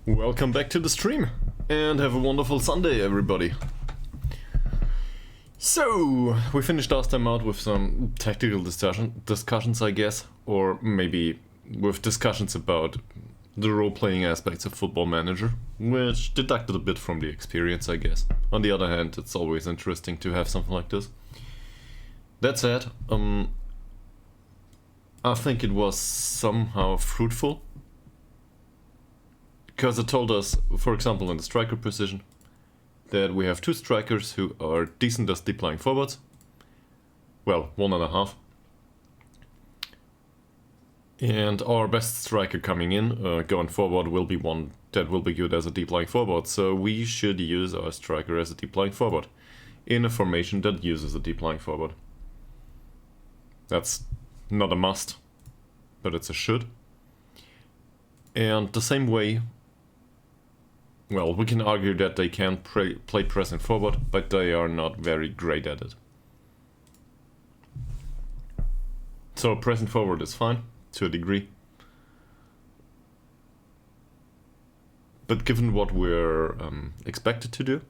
Welcome back to the stream, and have a wonderful Sunday, everybody. So, we finished last time out with some tactical discussions, I guess, or maybe with discussions about the role-playing aspects of Football Manager, which deducted a bit from the experience, I guess. On the other hand, it's always interesting to have something like this. That said, I think it was somehow fruitful, because it told us, for example, in the striker position, that we have two strikers who are decent as deep lying forwards. Well, 1.5. And our best striker coming in, going forward, will be one that will be good as a deep lying forward. So we should use our striker as a deep lying forward in a formation that uses a deep lying forward. That's not a must, but it's a should. And the same way, well, we can argue that they can play pressing forward, but they are not very great at it. So pressing forward is fine, to a degree. But given what we're expected to do,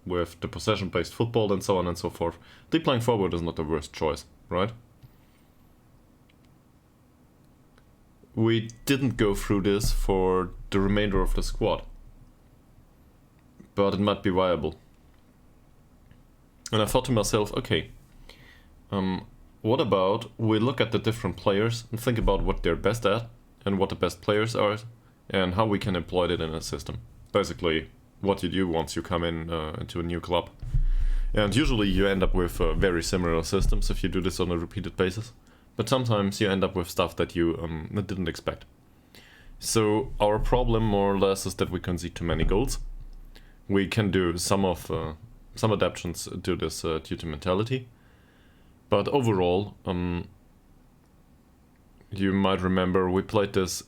with the possession-based football and so on and so forth, deep lying forward is not the worst choice, right? We didn't go through this for the remainder of the squad, but it might be viable. And I thought to myself, okay, what about we look at the different players and think about what they're best at and what the best players are and how we can employ it in a system. Basically, what you do once you come in into a new club. And usually you end up with very similar systems if you do this on a repeated basis. But sometimes you end up with stuff that you didn't expect. So our problem, more or less, is that we concede too many goals. We can do some adaptations to this due to mentality, but overall, you might remember we played this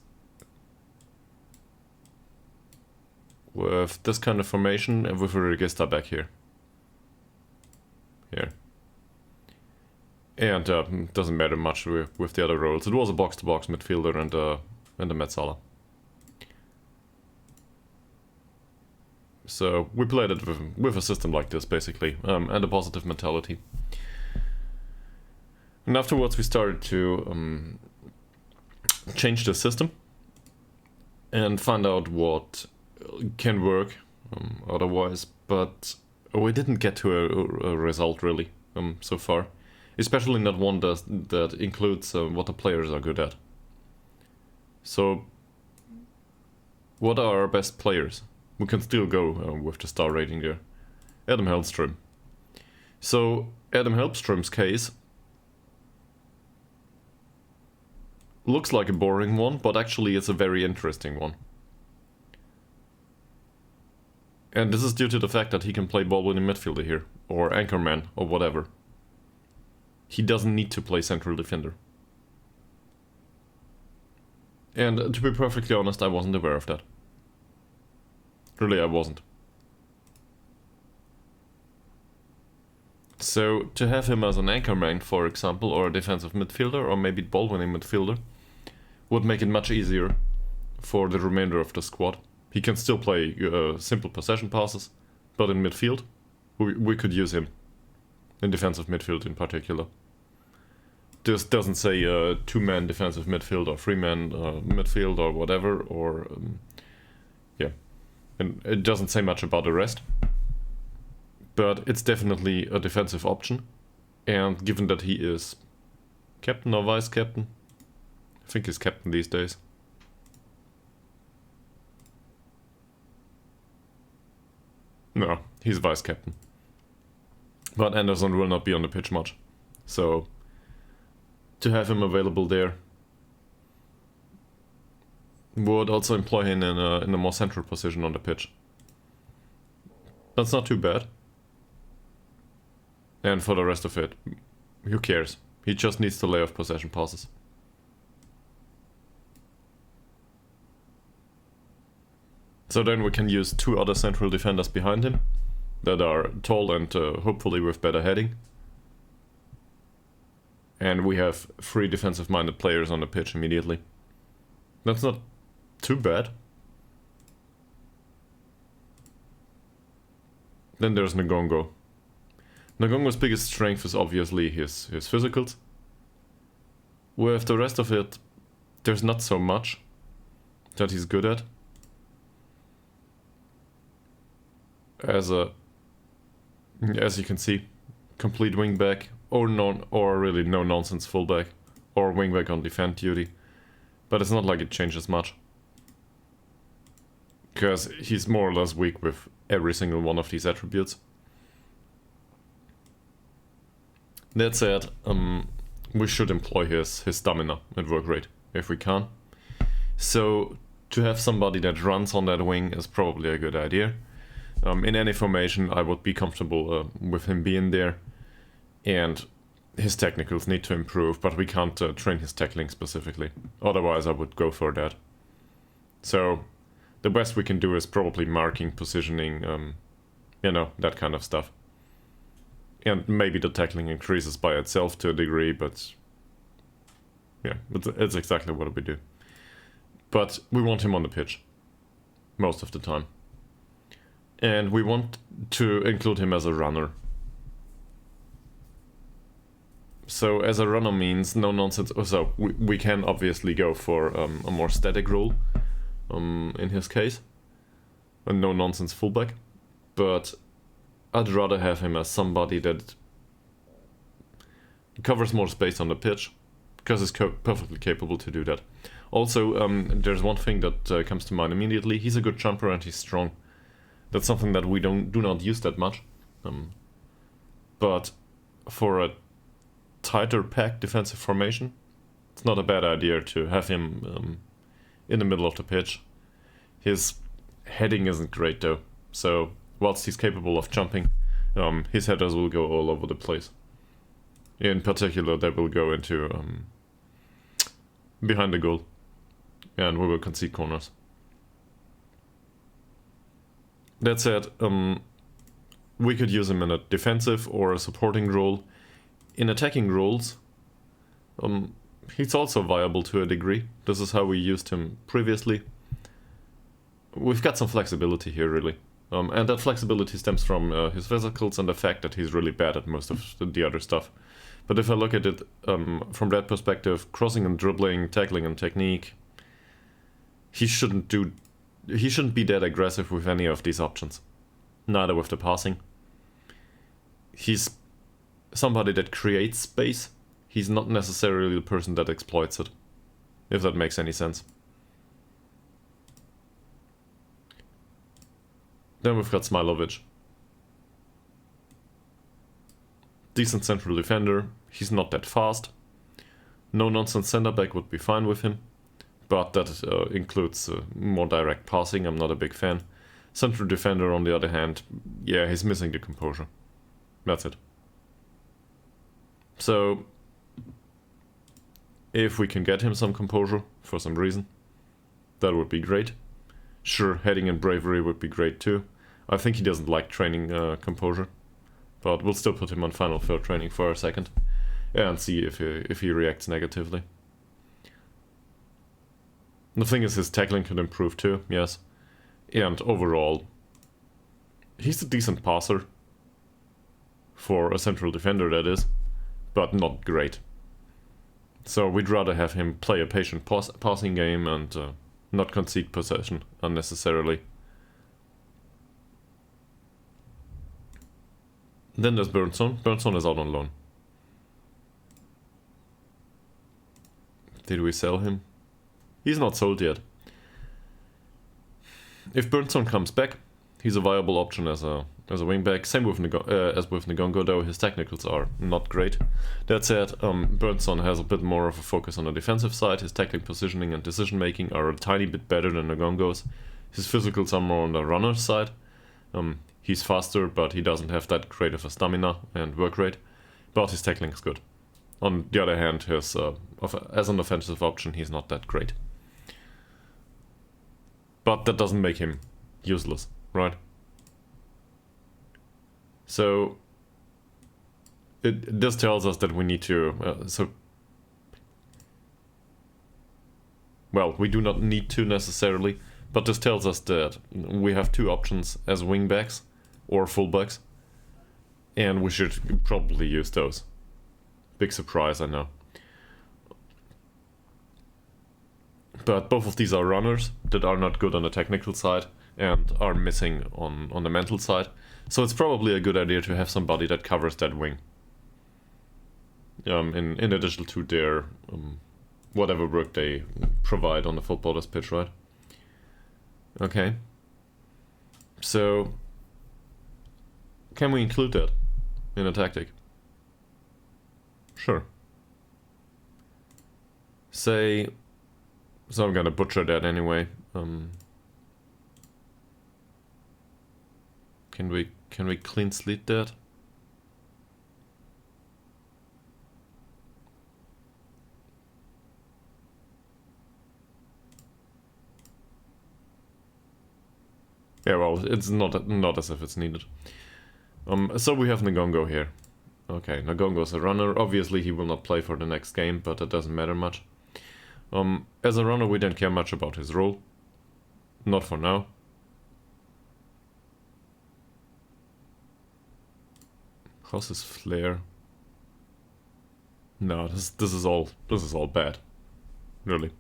with this kind of formation and with a register back here. And doesn't matter much with the other roles. It was a box-to-box midfielder and a Metzala. So we played it with a system like this, basically, and a positive mentality. And afterwards we started to change the system and find out what can work otherwise, but we didn't get to a result really so far. Especially not one that includes what the players are good at. So, what are our best players? We can still go with the star rating there. Adam Hellström. So, Adam Hellström's case looks like a boring one, but actually it's a very interesting one. And this is due to the fact that he can play ball-winning midfielder here, or anchorman, or whatever. He doesn't need to play central defender. And to be perfectly honest, I wasn't aware of that. Really, I wasn't. So, to have him as an anchorman, for example, or a defensive midfielder, or maybe ball-winning midfielder, would make it much easier for the remainder of the squad. He can still play simple possession passes, but in midfield, we could use him. In defensive midfield in particular. This doesn't say two-man defensive midfield or three-man midfield or whatever, or yeah. And it doesn't say much about the rest. But it's definitely a defensive option. And given that he is captain or vice-captain, I think he's captain these days. No, he's vice-captain. But Anderson will not be on the pitch much, so to have him available there would also employ him in a more central position on the pitch. That's not too bad. And for the rest of it, who cares? He just needs to lay off possession passes. So then we can use two other central defenders behind him that are tall and hopefully with better heading. And we have 3 defensive-minded players on the pitch immediately. That's not too bad. Then there's Ngongo. Ngongo's biggest strength is obviously his physicals. With the rest of it, there's not so much that he's good at. As you can see, complete wingback, or really no nonsense fullback, or wingback on defend duty. But it's not like it changes much, because he's more or less weak with every single one of these attributes. That said, we should employ his stamina and work rate if we can. So to have somebody that runs on that wing is probably a good idea. In any formation, I would be comfortable with him being there, and his technicals need to improve, but we can't train his tackling specifically. Otherwise, I would go for that. So the best we can do is probably marking, positioning, that kind of stuff. And maybe the tackling increases by itself to a degree, but yeah, it's exactly what we do. But we want him on the pitch most of the time. And we want to include him as a runner. So as a runner means no nonsense. So we can obviously go for a more static role, in his case, a no nonsense fullback. But I'd rather have him as somebody that covers more space on the pitch, because he's perfectly capable to do that. Also, there's one thing that comes to mind immediately. He's a good jumper and he's strong. That's something that we do not use that much. But for a tighter packed defensive formation, it's not a bad idea to have him in the middle of the pitch. His heading isn't great though, so whilst he's capable of jumping, his headers will go all over the place. In particular, they will go into behind the goal, and we will concede corners. That said, we could use him in a defensive or a supporting role. In attacking roles, he's also viable to a degree. This is how we used him previously. We've got some flexibility here, really. And that flexibility stems from his physicals and the fact that he's really bad at most of the other stuff. But if I look at it from that perspective, crossing and dribbling, tackling and technique, he shouldn't be that aggressive with any of these options. Neither with the passing. He's somebody that creates space. He's not necessarily the person that exploits it, if that makes any sense. Then we've got Smilovic. Decent central defender. He's not that fast. No nonsense center back would be fine with him, but that includes more direct passing. I'm not a big fan. Central defender, on the other hand, yeah, he's missing the composure. That's it. So if we can get him some composure for some reason, that would be great. Sure, heading and bravery would be great too. I think he doesn't like training composure, but we'll still put him on final third training for a second and see if he reacts negatively. The thing is, his tackling could improve too, yes. And overall, he's a decent passer for a central defender, that is, but not great. So we'd rather have him play a patient passing game and not concede possession unnecessarily. Then there's Bernson. Bernson is out on loan. Did we sell him? He's not sold yet. If Bernson comes back, he's a viable option as a wingback. Same with as with Ngongo, though his technicals are not great. That said, Bernson has a bit more of a focus on the defensive side. His tackling, positioning, and decision making are a tiny bit better than Ngongo's. His physicals are more on the runner's side. He's faster, but he doesn't have that great of a stamina and work rate. But his tackling is good. On the other hand, his as an offensive option, he's not that great. But that doesn't make him useless, right? So this tells us that we need to. Well, we do not need to necessarily, but this tells us that we have two options as wingbacks or fullbacks. And we should probably use those. Big surprise, I know. But both of these are runners that are not good on the technical side and are missing on the mental side. So it's probably a good idea to have somebody that covers that wing. In addition to their whatever work they provide on the footballer's pitch, right? Okay. So can we include that in a tactic? Sure. Say, so I'm gonna butcher that anyway. Can we clean slate that? Yeah, well, it's not as if it's needed. So we have Ngongo here. Okay, Ngongo's a runner. Obviously, he will not play for the next game, but it doesn't matter much. As a runner, we don't care much about his role. Not for now. How's his flair? No, this is all bad. Really.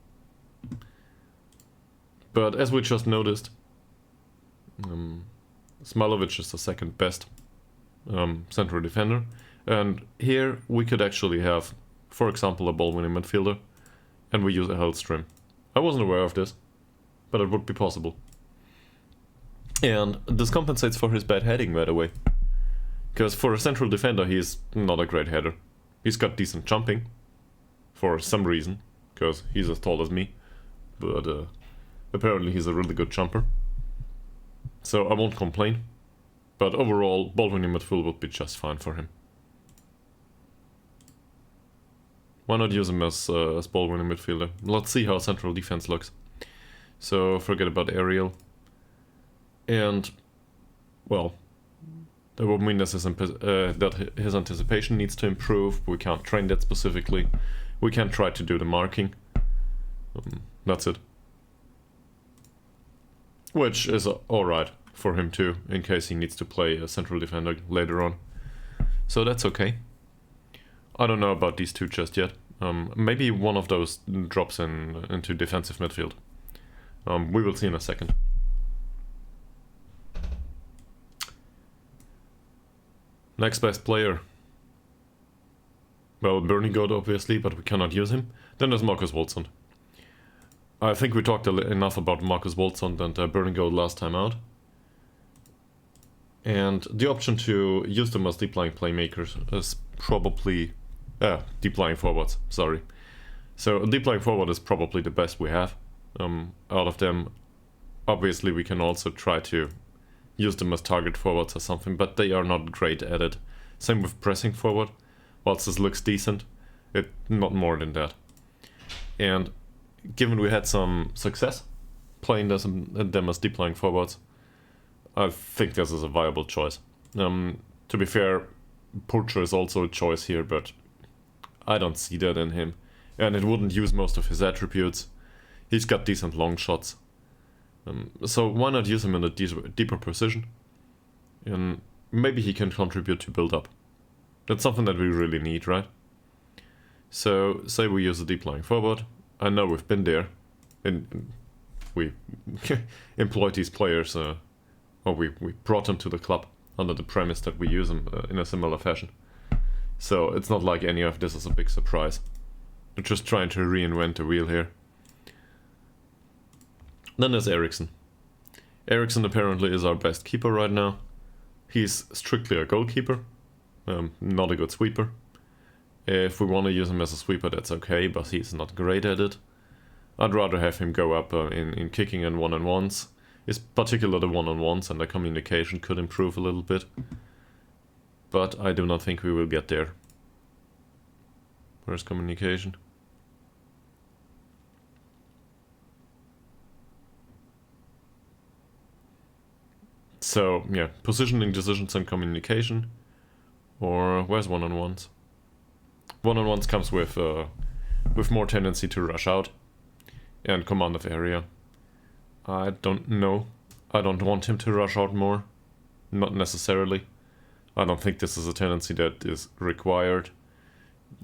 But as we just noticed, Smailovic is the second best central defender, and here we could actually have, for example, a ball-winning midfielder, and we use a Hellstrom. I wasn't aware of this, but it would be possible. And this compensates for his bad heading, by the way. Because for a central defender, he's not a great header. He's got decent jumping, for some reason, because he's as tall as me, but apparently he's a really good jumper. So I won't complain, but overall, ball-winning midfield would be just fine for him. Why not use him as ball-winning midfielder? Let's see how central defense looks. So forget about aerial. And, well, that would mean that his anticipation needs to improve. We can't train that specifically. We can try to do the marking. That's it. Which is alright for him too, in case he needs to play a central defender later on. So that's okay. I don't know about these two just yet. Maybe one of those drops into defensive midfield. We will see in a second. Next best player. Well, Bernie God obviously, but we cannot use him. Then there's Marcus Wolfson. I think we talked enough about Marcus Wolfson and Burning Gold last time out. And the option to use them as deep-lying playmakers is probably... deep-lying forwards, sorry. So a deep-lying forward is probably the best we have. Out of them, obviously we can also try to use them as target forwards or something, but they are not great at it. Same with pressing forward. Whilst this looks decent, it's not more than that. And given we had some success playing them as deep-lying forwards, I think this is a viable choice. To be fair, Purcher is also a choice here, but I don't see that in him. And it wouldn't use most of his attributes. He's got decent long shots. So why not use him in a deeper position? And maybe he can contribute to build-up. That's something that we really need, right? So, say we use a deep-lying forward. I know we've been there, and we employed these players, or we brought them to the club under the premise that we use them in a similar fashion. So it's not like any of this is a big surprise. We're just trying to reinvent the wheel here. Then there's Eriksson. Eriksson apparently is our best keeper right now. He's strictly a goalkeeper, not a good sweeper. If we want to use him as a sweeper, that's okay, but he's not great at it. I'd rather have him go up in kicking and one-on-ones. It's particularly the one-on-ones, and the communication could improve a little bit. But I do not think we will get there. Where's communication? So, yeah, positioning, decisions, and communication. Or where's one-on-ones? One-on-ones comes with more tendency to rush out and command of area. I don't know. I don't want him to rush out more. not necessarily. I don't think this is a tendency that is required.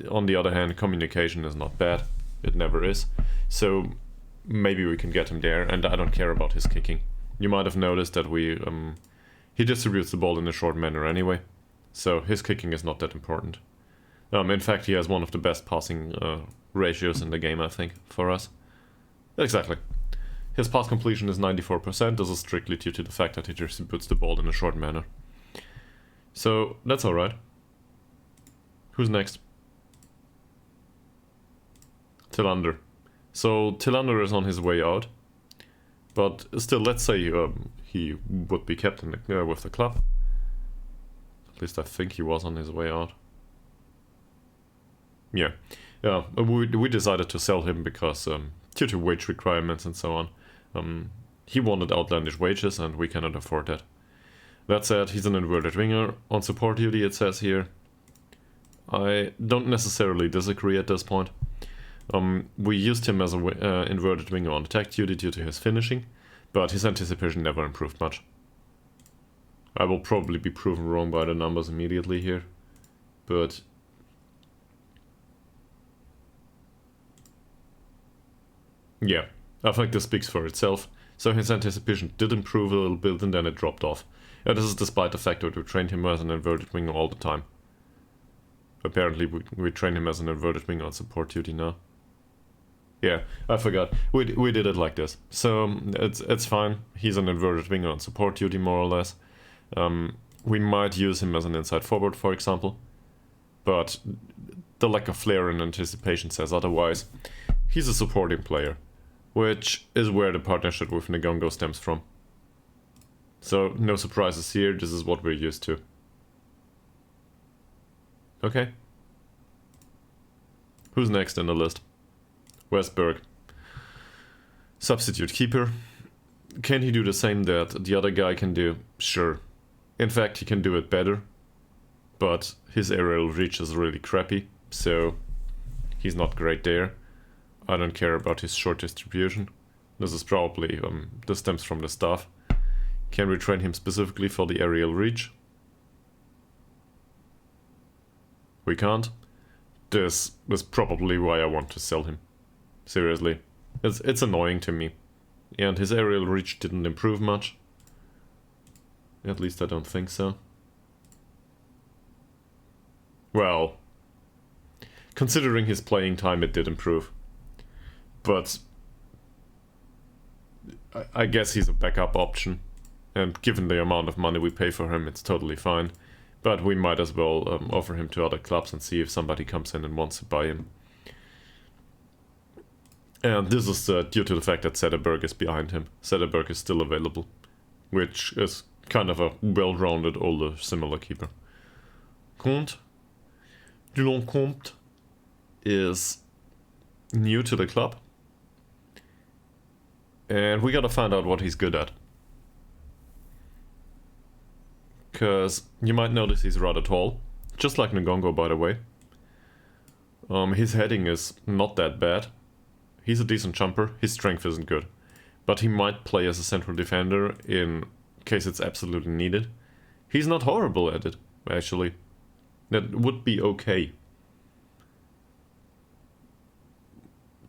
On the other hand, communication is not bad. It never is. So maybe we can get him there, and I don't care about his kicking. You might have noticed that he distributes the ball in a short manner anyway, so his kicking is not that important. In fact, he has one of the best passing ratios in the game, I think, for us. Exactly. His pass completion is 94%. This is strictly due to the fact that he distributes the ball in a short manner. So that's alright. Who's next? Tillander. So Tillander is on his way out. But still, let's say he would be kept in the, with the club. At least I think he was on his way out. Yeah. We decided to sell him because due to wage requirements and so on. He wanted outlandish wages and we cannot afford that. That said, he's an inverted winger. On support duty it says here. I don't necessarily disagree at this point. We used him as an inverted winger on attack duty due to his finishing, but his anticipation never improved much. I will probably be proven wrong by the numbers immediately here, but yeah, I think this speaks for itself. So his anticipation did improve a little bit and then it dropped off. And this is despite the fact that we trained him as an inverted winger all the time. Apparently we train him as an inverted winger on support duty now. Yeah, I forgot. We did it like this. So it's fine. He's an inverted winger on support duty more or less. We might use him as an inside forward, for example. But the lack of flair and anticipation says otherwise. He's a supporting player, which is where the partnership with Ngongo stems from. So no surprises here, this is what we're used to. Okay. Who's next in the list? Westberg. Substitute keeper. Can he do the same that the other guy can do? Sure. In fact, he can do it better. But his aerial reach is really crappy, so he's not great there. I don't care about his short distribution. This is probably, this stems from the staff. Can we train him specifically for the aerial reach? We can't. This is probably why I want to sell him. Seriously. It's annoying to me. And his aerial reach didn't improve much. At least I don't think so. Well, considering his playing time, it did improve. But I guess he's a backup option. And given the amount of money we pay for him, it's totally fine. But we might as well offer him to other clubs and see if somebody comes in and wants to buy him. And this is due to the fact that Sederberg is behind him. Sederberg is still available, which is kind of a well-rounded, older, similar keeper. Comte. Dulon Comte is new to the club. And we gotta find out what he's good at. Because you might notice he's rather tall. Just like Ngongo, by the way. His heading is not that bad. He's a decent jumper. His strength isn't good. But he might play as a central defender in case it's absolutely needed. He's not horrible at it, actually. That would be okay.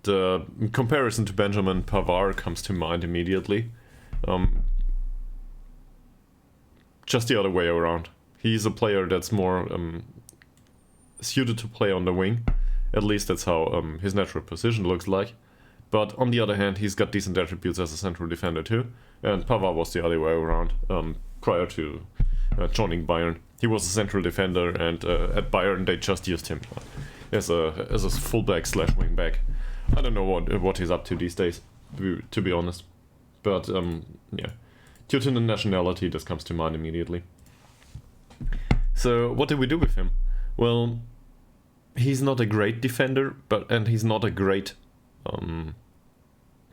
The comparison to Benjamin Pavard comes to mind immediately. Just the other way around. He's a player that's more suited to play on the wing. At least that's how his natural position looks like. But on the other hand, he's got decent attributes as a central defender too. And Pavard was the other way around prior to joining Bayern. He was a central defender, and at Bayern they just used him as a fullback slash wingback. I don't know what he's up to these days, to be honest. But yeah, due to the nationality, this comes to mind immediately. So what did we do with him? Well, he's not a great defender, and he's not a great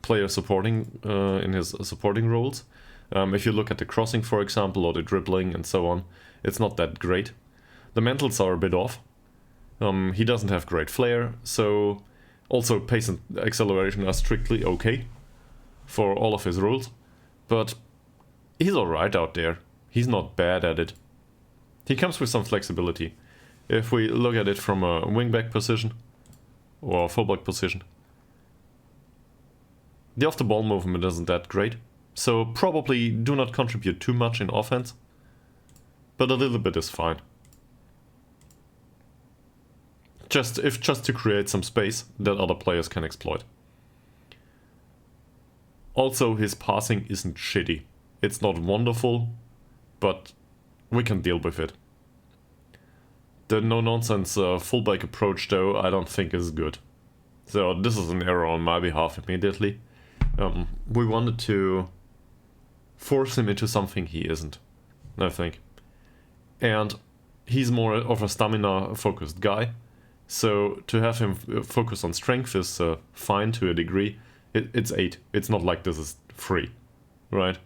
player supporting in his supporting roles. If you look at the crossing, for example, or the dribbling and so on, it's not that great. The mentals are a bit off. He doesn't have great flair, so also pace and acceleration are strictly okay for all of his roles. But he's alright out there. he's not bad at it. He comes with some flexibility. If we look at it from a wingback position or fullback position, the off-the-ball movement isn't that great, so probably do not contribute too much in offense, but a little bit is fine. Just to create some space that other players can exploit. Also, his passing isn't shitty. It's not wonderful, but we can deal with it. The no-nonsense fullback approach, though, I don't think is good. So this is an error on my behalf immediately. We wanted to force him into something he isn't, I think. And he's more of a stamina-focused guy. So to have him focus on strength is fine to a degree. It's 8. It's not like this is free, right?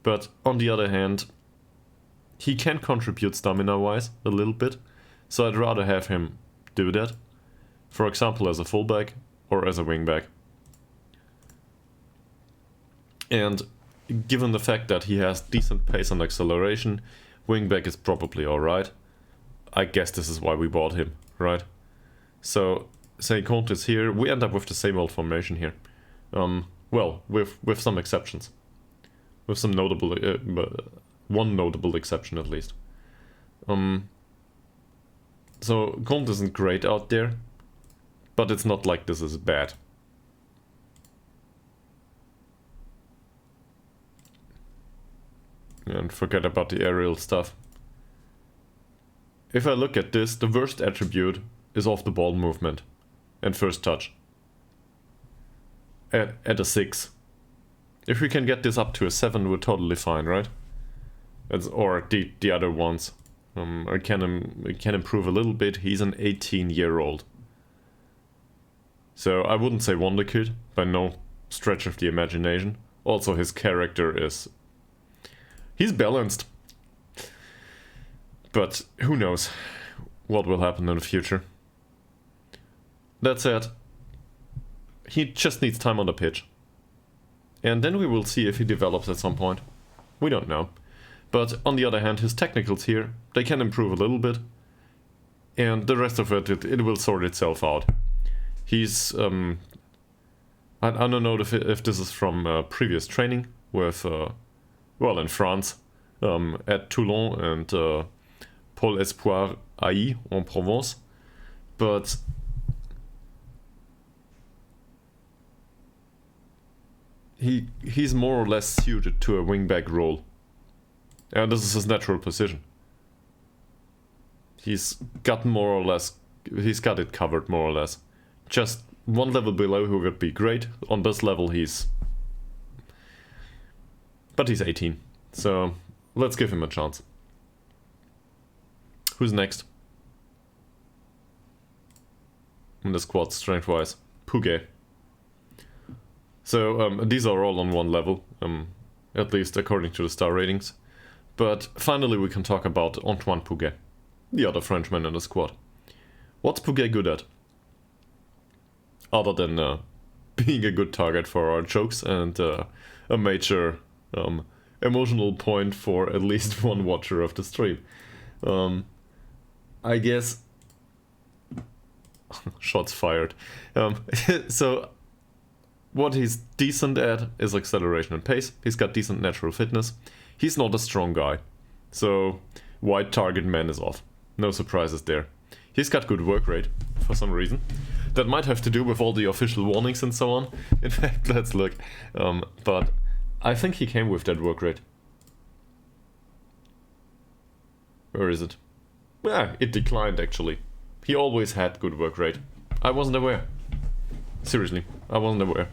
But on the other hand, he can contribute stamina-wise a little bit. So I'd rather have him do that. For example, as a fullback or as a wingback. And given the fact that he has decent pace and acceleration, wingback is probably alright. I guess this is why we bought him, right? So, say Conte is here, we end up with the same old formation here. Well, with some exceptions. With some notable, one notable exception at least. So, Conte isn't great out there, but it's not like this is bad. And forget about the aerial stuff. If I look at this, the worst attribute is off the ball movement and first touch. At a 6. If we can get this up to a 7, we're totally fine, right? Or the other ones. I can improve a little bit. He's an 18-year-old. So I wouldn't say wonder kid, by no stretch of the imagination. Also, his character is... He's balanced. But who knows what will happen in the future. That said, he just needs time on the pitch. And then we will see if he develops at some point. We don't know. But on the other hand, his technicals here, they can improve a little bit. And the rest of it will sort itself out. He's... I don't know if this is from previous training with... well, in France, at Toulon and Pôle Espoir AI en Provence. But... He's more or less suited to a wingback role. And this is his natural position. He's got it covered more or less. Just one level below who would be great. On this level but he's 18. So let's give him a chance. Who's next? In the squad strength-wise. Puget. So these are all on one level, at least according to the star ratings. But finally we can talk about Antoine Puget, the other Frenchman in the squad. What's Puget good at? Other than being a good target for our jokes and a major emotional point for at least one watcher of the stream. I guess... Shots fired. So... What he's decent at is acceleration and pace. He's got decent natural fitness. He's not a strong guy. So, wide target man is off. No surprises there. He's got good work rate, for some reason. That might have to do with all the official warnings and so on. In fact, let's look. But I think he came with that work rate. Where is it? Yeah, it declined actually. He always had good work rate. I wasn't aware. Seriously, I wasn't aware.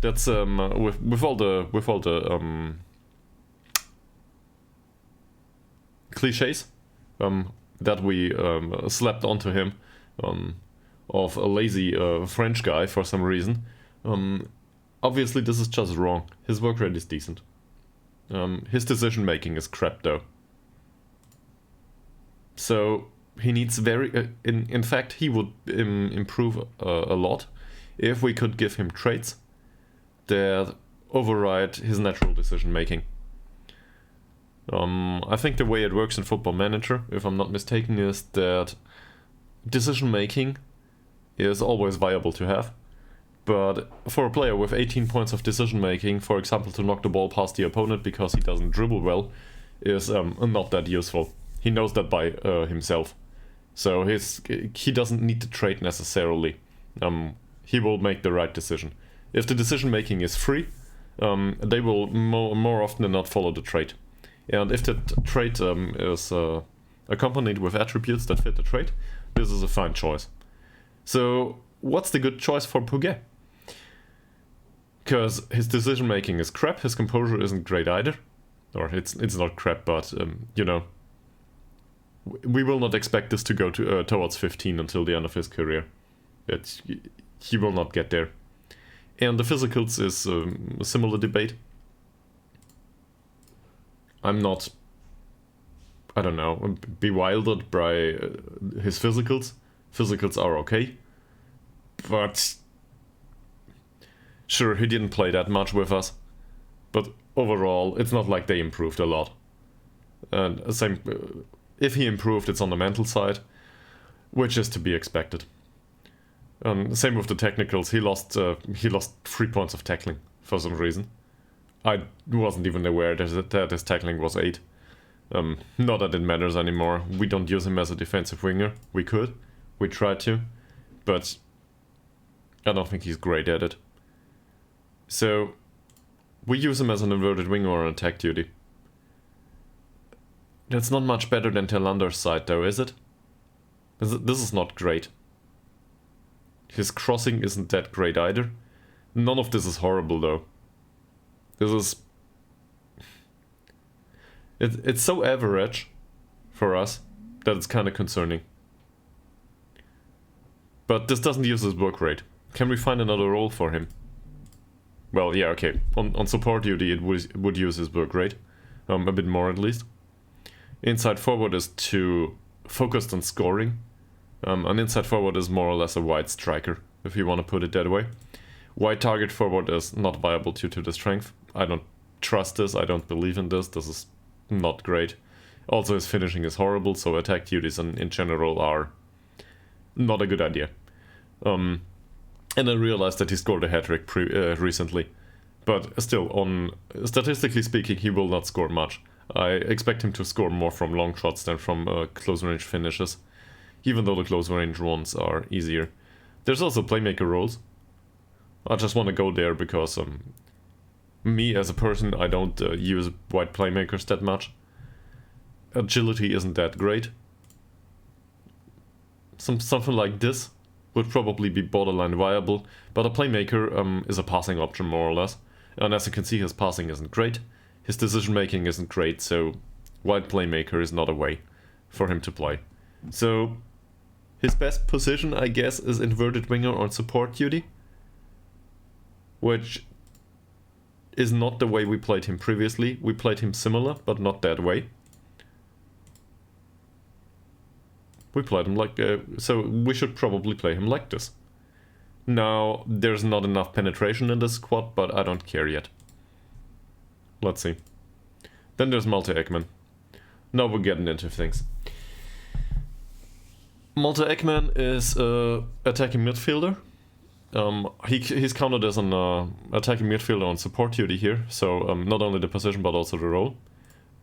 That's with all the cliches that we slapped onto him of a lazy French guy for some reason. Obviously, this is just wrong. His work rate is decent. His decision making is crap though. So he needs in fact, he would improve a lot if we could give him traits that override his natural decision making. I think the way it works in Football Manager, if I'm not mistaken, is that decision making is always viable to have. But for a player with 18 points of decision making, for example, to knock the ball past the opponent because he doesn't dribble well, is not that useful. He knows that by himself. So he doesn't need to trade necessarily. He will make the right decision. If the decision making is free, they will more often than not follow the trade. And if the trade is accompanied with attributes that fit the trade, this is a fine choice. So what's the good choice for Pouget? Because his decision making is crap, his composure isn't great either. Or it's not crap, but we will not expect this to go towards 15 until the end of his career. He will not get there. And the physicals is a similar debate. I'm not, I don't know, bewildered by his physicals. Physicals are okay. But sure, he didn't play that much with us. But overall, it's not like they improved a lot. And same, if he improved, it's on the mental side, which is to be expected. Same with the technicals. He lost 3 points of tackling for some reason. I wasn't even aware that his tackling was 8. Not that it matters anymore. We don't use him as a defensive winger. We could. We tried to. But I don't think he's great at it. So we use him as an inverted winger or an attack duty. That's not much better than Telander's side though, is it? This is not great. His crossing isn't that great either. None of this is horrible though. This is... It's so average for us that it's kind of concerning. But this doesn't use his work rate. Can we find another role for him? Well, yeah, okay. On support duty it would use his work rate. A bit more at least. Inside forward is too focused on scoring. An inside forward is more or less a wide striker, if you want to put it that way. Wide target forward is not viable due to the strength. I don't trust this, I don't believe in this. This is not great. Also, his finishing is horrible, so attack duties in general are not a good idea. And I realized that he scored a hat-trick recently. But still, statistically speaking, he will not score much. I expect him to score more from long shots than from close-range finishes. Even though the close-range ones are easier. There's also playmaker roles. I just want to go there because me as a person, I don't use wide playmakers that much. Agility isn't that great. Something like this would probably be borderline viable, but a playmaker is a passing option more or less. And as you can see, his passing isn't great. His decision making isn't great, so wide playmaker is not a way for him to play. So his best position, I guess, is inverted winger on support duty, which is not the way we played him previously. We played him similar, but not that way. We played him like... so we should probably play him like this. Now, there's not enough penetration in this squad, but I don't care yet. Let's see. Then there's Malte Ekman. Now we're getting into things. Malte Ekman is an attacking midfielder. He's counted as an attacking midfielder on support duty here, so not only the position but also the role.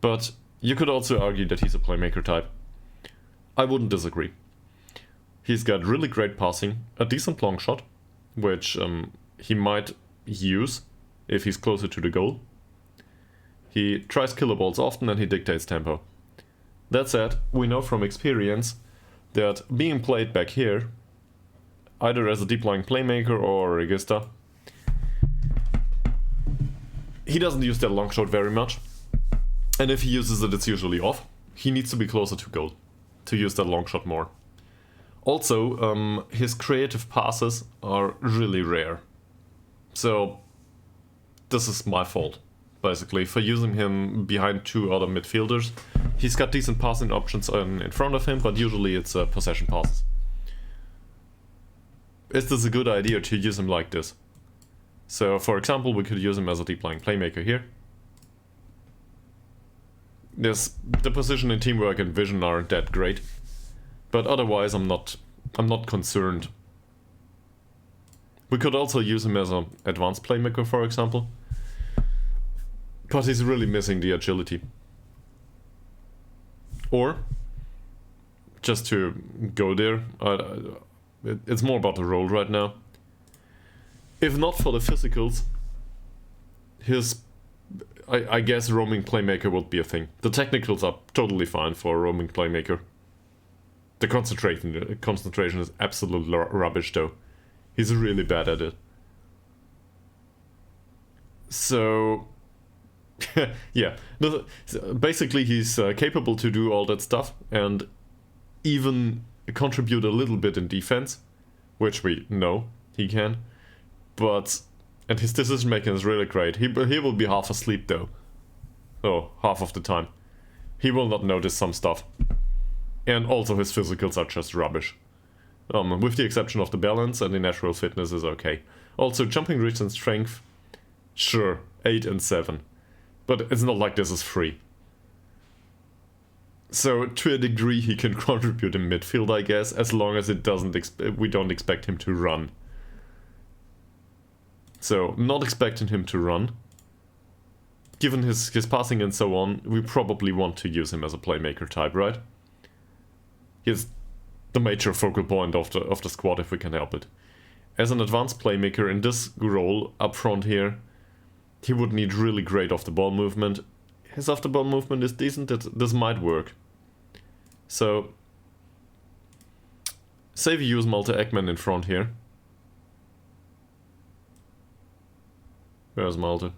But you could also argue that he's a playmaker type. I wouldn't disagree. He's got really great passing, a decent long shot, which he might use if he's closer to the goal. He tries killer balls often and he dictates tempo. That said, we know from experience that being played back here, either as a deep-lying playmaker or a regista, he doesn't use that long shot very much. And if he uses it, it's usually off. He needs to be closer to goal to use that long shot more. Also, his creative passes are really rare. So, this is my fault, basically, for using him behind two other midfielders. He's got decent passing options in front of him, but usually it's possession passes. Is this a good idea to use him like this? So, for example, we could use him as a deep-lying playmaker here. Yes, the position in teamwork and vision aren't that great, but otherwise I'm not concerned. We could also use him as an advanced playmaker, for example, but he's really missing the agility. Or just to go there, it's more about the role right now. If not for the physicals, I guess roaming playmaker would be a thing. The technicals are totally fine for a roaming playmaker. The concentration is absolute rubbish though. He's really bad at it. So yeah, basically he's capable to do all that stuff and even contribute a little bit in defense, which we know he can, and his decision making is really great. He will be half asleep though. Oh, half of the time. He will not notice some stuff. And also his physicals are just rubbish. With the exception of the balance, and the natural fitness is okay. Also jumping reach and strength, sure, 8 and 7. But it's not like this is free. So to a degree he can contribute in midfield, I guess, as long as we don't expect him to run. So, not expecting him to run. Given his passing and so on, we probably want to use him as a playmaker type, right? He's the major focal point of the squad if we can help it. As an advanced playmaker in this role up front here, he would need really great off-the-ball movement. His off-the-ball movement is decent, this might work. So, say we use Malte Ekman in front here. Where's Malte?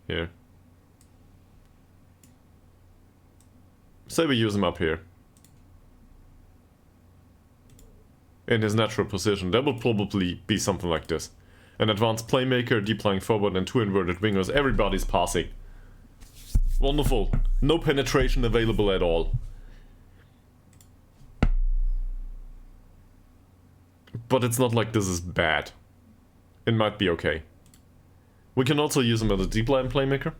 Here. Say we use him up here. In his natural position, that would probably be something like this. An advanced playmaker, deep lying forward and 2 inverted wingers, everybody's passing. Wonderful. No penetration available at all. But it's not like this is bad. It might be okay. We can also use him as a deep line playmaker.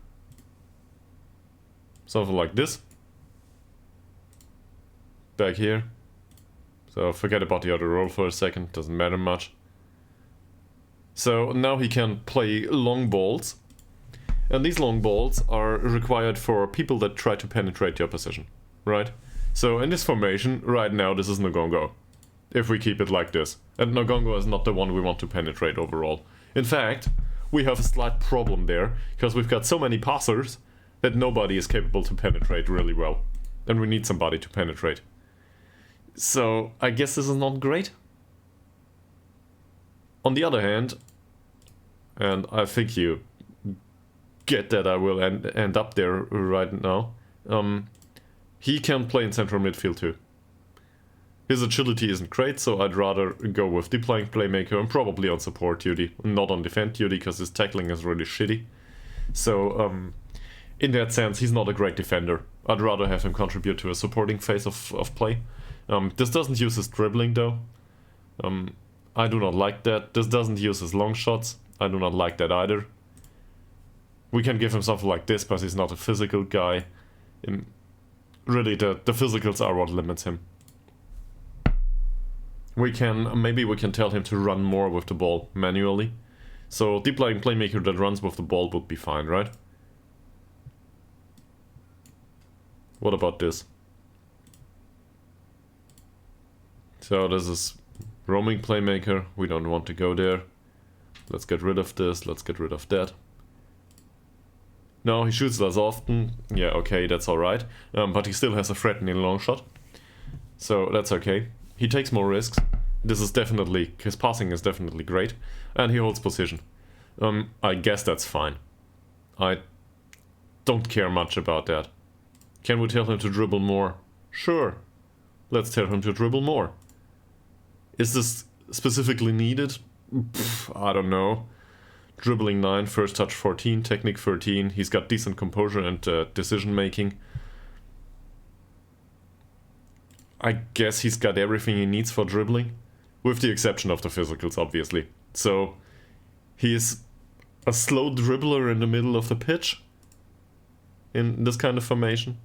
Something like this. Back here. So forget about the other role for a second, doesn't matter much. So now he can play long balls. And these long balls are required for people that try to penetrate your position, right? So in this formation, right now, this is Ngongo. If we keep it like this. And Ngongo is not the one we want to penetrate overall. In fact, we have a slight problem there, because we've got so many passers that nobody is capable to penetrate really well. And we need somebody to penetrate. So, I guess this is not great. On the other hand, and I think you get that I will end up there right now, he can play in central midfield too. His agility isn't great, so I'd rather go with deep lying playmaker and probably on support duty, not on defend duty, because his tackling is really shitty. So, in that sense, he's not a great defender. I'd rather have him contribute to a supporting phase of play. This doesn't use his dribbling though. I do not like that. This doesn't use his long shots. I do not like that either. We can give him something like this, but he's not a physical guy. Really, the physicals are what limits him. Maybe we can tell him to run more with the ball manually. So deep lying playmaker that runs with the ball would be fine, right? What about this? So this is roaming playmaker. We don't want to go there. Let's get rid of this. Let's get rid of that. No, he shoots less often. Yeah, okay, that's alright. But he still has a threatening long shot. So that's okay. He takes more risks. This is definitely... His passing is definitely great. And he holds position. I guess that's fine. I don't care much about that. Can we tell him to dribble more? Sure. Let's tell him to dribble more. Is this specifically needed? I don't know. Dribbling 9, first touch 14, technique 13. He's got decent composure and decision making. I guess he's got everything he needs for dribbling. With the exception of the physicals, obviously. So, he's a slow dribbler in the middle of the pitch. In this kind of formation.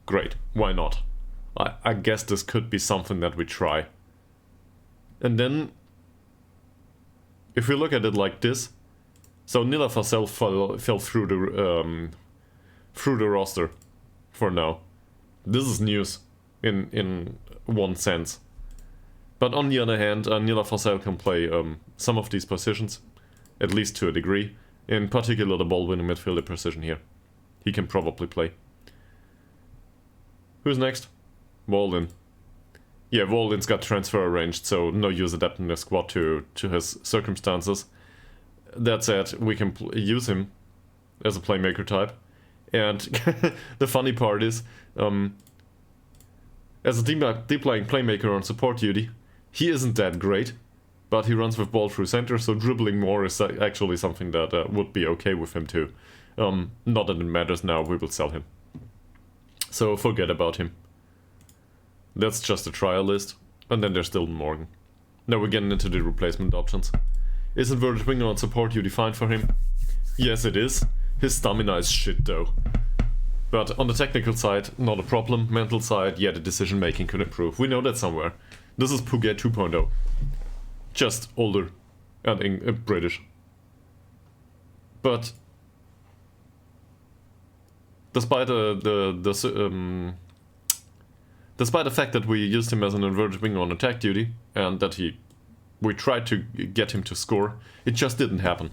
great, why not? I guess this could be something that we try. And then, if we look at it like this, so Nila Facel fell through the roster for now. This is news in one sense. But on the other hand, Nila Facel can play some of these positions, at least to a degree. In particular, the ball-winning midfielder position here. He can probably play. Who's next? Walden. Yeah, Walden's got transfer arranged, so no use adapting the squad to his circumstances. That said, we can use him as a playmaker type. And the funny part is, as a deep-lying playmaker on support duty, he isn't that great, but he runs with ball through center, so dribbling more is actually something that would be okay with him too. Not that it matters now, we will sell him. So forget about him. That's just a trial list. And then there's still Morgan. Now we're getting into the replacement options. Is inverted winger on support duty fine for him? Yes, it is. His stamina is shit though. But on the technical side, not a problem. Mental side, yeah, the decision making could improve. We know that somewhere. This is Puget 2.0. Just older and British. But despite despite the fact that we used him as an inverted winger on attack duty, and that we tried to get him to score, it just didn't happen.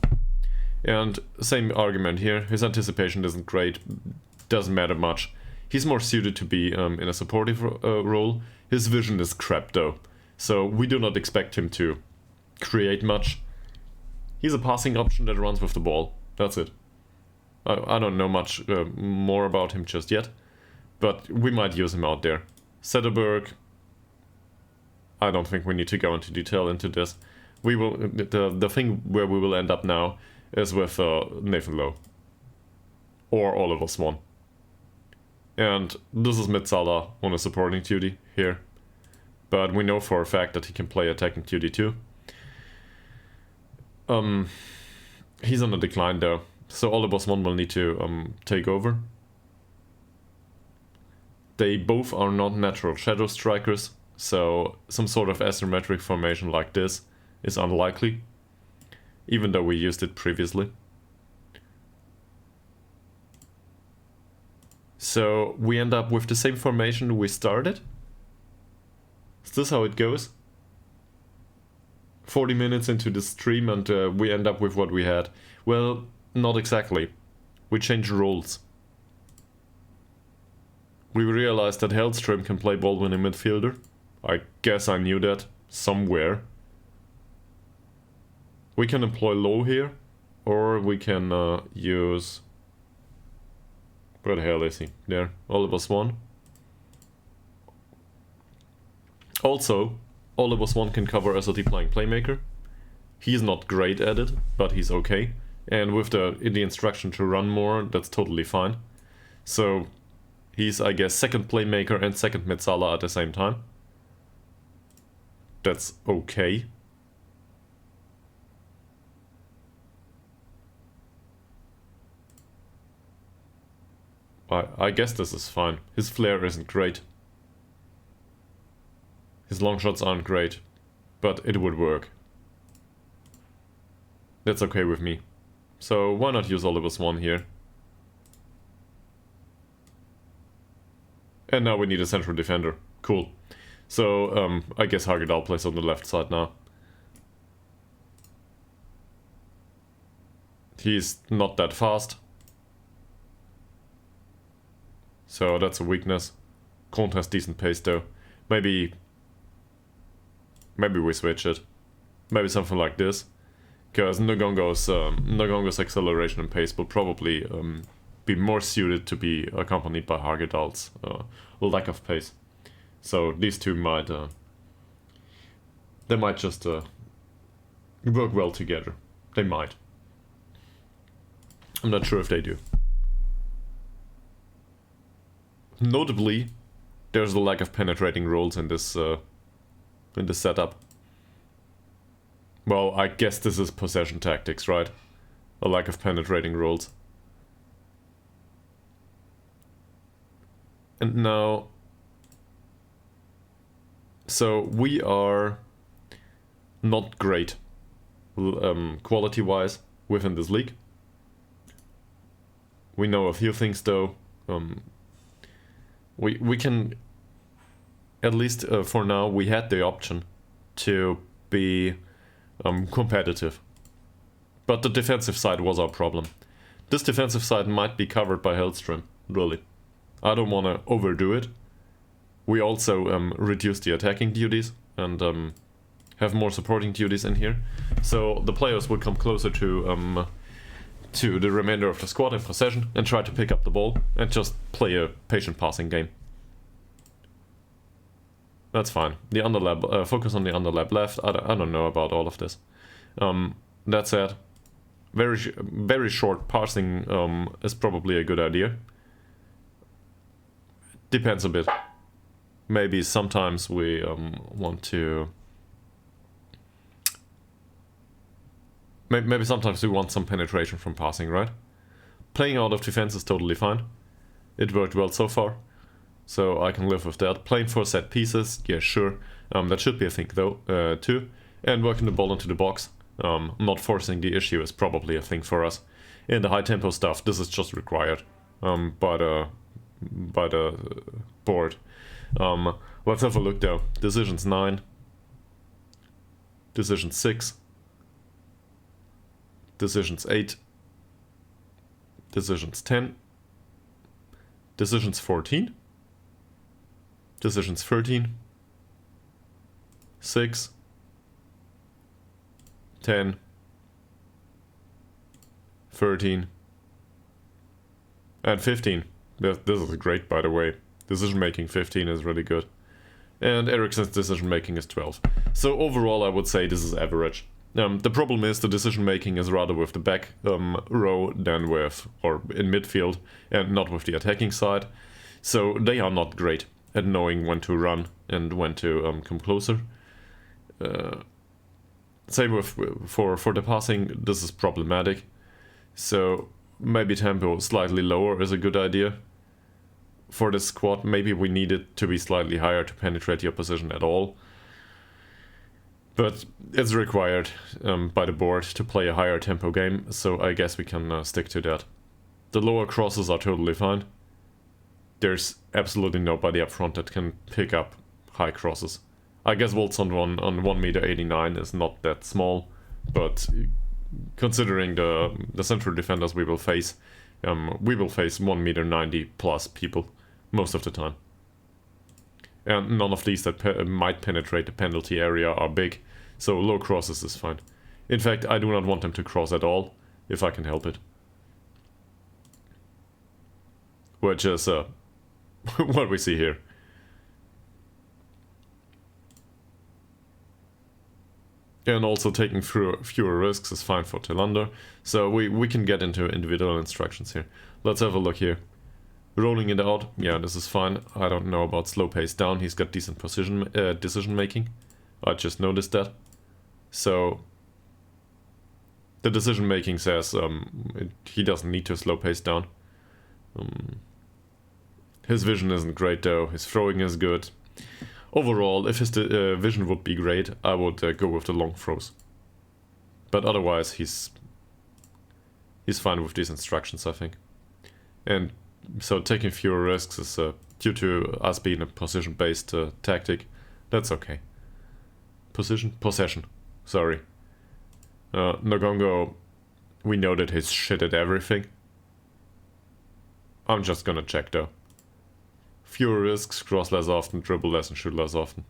And same argument here, his anticipation isn't great, doesn't matter much. He's more suited to be in a supportive role. His vision is crap though, so we do not expect him to create much. He's a passing option that runs with the ball, that's it. I don't know much more about him just yet, but we might use him out there. Sederberg, I don't think we need to go into detail into this. We will the thing where we will end up now is with Nathan Lowe or Oliver Swan, and this is Mitsala on a supporting duty here, but we know for a fact that he can play attacking duty too. He's on a decline though, so Oliver Swan will need to take over. They both are not natural shadow strikers, so some sort of asymmetric formation like this is unlikely, even though we used it previously. So we end up with the same formation we started. Is this how it goes? 40 minutes into the stream and we end up with what we had. Well, not exactly. We changed roles. We realized that Hellström can play ball-winning midfielder. I guess I knew that somewhere. We can employ Low here, or we can use... Where the hell is he? There, Oliver Swan. Also, Oliver Swan can cover as a deep-lying playmaker. He's not great at it, but he's okay. And with the instruction to run more, that's totally fine. So he's, I guess, second playmaker and second Mitsala at the same time. That's okay. I guess this is fine. His flair isn't great. His long shots aren't great, but it would work. That's okay with me. So why not use Oliver Swan here? And now we need a central defender. Cool. So I guess Hagedal plays on the left side now. He's not that fast. So that's a weakness. Kont has decent pace though. Maybe we switch it. Maybe something like this. Because Ngongo's acceleration and pace will probably be more suited to be accompanied by Hagedal's lack of pace. So these two might they might just work well together. They might. I'm not sure if they do. Notably, there's a lack of penetrating roles in this setup. Well, I guess this is possession tactics, right? A lack of penetrating roles. And now... So we are not great quality-wise within this league. We know a few things though. We can, at least for now, we had the option to be competitive. But the defensive side was our problem. This defensive side might be covered by Hellstrom, really. I don't want to overdo it. We also reduce the attacking duties and have more supporting duties in here. So the players will come closer to the remainder of the squad in possession and try to pick up the ball and just play a patient passing game. That's fine. The underlap, focus on the underlap left. I don't know about all of this. That said, very short passing is probably a good idea. Depends a bit. Maybe sometimes we want to... Maybe sometimes we want some penetration from passing, right? Playing out of defense is totally fine. It worked well so far, so I can live with that. Playing for set pieces, yeah, sure. That should be a thing though, too. And working the ball into the box, not forcing the issue is probably a thing for us. In the high tempo stuff, this is just required by the board. Let's have a look though. Decisions 9. Decision 6. Decisions 8. Decisions 10. Decisions 14. Decisions 13. 6. 10. 13. And 15. This is great, by the way. Decision making 15 is really good. And Ericsson's decision making is 12. So overall I would say this is average. The problem is the decision making is rather with the back row than with, or in midfield, and not with the attacking side. So they are not great at knowing when to run and when to come closer. Same with for the passing, this is problematic. So maybe tempo slightly lower is a good idea. For this squad, maybe we need it to be slightly higher to penetrate the opposition at all. But it's required by the board to play a higher tempo game, so I guess we can stick to that. The lower crosses are totally fine. There's absolutely nobody up front that can pick up high crosses. I guess Volts on 1.89 m is not that small, but considering the central defenders we will face 1.90 m plus people most of the time. And none of these that might penetrate the penalty area are big, so low crosses is fine. In fact, I do not want them to cross at all, if I can help it. Which is what we see here. And also taking fewer risks is fine for Tillander, so we can get into individual instructions here. Let's have a look here. Rolling it out, yeah, this is fine. I don't know about slow pace down, he's got decent decision making. I just noticed that. So the decision making says he doesn't need to slow pace down. His vision isn't great though, his throwing is good. Overall, if his vision would be great, I would go with the long throws. But otherwise, he's fine with these instructions, I think. And so taking fewer risks is due to us being a position-based tactic. That's okay. Possession. Sorry. Nogongo, we know that he's shit at everything. I'm just gonna check though. Fewer risks, cross less often, dribble less and shoot less often.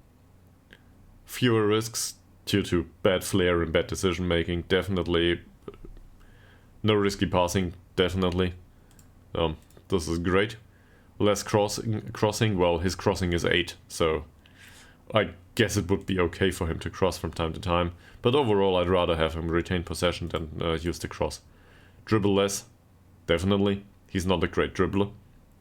Fewer risks due to bad flair and bad decision making, definitely. No risky passing, definitely. This is great. Less crossing, well, his crossing is 8, so I guess it would be okay for him to cross from time to time. But overall, I'd rather have him retain possession than use the cross. Dribble less, definitely. He's not a great dribbler.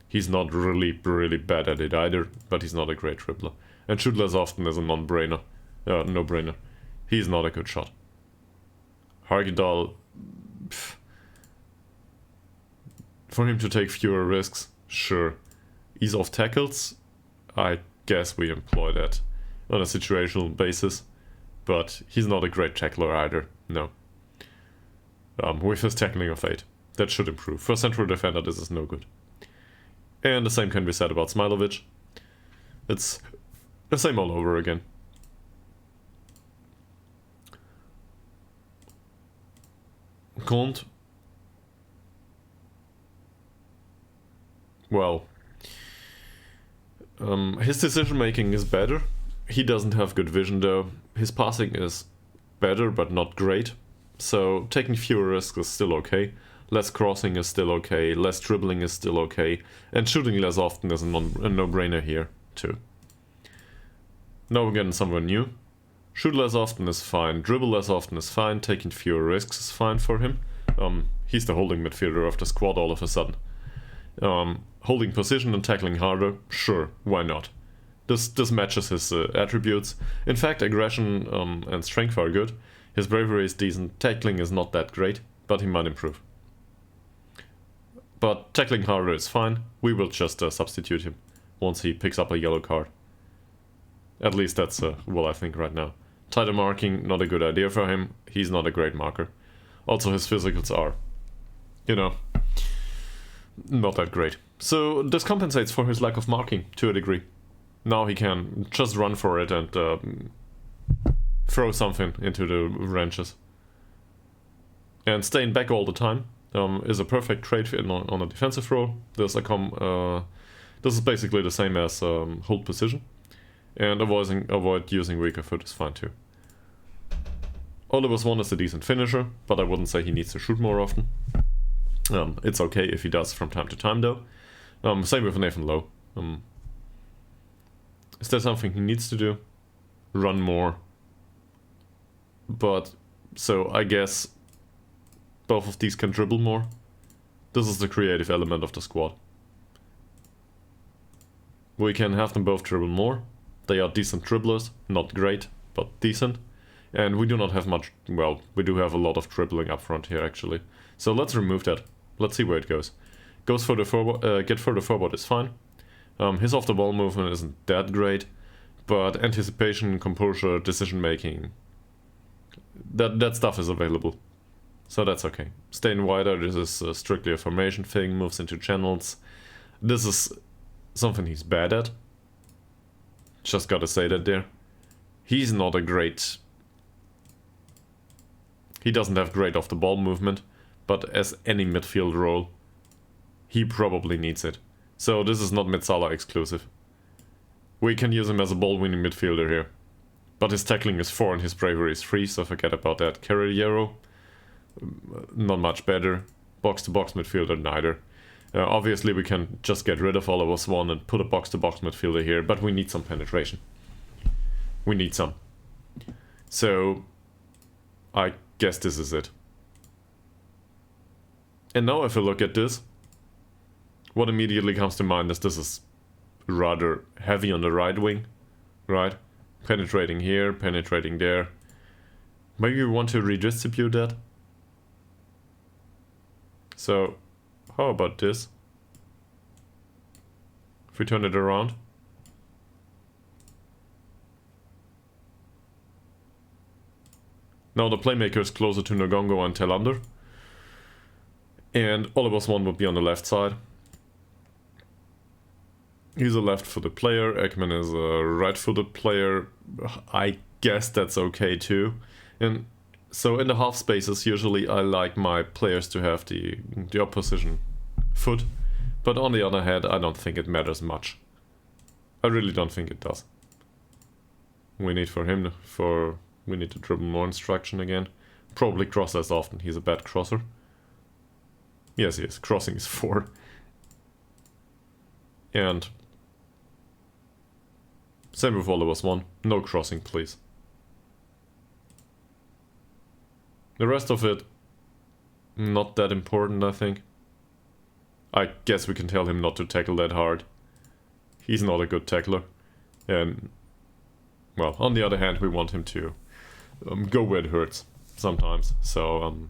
He's not really bad at it either, but he's not a great dribbler. And shoot less often is a no-brainer. He's not a good shot. Ytterhogdals, for him to take fewer risks, sure. Ease off tackles, I guess we employ that on a situational basis, but he's not a great tackler either, no. With his tackling of 8, that should improve. For central defender, this is no good. And the same can be said about Smilovic. It's the same all over again. Comte. Well, his decision making is better. He doesn't have good vision though. His passing is better but not great. So taking fewer risks is still okay. Less crossing is still okay. Less dribbling is still okay. And shooting less often is a no-brainer here too. Now we're getting somewhere new. Shoot less often is fine. Dribble less often is fine. Taking fewer risks is fine for him. He's the holding midfielder of the squad all of a sudden. Holding position and tackling harder, sure, why not? This matches his attributes. In fact, aggression and strength are good. His bravery is decent. Tackling is not that great, but he might improve. But tackling harder is fine. We will just substitute him once he picks up a yellow card. At least that's what I think right now. Tighter marking, not a good idea for him. He's not a great marker. Also, his physicals are, not that great. So this compensates for his lack of marking to a degree. Now he can just run for it and throw something into the wrenches. And staying back all the time is a perfect trait on a defensive role. This is basically the same as hold position. And avoid using weaker foot is fine too. Oliver's one is a decent finisher, but I wouldn't say he needs to shoot more often. It's okay if he does from time to time though. Same with Nathan Lowe. Is there something he needs to do? Run more. But, so I guess both of these can dribble more. This is the creative element of the squad. We can have them both dribble more. They are decent dribblers, not great, but decent. And we do not have much, well, we do have a lot of dribbling up front here actually. So let's remove that. Let's see where it goes. Goes further forward, get further forward is fine. His off the ball movement isn't that great, but anticipation, composure, decision making, that stuff is available. So that's okay. Staying wider, this is strictly a formation thing, moves into channels. This is something he's bad at. Just gotta say that there. He's not a great... He doesn't have great off the ball movement, but as any midfield role, he probably needs it. So this is not Mid-Sala exclusive. We can use him as a ball-winning midfielder here. But his tackling is 4 and his bravery is 3, so forget about that. Carriero, not much better. Box-to-box midfielder, neither. Obviously we can just get rid of Oliver Swan and put a box-to-box midfielder here, but we need some penetration. We need some. So, I guess this is it. And now if I look at this, what immediately comes to mind is this is rather heavy on the right wing, right? Penetrating here, penetrating there. Maybe we want to redistribute that. So, how about this? If we turn it around. Now the playmaker is closer to Ngongo and Telander. And Oliver Swan would be on the left side. He's a left-footed player, Ekman is a right-footed player. I guess that's okay too. And so in the half spaces, usually I like my players to have the opposition foot. But on the other hand, I don't think it matters much. I really don't think it does. We need we need to dribble more instruction again. Probably cross less often, he's a bad crosser. Yes, he is. Crossing is 4. And same with Oliver Swan. No crossing, please. The rest of it, not that important, I think. I guess we can tell him not to tackle that hard. He's not a good tackler. And, well, on the other hand, we want him to go where it hurts sometimes. So,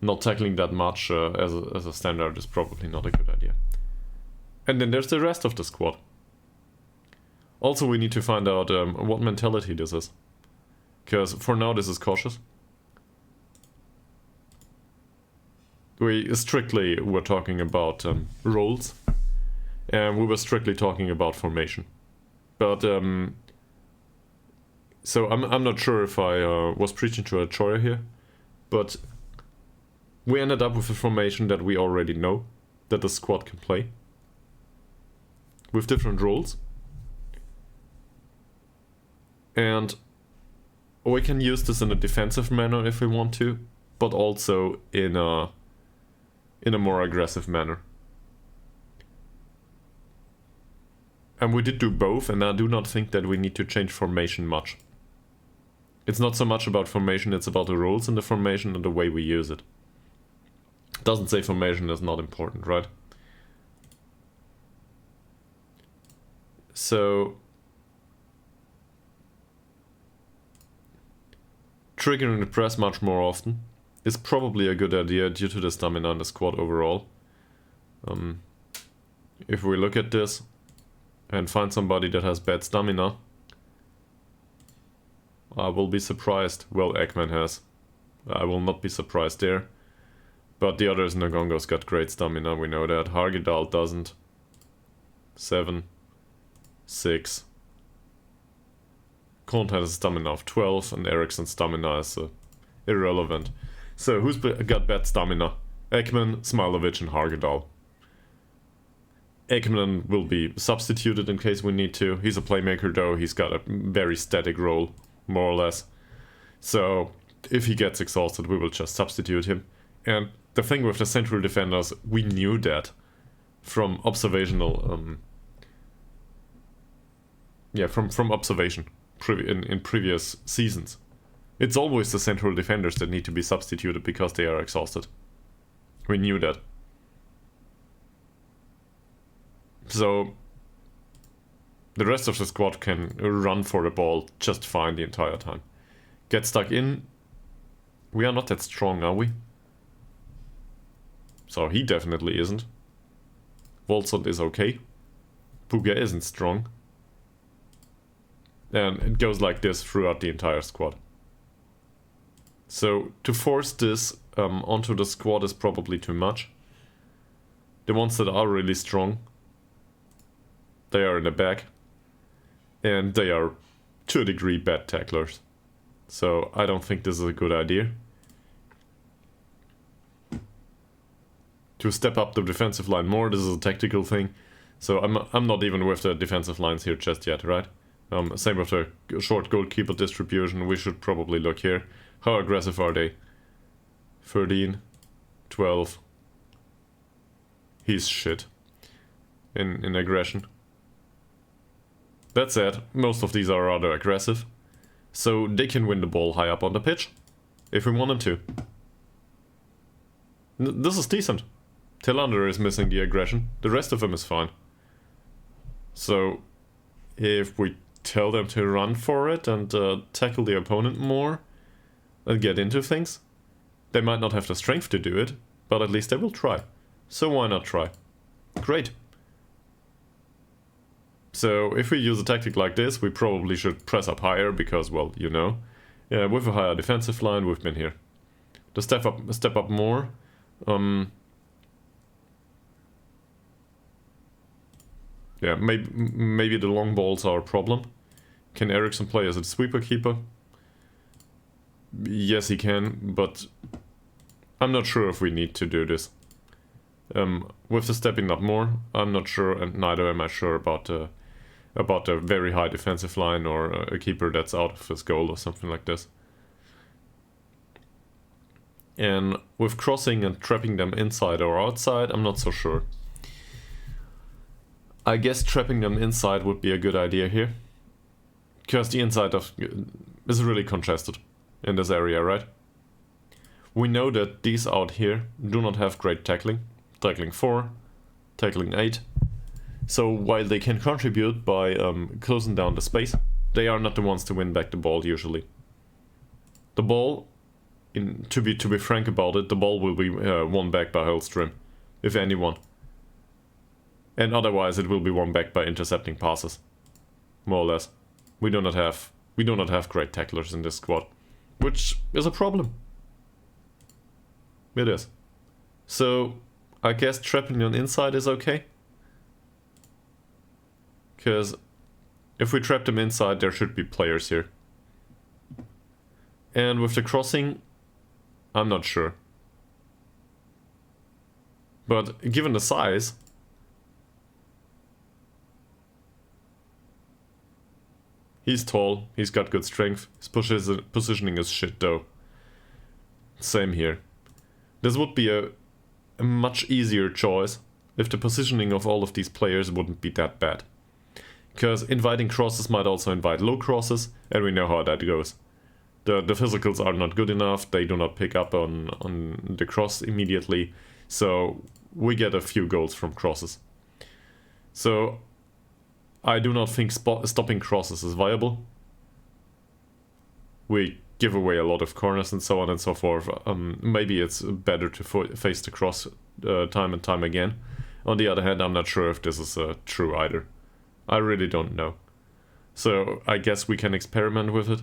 not tackling that much as a standard is probably not a good idea. And then there's the rest of the squad. Also, we need to find out what mentality this is. Because for now, this is cautious. We strictly were talking about roles. And we were strictly talking about formation. But, so I'm not sure if I was preaching to a choir here. But we ended up with a formation that we already know that the squad can play. With different roles. And we can use this in a defensive manner if we want to, but also in a more aggressive manner. And we did do both, and I do not think that we need to change formation much. It's not so much about formation, it's about the roles in the formation and the way we use it. It doesn't say formation is not important, right? So triggering the press much more often is probably a good idea due to the stamina in the squad overall. If we look at this and find somebody that has bad stamina, I will be surprised. Well, Eggman has. I will not be surprised there. But the others, Nagongos got great stamina, we know that. Ytterhogdals doesn't. 7. 6. Kont has a stamina of 12, and Ericsson's stamina is irrelevant. So, who's got bad stamina? Eggman, Smilovic, and Ytterhogdals. Eggman will be substituted in case we need to. He's a playmaker though, he's got a very static role, more or less. So, if he gets exhausted, we will just substitute him. And the thing with the central defenders, we knew that from observational... from observation in previous seasons. It's always the central defenders that need to be substituted because they are exhausted. We knew that. So the rest of the squad can run for the ball just fine the entire time. Get stuck in. We are not that strong, are we? So he definitely isn't. Volsund is okay. Puga isn't strong. And it goes like this throughout the entire squad. So to force this onto the squad is probably too much. The ones that are really strong, they are in the back. And they are, to a degree, bad tacklers. So I don't think this is a good idea. To step up the defensive line more, this is a tactical thing. So I'm not even with the defensive lines here just yet, right? Same with the short goalkeeper distribution, we should probably look here. How aggressive are they? 13, 12. He's shit in aggression. That said, most of these are rather aggressive. So they can win the ball high up on the pitch, if we want them to. This is decent. Tillander is missing the aggression, the rest of them is fine. So, if we tell them to run for it and tackle the opponent more and get into things, they might not have the strength to do it, but at least they will try. So why not try? Great. So if we use a tactic like this, we probably should press up higher because, well, you know, with a higher defensive line, we've been here. To step up more. Yeah, maybe the long balls are a problem. Can Eriksson play as a sweeper keeper? Yes, he can, but I'm not sure if we need to do this. With the stepping up more, I'm not sure, and neither am I sure about a very high defensive line or a keeper that's out of his goal or something like this. And with crossing and trapping them inside or outside, I'm not so sure. I guess trapping them inside would be a good idea here. Because the inside is really congested in this area, right? We know that these out here do not have great tackling. Tackling 4, tackling 8. So while they can contribute by closing down the space, they are not the ones to win back the ball usually. The ball, to be frank about it, the ball will be won back by Hellstrom, if anyone. And otherwise it will be won back by intercepting passes. More or less. We do not have great tacklers in this squad. Which is a problem. It is. So, I guess trapping on inside is okay. Because if we trap them inside, there should be players here. And with the crossing, I'm not sure. But given the size, he's tall, he's got good strength, his positioning is shit though. Same here. This would be a much easier choice if the positioning of all of these players wouldn't be that bad. Because inviting crosses might also invite low crosses, and we know how that goes. The physicals are not good enough, they do not pick up on the cross immediately, so we get a few goals from crosses. So I do not think stopping crosses is viable. We give away a lot of corners and so on and so forth. Maybe it's better to face the cross time and time again. On the other hand, I'm not sure if this is true either. I really don't know. So I guess we can experiment with it.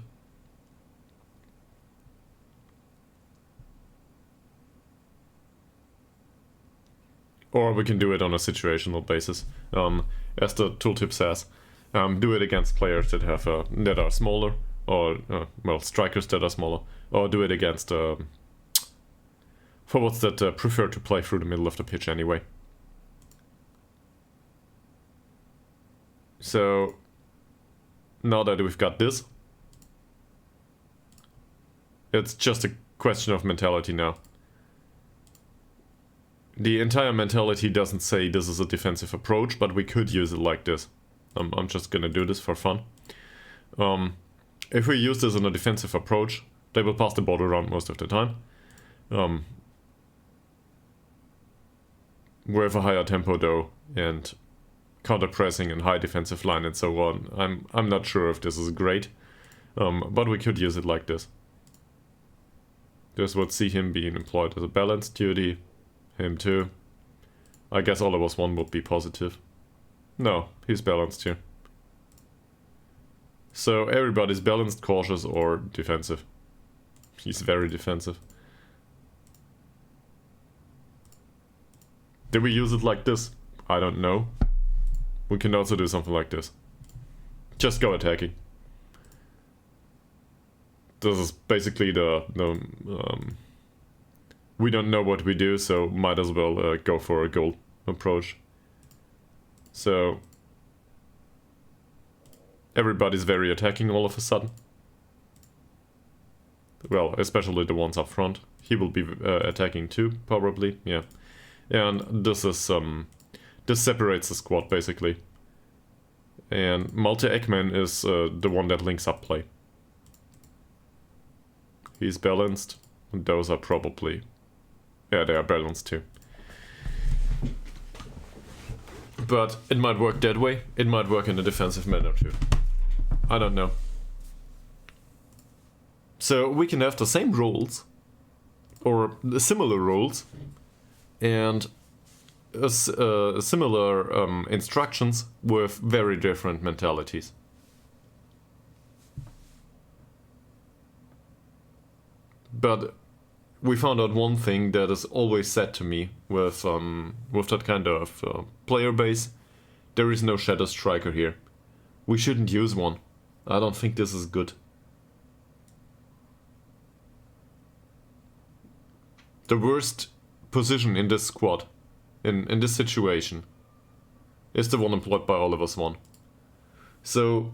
Or we can do it on a situational basis. As the tooltip says, do it against players that have that are smaller, or well, strikers that are smaller, or do it against forwards that prefer to play through the middle of the pitch anyway. So now that we've got this, it's just a question of mentality now. The entire mentality doesn't say this is a defensive approach, but we could use it like this. I'm just gonna do this for fun. If we use this in a defensive approach, they will pass the ball around most of the time. With a higher tempo though, and counter-pressing and high defensive line and so on. I'm not sure if this is great, but we could use it like this. This would see him being employed as a balance duty. Him too. I guess all of us one would be positive. No, he's balanced here. So everybody's balanced, cautious, or defensive. He's very defensive. Did we use it like this? I don't know. We can also do something like this. Just go attacking. This is basically the we don't know what we do, so might as well go for a goal approach. So everybody's very attacking all of a sudden. Well, especially the ones up front. He will be attacking too, probably, yeah. And this is this separates the squad basically. And Multi-Eggman is the one that links up play. He's balanced. And those are probably... yeah, they are balanced too. But it might work that way. It might work in a defensive manner too. I don't know. So we can have the same rules, or similar rules, and similar instructions with very different mentalities. But we found out one thing that is always said to me with that kind of player base. There is no shadow striker here. We shouldn't use one. I don't think this is good. The worst position in this squad, in this situation, is the one employed by all of us one. So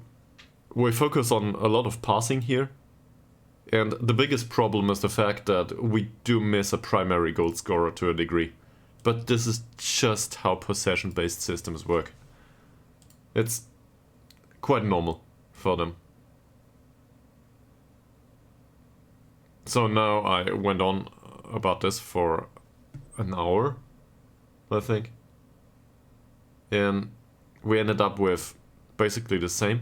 we focus on a lot of passing here. And the biggest problem is the fact that we do miss a primary goal scorer to a degree. But this is just how possession-based systems work. It's quite normal for them. So now I went on about this for an hour, I think. And we ended up with basically the same.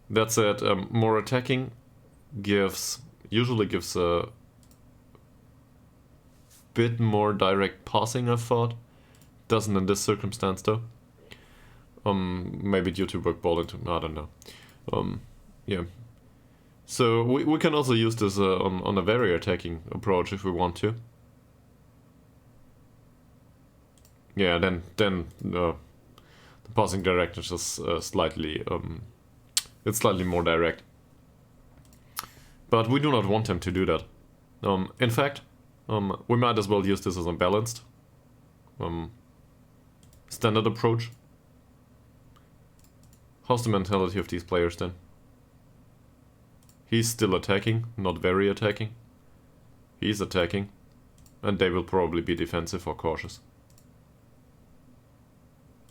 That said, more attacking usually gives a bit more direct passing, I thought. Doesn't in this circumstance though. Maybe due to work ball into, I don't know. Yeah. So we can also use this on a very attacking approach if we want to. Yeah, then the passing direction is slightly it's slightly more direct. But we do not want him to do that. In fact, we might as well use this as a balanced standard approach. How's the mentality of these players then? He's still attacking, not very attacking. He's attacking, and they will probably be defensive or cautious.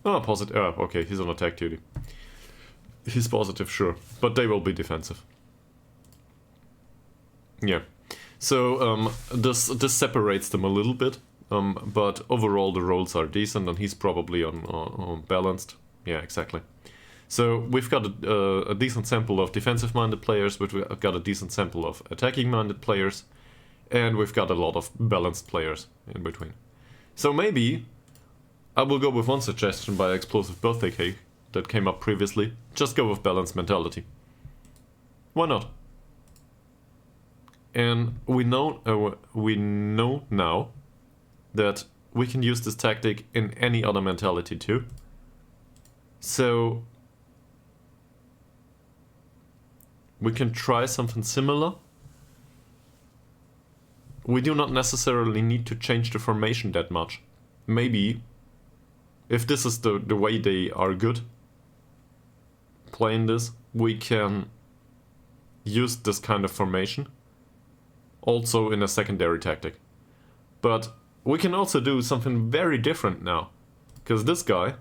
Oh, positive. Oh, okay, he's on attack duty. He's positive, sure, but they will be defensive. Yeah. So this separates them a little bit, but overall the roles are decent, and he's probably on balanced. Yeah, exactly. So we've got a decent sample of defensive-minded players, but we've got a decent sample of attacking-minded players, and we've got a lot of balanced players in between. So maybe I will go with one suggestion by Explosive Birthday Cake that came up previously. Just go with balanced mentality. Why not? And we know now that we can use this tactic in any other mentality too. So we can try something similar. We do not necessarily need to change the formation that much. Maybe, if this is the way they are good playing this, we can use this kind of formation also in a secondary tactic. But we can also do something very different now. Because this guy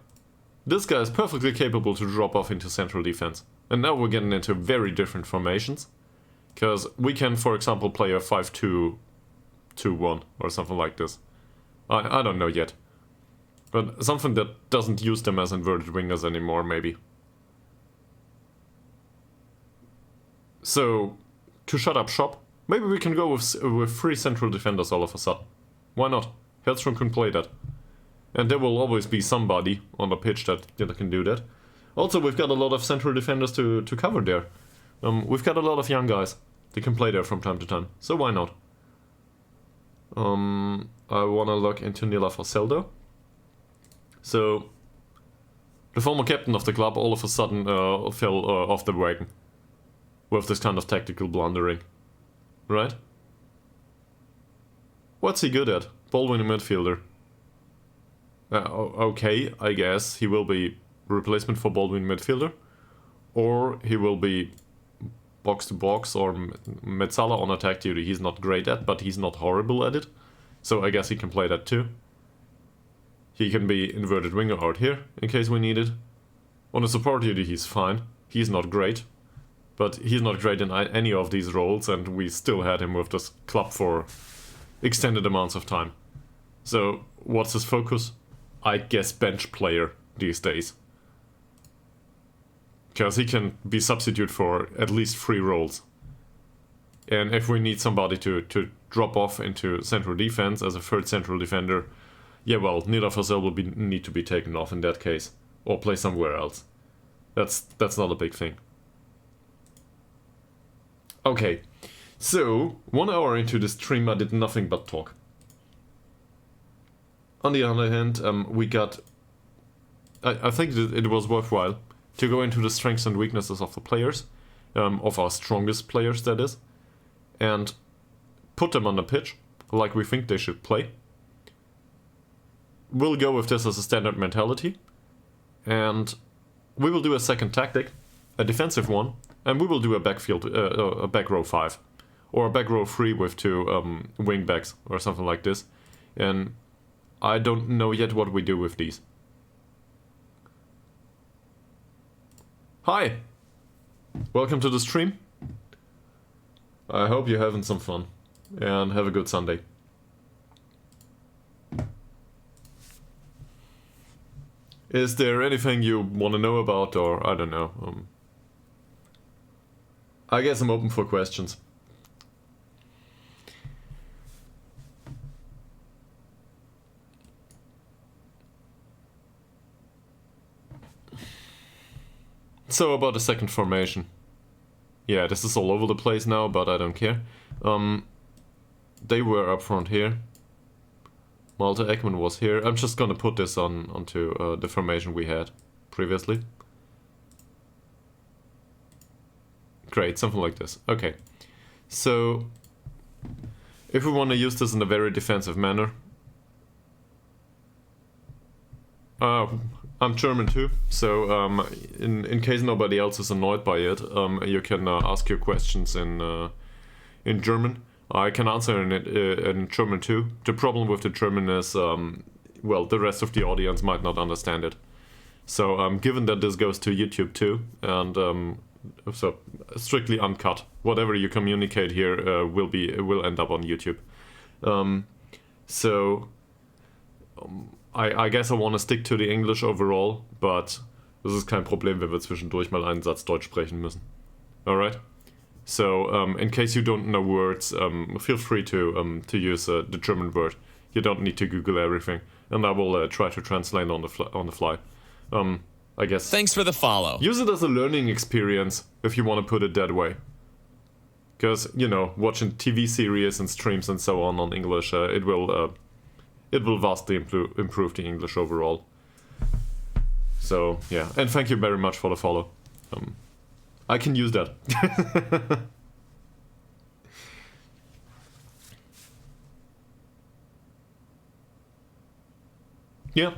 is perfectly capable to drop off into central defense. And now we're getting into very different formations. Because we can, for example, play a 5-2-2-1 or something like this. I don't know yet. But something that doesn't use them as inverted wingers anymore, maybe. So, to shut up shop, maybe we can go with 3 central defenders all of a sudden. Why not? Hellstrom can play that. And there will always be somebody on the pitch that can do that. Also, we've got a lot of central defenders to cover there. We've got a lot of young guys that can play there from time to time. So why not? I wanna look into Nila Faseldo. So, the former captain of the club all of a sudden fell off the wagon with this kind of tactical blundering. Right? What's he good at? Ball-winning midfielder. Okay, I guess he will be replacement for ball-winning midfielder. Or he will be box-to-box or Metzala on attack duty. He's not great at, but he's not horrible at it. So I guess he can play that too. He can be inverted winger out here, in case we need it. On a support duty he's fine. He's not great. But he's not great in any of these roles, and we still had him with this club for extended amounts of time. So, what's his focus? I guess bench player these days. Because he can be substitute for at least 3 roles. And if we need somebody to drop off into central defense as a 3rd central defender, yeah, well, Nila Fasel will need to be taken off in that case. Or play somewhere else. That's not a big thing. Okay, so 1 hour into the stream I did nothing but talk. On the other hand, we got... I think that it was worthwhile to go into the strengths and weaknesses of the players, of our strongest players that is, and put them on the pitch, like we think they should play. We'll go with this as a standard mentality, and we will do a second tactic, a defensive one, and we will do a a back row 5, or a back row 3 with 2 wing backs, or something like this. And I don't know yet what we do with these. Hi! Welcome to the stream. I hope you're having some fun, and have a good Sunday. Is there anything you want to know about, or I don't know? I guess I'm open for questions. So about the second formation. Yeah, this is all over the place now, but I don't care. They were up front here. Malte Ekman was here. I'm just gonna put this onto the formation we had previously. Great, something like this. Okay. So, if we want to use this in a very defensive manner... I'm German too, so in case nobody else is annoyed by it, you can ask your questions in German. I can answer in German too. The problem with the German is, well, the rest of the audience might not understand it. So given that this goes to YouTube too, and so strictly uncut, whatever you communicate here will end up on YouTube. I guess I want to stick to the English overall, but das ist kein Problem, wenn wir zwischendurch mal einen Satz Deutsch sprechen müssen. Alright? So, in case you don't know words, feel free to use the German word. You don't need to Google everything, and I will try to translate on the fly. I guess. Thanks for the follow. Use it as a learning experience, if you want to put it that way. Because, you know, watching TV series and streams and so on English, it will vastly improve the English overall. So, yeah. And thank you very much for the follow. I can use that. Yeah.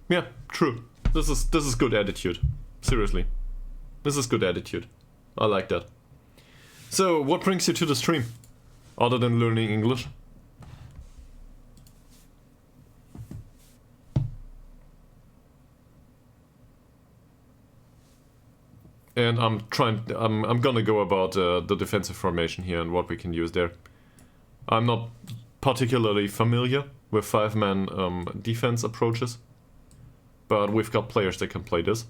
Yeah, true. This is good attitude. Seriously. This is good attitude. I like that. So, what brings you to the stream? Other than learning English? And I'm gonna go about the defensive formation here and what we can use there. I'm not particularly familiar with 5-man defense approaches, but we've got players that can play this.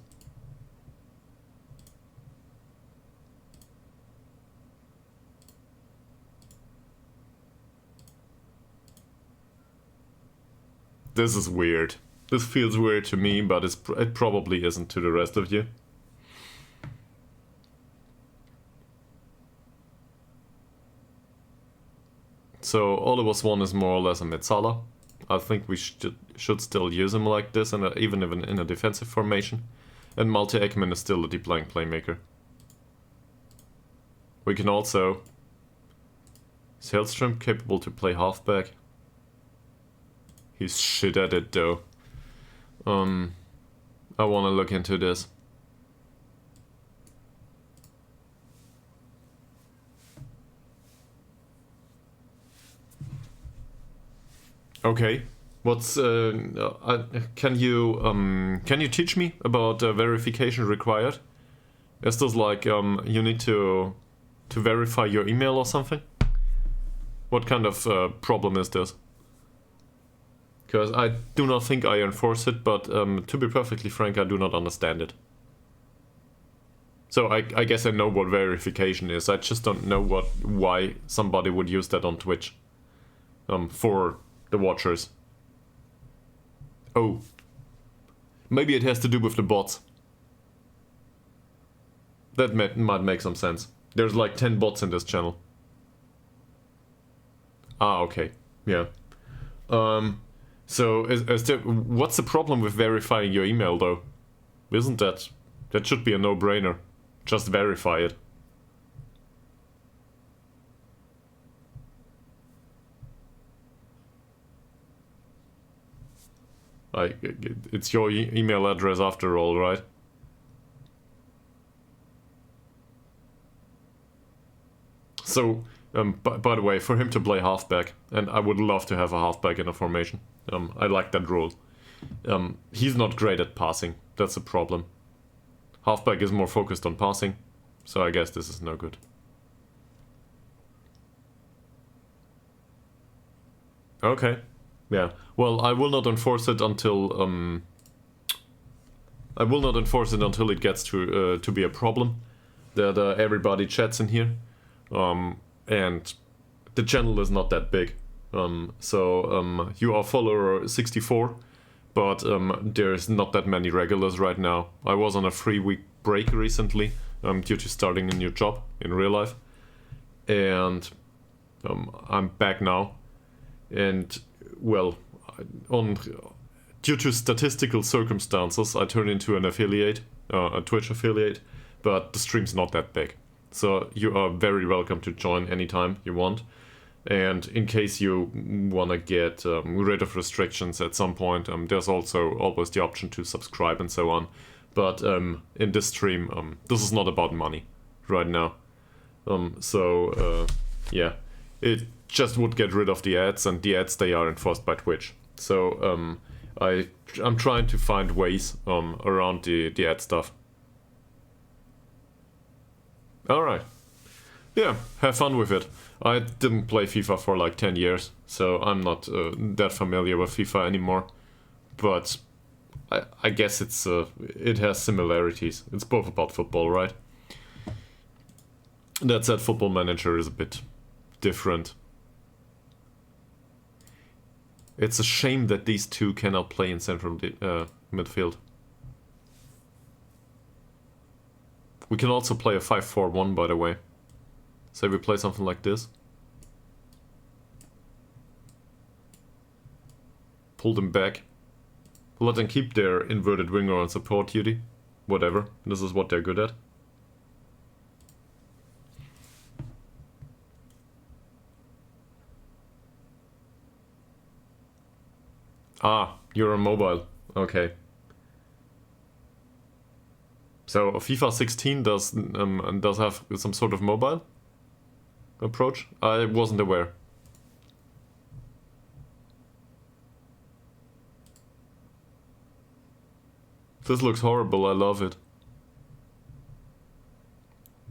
This is weird. This feels weird to me, but it probably isn't to the rest of you. So Olivos 1 is more or less a Metzala. I think we should still use him like this, and even in a defensive formation. And Malte Ekman is still a deep lying playmaker. We can also... Is Hellstrom capable to play halfback? He's shit at it though. I wanna look into this. Okay, what's can you teach me about verification required? Is this like you need to verify your email or something? What kind of problem is this? Because I do not think I enforce it, but to be perfectly frank, I do not understand it. So I guess I know what verification is. I just don't know why somebody would use that on Twitch. For the watchers. Oh. Maybe it has to do with the bots. That might make some sense. There's like 10 bots in this channel. Ah, okay. Yeah. So, what's the problem with verifying your email, though? Isn't that... That should be a no-brainer. Just verify it. It's your email address after all, right? So, by the way, for him to play halfback, and I would love to have a halfback in a formation. I like that role. He's not great at passing. That's a problem. Halfback is more focused on passing, so I guess this is no good. Okay. Yeah. Well, I will not enforce it until it gets to be a problem that everybody chats in here, and the channel is not that big. So you are follower 64, but there's not that many regulars right now. I was on a 3-week break recently due to starting a new job in real life, and I'm back now. And well, due to statistical circumstances, I turned into an affiliate, a Twitch affiliate, but the stream's not that big. So you are very welcome to join anytime you want. And in case you want to get rid of restrictions at some point, there's also always the option to subscribe and so on. But in this stream, this is not about money right now. Yeah, it just would get rid of the ads, and the ads, they are enforced by Twitch. So I'm trying to find ways around the ad stuff. Alright. Yeah, have fun with it. I didn't play FIFA for like 10 years, so I'm not that familiar with FIFA anymore. But I guess it has similarities. It's both about football, right? That said, Football Manager is a bit different. It's a shame that these two cannot play in central midfield. We can also play a 5-4-1, by the way. Say we play something like this. Pull them back. Let them keep their inverted winger on support duty. Whatever. This is what they're good at. Ah, you're on mobile. Okay. So FIFA 16 does have some sort of mobile approach? I wasn't aware. This looks horrible, I love it.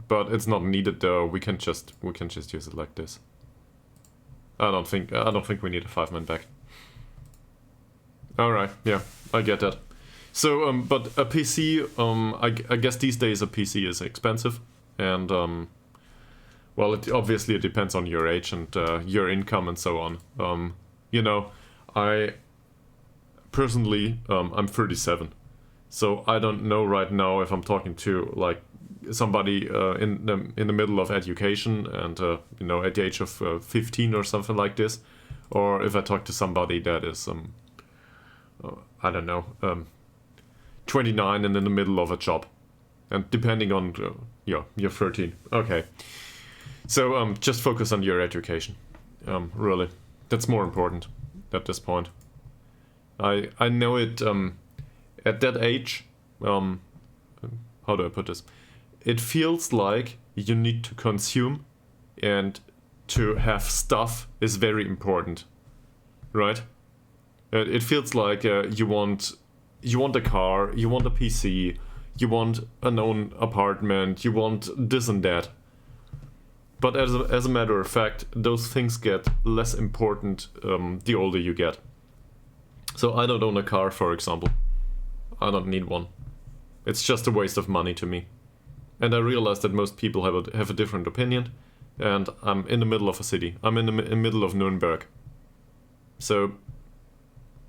But it's not needed though, we can just use it like this. I don't think we need a 5-man back. Alright, yeah, I get that. So, but a PC, I guess these days a PC is expensive, and well, obviously it depends on your age and your income and so on. You know, I personally, I'm 37, so I don't know right now if I'm talking to like somebody in the middle of education and you know, at the age of 15 or something like this, or if I talk to somebody that is I don't know, 29 and in the middle of a job, and depending on yeah, you're 13. Okay, so just focus on your education. Really, that's more important at this point. I know it at that age. How do I put this? It feels like you need to consume, and to have stuff is very important, right? It feels like you want a car, you want a PC, you want an own apartment, you want this and that. But as a matter of fact, those things get less important the older you get. So I don't own a car, for example. I don't need one. It's just a waste of money to me. And I realize that most people have a different opinion. And I'm in the middle of a city. I'm in the middle of Nuremberg. So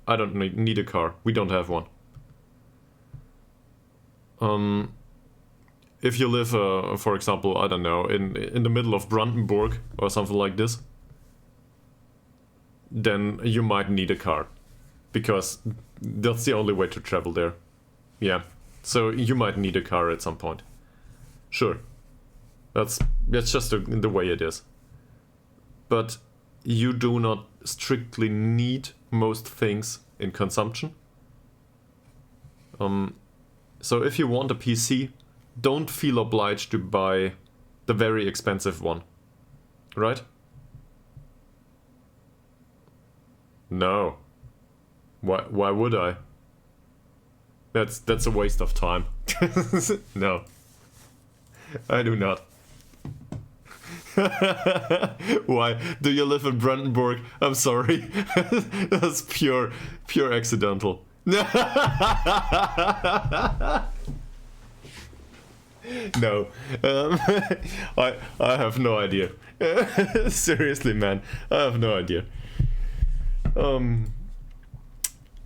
I don't need a car. We don't have one. If you live, for example, I don't know, in the middle of Brandenburg or something like this, then you might need a car, because that's the only way to travel there. Yeah, so you might need a car at some point. Sure, that's just the way it is. But you do not strictly need most things in consumption. So if you want a PC, don't feel obliged to buy the very expensive one, right? No. Why would I? That's a waste of time. No. I do not. Why? Do you live in Brandenburg? I'm sorry. That's pure accidental. No. I have no idea. Seriously, man, I have no idea.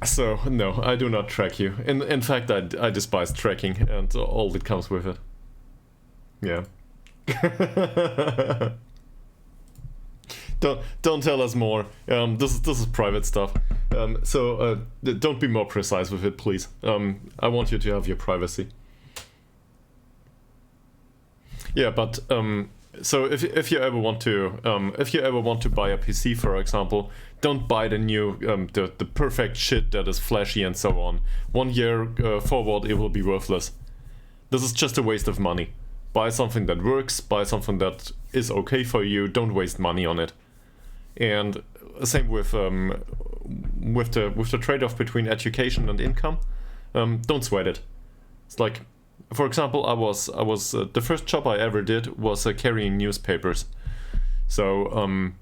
So no, I do not track you. In fact, I despise tracking and all that comes with it. Yeah. Don't tell us more. This is private stuff. So don't be more precise with it, please. I want you to have your privacy. Yeah, but so if you ever want to buy a PC, for example, don't buy the new the perfect shit that is flashy and so on. 1 year forward, it will be worthless. This is just a waste of money. Buy something that works. Buy something that is okay for you. Don't waste money on it. And same with the trade-off between education and income. Don't sweat it. It's like, for example, I was the first job I ever did was carrying newspapers. So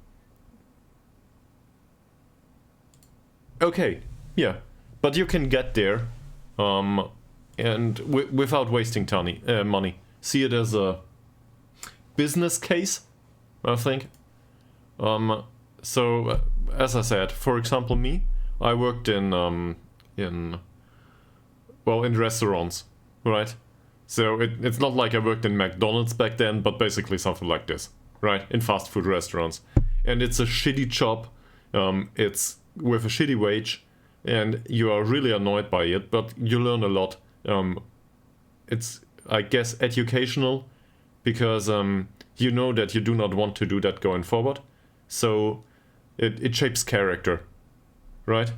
okay, yeah, but you can get there, and without wasting money. See it as a business case, I think. So as I said, for example, I worked in restaurants, right? So it's not like I worked in McDonald's back then, but basically something like this, right? In fast food restaurants. And it's a shitty job, it's with a shitty wage, and you are really annoyed by it, but you learn a lot. It's, I guess, educational, because you know that you do not want to do that going forward. So it shapes character, right?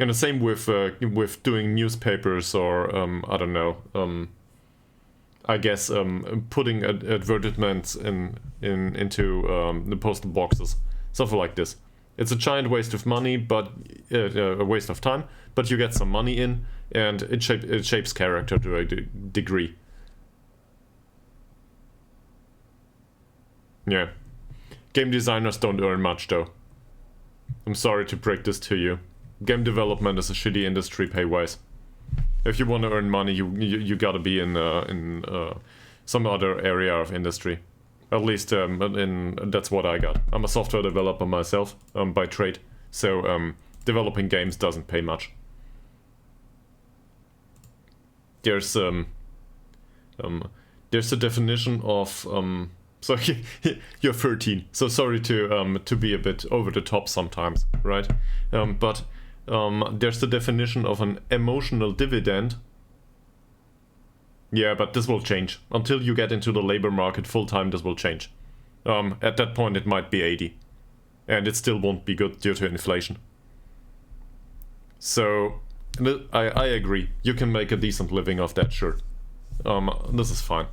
And the same with doing newspapers or I don't know, I guess putting advertisements into the postal boxes, something like this. It's a giant waste of money, but a waste of time. But you get some money in, and it shapes character to a degree. Yeah. Game designers don't earn much, though. I'm sorry to break this to you. Game development is a shitty industry pay-wise. If you want to earn money, you gotta be in some other area of industry. At least that's what I got. I'm a software developer myself, by trade. So developing games doesn't pay much. There's a definition of so you're 13, so sorry to be a bit over the top sometimes, right? But there's the definition of an emotional dividend. Yeah, but this will change. Until you get into the labor market full-time, this will change. At that point it might be 80. And it still won't be good due to inflation. So, I agree. You can make a decent living off that, sure. This is fine.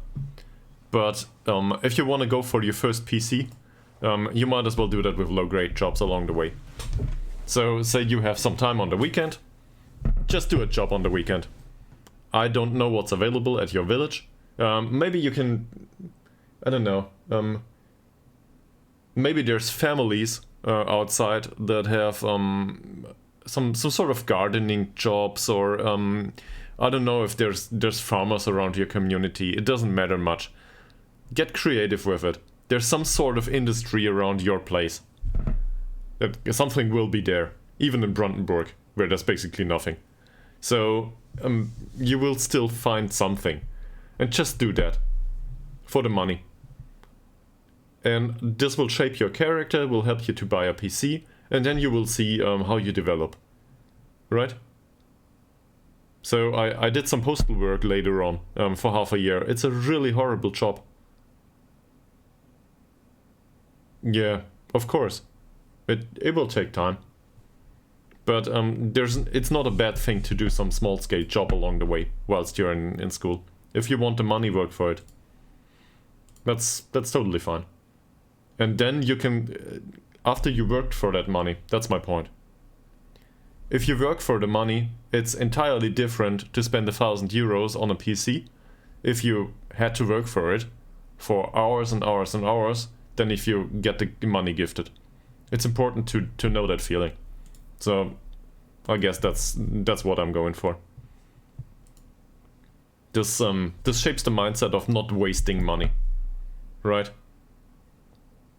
But if you want to go for your first PC, you might as well do that with low-grade jobs along the way. So, say you have some time on the weekend, just do a job on the weekend. I don't know what's available at your village. Maybe you can, I don't know, maybe there's families outside that have some sort of gardening jobs, or I don't know if there's farmers around your community. It doesn't matter much. Get creative with it. There's some sort of industry around your place. That something will be there, even in Brandenburg, where there's basically nothing. So you will still find something, and just do that for the money. And this will shape your character, will help you to buy a PC, and then you will see how you develop, right? So I did some postal work later on for half a year. It's a really horrible job. Yeah, of course. It will take time. But it's not a bad thing to do some small-scale job along the way whilst you're in school. If you want the money, work for it. That's totally fine. And then you can, after you worked for that money, that's my point. If you work for the money, it's entirely different to spend 1,000 euros on a PC if you had to work for it for hours and hours and hours than if you get the money gifted. It's important to know that feeling. So I guess that's what I'm going for. This shapes the mindset of not wasting money, right?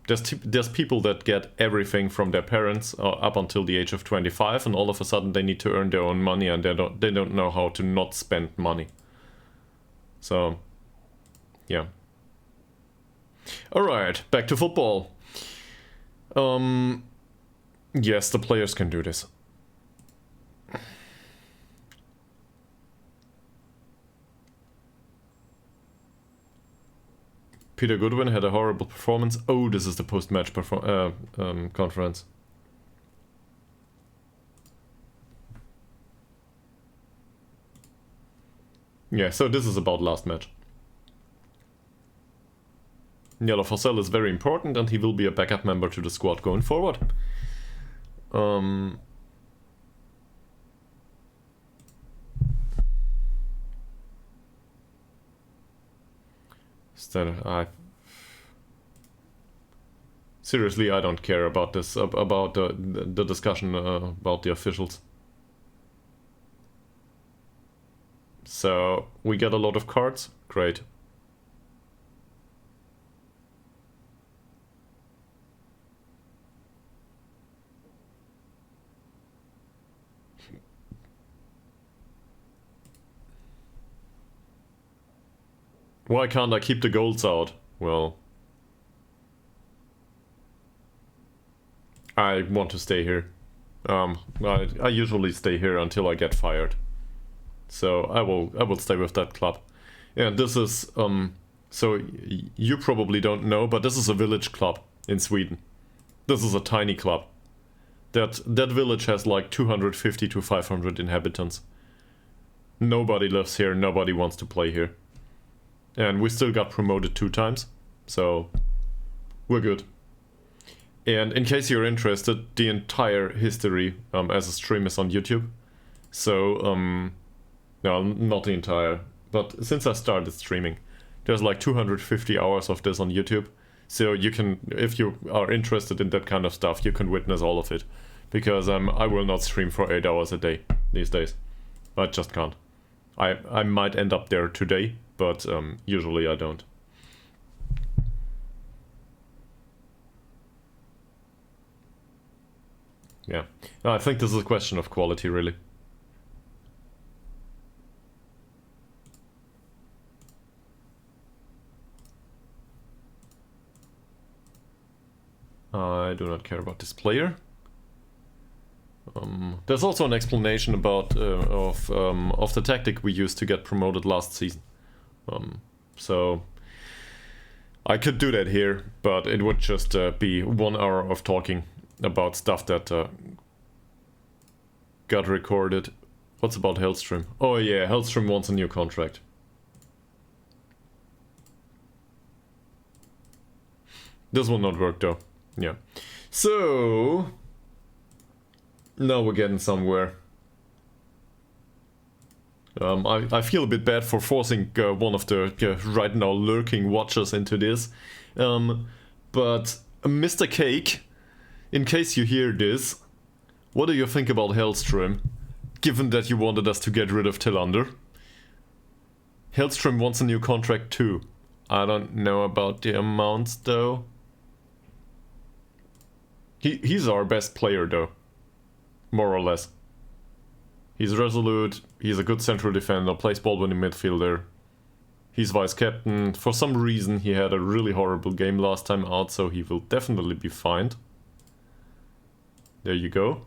There's people that get everything from their parents up until the age of 25, and all of a sudden they need to earn their own money, and they don't know how to not spend money. So, yeah. All right, back to football. Yes, the players can do this. Peter Goodwin had a horrible performance. Oh, this is the post-match conference. Yeah, so this is about last match. Yellow Forsell is very important, and he will be a backup member to the squad going forward. Seriously, I don't care about this, about the discussion about the officials. So, we get a lot of cards. Great. Why can't I keep the golds out? Well, I want to stay here. I usually stay here until I get fired. So I will stay with that club. And this is so you probably don't know, but this is a village club in Sweden. This is a tiny club. That village has like 250 to 500 inhabitants. Nobody lives here, nobody wants to play here. And we still got promoted 2 times, so we're good. And in case you're interested, the entire history as a stream is on YouTube. So, no, not the entire, but since I started streaming, there's like 250 hours of this on YouTube. So you can, if you are interested in that kind of stuff, you can witness all of it. Because I will not stream for 8 hours a day these days. I just can't. I might end up there today, but usually I don't. Yeah, I think this is a question of quality, really. I do not care about this player. There's also an explanation about of the tactic we used to get promoted last season. So I could do that here, but it would just be 1 hour of talking about stuff that got recorded. What's about Hellstrom? Oh yeah, Hellstrom wants a new contract. This will not work though. Yeah. So now we're getting somewhere. I feel a bit bad for forcing one of the right now lurking watchers into this. But Mr. Cake, in case you hear this, what do you think about Hellstrom, given that you wanted us to get rid of Tillander? Hellstrom wants a new contract too. I don't know about the amounts though. He's our best player though. More or less. He's resolute, he's a good central defender, plays ball winning midfielder. He's vice captain. For some reason he had a really horrible game last time out, so he will definitely be fined. There you go.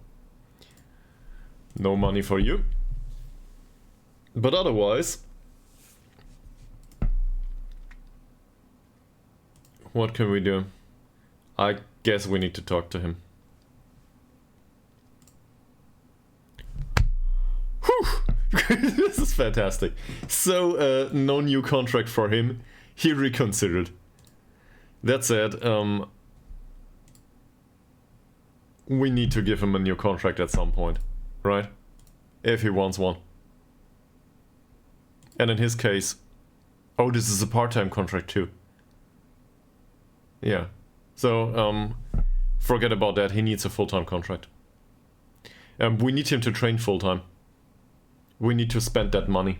No money for you. But otherwise, what can we do? I guess we need to talk to him. This is fantastic. So, no new contract for him. He reconsidered. That said, we need to give him a new contract at some point, right? If he wants one. And in his case... Oh, this is a part-time contract too. Yeah. So, forget about that. He needs a full-time contract. We need him to train full-time. We need to spend that money.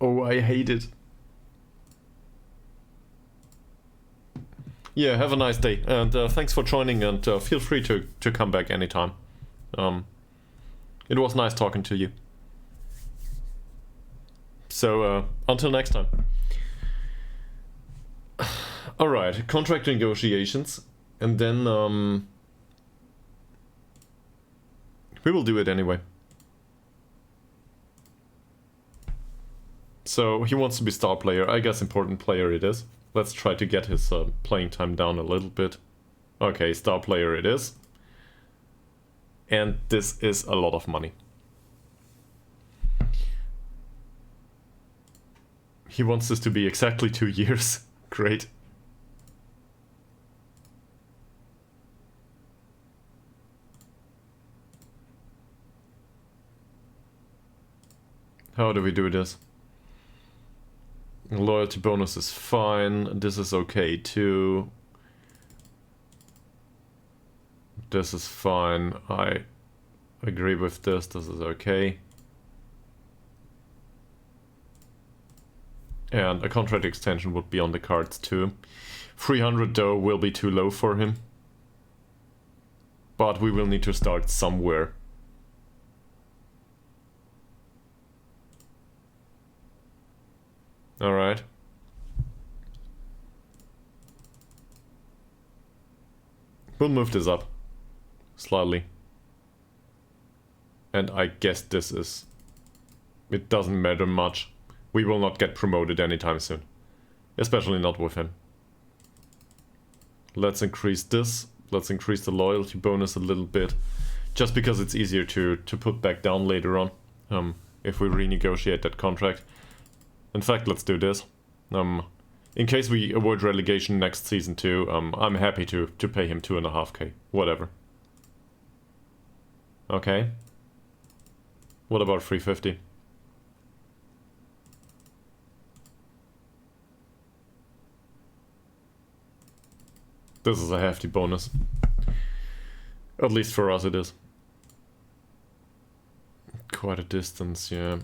Oh, I hate it. Yeah, have a nice day, and thanks for joining, and feel free to come back anytime. It was nice talking to you. So, until next time. Alright, contract negotiations, and then we will do it anyway. So, he wants to be star player. I guess important player it is. Let's try to get his playing time down a little bit. Okay, star player it is. And this is a lot of money. He wants this to be exactly 2 years. Great. How do we do this? Loyalty bonus is fine. This is okay too. This is fine. I agree with this. This is okay. And a contract extension would be on the cards too. 300 though will be too low for him. But we will need to start somewhere. Alright. We'll move this up. Slightly. And I guess this is... It doesn't matter much. We will not get promoted anytime soon. Especially not with him. Let's increase this. Let's increase the loyalty bonus a little bit. Just because it's easier to put back down later on. If we renegotiate that contract. In fact, let's do this. In case we avoid relegation next season too, I'm happy to pay him 2.5k. Whatever. Okay. What about 350? This is a hefty bonus. At least for us it is. Quite a distance, yeah.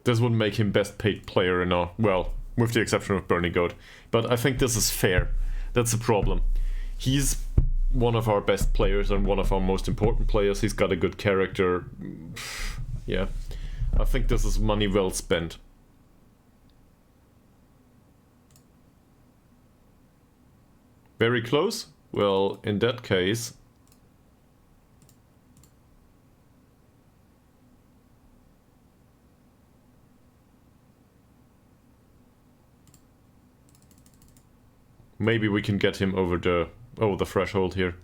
This would make him best paid player in our... Well, with the exception of Bernie Goat. But I think this is fair. That's the problem. He's one of our best players and one of our most important players. He's got a good character. Yeah. I think this is money well spent. Very close? Well, in that case... Maybe we can get him over the threshold here.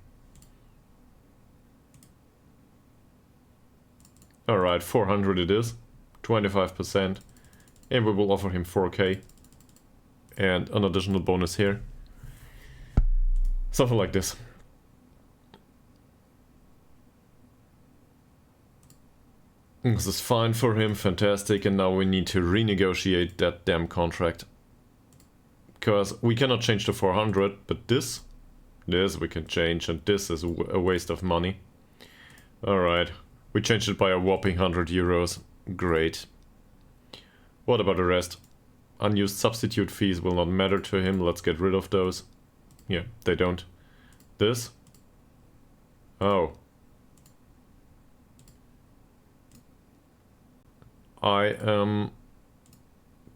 Alright, 400 it is. 25%. And we will offer him 4k. And an additional bonus here. Something like this. This is fine for him, fantastic, and now we need to renegotiate that damn contract. Because we cannot change the 400, but this we can change, and this is a waste of money. Alright, we changed it by a whopping 100 euros. Great. What about the rest? Unused substitute fees will not matter to him, let's get rid of those. Yeah, they don't. This? Oh. I am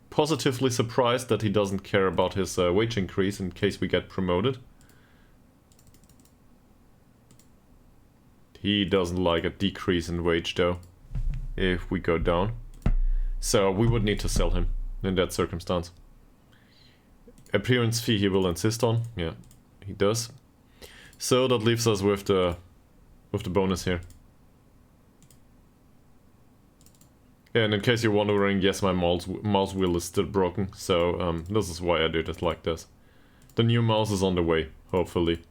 positively surprised that he doesn't care about his wage increase in case we get promoted. He doesn't like a decrease in wage though, if we go down. So we would need to sell him in that circumstance. Appearance fee he will insist on. Yeah, he does. So that leaves us with the bonus here. Yeah, and in case you're wondering, yes, my mouse wheel is still broken, so this is why I did it like this. The new mouse is on the way, hopefully.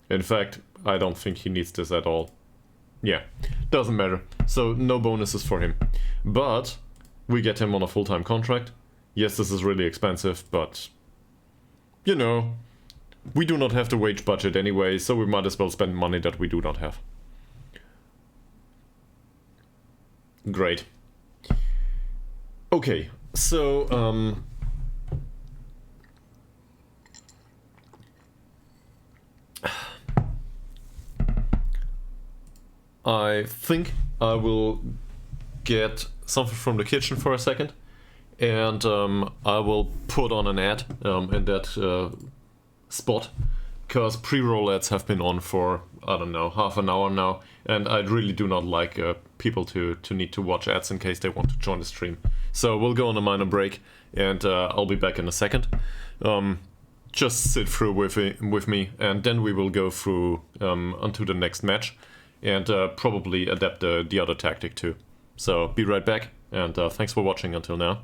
In fact, I don't think he needs this at all. Yeah, doesn't matter. So no bonuses for him. But we get him on a full-time contract. Yes, this is really expensive, but, you know, we do not have the wage budget anyway, so we might as well spend money that we do not have. Great. Okay, so I think I will get something from the kitchen for a second, and I will put on an ad in that spot, because pre-roll ads have been on for, I don't know, half an hour now, and I really do not like people to need to watch ads in case they want to join the stream. So we'll go on a minor break, and I'll be back in a second. Just sit through with me, and then we will go through onto the next match, and probably adapt the other tactic too. So be right back, and thanks for watching until now.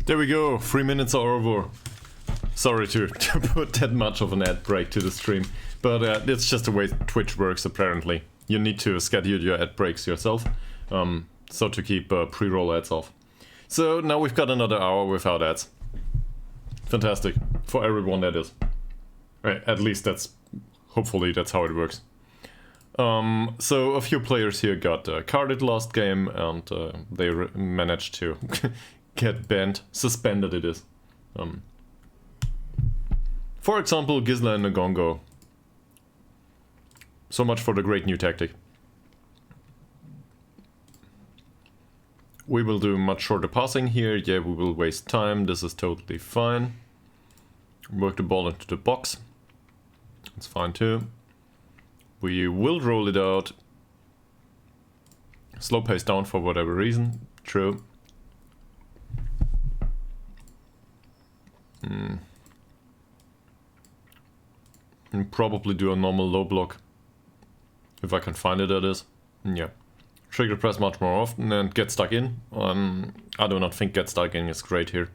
There we go, 3 minutes are over. Sorry to put that much of an ad break to the stream, but it's just the way Twitch works apparently. You need to schedule your ad breaks yourself, so to keep pre-roll ads off. So now we've got another hour without ads. Fantastic, for everyone that is. At least hopefully that's how it works. So a few players here got carded last game, and they managed to get banned, suspended it is. For example, Gisla and Nagongo. So much for the great new tactic. We will do much shorter passing here. Yeah, we will waste time. This is totally fine. Work the ball into the box. It's fine too. We will roll it out Slow pace down for whatever reason. True. And probably do a normal low block. If I can find it, that is. Yeah. Trigger press much more often and get stuck in. I do not think get stuck in is great here.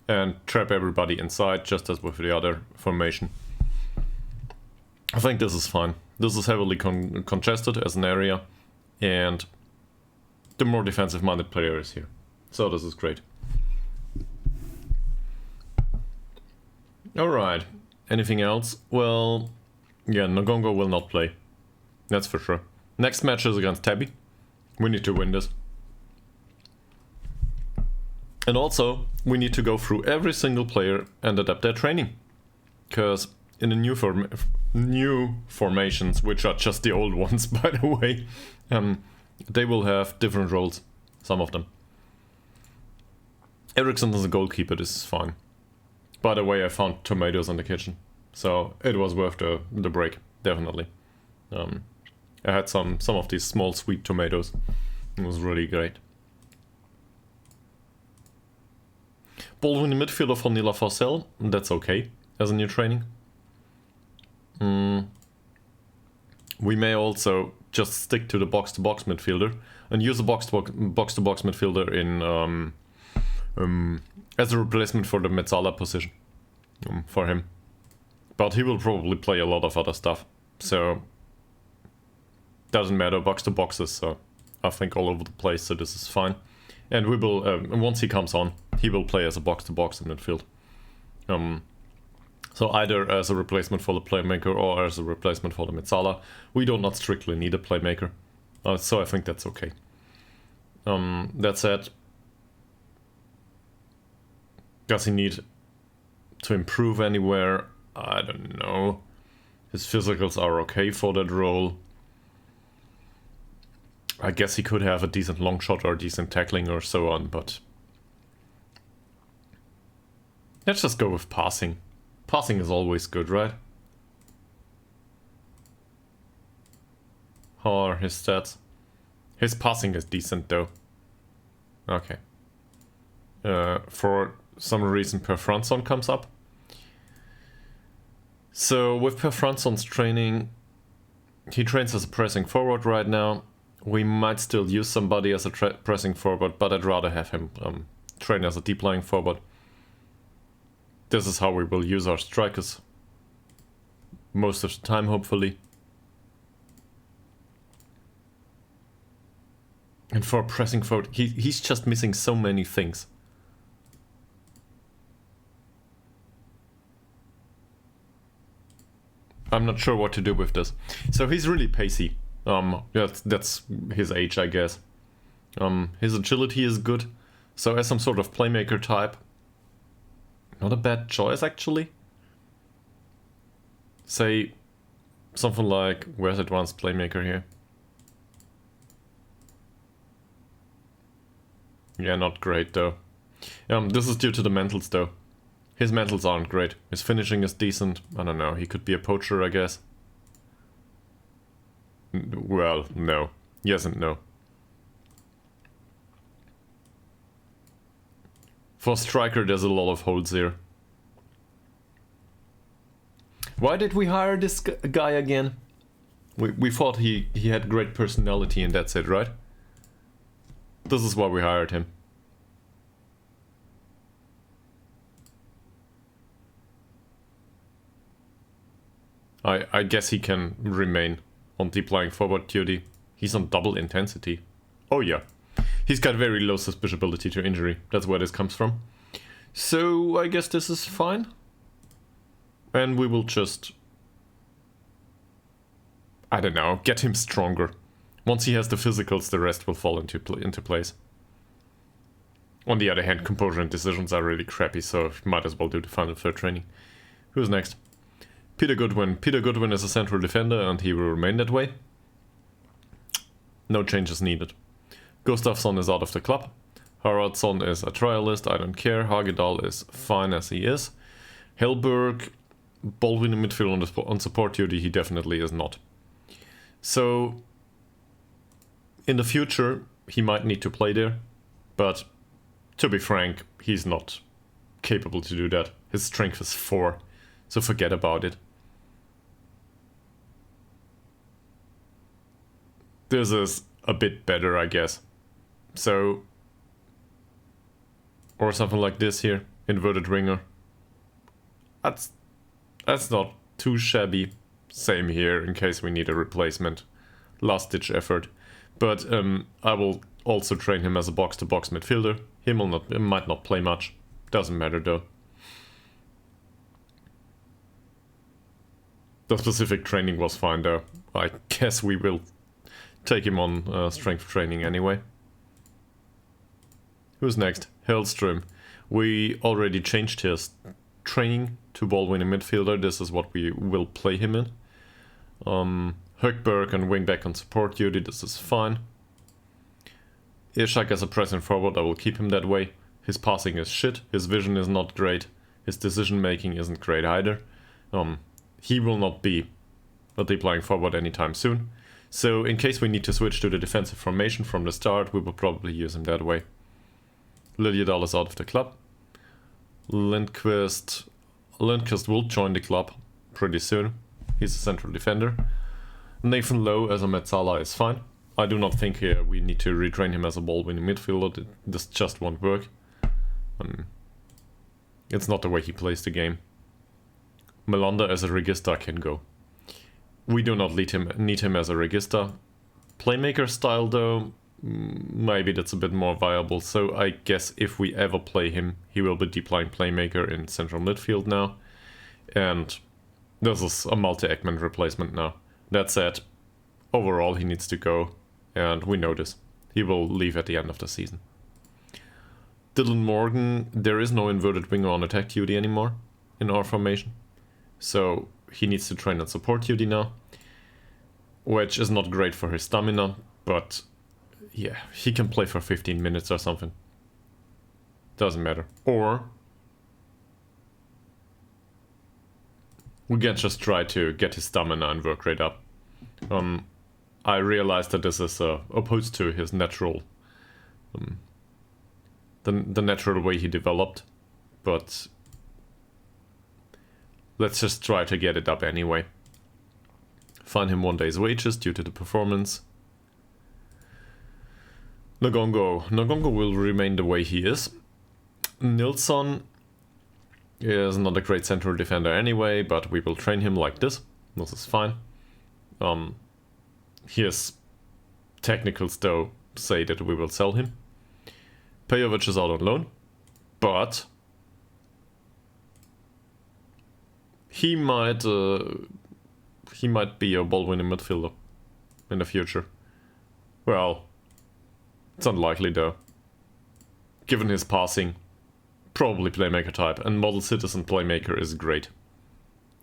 And trap everybody inside, just as with the other formation. I think this is fine. This is heavily congested as an area, and the more defensive-minded player is here. So this is great. Alright, anything else? Well, yeah, Ngongo will not play. That's for sure. Next match is against Tabby. We need to win this. And also, we need to go through every single player and adapt their training. Because in the new formations, which are just the old ones, by the way, they will have different roles, some of them. Eriksson is a goalkeeper, this is fine. By the way, I found tomatoes in the kitchen, so it was worth the break, definitely. I had some of these small sweet tomatoes. It was really great. Baldwin in midfielder for Nila Forsell, that's okay as a new training. We may also just stick to the box-to-box midfielder and use a box-to-box midfielder in as a replacement for the Mezzala position for him. But he will probably play a lot of other stuff, so doesn't matter. Box-to-box is I think all over the place, so this is fine. And we will once he comes on, he will play as a box-to-box in midfield. So either as a replacement for the playmaker or as a replacement for the Mezzala. We do not strictly need a playmaker, so I think that's okay. That said, does he need to improve anywhere? I don't know. His physicals are okay for that role. I guess he could have a decent long shot or decent tackling or so on, but let's just go with passing. Passing is always good, right? How are his stats? His passing is decent though. Okay. For some reason Per Fransson comes up. So with Per Fransson's training, he trains as a pressing forward right now. We might still use somebody as a pressing forward, but I'd rather have him train as a deep lying forward. This is how we will use our strikers most of the time, hopefully. And for pressing forward, he's just missing so many things. I'm not sure what to do with this. So he's really pacey. That's his age, I guess. His agility is good. So as some sort of playmaker type, not a bad choice, actually. Say something like, where's advanced playmaker here? Yeah, not great though. This is due to the mentals though. His mentals aren't great. His finishing is decent. I don't know, he could be a poacher, I guess. Well, no. Yes and no. For striker, there's a lot of holes here. Why did we hire this guy again? We thought he had great personality and that's it, right? This is why we hired him. I guess he can remain on deep lying forward duty. He's on double intensity. Oh yeah. He's got very low susceptibility to injury. That's where this comes from. So I guess this is fine. And we will just, I don't know, get him stronger. Once he has the physicals, the rest will fall into place. On the other hand, composure and decisions are really crappy, so might as well do the final third training. Who's next? Peter Goodwin. Peter Goodwin is a central defender and he will remain that way. No changes needed. Gustafsson is out of the club. Haraldsson is a trialist, I don't care. Hagedal is fine as he is. Hellberg, Baldwin in midfield on support duty, he definitely is not. So In the future, he might need to play there, but to be frank, he's not capable to do that. His strength is 4, so forget about it. This is a bit better, I guess. So, or something like this here, inverted winger. That's not too shabby. Same here, in case we need a replacement. Last-ditch effort. But I will also train him as a box-to-box midfielder. He might not play much. Doesn't matter though. The specific training was fine though. I guess we will take him on strength training anyway. Who's next? Hellström. We already changed his training to ball-winning midfielder. This is what we will play him in. Högberg and wingback on support duty, this is fine. Ishak as a pressing forward, I will keep him that way. His passing is shit, his vision is not great, his decision making isn't great either. He will not be playing forward anytime soon. So in case we need to switch to the defensive formation from the start, we will probably use him that way. Ytterhogdals is out of the club. Lindqvist will join the club pretty soon. He's a central defender. Nathan Lowe as a Metzala is fine. I do not think we need to retrain him as a ball-winning midfielder. This just won't work. It's not the way he plays the game. Melander as a regista can go. We do not need him as a regista. Playmaker style though, maybe that's a bit more viable. So I guess if we ever play him, he will be deep line playmaker in central midfield now. And this is a multi-Ekman replacement now. That said, overall he needs to go, and we know this. He will leave at the end of the season. Dylan Morgan, there is no inverted winger on attack duty anymore in our formation. So he needs to train on support duty now, which is not great for his stamina, but yeah, he can play for 15 minutes or something. Doesn't matter. Or we can just try to get his stamina and work rate up. I realized that this is opposed to his natural, the natural way he developed, but let's just try to get it up anyway. Fine him 1 day's wages due to the performance. Nagongo will remain the way he is. Nilsson is not a great central defender anyway, but we will train him like this. This is fine. His technicals though say that we will sell him. Pejovic is out on loan, but he might be a ball-winning midfielder in the future. Well, it's unlikely though. Given his passing, probably playmaker type, and model citizen playmaker is great.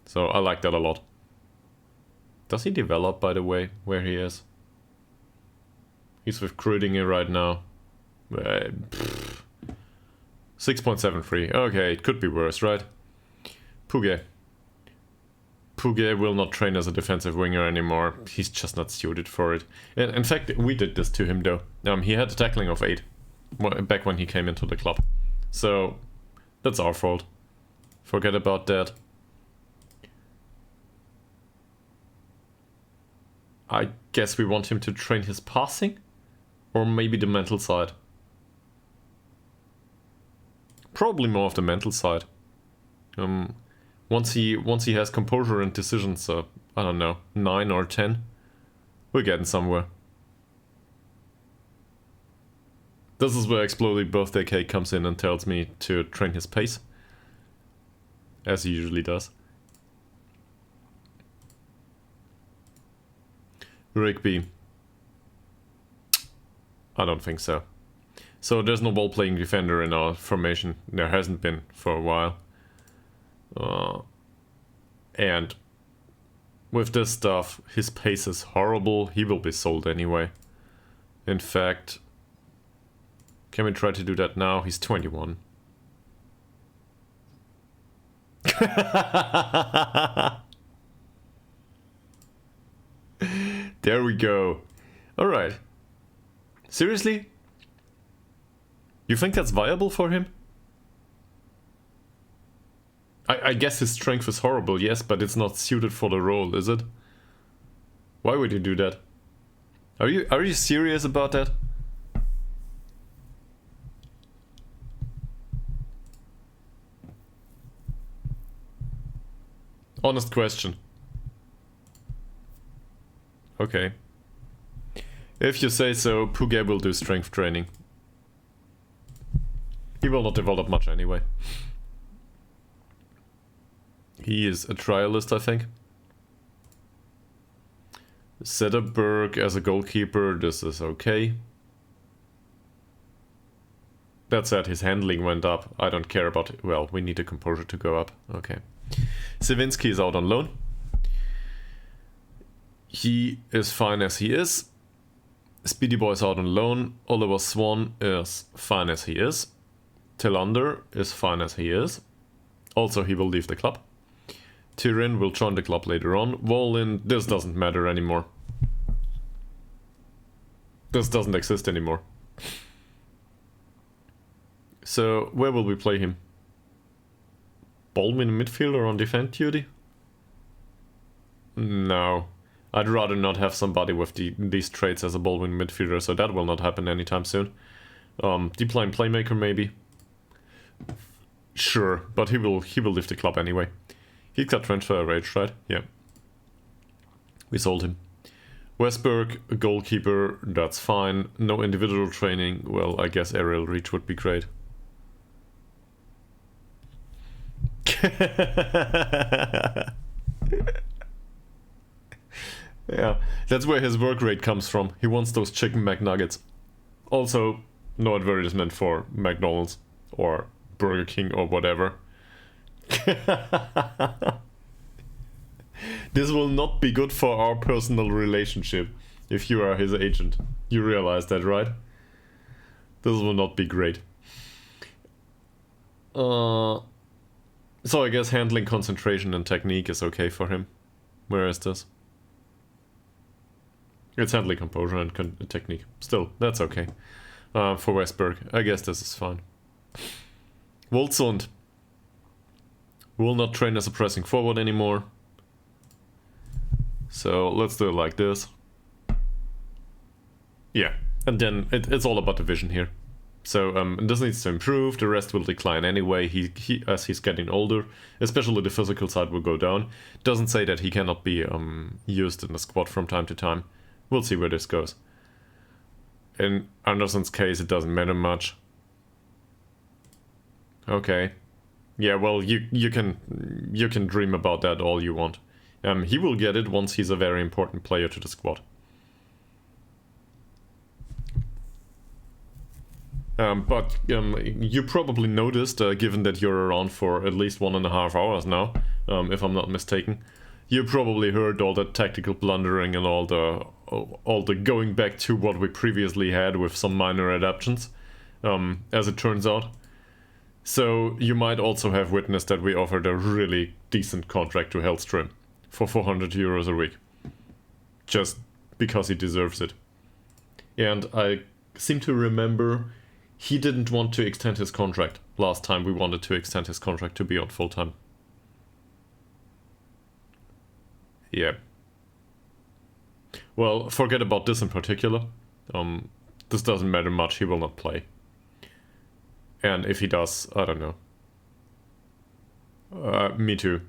So I like that a lot. Does he develop, by the way, where he is? He's with Krödinger right now. 6.73. Okay, it could be worse, right? Puge will not train as a defensive winger anymore. He's just not suited for it. In fact, we did this to him though. He had a tackling of 8 back when he came into the club. So that's our fault. Forget about that. I guess we want him to train his passing? Or maybe the mental side? Probably more of the mental side. Once he has composure and decisions, I don't know, 9 or 10, we're getting somewhere. This is where Exploding Birthday Cake comes in and tells me to train his pace. As he usually does. Rigby. I don't think so. So there's no ball-playing defender in our formation. There hasn't been for a while. And with this stuff, his pace is horrible. He will be sold anyway. In fact, can we try to do that now? He's 21. There we go. Alright. Seriously? You think that's viable for him? I guess his strength is horrible, yes, but it's not suited for the role, is it? Why would you do that? Are you serious about that? Honest question. Okay. If you say so, Puge will do strength training. He will not develop much anyway. He is a trialist, I think. Zetterberg as a goalkeeper, this is okay. That said, his handling went up. I don't care about it. Well, we need a composure to go up. Okay. Sawinski is out on loan. He is fine as he is. Speedy Boy is out on loan. Oliver Swan is fine as he is. Tillander is fine as he is. Also, he will leave the club. Tyrion will join the club later on. Wallin, this doesn't matter anymore. This doesn't exist anymore. So, where will we play him? Baldwin midfielder on defense duty? No. I'd rather not have somebody with these traits as a Baldwin midfielder, so that will not happen anytime soon. Deep line playmaker maybe? Sure, but he will leave the club anyway. He's got transfer rage, right? Yeah. We sold him. Westberg, a goalkeeper, that's fine. No individual training, well, I guess aerial reach would be great. Yeah, that's where his work rate comes from. He wants those chicken McNuggets. Also, no advertisement for McDonald's or Burger King or whatever. This will not be good for our personal relationship if you are his agent. You realize that, right? This will not be great. So I guess handling, concentration and technique is okay for him. Where is this? It's handling, composure and technique. Still, that's okay. For Westberg, I guess this is fine. Wolzund will not train as a pressing forward anymore. So let's do it like this. Yeah, and then it's all about the vision here. So this needs to improve, the rest will decline anyway, he as he's getting older, especially the physical side will go down. Doesn't say that he cannot be used in the squad from time to time. We'll see where this goes. In Anderson's case, it doesn't matter much. Okay. Yeah, well, you can dream about that all you want. He will get it once he's a very important player to the squad. But you probably noticed, given that you're around for at least 1.5 hours now, if I'm not mistaken, you probably heard all the tactical blundering and all the going back to what we previously had with some minor adaptations, as it turns out. So you might also have witnessed that we offered a really decent contract to Hellstrom for 400 euros a week, just because he deserves it. And I seem to remember he didn't want to extend his contract last time we wanted to extend his contract to be on full-time. Yeah. Well, forget about this in particular. This doesn't matter much, he will not play. And if he does, I don't know. Me too.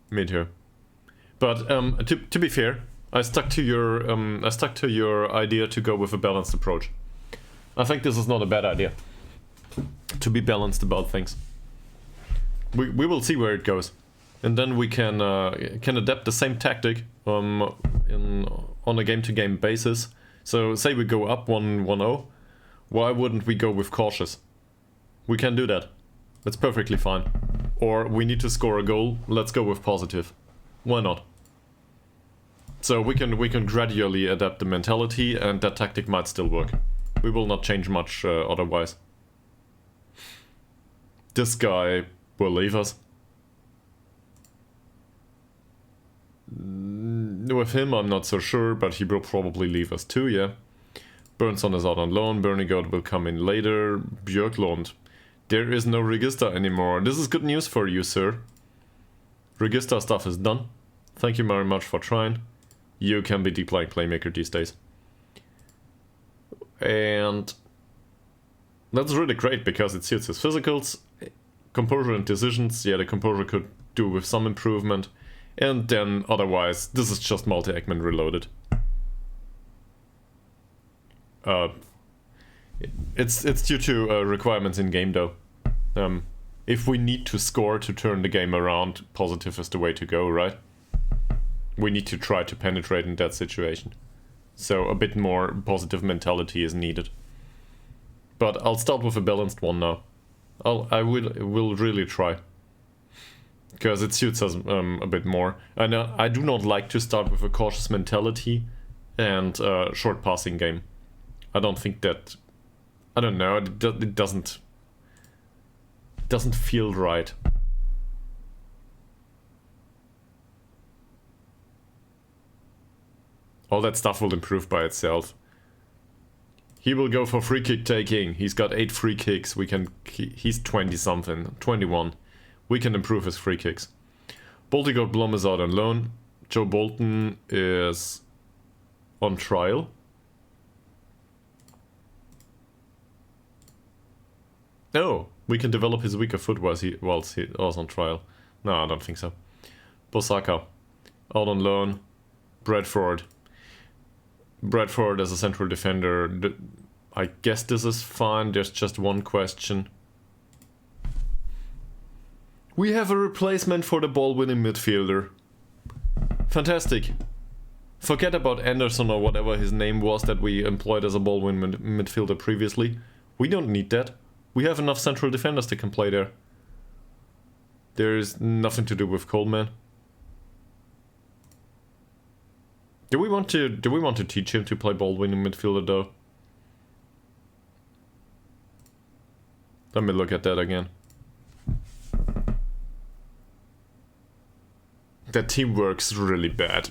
Me too. But to be fair, I stuck to your idea to go with a balanced approach. I think this is not a bad idea. To be balanced about things. We will see where it goes, and then we can adapt the same tactic on a game-to-game basis. So say we go up 1-0, why wouldn't we go with cautious? We can do that. That's perfectly fine. Or we need to score a goal, let's go with positive. Why not? So we can gradually adapt the mentality, and that tactic might still work. We will not change much otherwise. This guy will leave us. With him I'm not so sure, but he will probably leave us too, yeah. Burnson is out on loan. Bernigold will come in later. Björklund. There is no Register anymore. This is good news for you, sir. Register stuff is done. Thank you very much for trying. You can be deep line playmaker these days. And that's really great because it suits his physicals. Composure and decisions, yeah, the composure could do with some improvement. And then otherwise, this is just multi-Eggman reloaded. It's due to requirements in game though. If we need to score to turn the game around, positive is the way to go, right? We need to try to penetrate in that situation. So a bit more positive mentality is needed. But I'll start with a balanced one now. I will really try. Because it suits us a bit more. And I do not like to start with a cautious mentality and short passing game. I don't think that... I don't know, it doesn't feel right. All that stuff will improve by itself. He will go for free kick taking. He's got 8 free kicks. He's 20 something, 21. We can improve his free kicks. Boltigard Blom is out on loan. Joe Bolton is on trial. Oh, we can develop his weaker foot whilst he was on trial. No, I don't think so. Bosaka, out on loan. Bradford as a central defender. I guess this is fine. There's just one question. We have a replacement for the ball-winning midfielder. Fantastic. Forget about Anderson or whatever his name was that we employed as a ball-winning midfielder previously. We don't need that. We have enough central defenders that can play there. There's nothing to do with Coleman. Do we want to teach him to play ball-winning midfielder though? Let me look at that again. That teamwork's really bad.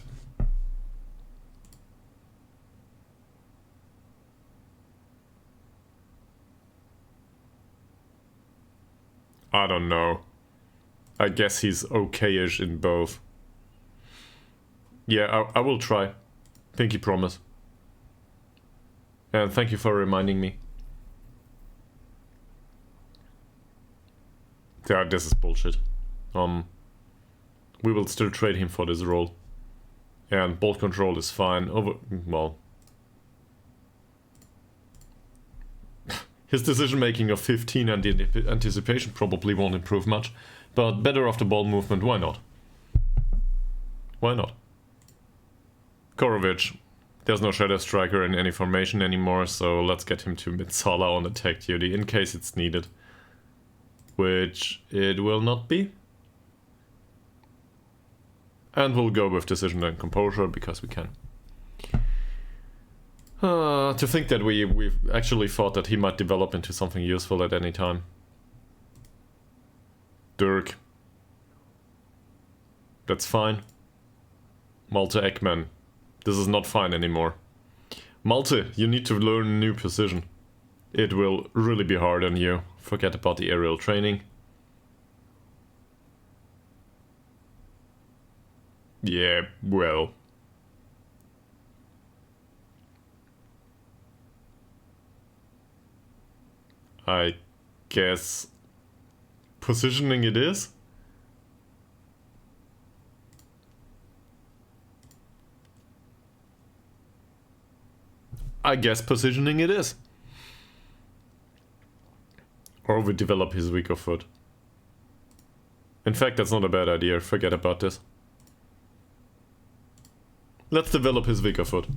I don't know. I guess he's okay-ish in both. Yeah, I will try. Pinky promise. And thank you for reminding me. Yeah, this is bullshit. We will still trade him for this role. And ball control is fine. Well. His decision making of 15 and the anticipation probably won't improve much. But better off the ball movement, why not? Why not? Korovic. There's no shadow striker in any formation anymore, so let's get him to Mitsala on attack duty in case it's needed. Which it will not be. And we'll go with decision and composure because we can. To think that we've actually thought that he might develop into something useful at any time. Dirk. That's fine. Malte Ekman. This is not fine anymore. Malte, you need to learn a new position. It will really be hard on you. Forget about the aerial training. Yeah, well. I guess positioning it is. I guess positioning it is. Or we develop his weaker foot. In fact, that's not a bad idea. Forget about this. Let's develop his weaker foot.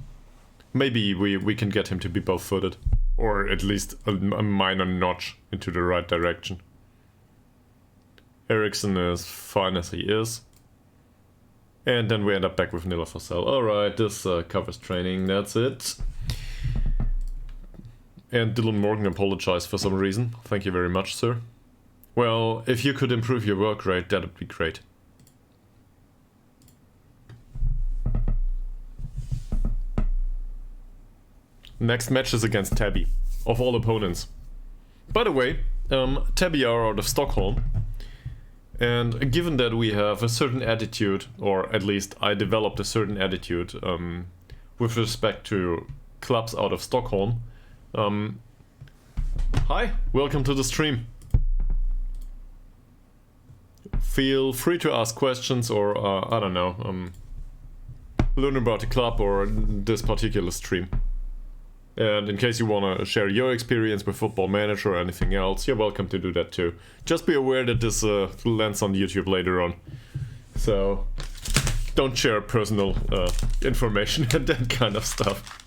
Maybe we can get him to be both-footed. Or at least a minor notch into the right direction. Ericsson is fine as he is. And then we end up back with Nilla Forsell. Alright, this covers training, that's it. And Dylan Morgan apologized for some reason. Thank you very much, sir. Well, if you could improve your work rate, that would be great. Next match is against Tabby, of all opponents. By the way, Tabby are out of Stockholm. And given that we have a certain attitude, or at least I developed a certain attitude with respect to clubs out of Stockholm. Hi, welcome to the stream. Feel free to ask questions or, I don't know, learn about the club or this particular stream. And in case you want to share your experience with Football Manager or anything else, you're welcome to do that too. Just be aware that this lands on YouTube later on. So don't share personal information and that kind of stuff.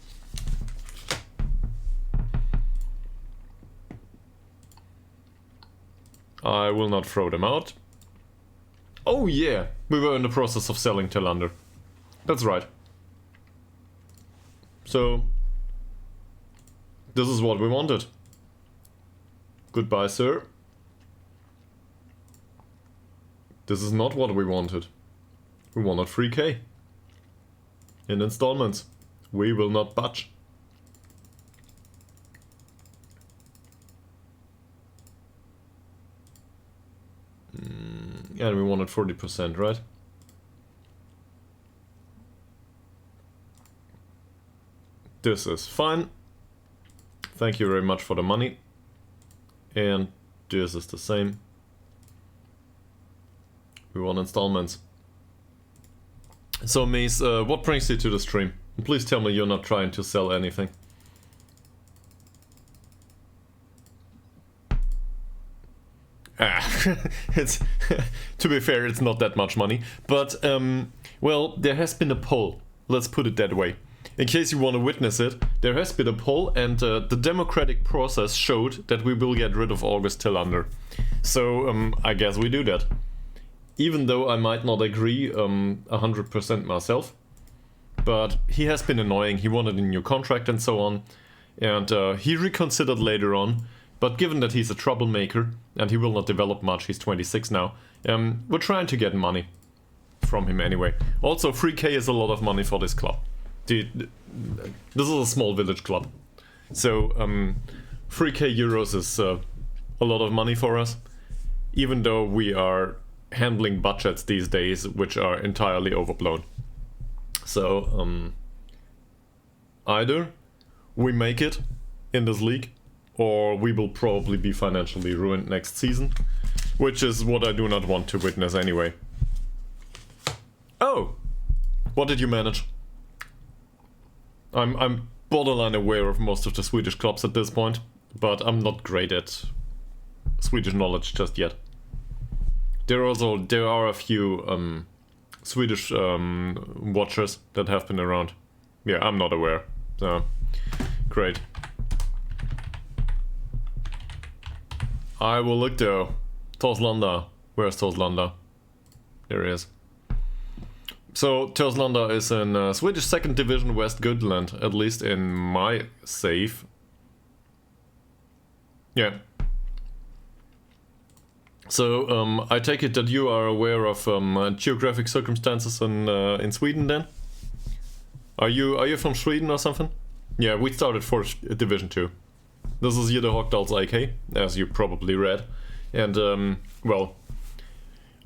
I will not throw them out. Oh yeah, we were in the process of selling Thelander. That's right. So this is what we wanted. Goodbye, sir. This is not what we wanted. We wanted 3K. In installments. We will not budge. And we wanted 40%, right? This is fine. Thank you very much for the money. And this is the same. We want installments. So, Mies, what brings you to the stream? Please tell me you're not trying to sell anything. It's to be fair, it's not that much money. But, well, there has been a poll. Let's put it that way. In case you want to witness it, there has been a poll and the democratic process showed that we will get rid of August Thelander. So I guess we do that. Even though I might not agree 100% myself. But he has been annoying, he wanted a new contract and so on. And he reconsidered later on. But given that he's a troublemaker and he will not develop much, he's 26 now, we're trying to get money from him anyway. Also, 3K is a lot of money for this club. This is a small village club, so 3K euros is a lot of money for us, even though we are handling budgets these days which are entirely overblown. So either we make it in this league, or we will probably be financially ruined next season, which is what I do not want to witness anyway. Oh, what did you manage? I'm borderline aware of most of the Swedish clubs at this point, but I'm not great at Swedish knowledge just yet. There are a few Swedish watchers that have been around. Yeah, I'm not aware. So great. I will look though. Torslanda. Where's Torslanda? There he is. So, Torslanda is in Swedish 2nd Division West Goodland, at least in my save. Yeah. So, I take it that you are aware of geographic circumstances in Sweden then? Are you from Sweden or something? Yeah, we started for Division 2. This is Ytterhogdals IK, as you probably read. And, well,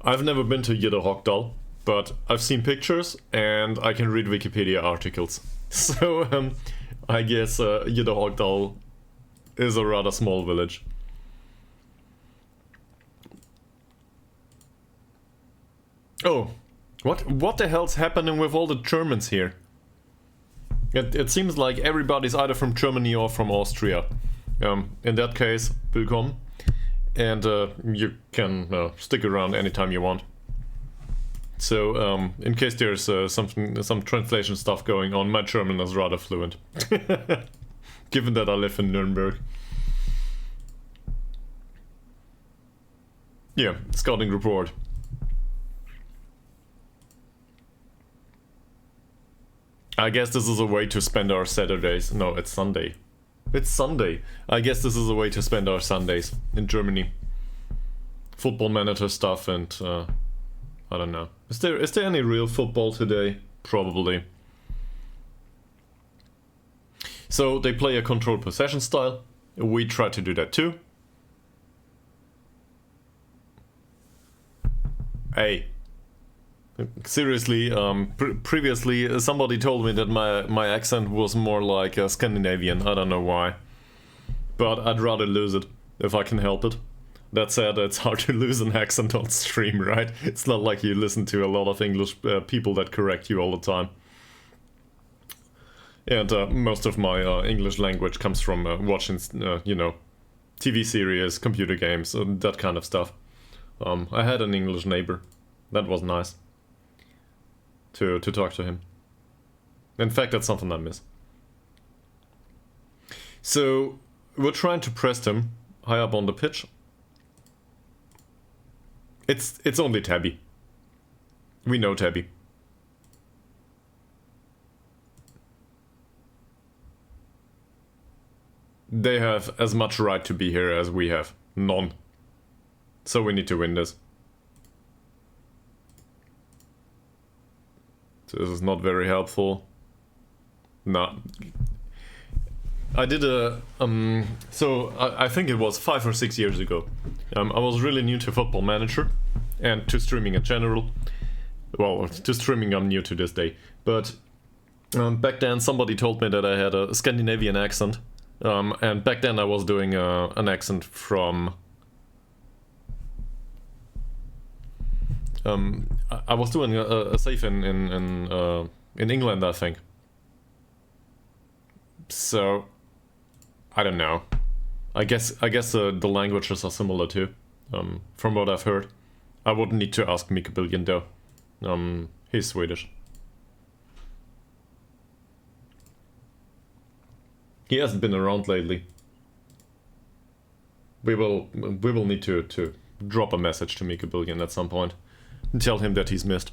I've never been to Ytterhogdal. But I've seen pictures and I can read Wikipedia articles. So I guess Ytterhogdal is a rather small village. Oh, what the hell's happening with all the Germans here? It seems like everybody's either from Germany or from Austria. In that case, willkommen. And you can stick around anytime you want. So, in case there's some translation stuff going on, my German is rather fluent. Given that I live in Nuremberg. Yeah, scouting report. I guess this is a way to spend our Saturdays. No, it's Sunday. It's Sunday. I guess this is a way to spend our Sundays in Germany. Football Manager stuff and I don't know. Is there any real football today? Probably. So they play a controlled possession style. We try to do that too. Hey. Seriously, previously somebody told me that my accent was more like Scandinavian. I don't know why. But I'd rather lose it if I can help it. That said, it's hard to lose an accent on stream, right? It's not like you listen to a lot of English people that correct you all the time. And most of my English language comes from watching, you know, TV series, computer games, that kind of stuff. I had an English neighbor. That was nice. To talk to him. In fact, that's something I miss. So, we're trying to press him high up on the pitch. It's only Tabby. We know Tabby. They have as much right to be here as we have. None. So we need to win this. This is not very helpful. Nah. I did a... so, I think it was 5 or 6 years ago. I was really new to Football Manager. And to streaming in general. Well, to streaming I'm new to this day. But back then somebody told me that I had a Scandinavian accent. And back then I was doing an accent from... I was doing a save in England, I think. So, I don't know. I guess the languages are similar too, from what I've heard. I wouldn't need to ask Mika Billion though. He's Swedish. He hasn't been around lately. We will need to drop a message to Mika Billion at some point. And tell him that he's missed.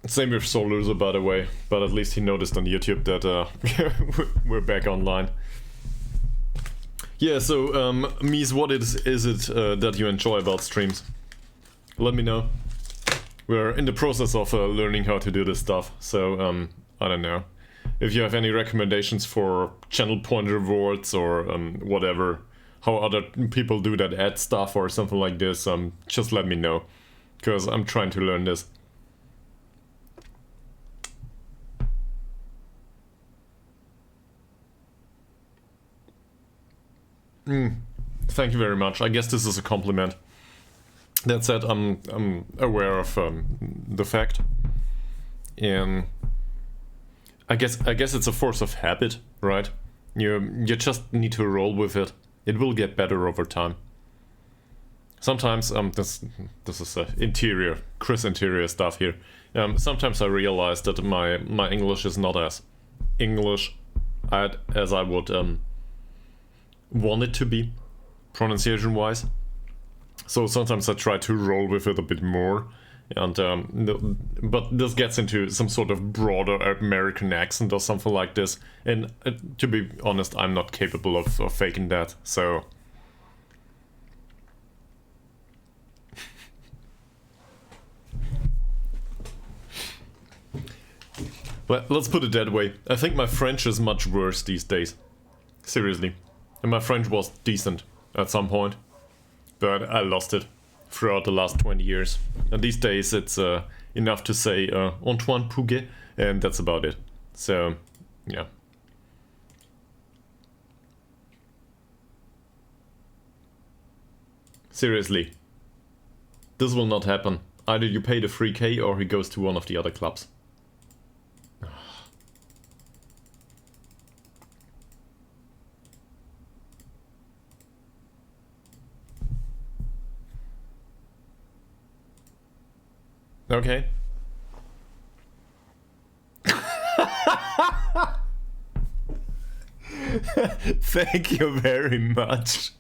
Same with Solusa, by the way, but at least he noticed on YouTube that we're back online. Yeah, so Mies, what is it that you enjoy about streams? Let me know. We're in the process of learning how to do this stuff, so I don't know. If you have any recommendations for channel point rewards or whatever, how other people do that ad stuff or something like this, just let me know. Because I'm trying to learn this. Thank you very much. I guess this is a compliment. That said, I'm aware of the fact. And I guess it's a force of habit, right? You just need to roll with it. It will get better over time. Sometimes this is Chris interior stuff here. Sometimes I realize that my English is not as English as I would want it to be, pronunciation wise. So sometimes I try to roll with it a bit more. And but this gets into some sort of broader American accent or something like this, and to be honest, I'm not capable of faking that. So well, let's put it that way. I think my French is much worse these days. Seriously, and my French was decent at some point, but I lost it throughout the last 20 years. And these days it's enough to say Antoine Pouget, and that's about it. So, yeah. Seriously. This will not happen. Either you pay the 3K or he goes to one of the other clubs. Okay. Thank you very much.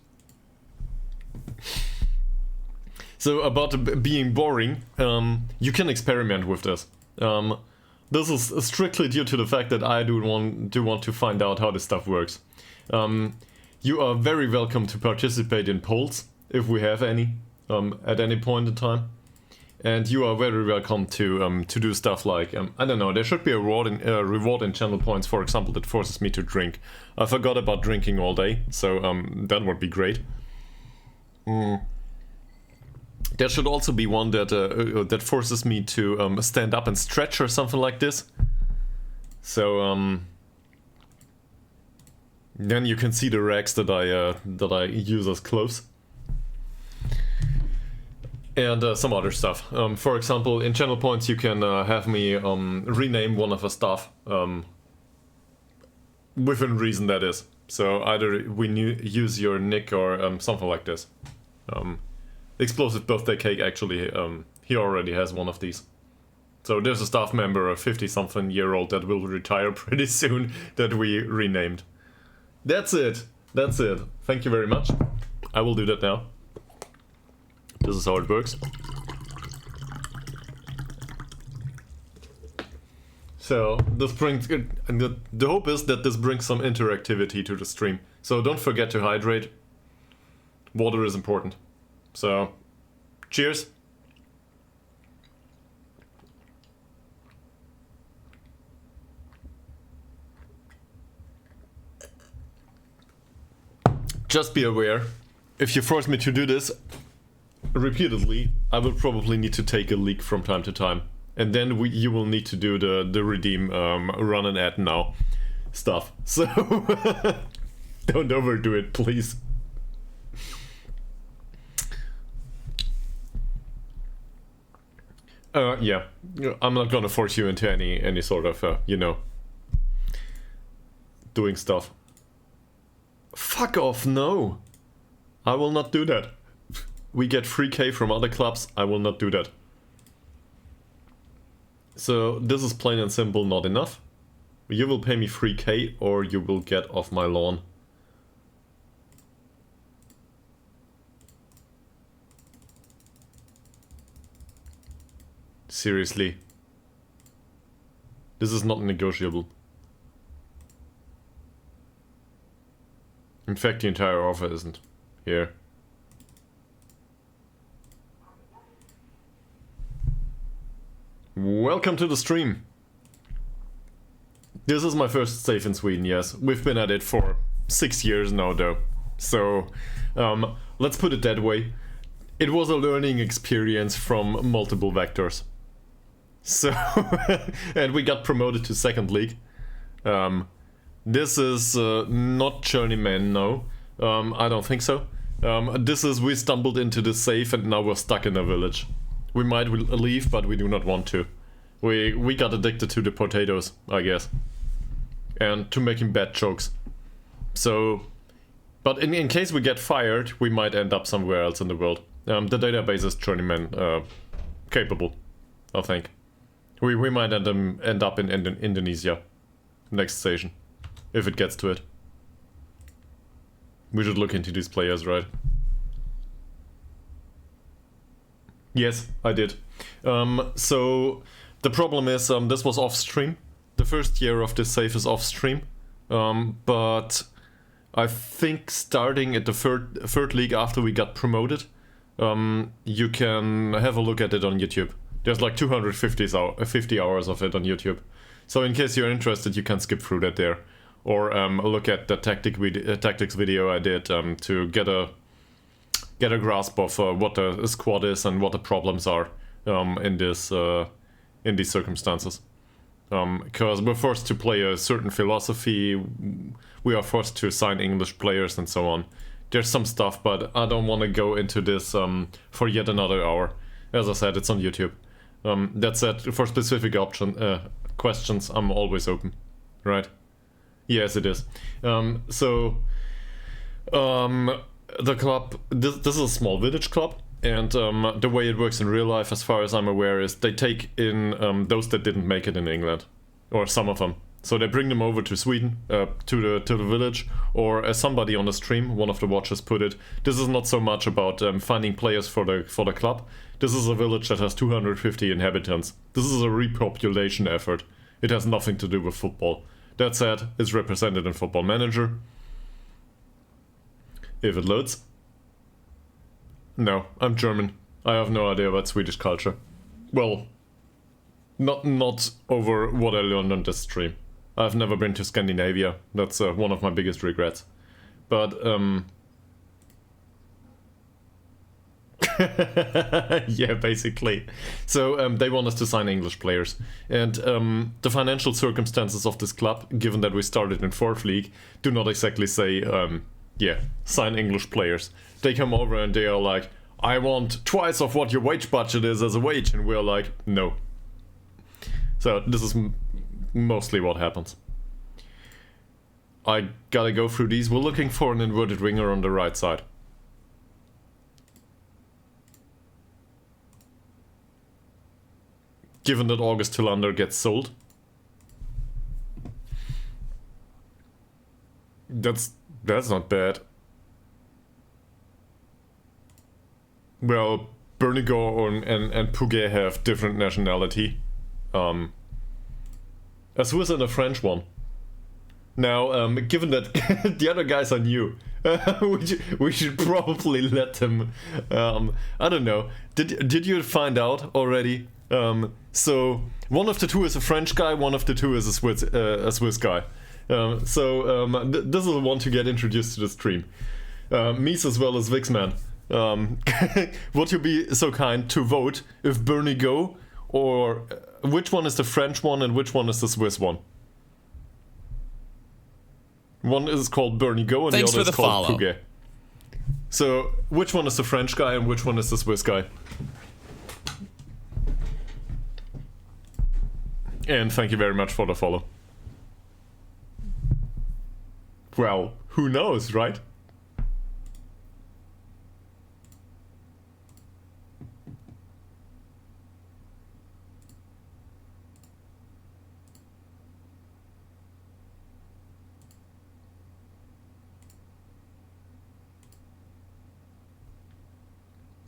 So about being boring, you can experiment with this. This is strictly due to the fact that I do want to find out how this stuff works. You are very welcome to participate in polls, if we have any, at any point in time. And you are very welcome to do stuff like, I don't know, there should be a reward in channel points, for example, that forces me to drink. I forgot about drinking all day, so that would be great. There should also be one that forces me to stand up and stretch or something like this. So then you can see the racks that I use as clothes. And some other stuff. For example, in channel points you can have me rename one of the stuff. Within reason, that is. So either we use your nick or something like this. Explosive Birthday Cake, actually, he already has one of these. So there's a staff member, a 50-something-year-old that will retire pretty soon that we renamed. That's it. That's it. Thank you very much. I will do that now. This is how it works. So this brings, the hope is that this brings some interactivity to the stream. So don't forget to hydrate. Water is important. So, cheers. Just be aware, if you force me to do this repeatedly, I will probably need to take a leak from time to time. And then you will need to do the redeem run an ad now stuff. So, don't overdo it, please. Yeah, I'm not gonna force you into any sort of, you know, doing stuff. Fuck off, no! I will not do that. We get free K from other clubs, I will not do that. So, this is plain and simple not enough. You will pay me free K or you will get off my lawn. Seriously. This is not negotiable. In fact, the entire offer isn't. Here. Welcome to the stream. This is my first save in Sweden, yes. We've been at it for 6 years now, though. So, let's put it that way. It was a learning experience from multiple vectors. So, and we got promoted to second league. This is not journeyman, no. I don't think so. This is, we stumbled into the safe and now we're stuck in a village. We might leave, but we do not want to. We got addicted to the potatoes, I guess. And to making bad jokes. So, but in case we get fired, we might end up somewhere else in the world. The database is journeyman capable, I think. We might end up in Indonesia. Next station. If it gets to it. We should look into these players, right? Yes, I did. So, the problem is, this was off-stream. The first year of this save is off-stream. But I think starting at the third league after we got promoted, you can have a look at it on YouTube. There's like 250 hours of it on YouTube. So in case you're interested, you can skip through that there. Or look at the tactics video I did to get a grasp of what the squad is and what the problems are in these circumstances. Because we're forced to play a certain philosophy, we are forced to sign English players and so on. There's some stuff, but I don't want to go into this for yet another hour. As I said, it's on YouTube. That said, for specific questions, I'm always open, right? Yes, it is. So, the club, this is a small village club, and the way it works in real life, as far as I'm aware, is they take in those that didn't make it in England, or some of them. So they bring them over to Sweden, to the village, or as somebody on the stream, one of the watchers put it, this is not so much about finding players for the club. This is a village that has 250 inhabitants. This is a repopulation effort. It has nothing to do with football. That said, it's represented in Football Manager. If it loads. No, I'm German. I have no idea about Swedish culture. well, not over what I learned on this stream. I've never been to Scandinavia. That's one of my biggest regrets. But yeah, basically. So they want us to sign English players, and the financial circumstances of this club, given that we started in 4th league, do not exactly say, yeah, sign English players. They come over and they are like, I want twice of what your wage budget is as a wage, and we're like, no. So this is mostly what happens. I gotta go through these. We're looking for an inverted winger on the right side. Given that August Tillander gets sold. That's not bad. Well, Bernigo and Pouget have different nationality. A Swiss and a French one. Now, given that the other guys are new, we should probably let them. I don't know. Did you find out already? So one of the two is a French guy, one of the two is a Swiss guy. This is the one to get introduced to the stream. Mies as well as Vixman. Would you be so kind to vote if Bernigo or which one is the French one and which one is the Swiss one? One is called Bernigo and the other is called Pouget. So which one is the French guy and which one is the Swiss guy? And thank you very much for the follow. Well, who knows, right?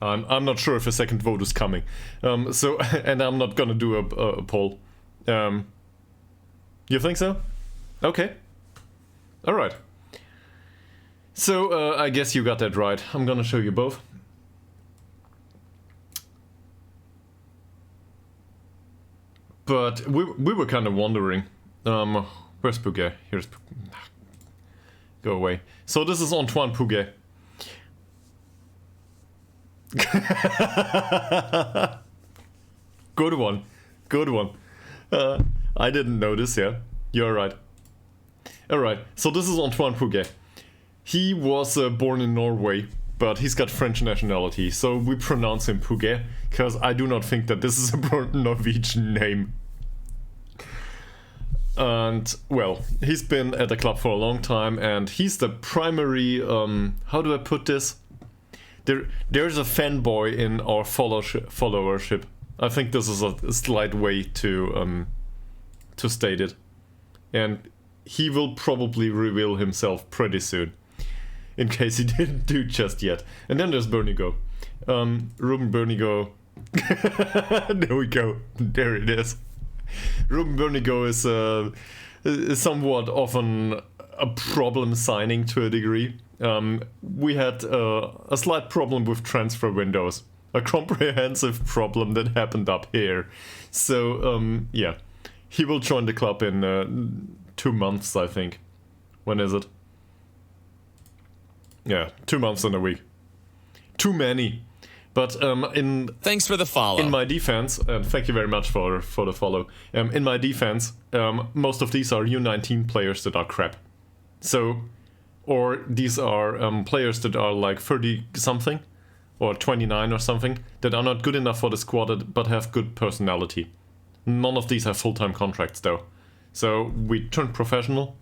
I'm not sure if a second vote is coming. And I'm not gonna do a poll. You think so? Okay. Alright. So, I guess you got that right. I'm gonna show you both. But we were kind of wondering. Where's Pouget? Here's Go away. So this is Antoine Pouget. Good one. Good one. I didn't notice, yeah. You're right. Alright, so this is Antoine Pouget. He was born in Norway, but he's got French nationality, so we pronounce him Pouget, because I do not think that this is a Norwegian name. And, well, he's been at the club for a long time, and he's the primary, how do I put this? There's a fanboy in our followership. I think this is a slight way to state it. And he will probably reveal himself pretty soon. In case he didn't do just yet. And then there's Bernigo. Ruben Bernigo. There we go. There it is. Ruben Bernigo is somewhat often a problem signing to a degree. We had a slight problem with transfer windows. A comprehensive problem that happened up here. So, yeah. He will join the club in 2 months, I think. When is it? Yeah, 2 months and a week. Too many. But thanks for the follow. In my defense, and thank you very much for the follow. In my defense, most of these are U19 players that are crap. So, or these are players that are like 30 something, or 29 or something, that are not good enough for the squad but have good personality. None of these have full-time contracts though. So we turned professional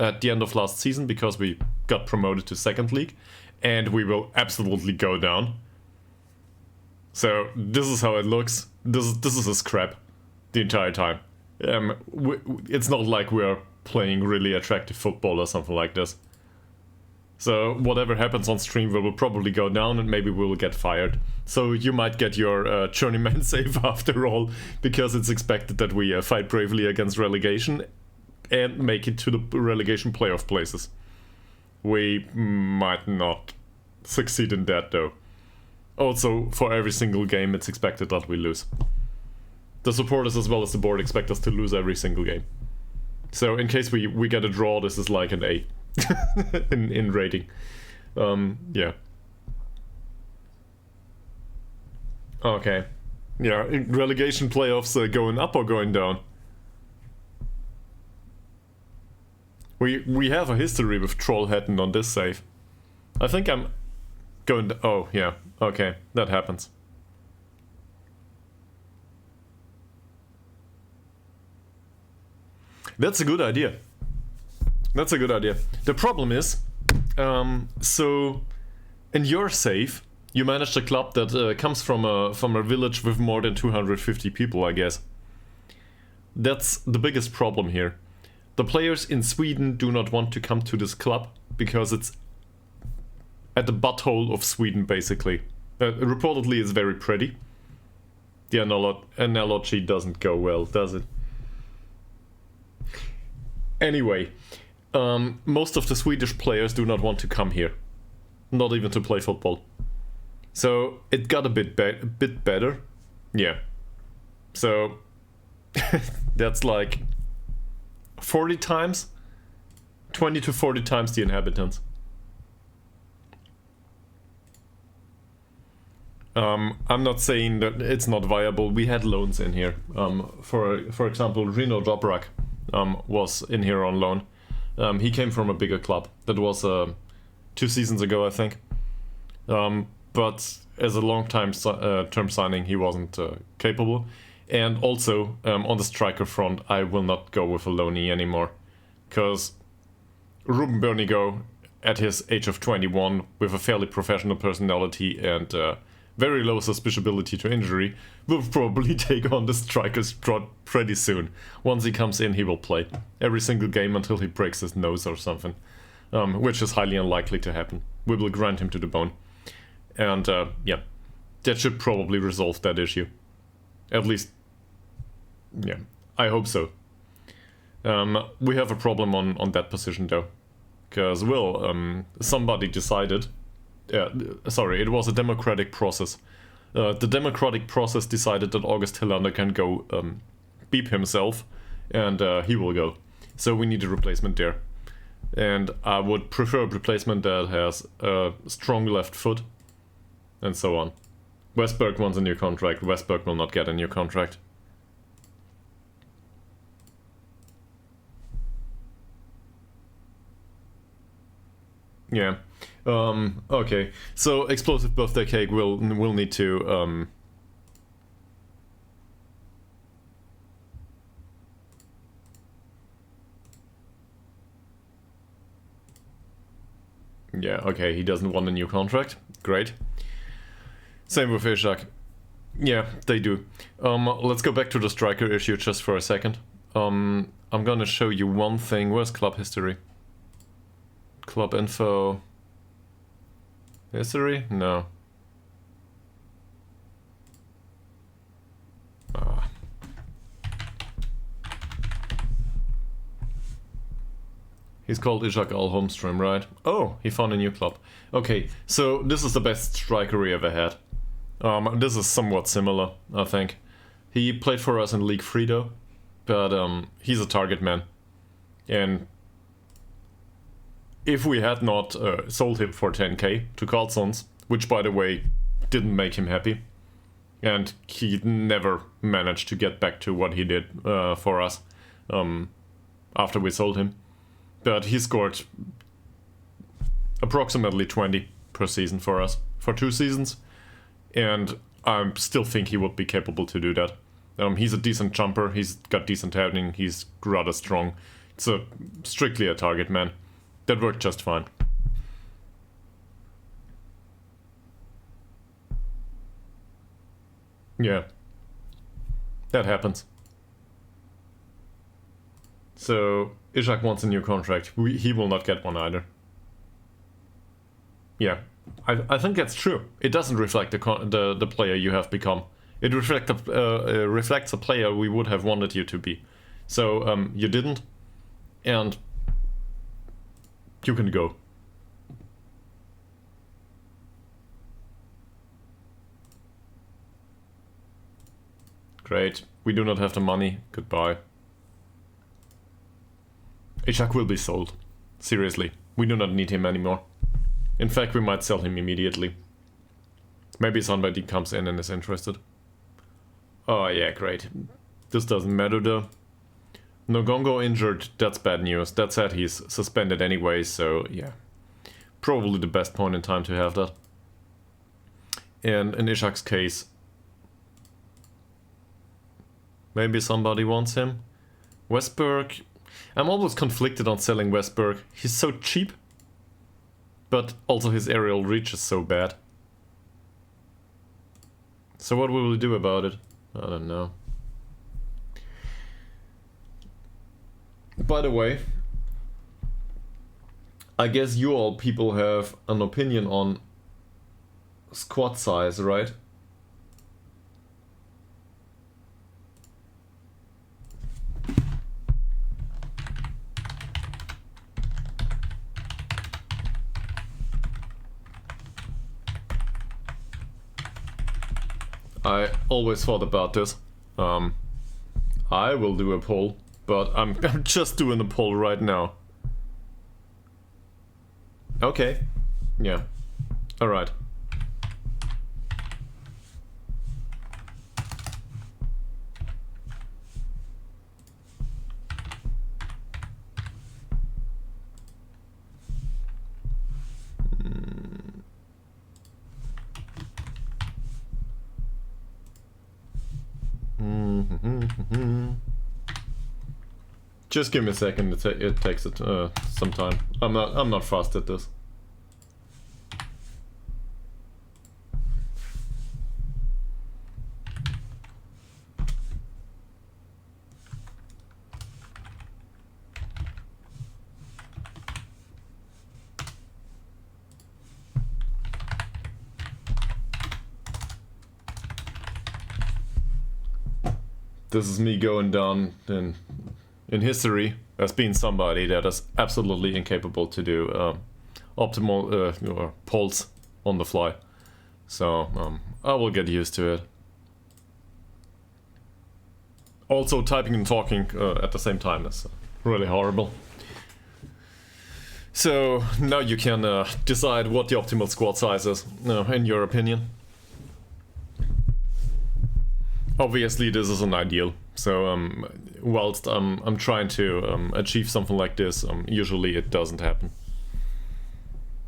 at the end of last season because we got promoted to second league, and we will absolutely go down. So this is how it looks. This is a scrap the entire time. It's not like we're playing really attractive football or something like this. So whatever happens on stream, we will probably go down and maybe we will get fired. So you might get your journeyman save after all, because it's expected that we fight bravely against relegation and make it to the relegation playoff places. We might not succeed in that though. Also, for every single game, it's expected that we lose. The supporters as well as the board expect us to lose every single game. So in case we get a draw, this is like an A in rating. Yeah. Okay. Yeah, relegation playoffs going up or going down? We have a history with Trollhättan on this save. I think I'm going to... Oh, yeah. Okay, that happens. That's a good idea. That's a good idea. The problem is, so in your save, you managed a club that comes from a village with more than 250 people, I guess. That's the biggest problem here. The players in Sweden do not want to come to this club because it's at the butthole of Sweden, basically. Reportedly, it's very pretty. The analogy doesn't go well, does it? Anyway, most of the Swedish players do not want to come here. Not even to play football. So it got a bit better. Yeah. So that's like 40 times? 20 to 40 times the inhabitants. I'm not saying that it's not viable. We had loans in here. For example, Rino Dobrak was in here on loan. He came from a bigger club. That was 2 seasons ago, I think. But as a long-time term signing, he wasn't capable. And also, on the striker front, I will not go with a loanee anymore. Because Ruben Bernigo, at his age of 21, with a fairly professional personality and very low suspiciability to injury, will probably take on the striker's trot pretty soon. Once he comes in, he will play every single game until he breaks his nose or something, which is highly unlikely to happen. We will grind him to the bone. And yeah, that should probably resolve that issue. At least, yeah, I hope so. We have a problem on that position though. Because, well, somebody decided... sorry, it was a democratic process. The democratic process decided that August Hillander can go beep himself, and he will go. So we need a replacement there. And I would prefer a replacement that has a strong left foot, and so on. Westberg wants a new contract. Westberg will not get a new contract. Yeah. Okay. So explosive birthday cake will need to yeah, okay, he doesn't want a new contract. Great. Same with Ishak. Yeah, they do. Let's go back to the striker issue just for a second. I'm gonna show you one thing. Where's club history? Club info. History? No. He's called Ishak Al Holmström, right? Oh, he found a new club. Okay, so this is the best striker he ever had. This is somewhat similar, I think. He played for us in League Frito, but he's a target man. And if we had not sold him for 10k to Carlsons, which by the way didn't make him happy, and he never managed to get back to what he did for us after we sold him, but he scored approximately 20 per season for us for 2 seasons, and I still think he would be capable to do that. He's a decent jumper, he's got decent heading, he's rather strong. It's strictly a target man. That worked just fine. Yeah. That happens. So, Ishak wants a new contract. He will not get one either. Yeah. I think that's true. It doesn't reflect the player you have become. It reflects a player we would have wanted you to be. So, you didn't. And you can go. Great. We do not have the money. Goodbye. Ishak will be sold. Seriously. We do not need him anymore. In fact, we might sell him immediately. Maybe somebody comes in and is interested. Oh yeah, great. This doesn't matter though. Nogongo injured, that's bad news. That said, he's suspended anyway, so yeah. Probably the best point in time to have that. And in Ishak's case, maybe somebody wants him. Westberg, I'm always conflicted on selling Westberg. He's so cheap, but also his aerial reach is so bad. So what will we do about it? I don't know. By the way, I guess you all people have an opinion on squad size, right? I always thought about this. I will do a poll, but I'm just doing a poll right now. Okay. Yeah. Alright. Just give me a second. It takes some time. I'm not fast at this. This is me going down in history as being somebody that is absolutely incapable to do optimal polls on the fly. So I will get used to it. Also, typing and talking at the same time is really horrible. So now you can decide what the optimal squad size is, in your opinion. Obviously, this is an ideal. So whilst I'm trying to achieve something like this, usually it doesn't happen.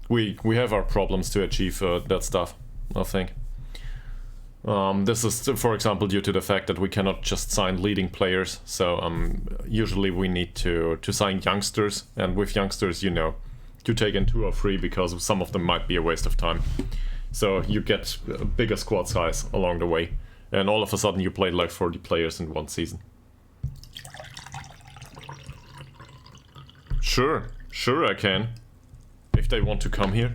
We have our problems to achieve that stuff, I think. This is, for example, due to the fact that we cannot just sign leading players. So usually we need to sign youngsters, and with youngsters, you know, you take in 2 or 3 because some of them might be a waste of time. So you get a bigger squad size along the way. And all of a sudden you played like 40 players in one season. Sure I can. If they want to come here.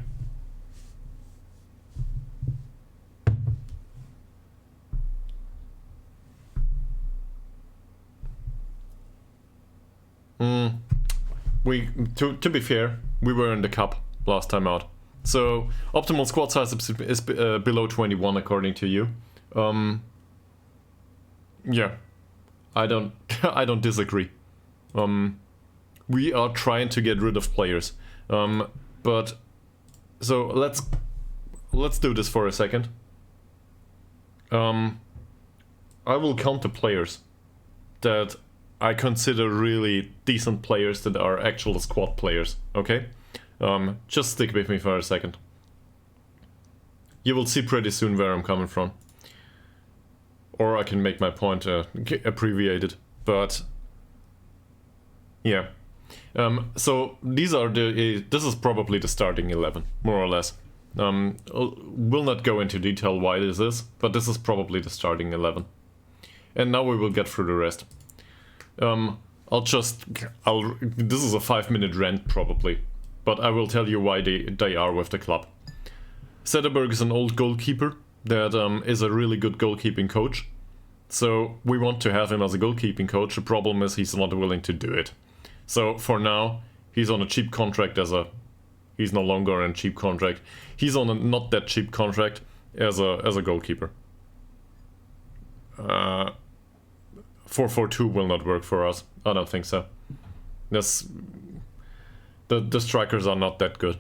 To be fair, we were in the cup last time out. So optimal squad size is below 21 according to you. Yeah, I don't disagree. We are trying to get rid of players. But so let's do this for a second. I will count the players that I consider really decent players that are actual squad players, okay? Just stick with me for a second. You will see pretty soon where I'm coming from. Or I can make my point abbreviated, but yeah. So these are this is probably the starting 11, more or less. We'll not go into detail why this is, but this is probably the starting 11. And now we will get through the rest. This is a 5-minute rant probably, but I will tell you why they are with the club. Zetterberg is an old goalkeeper that is a really good goalkeeping coach. So we want to have him as a goalkeeping coach. The problem is he's not willing to do it. So for now, he's on a cheap contract he's no longer on a cheap contract. He's on a not that cheap contract as a goalkeeper. 4-4-2 will not work for us. I don't think so. The strikers are not that good.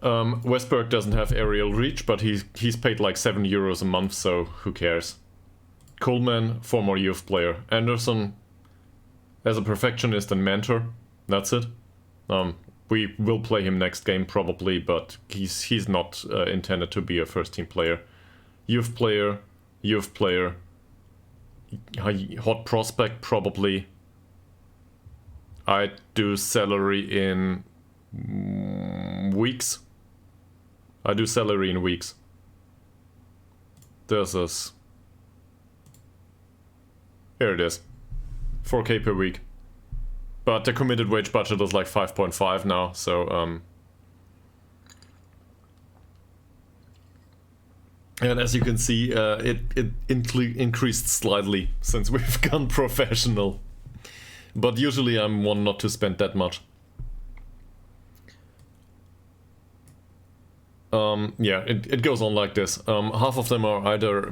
Westberg doesn't have aerial reach, but he's paid like €7 a month, so who cares? Coleman, former youth player. Anderson, as a perfectionist and mentor, that's it. We will play him next game probably, but he's not intended to be a first team player. Youth player, hot prospect probably. I'd do salary in weeks. I do salary in weeks. There's this. Here it is. 4K per week. But the committed wage budget is like 5.5 now, so and as you can see, it increased slightly since we've gone professional. But usually I'm one not to spend that much. Yeah, it goes on like this. Half of them are either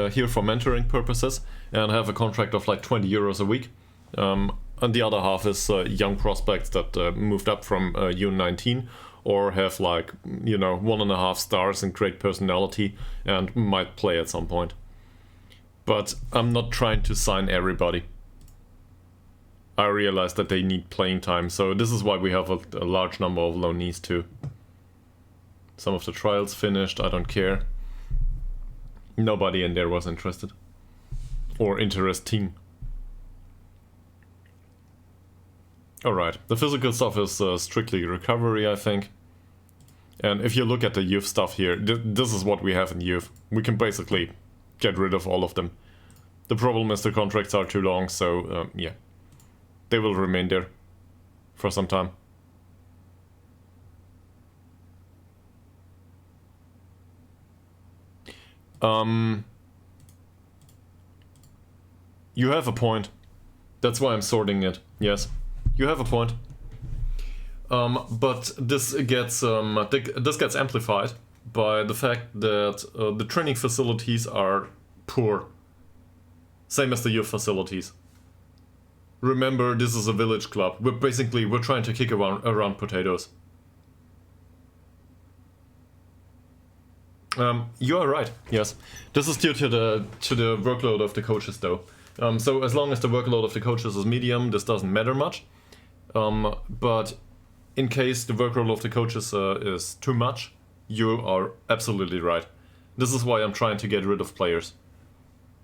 here for mentoring purposes and have a contract of like €20 a week. And the other half is young prospects that moved up from U19 or have like, 1.5 stars and great personality and might play at some point. But I'm not trying to sign everybody. I realize that they need playing time, so this is why we have a large number of loanees too. Some of the trials finished, I don't care. Nobody in there was interested. Or interesting. Alright, the physical stuff is strictly recovery, I think. And if you look at the youth stuff here, this is what we have in youth. We can basically get rid of all of them. The problem is the contracts are too long, so yeah. They will remain there for some time. You have a point. That's why I'm sorting it. Yes, you have a point. But this gets amplified by the fact that the training facilities are poor. Same as the youth facilities. Remember, this is a village club. We're trying to kick around potatoes. You are right. Yes, this is due to the workload of the coaches, though. So as long as the workload of the coaches is medium, this doesn't matter much. But in case the workload of the coaches is too much, you are absolutely right. This is why I'm trying to get rid of players,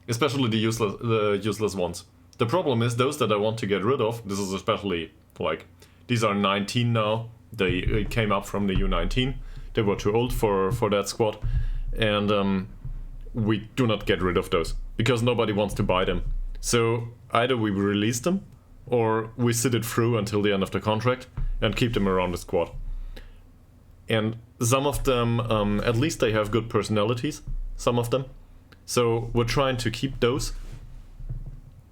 especially the useless ones. The problem is those that I want to get rid of. This is especially like these are 19 now. They came up from the U19. They were too old for that squad, and we do not get rid of those because nobody wants to buy them. So either we release them or we sit it through until the end of the contract and keep them around the squad. And some of them, at least they have good personalities, some of them. So we're trying to keep those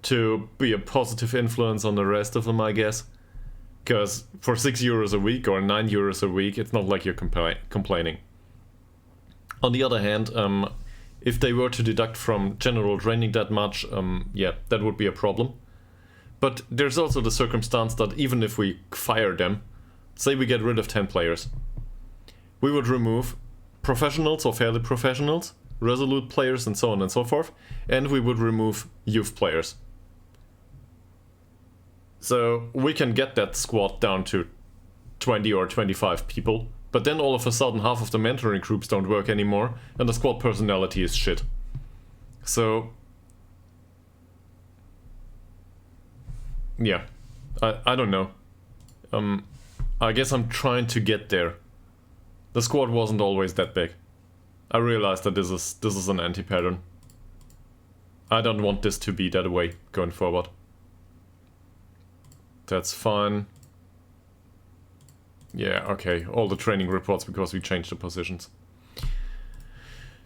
to be a positive influence on the rest of them, I guess. Because for €6 a week or €9 a week, it's not like you're complaining. On the other hand, if they were to deduct from general training that much, yeah, that would be a problem. But there's also the circumstance that even if we fire them, say we get rid of 10 players, we would remove professionals or fairly professionals, resolute players and so on and so forth, and we would remove youth players. So we can get that squad down to 20 or 25 people, but then all of a sudden half of the mentoring groups don't work anymore and the squad personality is shit. So yeah, I don't know. I guess I'm trying to get there. The squad wasn't always that big. I realized that this is an anti-pattern. I don't want this to be that way going forward. That's fine. Yeah, okay, all the training reports because we changed the positions.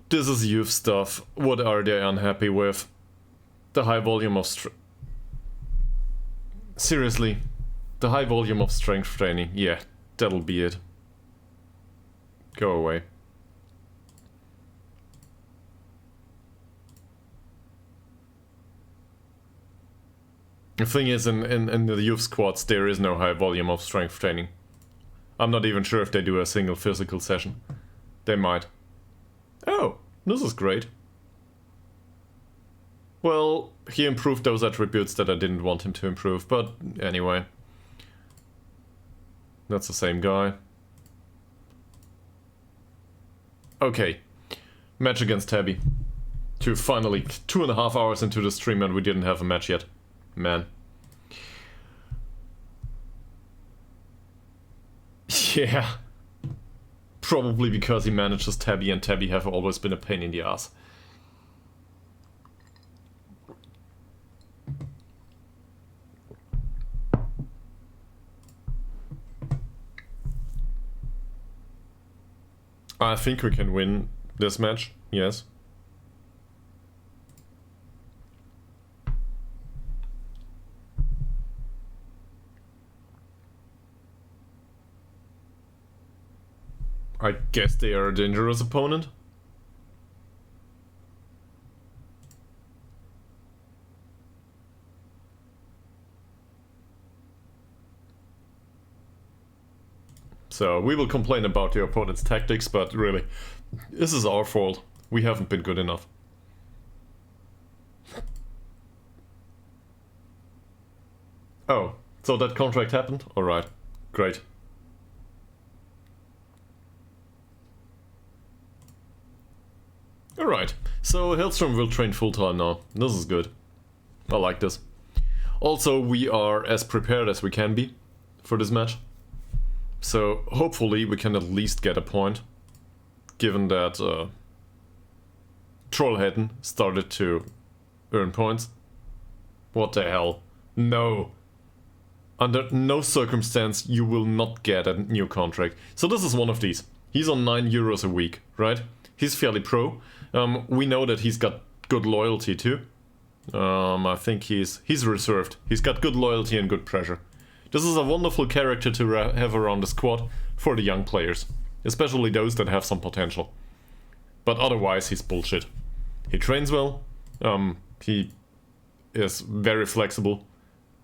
This is youth stuff. What are they unhappy with? The high volume of seriously, the high volume of strength training. Yeah, that'll be it. Go away. The thing is, in the youth squads, there is no high volume of strength training. I'm not even sure if they do a single physical session. They might. Oh, this is great. Well, he improved those attributes that I didn't want him to improve, but anyway. That's the same guy. Okay. Match against Tabby. Finally, 2.5 hours into the stream and we didn't have a match yet. Man. Yeah. Probably because he manages Tabby, and Tabby have always been a pain in the ass. I think we can win this match, yes. I guess they are a dangerous opponent. So we will complain about the opponent's tactics, but really, this is our fault. We haven't been good enough. Oh, so that contract happened? Alright, great. Alright, so Hellstrom will train full-time now. This is good. I like this. Also, we are as prepared as we can be for this match. So hopefully we can at least get a point, given that Trollhätten started to earn points. What the hell? No. Under no circumstance you will not get a new contract. So this is one of these. He's on €9 a week, right? He's fairly pro. We know that he's got good loyalty too. I think he's reserved. He's got good loyalty and good pressure. This is a wonderful character to have around the squad for the young players, especially those that have some potential. But otherwise, he's bullshit. He trains well, he is very flexible,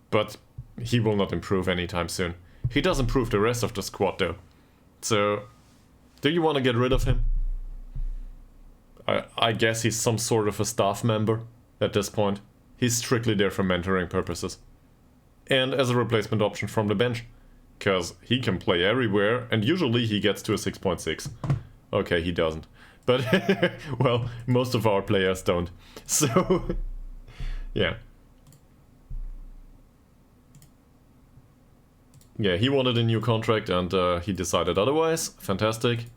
but he will not improve anytime soon. He does improve the rest of the squad though. So, do you want to get rid of him? I guess he's some sort of a staff member at this point. He's strictly there for mentoring purposes. And as a replacement option from the bench. Because he can play everywhere, and usually he gets to a 6.6. Okay, he doesn't. But, well, most of our players don't. So, yeah. Yeah, he wanted a new contract and he decided otherwise. Fantastic.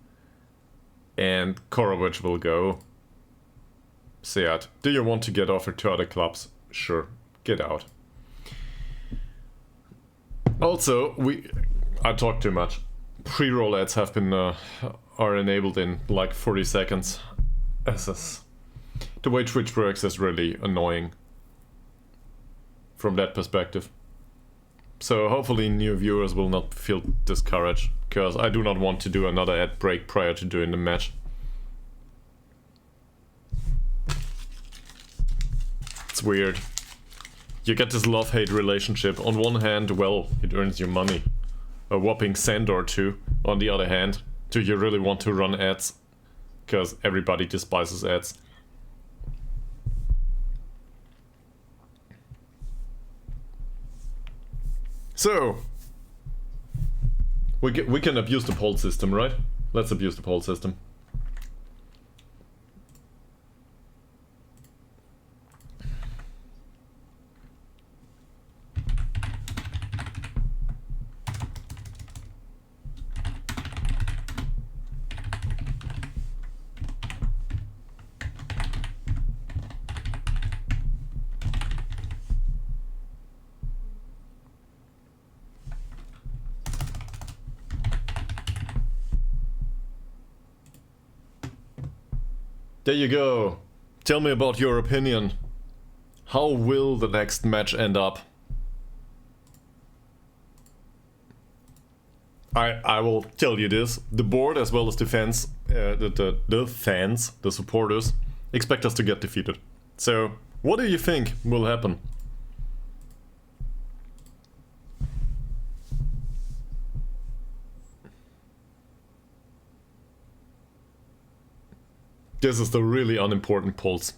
And Korovic will go. Seat, do you want to get offered to other clubs? Sure, get out. Also, I talk too much. Pre-roll ads have been are enabled in like 40 seconds. The way Twitch works is really annoying from that perspective. So hopefully new viewers will not feel discouraged, because I do not want to do another ad break prior to doing the match. It's weird. You get this love-hate relationship. On one hand, well, it earns you money. A whopping cent or two. On the other hand, do you really want to run ads? Because everybody despises ads. So, we can abuse the poll system, right? Let's abuse the poll system. There you go. Tell me about your opinion. How will the next match end up? I will tell you this. The board, as well as the fans, the supporters, expect us to get defeated. So, what do you think will happen? This is the really unimportant pulse.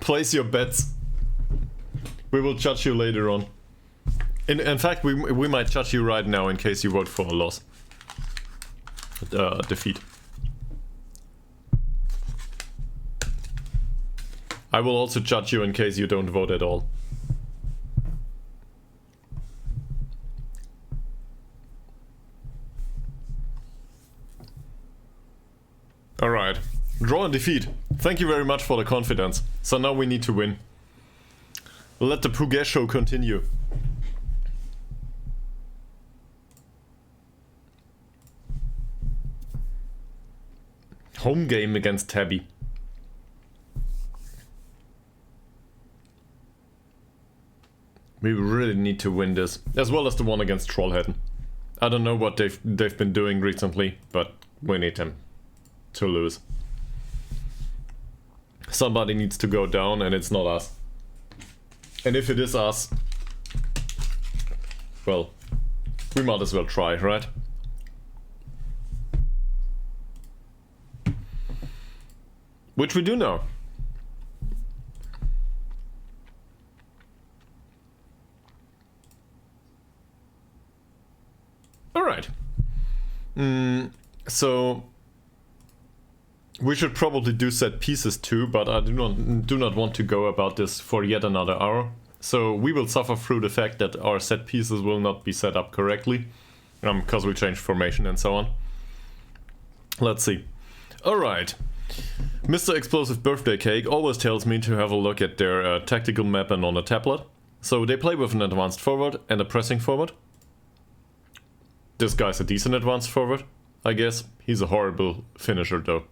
Place your bets. We will judge you later on. In fact, we might judge you right now in case you vote for a loss. Defeat. I will also judge you in case you don't vote at all. Alright. Draw and defeat. Thank you very much for the confidence. So now we need to win. Let the Puget show continue. Home game against Tabby. We really need to win this, as well as the one against Trollhättan. I don't know what they've been doing recently, but we need them to lose. Somebody needs to go down, and it's not us. And if it is us, well, we might as well try, right? Which we do now. Alright. So we should probably do set pieces too, but I do not want to go about this for yet another hour. So we will suffer through the fact that our set pieces will not be set up correctly, because we changed formation and so on. Let's see. Alright. Mr. Explosive Birthday Cake always tells me to have a look at their tactical map and on a tablet. So they play with an advanced forward and a pressing forward. This guy's a decent advanced forward, I guess. He's a horrible finisher though.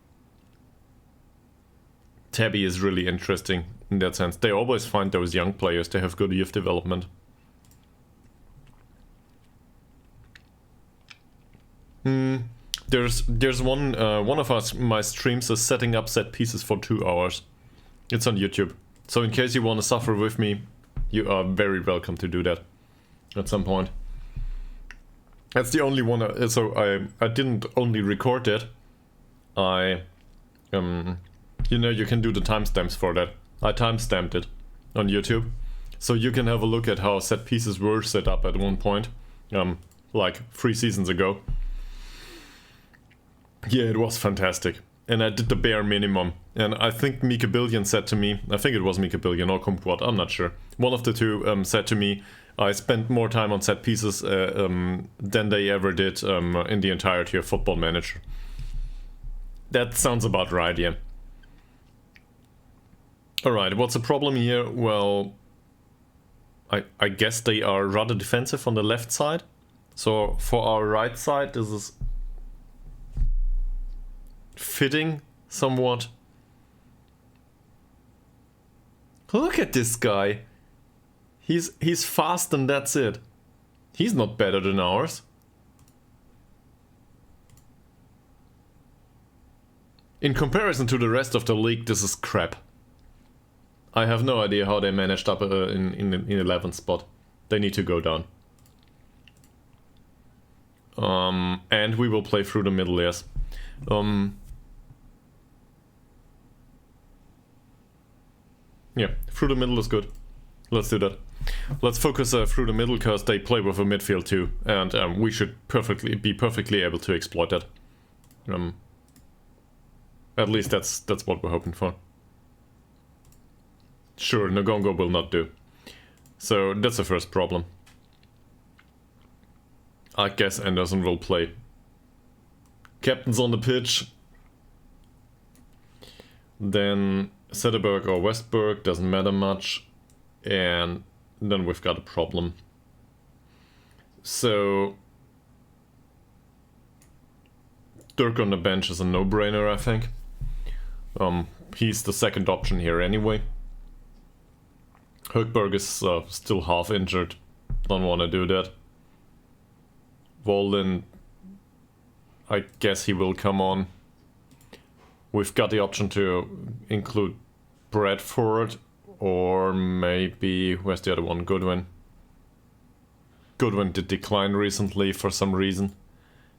Tabby is really interesting in that sense. They always find those young players, they have good youth development. There's one of my streams is setting up set pieces for 2 hours. It's on YouTube. So in case you want to suffer with me, you are very welcome to do that at some point. That's the only one. So I didn't only record it. You know, you can do the timestamps for that. I timestamped it on YouTube, so you can have a look at how set pieces were set up at one point, like 3 seasons ago. Yeah, it was fantastic, and I did the bare minimum. And I think Mika Billion said to me, I think it was Mika Billion or Kumquat, I'm not sure. One of the two said to me, I spent more time on set pieces than they ever did in the entirety of Football Manager. That sounds about right, yeah. Alright, what's the problem here? Well, I guess they are rather defensive on the left side. So for our right side, this is fitting somewhat. Look at this guy. He's fast and that's it. He's not better than ours. In comparison to the rest of the league, this is crap. I have no idea how they managed up in 11th spot. They need to go down. And we will play through the middle, yes. Yeah, through the middle is good. Let's do that. Let's focus through the middle because they play with a midfield too, and we should be perfectly able to exploit that. At least that's what we're hoping for. Sure, Ngongo will not do. So that's the first problem. I guess Anderson will play. Captain's on the pitch. Then Sederberg or Westberg, doesn't matter much. And then we've got a problem. So Dirk on the bench is a no-brainer, I think. He's the second option here anyway. Högberg is still half injured. Don't want to do that. Walden, I guess he will come on. We've got the option to include Bradford, or maybe, where's the other one? Goodwin. Goodwin did decline recently for some reason,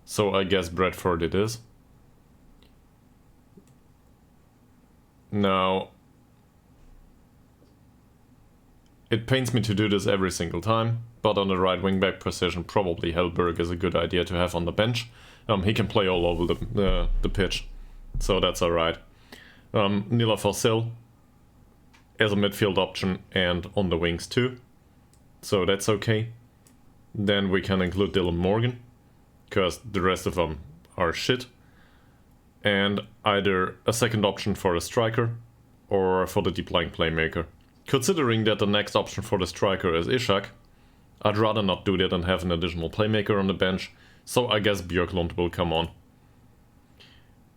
so I guess Bradford it is. Now, it pains me to do this every single time, but on the right wing-back position, probably Hellberg is a good idea to have on the bench. He can play all over the pitch, so that's alright. Nila Forsil as a midfield option and on the wings too, so that's okay. Then we can include Dylan Morgan, because the rest of them are shit. And either a second option for a striker or for the deep lying playmaker. Considering that the next option for the striker is Ishak, I'd rather not do that and have an additional playmaker on the bench, so I guess Björklund will come on.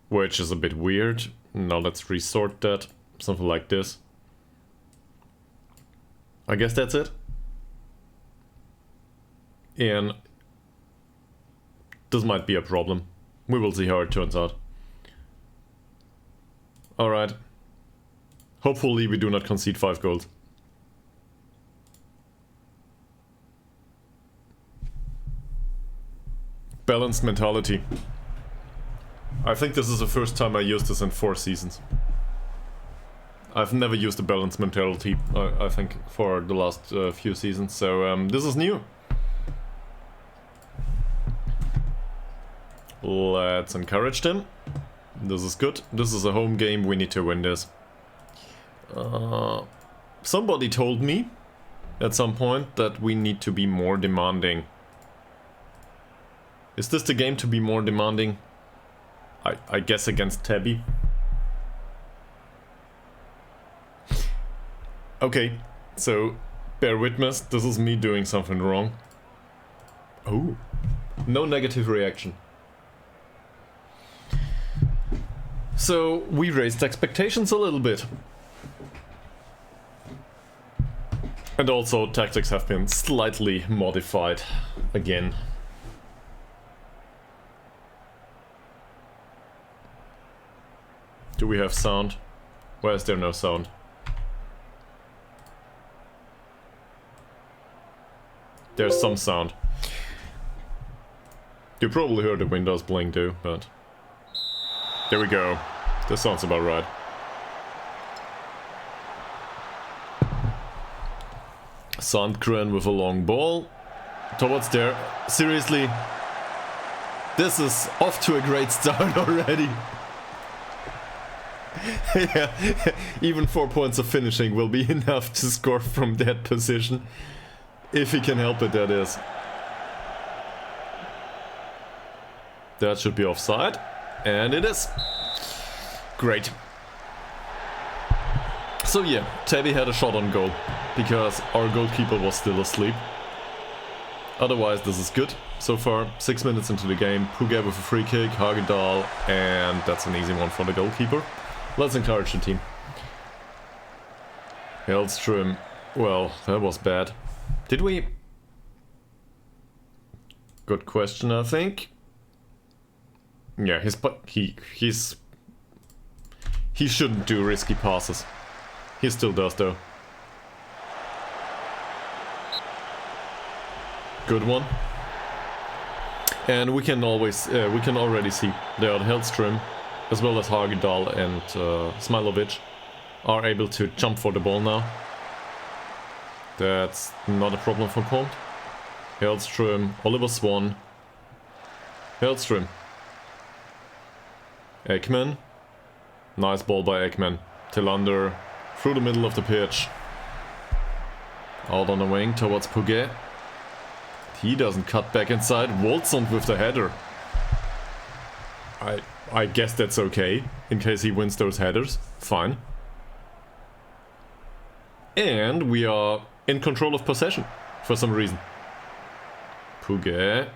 Which is a bit weird. Now let's resort that. Something like this. I guess that's it. And this might be a problem. We will see how it turns out. Alright. Hopefully we do not concede 5 goals. Balanced mentality. I think this is the first time I used this in 4 seasons. I've never used a balanced mentality, I think, for the last few seasons, so this is new. Let's encourage them. This is good. This is a home game, we need to win this. Somebody told me at some point that we need to be more demanding. Is this the game to be more demanding? I guess against Tabby. Okay, so bear witness, this is me doing something wrong. Oh, no negative reaction. So we raised expectations a little bit. And also tactics have been slightly modified again. Do we have sound? Why is there no sound? There's some sound. You probably heard the windows blink too, but... There we go. This sounds about right. Sandgren with a long ball. Towards there. Seriously. This is off to a great start already. Yeah, even 4 points of finishing will be enough to score from that position. If he can help it, that is. That should be offside. And it is. Great. So yeah, Tabby had a shot on goal, because our goalkeeper was still asleep. Otherwise, this is good. So far, 6 minutes into the game, Puga with a free kick, Hagedal, and that's an easy one for the goalkeeper. Let's encourage the team. Hellström, well, that was bad. Did we? Good question, I think. Yeah, he shouldn't do risky passes. He still does though. Good one. And we can already see that Hellström, as well as Hagedal and Smilovic, are able to jump for the ball now. That's not a problem for Comte. Hellström, Oliver Swan. Hellström. Ekman. Nice ball by Ekman. Tillander through the middle of the pitch. Out on the wing towards Puget. He doesn't cut back inside. Wolzund with the header. I guess that's okay, in case he wins those headers. Fine. And we are in control of possession, for some reason. Puget.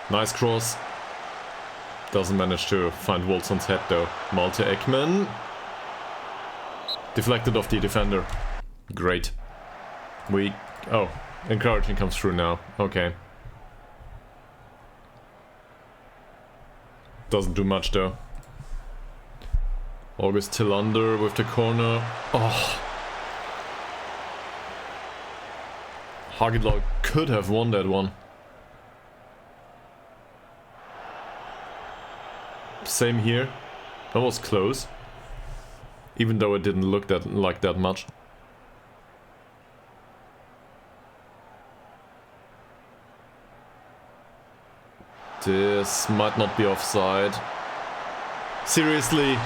Nice cross. Doesn't manage to find Wolzund's head though. Malte Ekman. Deflected off the defender. Great. Oh, encouraging comes through now. Okay. Doesn't do much though. August Tillander with the corner. Oh. Hagedal could have won that one. Same here. That was close. even though it didn't look like that much. This might not be offside. Seriously?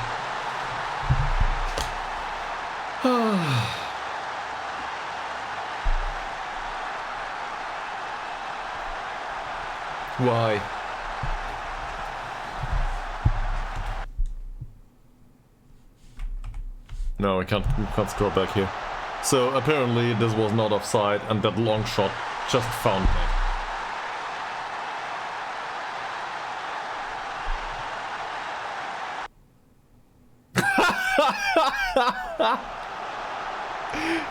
Why? No, we can't scroll back here. So apparently this was not offside, and that long shot just found net.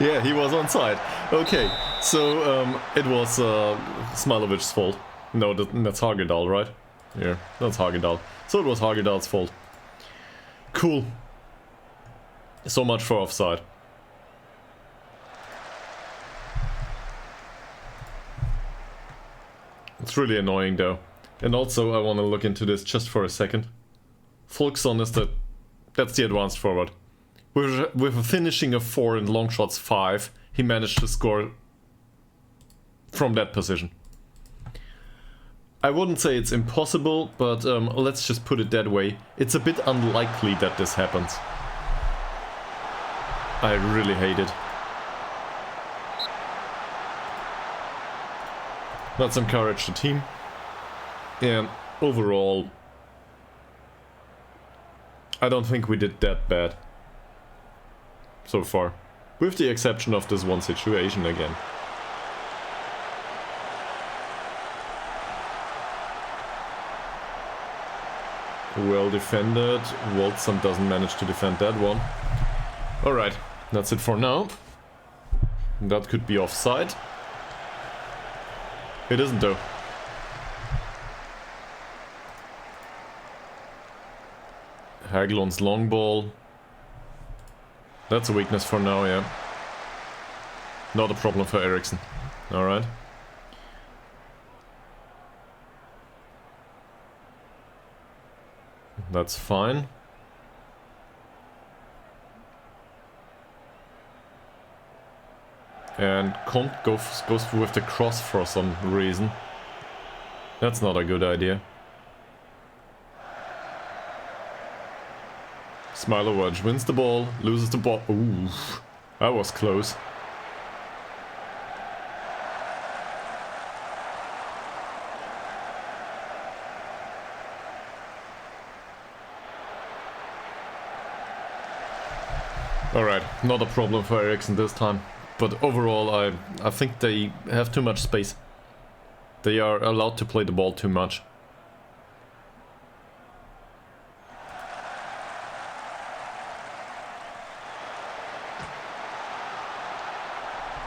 Yeah, he was onside. Okay, so it was Smilovic's fault. No, that's Hagedal, right? Yeah, that's Hagedal. So it was Hagedal's fault. Cool. So much for offside. It's really annoying though. And also I want to look into this just for a second. Folkson is that's the advanced forward. With a finishing of 4 and long shots 5, he managed to score from that position. I wouldn't say it's impossible, but let's just put it that way. It's a bit unlikely that this happens. I really hate it. Let's encourage the team. And overall, I don't think we did that bad so far, with the exception of this one situation again. Well defended. Waltzam doesn't manage to defend that one. Alright, that's it for now. That could be offside. It isn't though. Haglund's long ball. That's a weakness for now, yeah. Not a problem for Eriksson. Alright. That's fine. And Comte goes with the cross for some reason. That's not a good idea. Smilovich wins the ball, loses the ball. Ooh, that was close. Alright, not a problem for Eriksson this time. But overall, I think they have too much space. They are allowed to play the ball too much.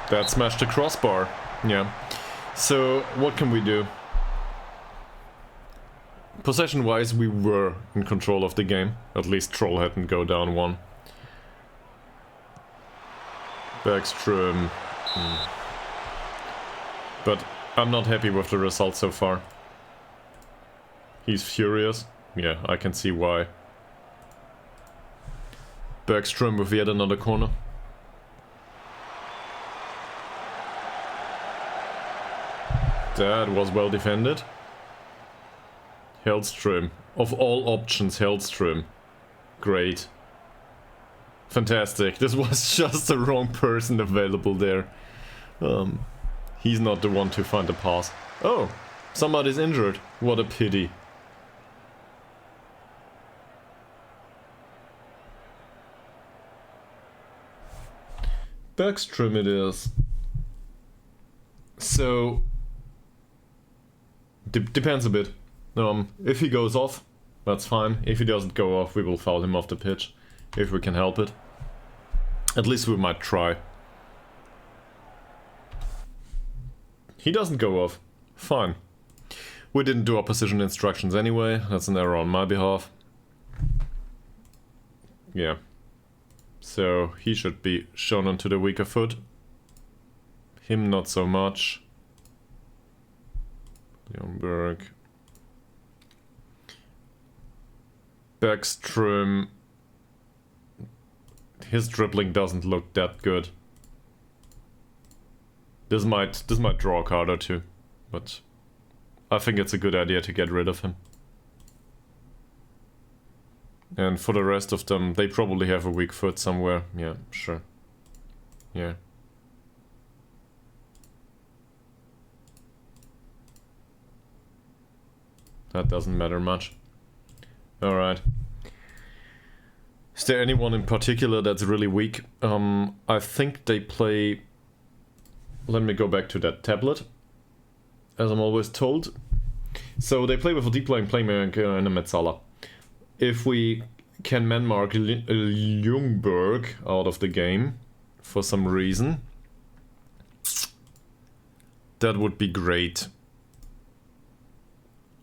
That smashed the crossbar. Yeah. So, what can we do? Possession-wise, we were in control of the game. At least Troll hadn't go down 1. Bergström. But I'm not happy with the result so far. He's furious. Yeah, I can see why. Bergström with yet another corner. That was well defended. Hellström. Of all options, Hellström. Great. Fantastic. This was just the wrong person available there. He's not the one to find the pass. Oh, somebody's injured. What a pity. Bergström it is. So... depends a bit. If he goes off, that's fine. If he doesn't go off, we will foul him off the pitch. If we can help it. At least we might try. He doesn't go off. Fine. We didn't do opposition instructions anyway. That's an error on my behalf. Yeah. So he should be shown onto the weaker foot. Him not so much. Ljungberg. Bergström. his dribbling doesn't look that good. This might draw a card or two, but I think it's a good idea to get rid of him. And for the rest of them, they probably have a weak foot somewhere. Yeah, sure. Yeah. That doesn't matter much. Alright. Is there anyone in particular that's really weak? I think they play... Let me go back to that tablet, as I'm always told. So they play with a deep line playmaker and a Metzala. If we can man-mark Ljungberg out of the game for some reason, that would be great.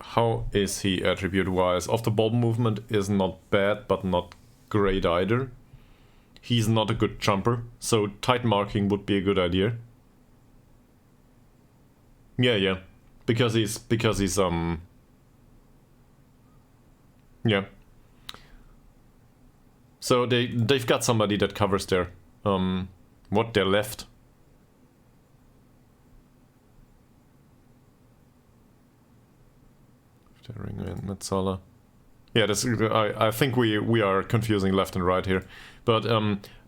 How is he attribute-wise? Off-the-ball movement is not bad, but not great either. He's not a good jumper, so tight marking would be a good idea. Yeah. Because he's yeah. So they've got somebody that covers their what they're left. Metzala. Yeah, I think we are confusing left and right here. But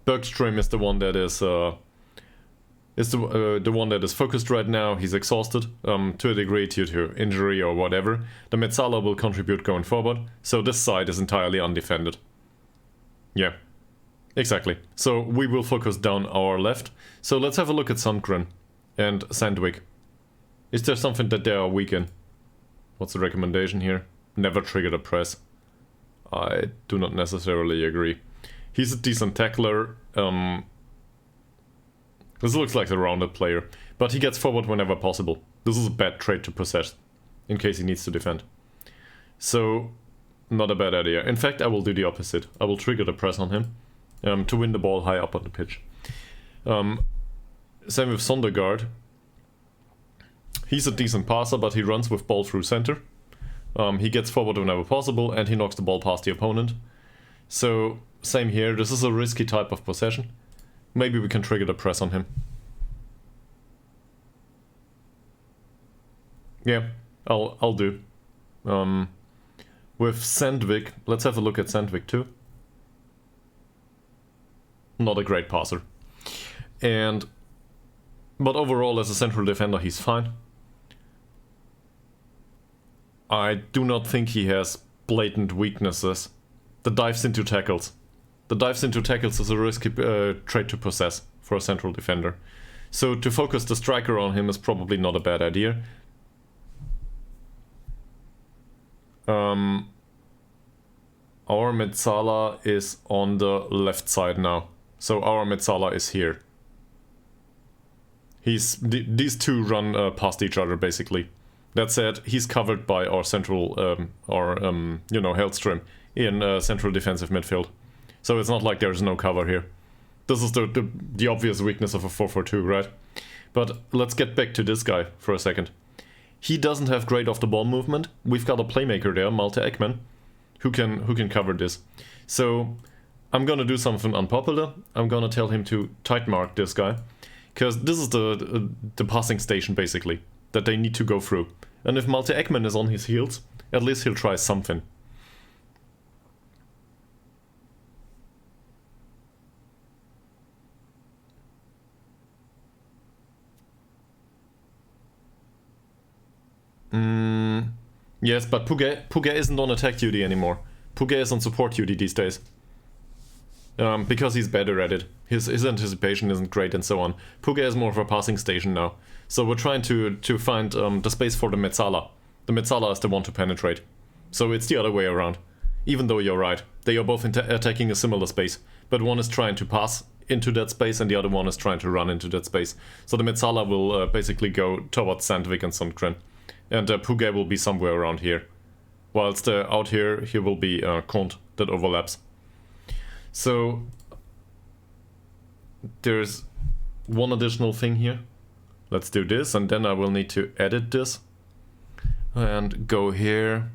Bergström is the one that is the one that is focused right now. He's exhausted to a degree due to injury or whatever. The Metzala will contribute going forward, so this side is entirely undefended. Yeah, exactly. So we will focus down our left. So let's have a look at Sundgren and Sandvik. Is there something that they are weak in? What's the recommendation here? Never trigger the press. I do not necessarily agree. He's a decent tackler. This looks like a rounded player, but he gets forward whenever possible. This is a bad trait to possess, in case he needs to defend. So, not a bad idea. In fact, I will do the opposite. I will trigger the press on him to win the ball high up on the pitch. Same with Sondergaard. He's a decent passer, but he runs with ball through center. He gets forward whenever possible, and he knocks the ball past the opponent. So, same here. This is a risky type of possession. Maybe we can trigger the press on him. Yeah, I'll do. With Sandvik, let's have a look at Sandvik too. Not a great passer. But overall, as a central defender, he's fine. I do not think he has blatant weaknesses. The dives into tackles. The dives into tackles is a risky trait to possess for a central defender. So to focus the striker on him is probably not a bad idea. Our Metzala is on the left side now. So our Metzala is here. These two run past each other basically. That said, he's covered by our central, Hellström in central defensive midfield. So it's not like there's no cover here. This is the obvious weakness of a 4-4-2, right? But let's get back to this guy for a second. He doesn't have great off-the-ball movement. We've got a playmaker there, Malte Ekman, who can cover this. So I'm gonna do something unpopular. I'm gonna tell him to tight mark this guy, because this is the passing station basically that they need to go through. And if Malte Ekman is on his heels, at least he'll try something. Yes, but Puga isn't on attack duty anymore. Puga is on support duty these days. Because he's better at it. His anticipation isn't great and so on. Puga is more of a passing station now. So we're trying to find the space for the Metzala. The Metzala is the one to penetrate. So it's the other way around. Even though you're right. They are both attacking a similar space. But one is trying to pass into that space and the other one is trying to run into that space. So the Metzala will basically go towards Sandvik and Sundgren. And Puga will be somewhere around here. Whilst out here, he will be Kont that overlaps. So there's one additional thing here. Let's do this, and then I will need to edit this. And go here.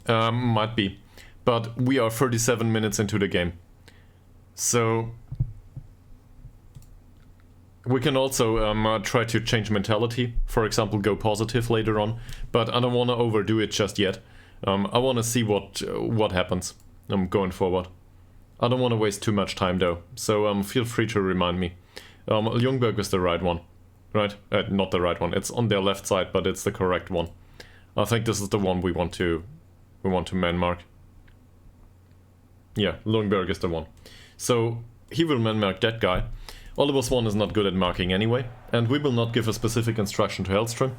Might be. But we are 37 minutes into the game. So we can also try to change mentality. For example, go positive later on. But I don't want to overdo it just yet. I want to see what happens going forward. I don't want to waste too much time though. So feel free to remind me. Ljungberg is the right one. Right? Not the right one. It's on their left side, but it's the correct one. I think this is the one we want to man mark. Yeah, Ljungberg is the one. So he will man mark that guy. Oliver's one is not good at marking anyway, and we will not give a specific instruction to Hellström.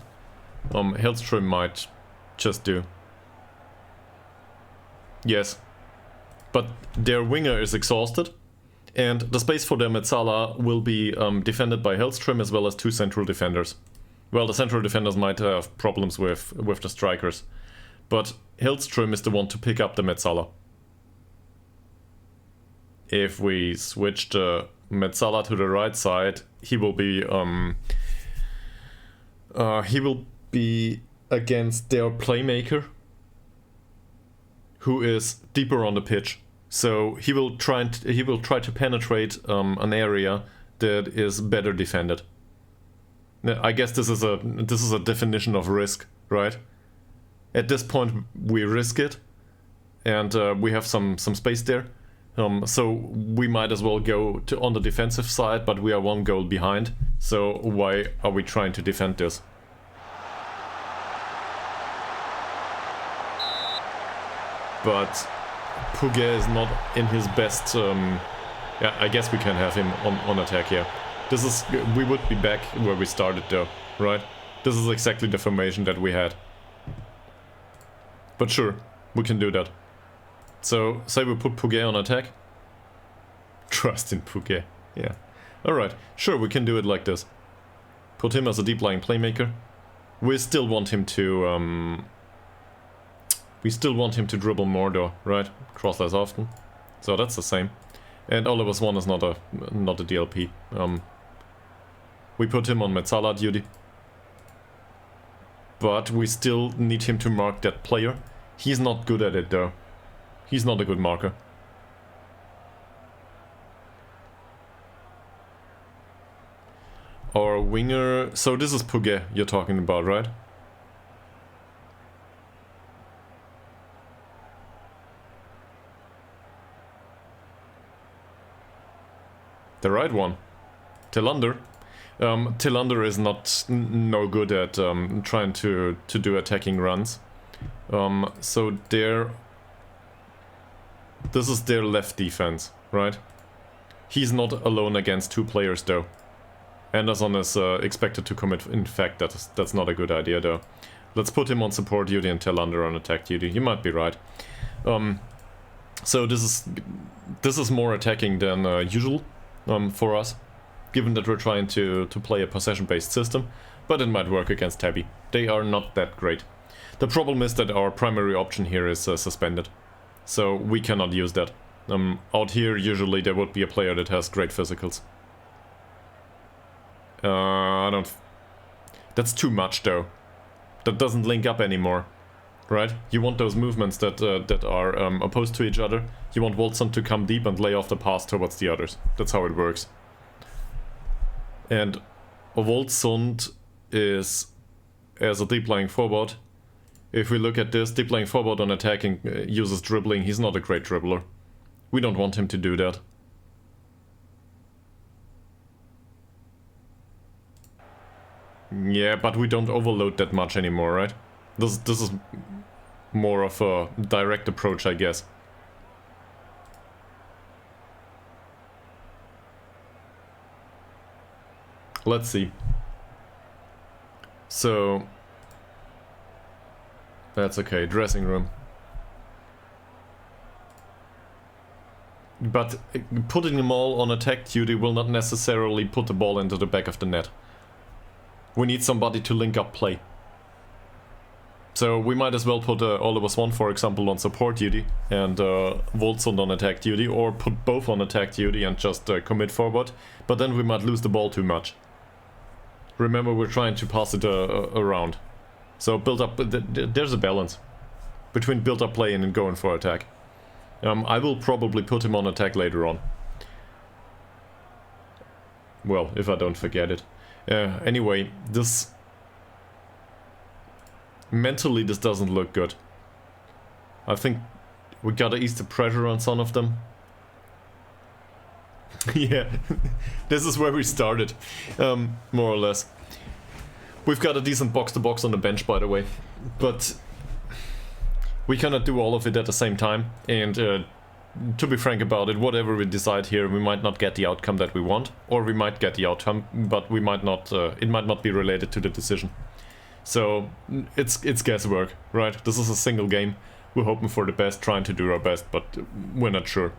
Hellström might just do. Yes. But their winger is exhausted, and the space for their Metzala will be defended by Hellström as well as 2 central defenders. Well, the central defenders might have problems with the strikers, but Hellström is the one to pick up the Metzala. If we switch the Metzala to the right side, he will be against their playmaker, who is deeper on the pitch. So he will try to penetrate an area that is better defended. Now, I guess this is a definition of risk, right? At this point, we risk it, and we have some space there. So we might as well go on the defensive side, but we are 1 goal behind. So why are we trying to defend this? But Puget is not in his best. Yeah, I guess we can have him on attack here. We would be back where we started though, right? This is exactly the formation that we had. But sure, we can do that. So, say we put Puget on attack. Trust in Puget, yeah. Alright, sure, we can do it like this. Put him as a deep-lying playmaker. We still want him to, dribble more though, right? Cross less often. So that's the same. And Oliver's one is not a DLP. We put him on Metzala duty. But we still need him to mark that player. He's not good at it though. He's not a good marker. Our winger... So this is Puget you're talking about, right? The right one. Tillander. Tillander is no good at trying to do attacking runs. So this is their left defense, right? He's not alone against 2 players though. Anderson is expected to commit. In fact, that's not a good idea though. Let's put him on support duty and Tillander on attack duty. You might be right. So this is more attacking than usual for us, given that we're trying to play a possession-based system. But it might work against Tabby. They are not that great. The problem is that our primary option here is suspended. So we cannot use that. Out here, usually there would be a player that has great physicals. That's too much though. That doesn't link up anymore, right? You want those movements that are opposed to each other. You want Wolfson to come deep and lay off the pass towards the others. That's how it works. And Wolfsund is as a deep lying forward. If we look at this, deep lying forward on attacking uses dribbling. He's not a great dribbler. We don't want him to do that. Yeah, but we don't overload that much anymore, right? This is more of a direct approach, I guess. Let's see. So... That's okay, dressing room. But putting them all on attack duty will not necessarily put the ball into the back of the net. We need somebody to link up play. So we might as well put Oliver Swan, for example, on support duty and Wolfsund on attack duty, or put both on attack duty and just commit forward. But then we might lose the ball too much. Remember, we're trying to pass it around. So build up, there's a balance. between build-up play and going for attack. I will probably put him on attack later on. Well, if I don't forget it. Anyway, this... mentally, this doesn't look good. I think we gotta ease the pressure on some of them. Yeah, this is where we started, more or less. We've got a decent box-to-box on the bench, by the way, but we cannot do all of it at the same time, and to be frank about it, whatever we decide here, we might not get the outcome that we want, or we might get the outcome, but we might not, it might not be related to the decision. So, it's guesswork, right? This is a single game. We're hoping for the best, trying to do our best, but we're not sure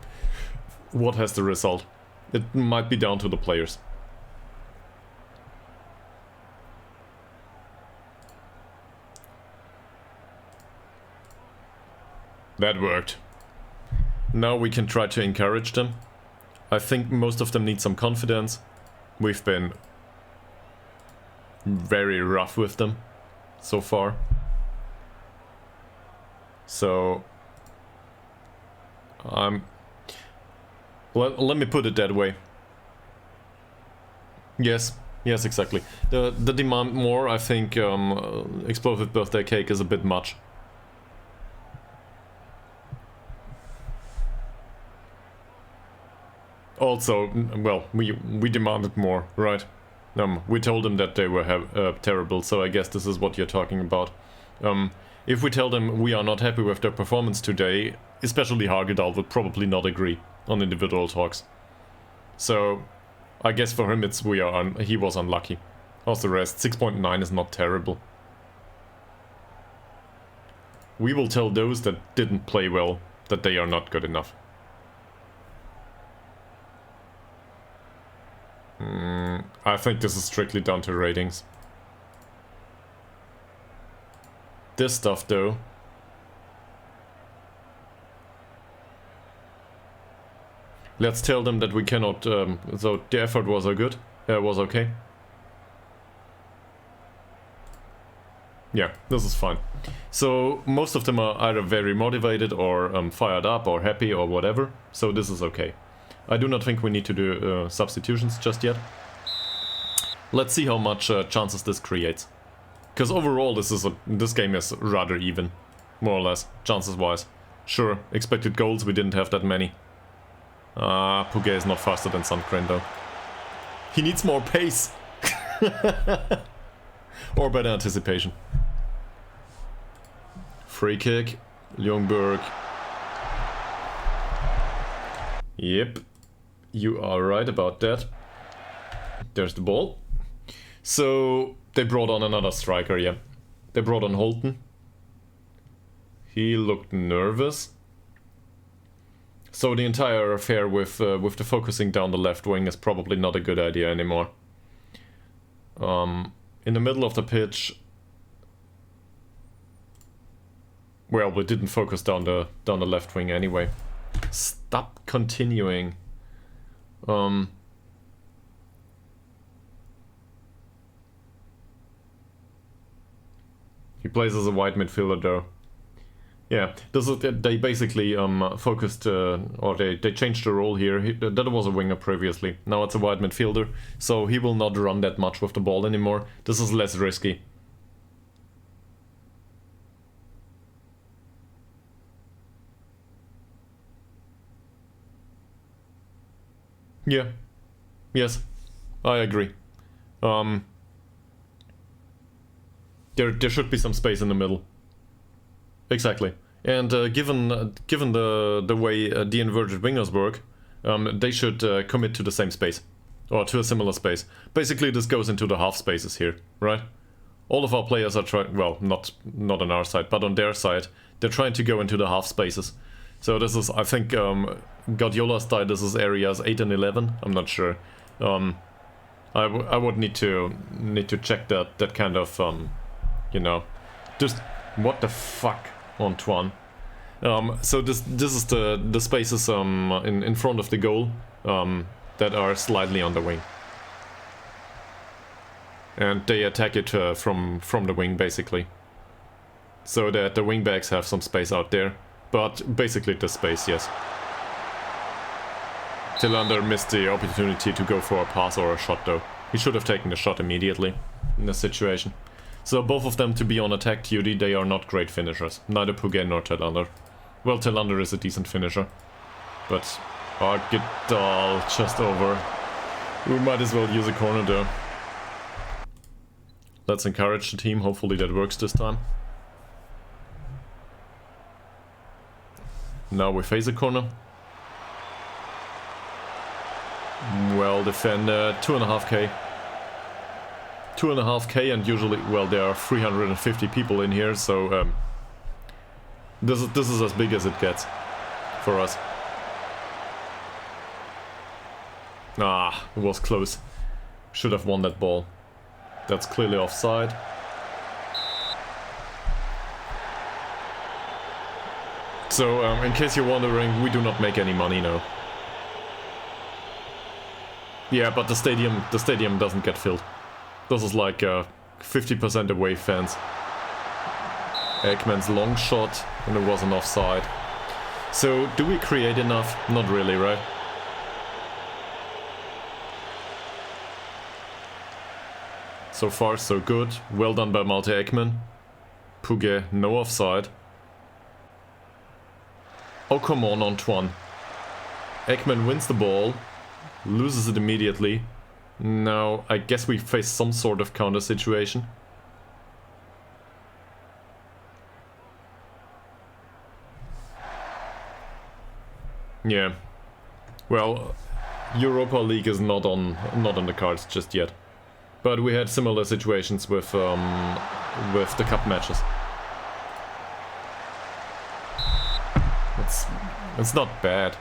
what has the result. It might be down to the players. That worked. Now we can try to encourage them. I think most of them need some confidence. We've been very rough with them so far. So let me put it that way. Yes, exactly. The demand more, I think explosive birthday cake is a bit much. Also, well, we demanded more, right? We told them that they were terrible, so I guess this is what you're talking about. If we tell them we are not happy with their performance today, especially Ytterhogdals would probably not agree on individual talks. So, I guess for him it's he was unlucky. How's the rest? 6.9 is not terrible. We will tell those that didn't play well that they are not good enough. I think this is strictly down to ratings. This stuff though. Let's tell them that we cannot, so the effort was was okay. Yeah, this is fine. So most of them are either very motivated or fired up or happy or whatever, so this is okay. I do not think we need to do substitutions just yet. Let's see how much chances this creates. Because overall this game is rather even, more or less, chances wise. Sure, expected goals, we didn't have that many. Puget is not faster than Sandgren though. He needs more pace! Or better anticipation. Free kick, Ljungberg. Yep, you are right about that. There's the ball. So, they brought on another striker, yeah. They brought on Holton. He looked nervous. So the entire affair with the focusing down the left wing is probably not a good idea anymore. In the middle of the pitch... Well, we didn't focus down the left wing anyway. Stop continuing. He plays as a wide midfielder though. Yeah, this is, they basically focused, or they changed the role here. That was a winger previously. Now it's a wide midfielder, so he will not run that much with the ball anymore. This is less risky. Yeah. Yes. I agree. There should be some space in the middle. Exactly. And given the way the inverted wingers work, they should commit to the same space. Or to a similar space. Basically this goes into the half spaces here, right? All of our players are trying, well, not on our side, but on their side, they're trying to go into the half spaces. So this is, I think, Guardiola style, this is areas 8 and 11, I'm not sure. I would need to check that kind of, you know, just, what the fuck, Antoine? So this is the spaces in front of the goal that are slightly on the wing. And they attack it from the wing, basically. so that the wingbacks have some space out there. But basically the space, yes. Tillander missed the opportunity to go for a pass or a shot though. He should have taken the shot immediately in this situation. So both of them to be on attack duty, they are not great finishers. Neither Puget nor Tillander. Well, Tillander is a decent finisher. But Ytterhogdals just over. We might as well use a corner there. Let's encourage the team, hopefully that works this time. Now we face a corner. Well defended, 2.5k. 2.5k, and usually, well, there are 350 people in here, so this is as big as it gets for us. Ah, it was close. Should have won that ball. That's clearly offside. So, in case you're wondering, we do not make any money now. Yeah, but the stadium doesn't get filled. This is like 50% away fans. Ekman's long shot, and it was an offside. So, do we create enough? Not really, right? So far, so good. Well done by Malte Ekman. Puget, no offside. Oh, come on, Antoine. Ekman wins the ball. Loses it immediately. Now, I guess we face some sort of counter situation. Yeah. Well, Europa League is not on the cards just yet. But we had similar situations with the cup matches. It's not bad.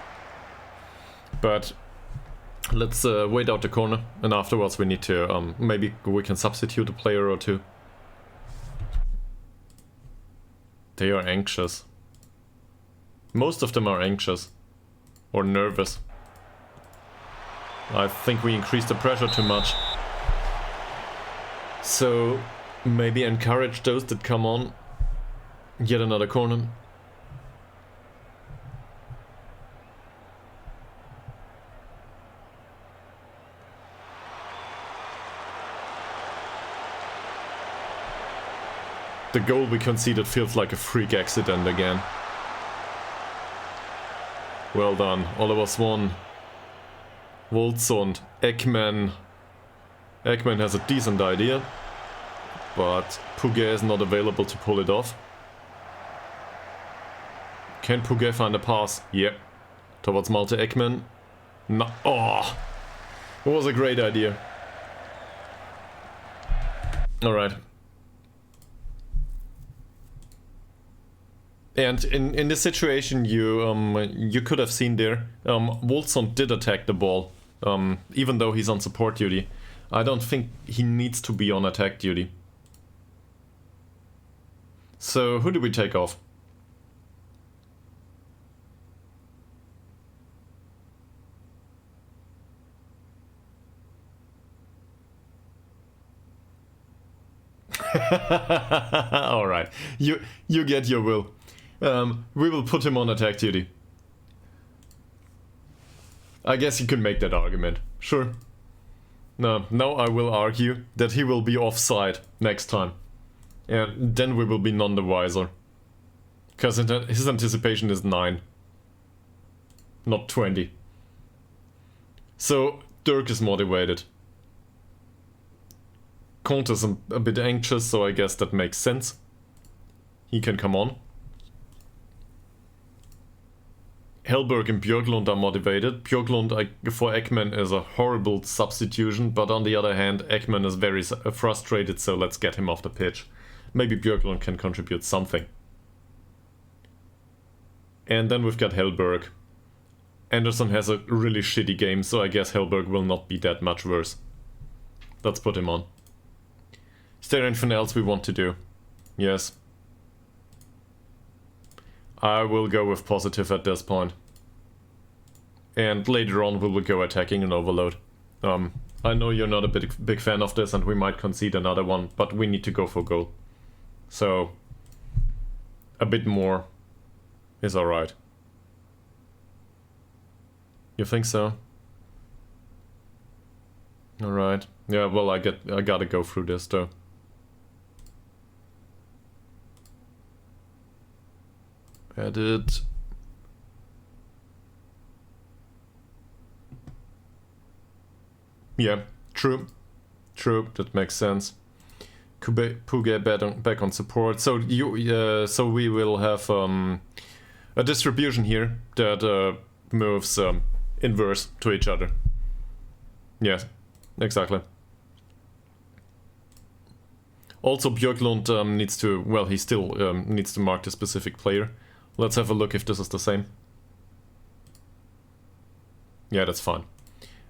But let's wait out the corner, and afterwards we need to maybe we can substitute a player or two. They are anxious. Most of them are anxious or nervous. I think we increased the pressure too much. So maybe encourage those that come on. Yet another corner. The goal we conceded feels like a freak accident again. Well done. Oliver Swan. Woldsund. Ekman. Ekman has a decent idea. But Puget is not available to pull it off. Can Puget find a pass? Yep. Towards Malte Ekman. No. Oh! It was a great idea. Alright. And in this situation, you could have seen there, Woldsund did attack the ball, even though he's on support duty. I don't think he needs to be on attack duty. So who do we take off? All right, you get your will. We will put him on attack duty. I guess you can make that argument. Sure. No, now I will argue that he will be offside next time. And then we will be none the wiser. Because his anticipation is 9. Not 20. So, Dirk is motivated. Conte is a bit anxious, so I guess that makes sense. He can come on. Hellberg and Björklund are motivated. Björklund for Ekman is a horrible substitution, but on the other hand, Ekman is very frustrated, so let's get him off the pitch. Maybe Björklund can contribute something. And then we've got Hellberg. Anderson has a really shitty game, so I guess Hellberg will not be that much worse. Let's put him on. Is there anything else we want to do? Yes. I will go with positive at this point. And later on we will go attacking an overload. I know you're not a big fan of this and we might concede another one, but we need to go for goal. So, a bit more is alright. You think so? Alright. Yeah, well, I gotta go through this though. Edit. Yeah, true. True, that makes sense. Puge back on support. So so we will have a distribution here that moves inverse to each other. Yes, exactly. Also, Björklund needs to, well, he still needs to mark the specific player. Let's have a look if this is the same. Yeah, that's fine.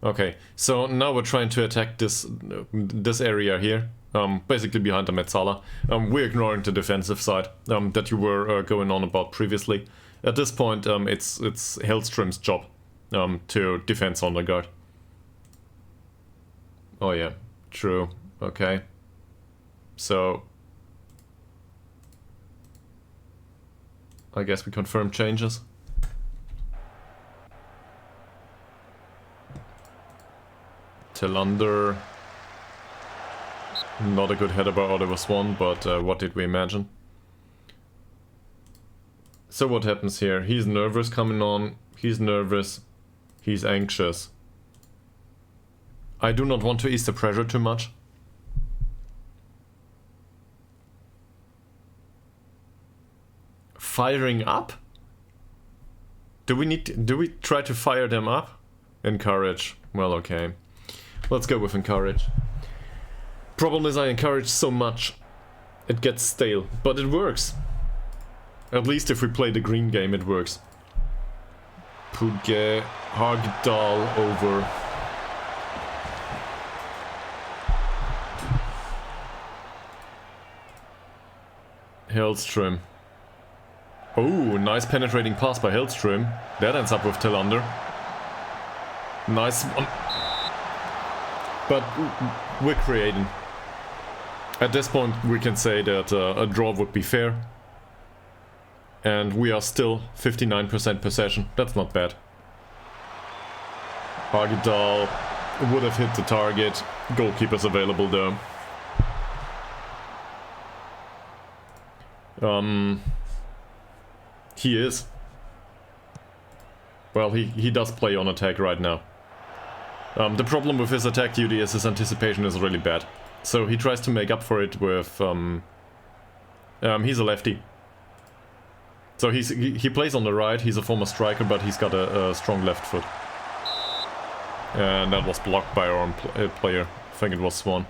Okay, so now we're trying to attack this area here, basically behind the Metzala. We're ignoring the defensive side that you were going on about previously. At this point, it's Hellström's job to defend Sondergaard. Oh yeah, true. Okay. So I guess we confirm changes. Tillander. Not a good header by Oliver Swan, but what did we imagine? So what happens here? He's nervous coming on. He's nervous. He's anxious. I do not want to ease the pressure too much. Firing up? Do we try to fire them up? Encourage. Well, okay. Let's go with encourage. Problem is I encourage so much. It gets stale, but it works. At least if we play the green game, it works. Puge, Hogdal over. Hellström. Oh, nice penetrating pass by Hellström. That ends up with Tillander. Nice one. But we're creating. At this point we can say that a draw would be fair. And we are still 59% possession. That's not bad. Hagedal would have hit the target. Goalkeeper's available though. He is. Well, he does play on attack right now. The problem with his attack duty is his anticipation is really bad. So he tries to make up for it with... he's a lefty. So he plays on the right, he's a former striker, but he's got a strong left foot. And that was blocked by our own player. I think it was Swan.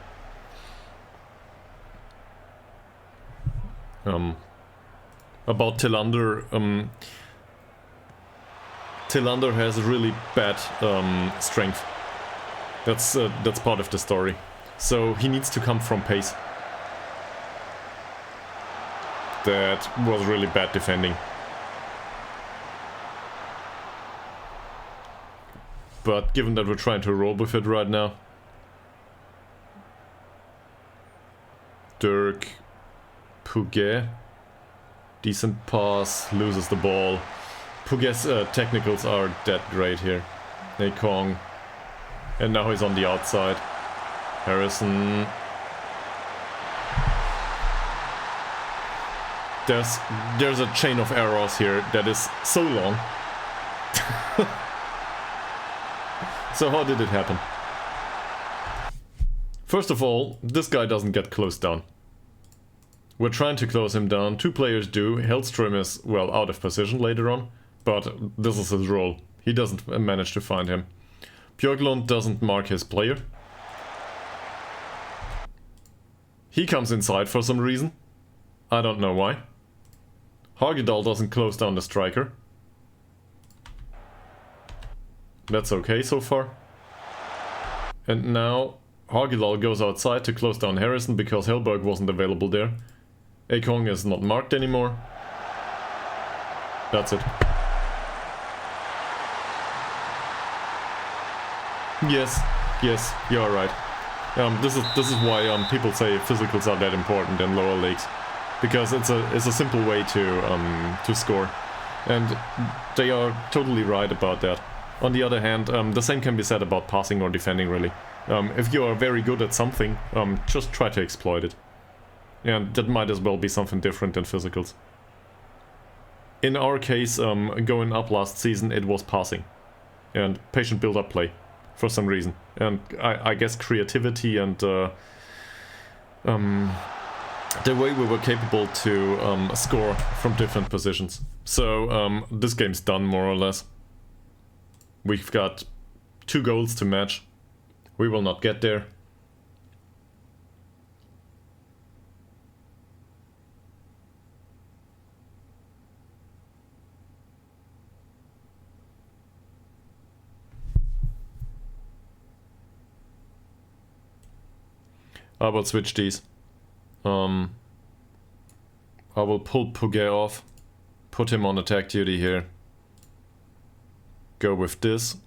About Tillander, Tillander has really bad strength. That's part of the story. So he needs to come from pace. That was really bad defending. But given that we're trying to roll with it right now. Dirk. Puget. Decent pass, loses the ball. Puget's technicals are dead great here. Kong. And now he's on the outside. Harrison. There's a chain of errors here that is so long. So how did it happen? First of all, this guy doesn't get closed down. We're trying to close him down. Two players do. Hellström is, well, out of position later on. But this is his role. He doesn't manage to find him. Björklund doesn't mark his player. He comes inside for some reason. I don't know why. Hagedal doesn't close down the striker. That's okay so far. And now Hagedal goes outside to close down Harrison because Hellberg wasn't available there. Kong is not marked anymore. That's it. Yes, you're right. This is why people say physicals are that important in lower leagues. because it's a simple way to score, and they are totally right about that. On the other hand, the same can be said about passing or defending, really. If you are very good at something, just try to exploit it. And that might as well be something different than physicals. In our case, going up last season, it was passing and patient build-up play for some reason. And I guess creativity and the way we were capable to score from different positions. So this game's done, more or less. We've got 2 goals to match. We will not get there. I will switch these. I will pull Puget off, put him on attack duty here. Go with this.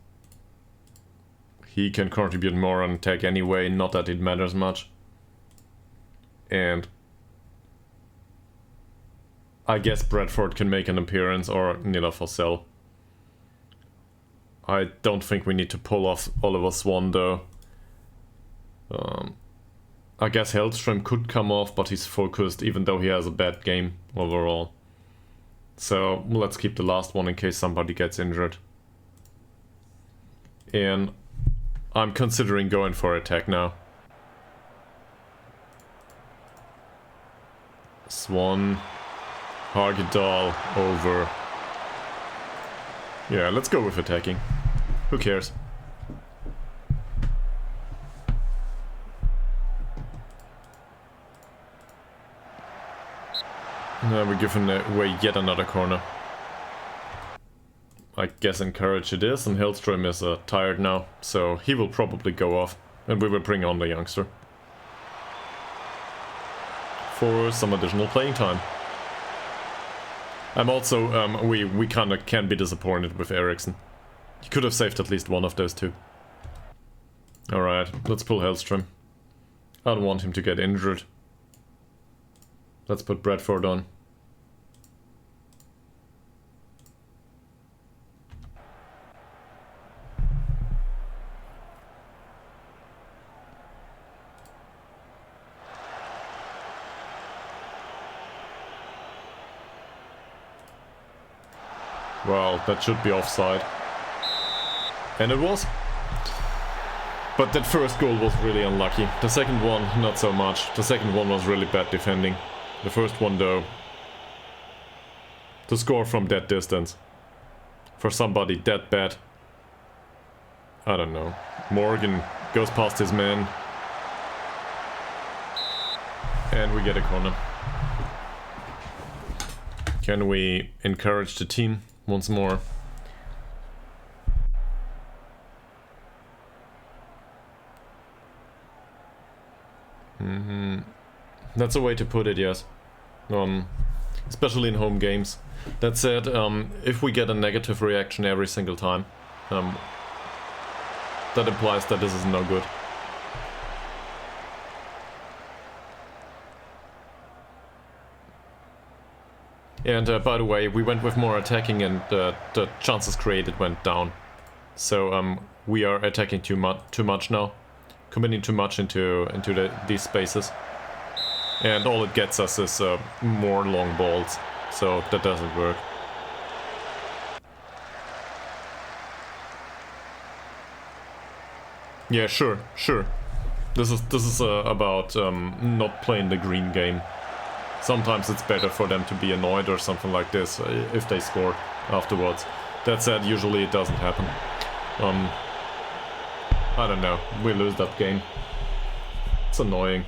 He can contribute more on attack anyway, not that it matters much. And I guess Bradford can make an appearance, or Nila Fossell. I don't think we need to pull off Oliver Swan though. I guess Hellström could come off, but he's focused even though he has a bad game overall. So let's keep the last one in case somebody gets injured. And I'm considering going for attack now. Swan, Hogdal over. Yeah, let's go with attacking. Who cares? Now we're giving away yet another corner. I guess encourage it is, and Hellström is tired now, so he will probably go off, and we will bring on the youngster for some additional playing time. I'm also, we kinda can be disappointed with Eriksson. He could have saved at least one of those 2. Alright, let's pull Hellström. I don't want him to get injured. Let's put Bradford on. Well, that should be offside. And it was. But that first goal was really unlucky. The second one, not so much. The second one was really bad defending. The first one, though, to score from that distance, for somebody that bad, I don't know. Morgan goes past his man, and we get a corner. Can we encourage the team once more? That's a way to put it, yes. Especially in home games. That said, if we get a negative reaction every single time, that implies that this is no good. And by the way, we went with more attacking, and the chances created went down. So we are attacking too much now, committing too much into these spaces. And all it gets us is more long balls, so that doesn't work. Yeah, sure. This is about not playing the green game. Sometimes it's better for them to be annoyed or something like this if they score afterwards. That said, usually it doesn't happen. I don't know. We lose that game. It's annoying.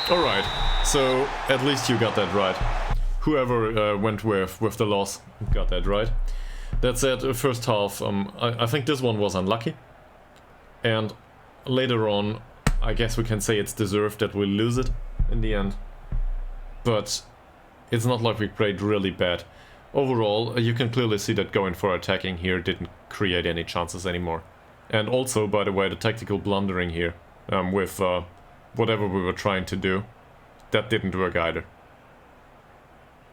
Alright, so at least you got that right. Whoever went with the loss got that right. That said, first half, I think this one was unlucky. And later on, I guess we can say it's deserved that we lose it in the end. But it's not like we played really bad. Overall, you can clearly see that going for attacking here didn't create any chances anymore. And also, by the way, the tactical blundering here with whatever we were trying to do. That didn't work either.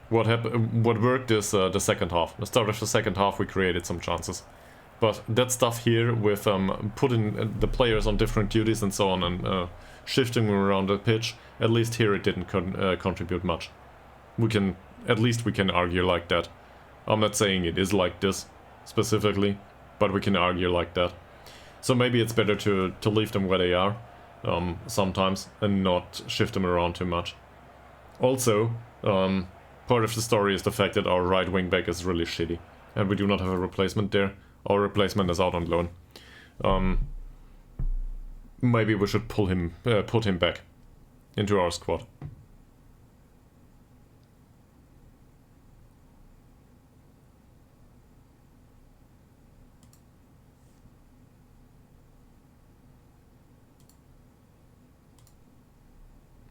What worked is the second half. The start of the second half we created some chances. But that stuff here with putting the players on different duties and so on and shifting them around the pitch, at least here it didn't contribute much. At least we can argue like that. I'm not saying it is like this specifically, but we can argue like that. So maybe it's better to leave them where they are sometimes and not shift them around too much. Also, part of the story is the fact that our right wing back is really shitty and we do not have a replacement there. Our replacement is out on loan. Maybe we should put him back into our squad.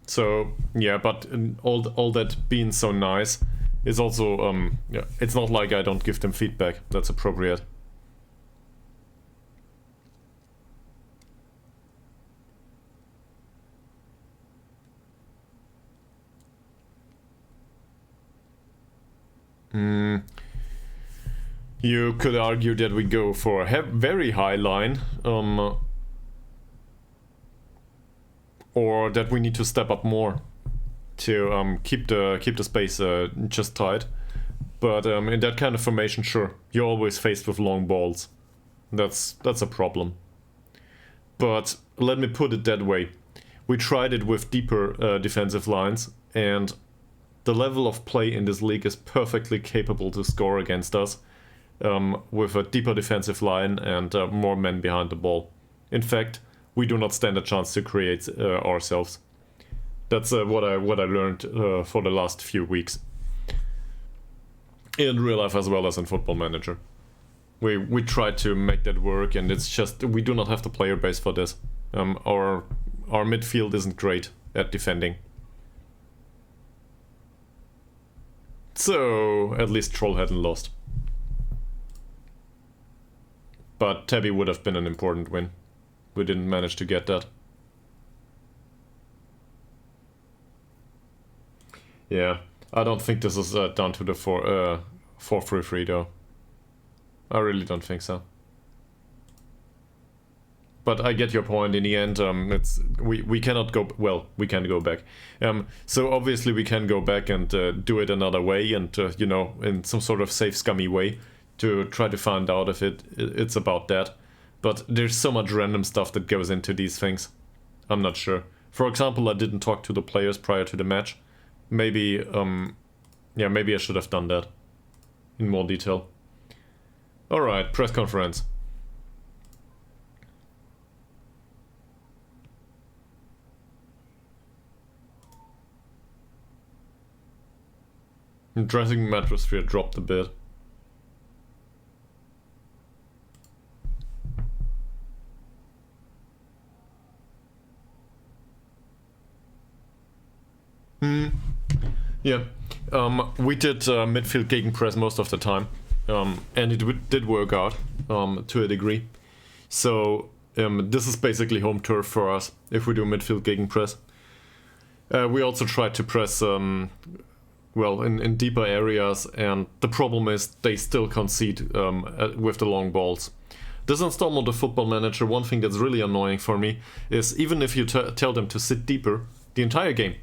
So yeah, but all that being so nice is also yeah, it's not like I don't give them feedback. That's appropriate. You could argue that we go for a very high line, or that we need to step up more to keep the space just tight. But in that kind of formation, sure, you're always faced with long balls. That's a problem. But let me put it that way: we tried it with deeper defensive lines, and the level of play in this league is perfectly capable to score against us with a deeper defensive line and more men behind the ball. In fact, we do not stand a chance to create ourselves. That's what I learned for the last few weeks. In real life as well as in Football Manager. We try to make that work, and it's just we do not have the player base for this. Our midfield isn't great at defending. So, at least Troll hadn't lost. But Tabby would have been an important win. We didn't manage to get that. Yeah, I don't think this is down to the 4-3-3 though. I really don't think so. But I get your point. In the end, we cannot go. Well, we can go back. So obviously we can go back and do it another way, and you know, in some sort of safe, scummy way, to try to find out if it's about that. But there's so much random stuff that goes into these things. I'm not sure. For example, I didn't talk to the players prior to the match. Maybe, yeah, maybe I should have done that in more detail. All right, press conference. Dressing atmosphere dropped a bit. Yeah, we did midfield gegenpress most of the time, and it did work out to a degree. So this is basically home turf for us if we do midfield gegenpress. We also tried to press well in deeper areas, and the problem is they still concede with the long balls. This installment of Football Manager, one thing that's really annoying for me is even if you tell them to sit deeper, the entire game.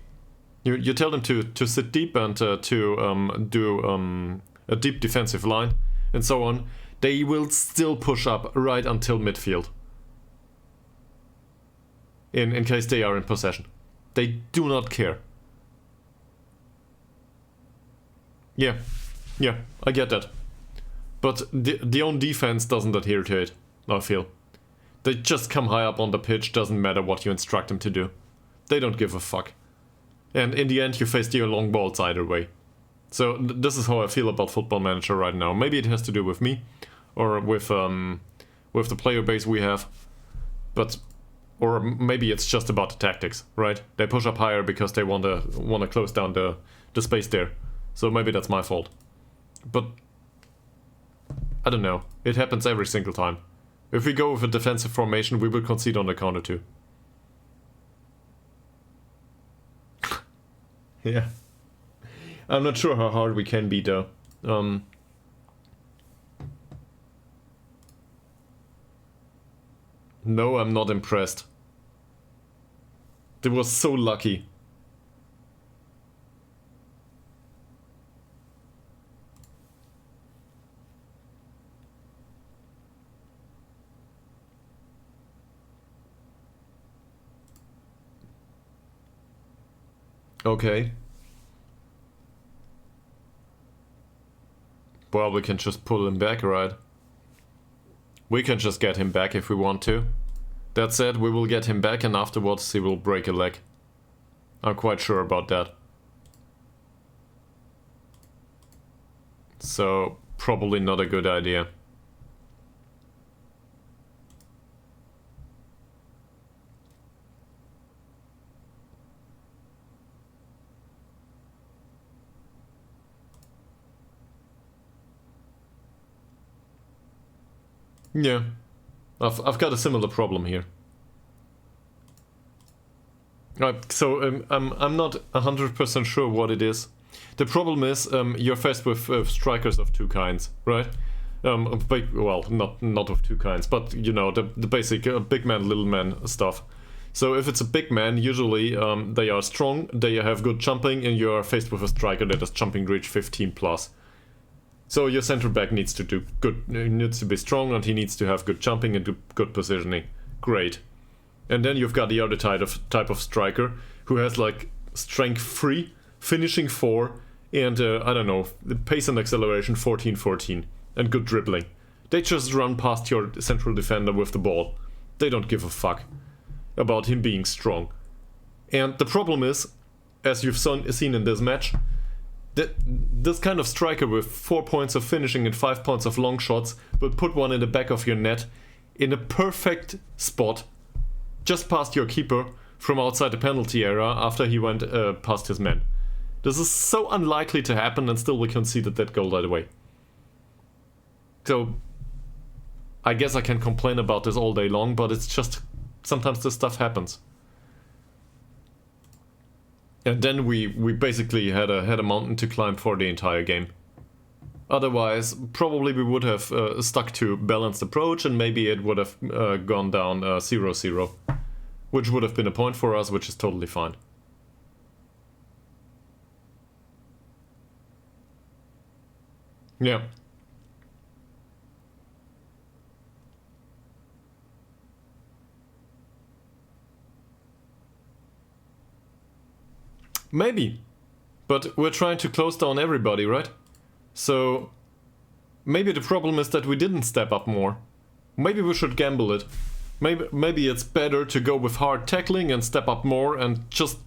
You tell them to sit deep and to do a deep defensive line and so on, they will still push up right until midfield. In case they are in possession. They do not care. Yeah, I get that. But the own defense doesn't adhere to it, I feel. They just come high up on the pitch, doesn't matter what you instruct them to do. They don't give a fuck. And in the end, you face your long balls either way. So this is how I feel about Football Manager right now. Maybe it has to do with me, or with the player base we have, or maybe it's just about the tactics, right? They push up higher because they want to close down the space there. So maybe that's my fault. But I don't know. It happens every single time. If we go with a defensive formation, we will concede on the counter too. Yeah. I'm not sure how hard we can be though. No, I'm not impressed. They were so lucky. Okay. Well, we can just pull him back, right? We can just get him back if we want to. That said, we will get him back and afterwards he will break a leg. I'm quite sure about that. So, probably not a good idea. Yeah. I've got a similar problem here. So I'm not 100% sure what it is. The problem is you're faced with strikers of two kinds, right? Well, not of two kinds, but you know the basic big man, little man stuff. So if it's a big man, usually they are strong, they have good jumping, and you are faced with a striker that has jumping reach 15 plus. So your center back needs to do good, needs to be strong, and he needs to have good jumping and good positioning. Great. And then you've got the other type of striker who has like strength 3, finishing 4, and I don't know, the pace and acceleration 14-14, and good dribbling. They just run past your central defender with the ball. They don't give a fuck about him being strong. And the problem is, as you've seen in this match, that this kind of striker with 4 points of finishing and 5 points of long shots will put one in the back of your net in a perfect spot just past your keeper from outside the penalty area after he went past his man. This is so unlikely to happen, and still we conceded that goal right away. So I guess I can complain about this all day long, but it's just sometimes this stuff happens. And then we basically had a mountain to climb for the entire game. Otherwise, probably we would have stuck to balanced approach, and maybe it would have gone down 0-0, which would have been a point for us, which is totally fine. Yeah. Maybe. But we're trying to close down everybody, right? So maybe the problem is that we didn't step up more. Maybe we should gamble it. Maybe it's better to go with hard tackling and step up more and just,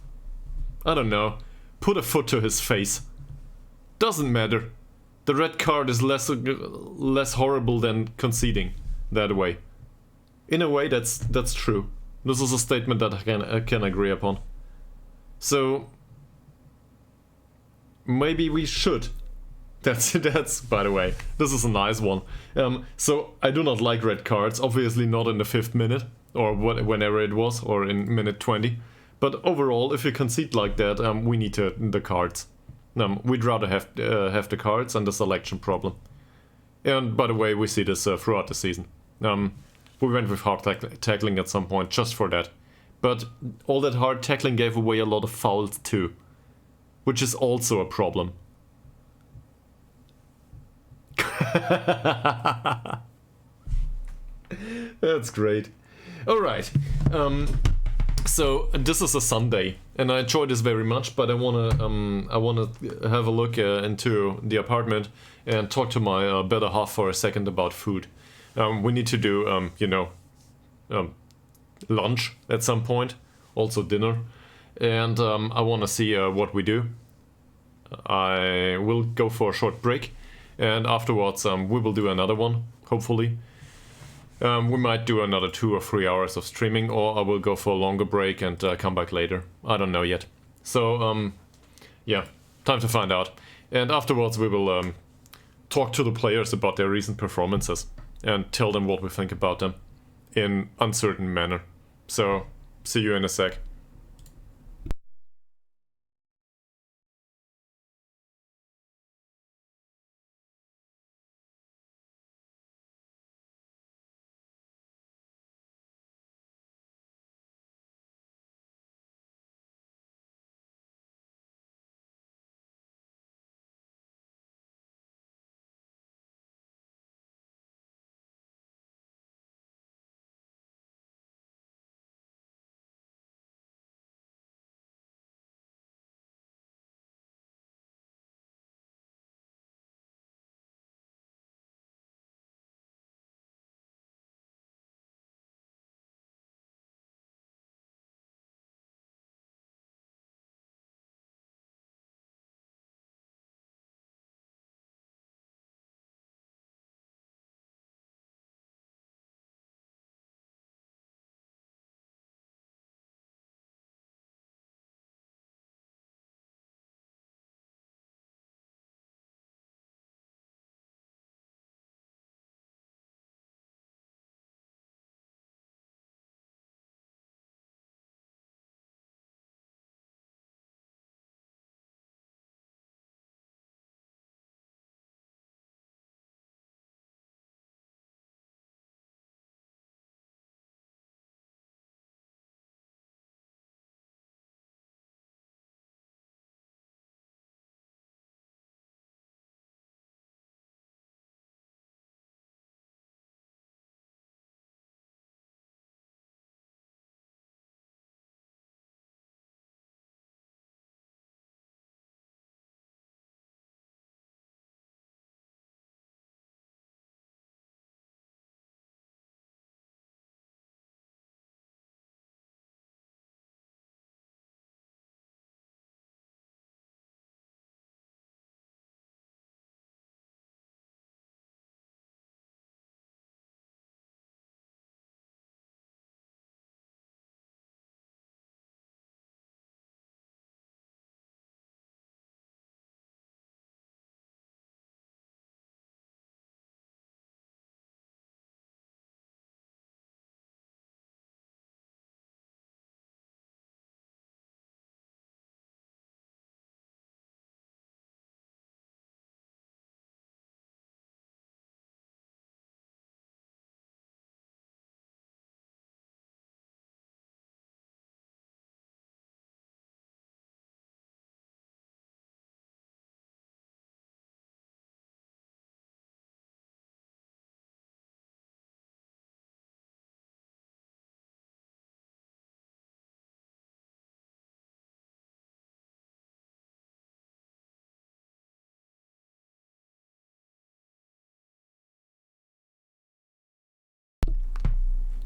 I don't know, put a foot to his face. Doesn't matter. The red card is less horrible than conceding that way. In a way, that's true. This is a statement that I can agree upon. So maybe we should. That's by the way, this is a nice one. So I do not like red cards, obviously not in the 5th minute, or whenever it was, or in minute 20. But overall, if you concede like that, we need the cards. We'd rather have the cards and the selection problem. And by the way, we see this throughout the season. We went with hard tackling at some point just for that. But all that hard tackling gave away a lot of fouls too, which is also a problem. That's great. Alright, so this is a Sunday, and I enjoy this very much, but I wanna have a look into the apartment and talk to my better half for a second about food. We need to do, lunch at some point, also dinner, and I wanna see what we do. I will go for a short break, and afterwards we will do another one, hopefully. We might do another 2 or 3 hours of streaming, or I will go for a longer break and come back later. I don't know yet. So, yeah, time to find out. And afterwards we will talk to the players about their recent performances and tell them what we think about them in uncertain manner. So, see you in a sec.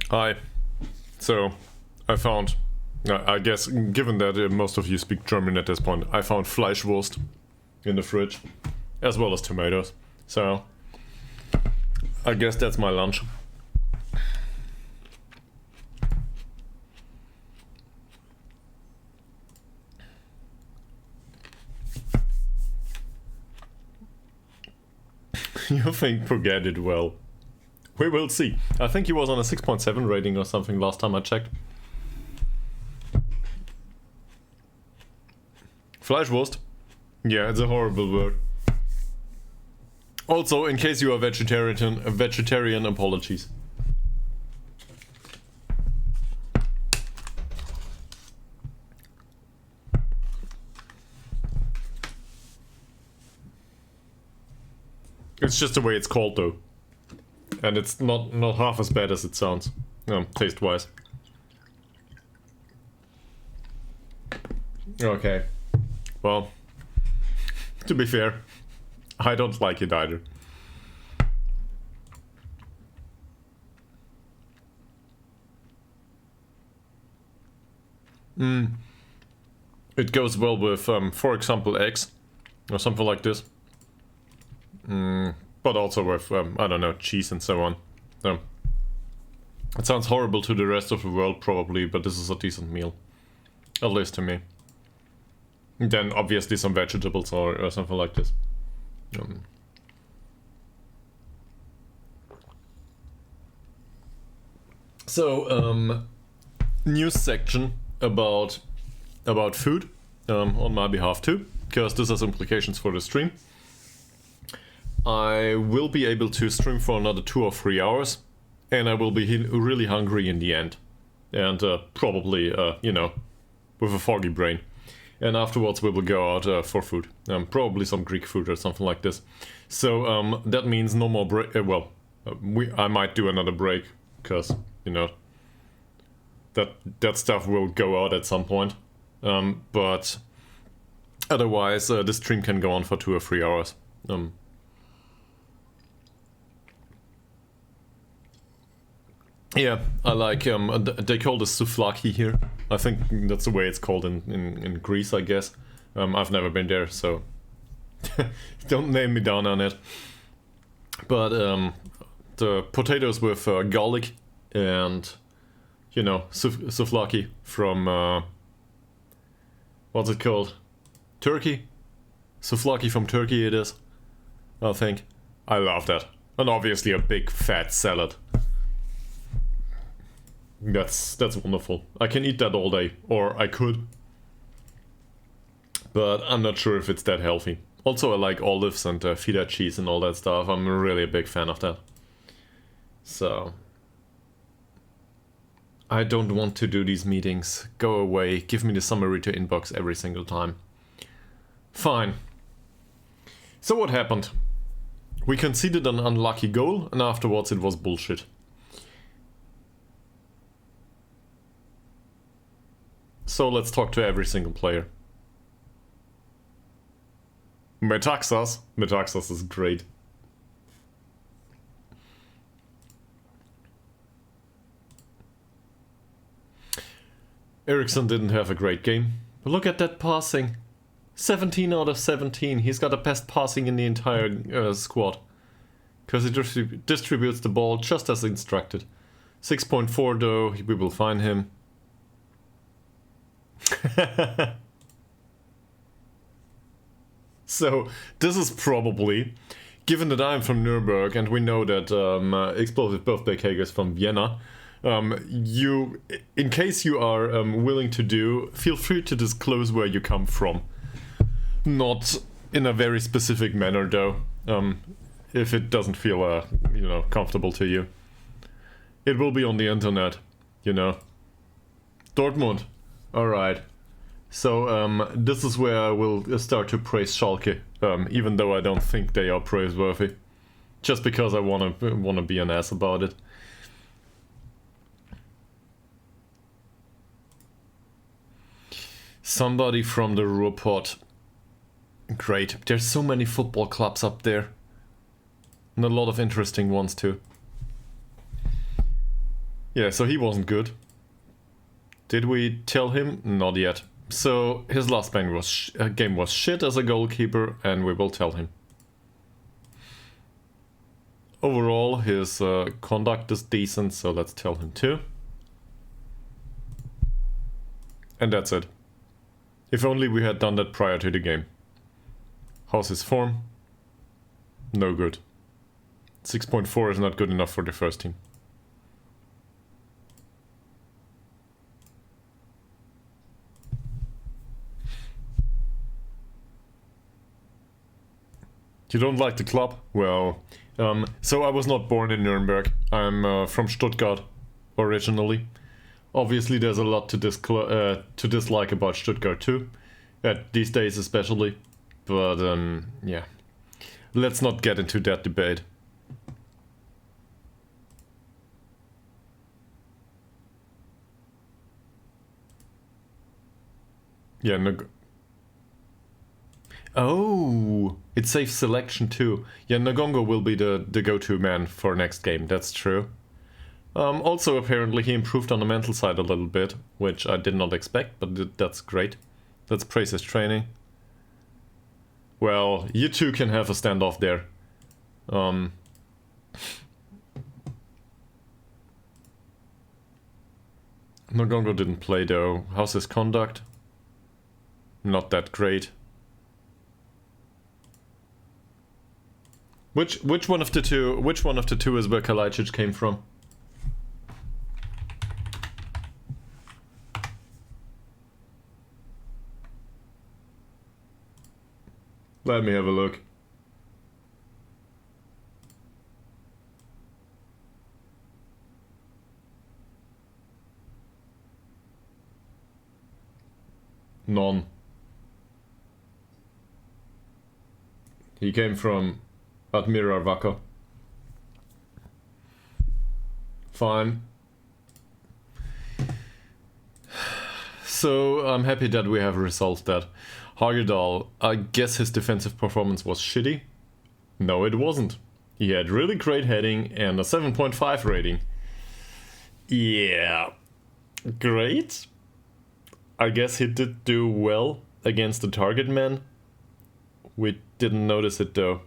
Hi. So, I found, I guess, given that most of you speak German at this point, I found Fleischwurst in the fridge, as well as tomatoes. So, I guess that's my lunch. You think Puget did well? We will see. I think he was on a 6.7 rating or something last time I checked. Fleischwurst? Yeah, it's a horrible word. Also, in case you are vegetarian, apologies. It's just the way it's called though. And it's not half as bad as it sounds, taste-wise. Okay. Well, to be fair, I don't like it either. It goes well with, for example, eggs or something like this. But also with, I don't know, cheese and so on. It sounds horrible to the rest of the world probably, but this is a decent meal. At least to me. And then obviously some vegetables or something like this. So, news section about food on my behalf too, because this has implications for the stream. I will be able to stream for another 2 or 3 hours, and I will be really hungry in the end. And probably, you know, with a foggy brain. And afterwards we will go out for food. Probably some Greek food or something like this. So that means no more break. I might do another break, because, you know, that stuff will go out at some point. But otherwise, the stream can go on for 2 or 3 hours. Yeah, I like, they call this souvlaki here. I think that's the way it's called in Greece, I guess. I've never been there, so don't name me down on it. But the potatoes with garlic and, you know, souvlaki from, what's it called? Turkey? Souvlaki from Turkey it is, I think. I love that. And obviously a big fat salad. That's wonderful. I can eat that all day, or I could. But I'm not sure if it's that healthy. Also, I like olives and feta cheese and all that stuff. I'm really a big fan of that. So, I don't want to do these meetings. Go away. Give me the summary to inbox every single time. Fine. So what happened? We conceded an unlucky goal, and afterwards it was bullshit. So let's talk to every single player. Metaxas. Metaxas is great. Eriksson didn't have a great game. But look at that passing. 17 out of 17. He's got the best passing in the entire squad. Because he distributes the ball just as instructed. 6.4 though, we will find him. So, this is probably, given that I'm from Nuremberg and we know that Explosive Birthday Cake is from Vienna, you, in case you are willing to do, feel free to disclose where you come from. Not in a very specific manner though, if it doesn't feel, you know, comfortable to you. It will be on the internet, you know. Dortmund. Alright. So, this is where I will start to praise Schalke, even though I don't think they are praiseworthy. Just because I wanna be an ass about it. Somebody from the Ruhrpott. Great. There's so many football clubs up there. And a lot of interesting ones too. Yeah, so he wasn't good. Did we tell him? Not yet. So his last game was shit as a goalkeeper, and we will tell him. Overall, his conduct is decent, so let's tell him too. And that's it. If only we had done that prior to the game. How's his form? No good. 6.4 is not good enough for the first team. You don't like the club? Well, so I was not born in Nuremberg. I'm from Stuttgart originally. Obviously, there's a lot to dislike about Stuttgart too, these days especially. But yeah, let's not get into that debate. Yeah, no. Oh, it saves selection too. Yeah, Nagongo will be the go-to man for next game, that's true. Also, apparently he improved on the mental side a little bit, which I did not expect, but that's great. Let's praise his training. Well, you two can have a standoff there. Nagongo didn't play though. How's his conduct? Not that great. Which one of the two is where Kalajdzic came from? Let me have a look. None. He came from Admiral Wacker. Fine. So I'm happy that we have resolved that. Hagedal, I guess his defensive performance was shitty? No, it wasn't. He had really great heading and a 7.5 rating. Yeah, great. I guess he did do well against the target man. We didn't notice it though.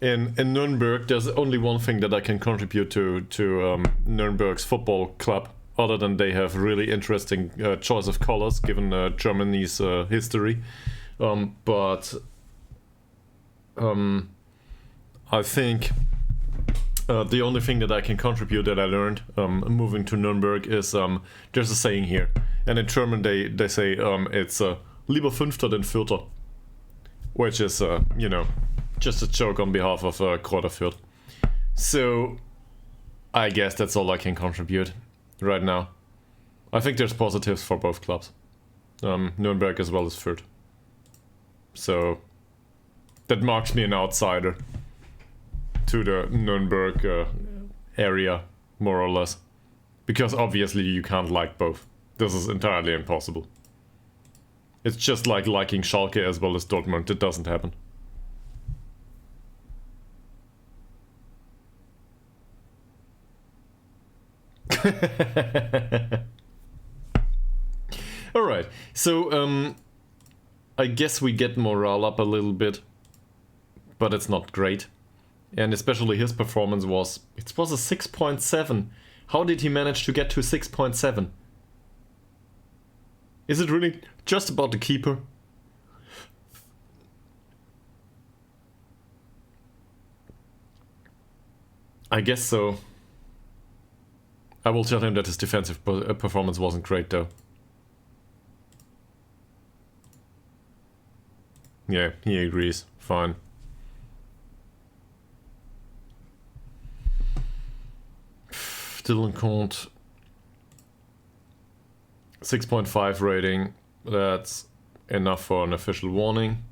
In Nuremberg, there's only one thing that I can contribute to Nuremberg's football club, other than they have really interesting choice of colors given Germany's history. But I think the only thing that I can contribute that I learned moving to Nuremberg is there's a saying here, and in German they say it's lieber Fünfter denn Vierter, which is you know, just a joke on behalf of Kräuter Fürth. So I guess that's all I can contribute right now. I think there's positives for both clubs, Nuremberg as well as Fürth. So that marks me an outsider to the Nuremberg area, more or less. Because obviously you can't like both. This is entirely impossible. It's just like liking Schalke as well as Dortmund. It doesn't happen. Alright, so I guess we get morale up a little bit, but it's not great. And especially his performance was a 6.7. How did he manage to get to 6.7? Is it really just about the keeper? I guess so. I will tell him that his defensive performance wasn't great though. Yeah, he agrees. Fine. Dylan Comte. 6.5 rating. That's enough for an official warning.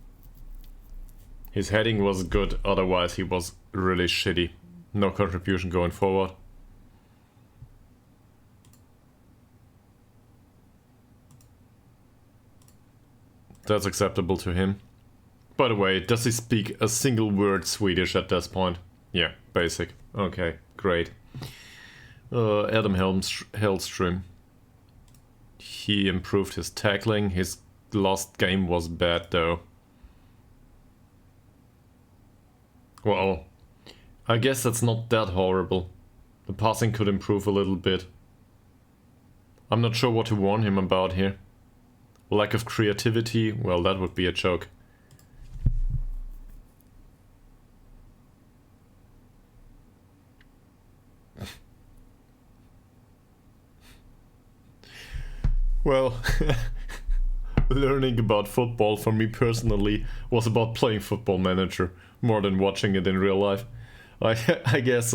His heading was good, otherwise he was really shitty. No contribution going forward. That's acceptable to him. By the way, does he speak a single word Swedish at this point? Yeah, basic. Okay, great. Adam Hellstrom. He improved his tackling. His last game was bad though. Well, I guess that's not that horrible. The passing could improve a little bit. I'm not sure what to warn him about here. Lack of creativity, well, that would be a joke. Well, learning about football for me personally was about playing Football Manager more than watching it in real life. I guess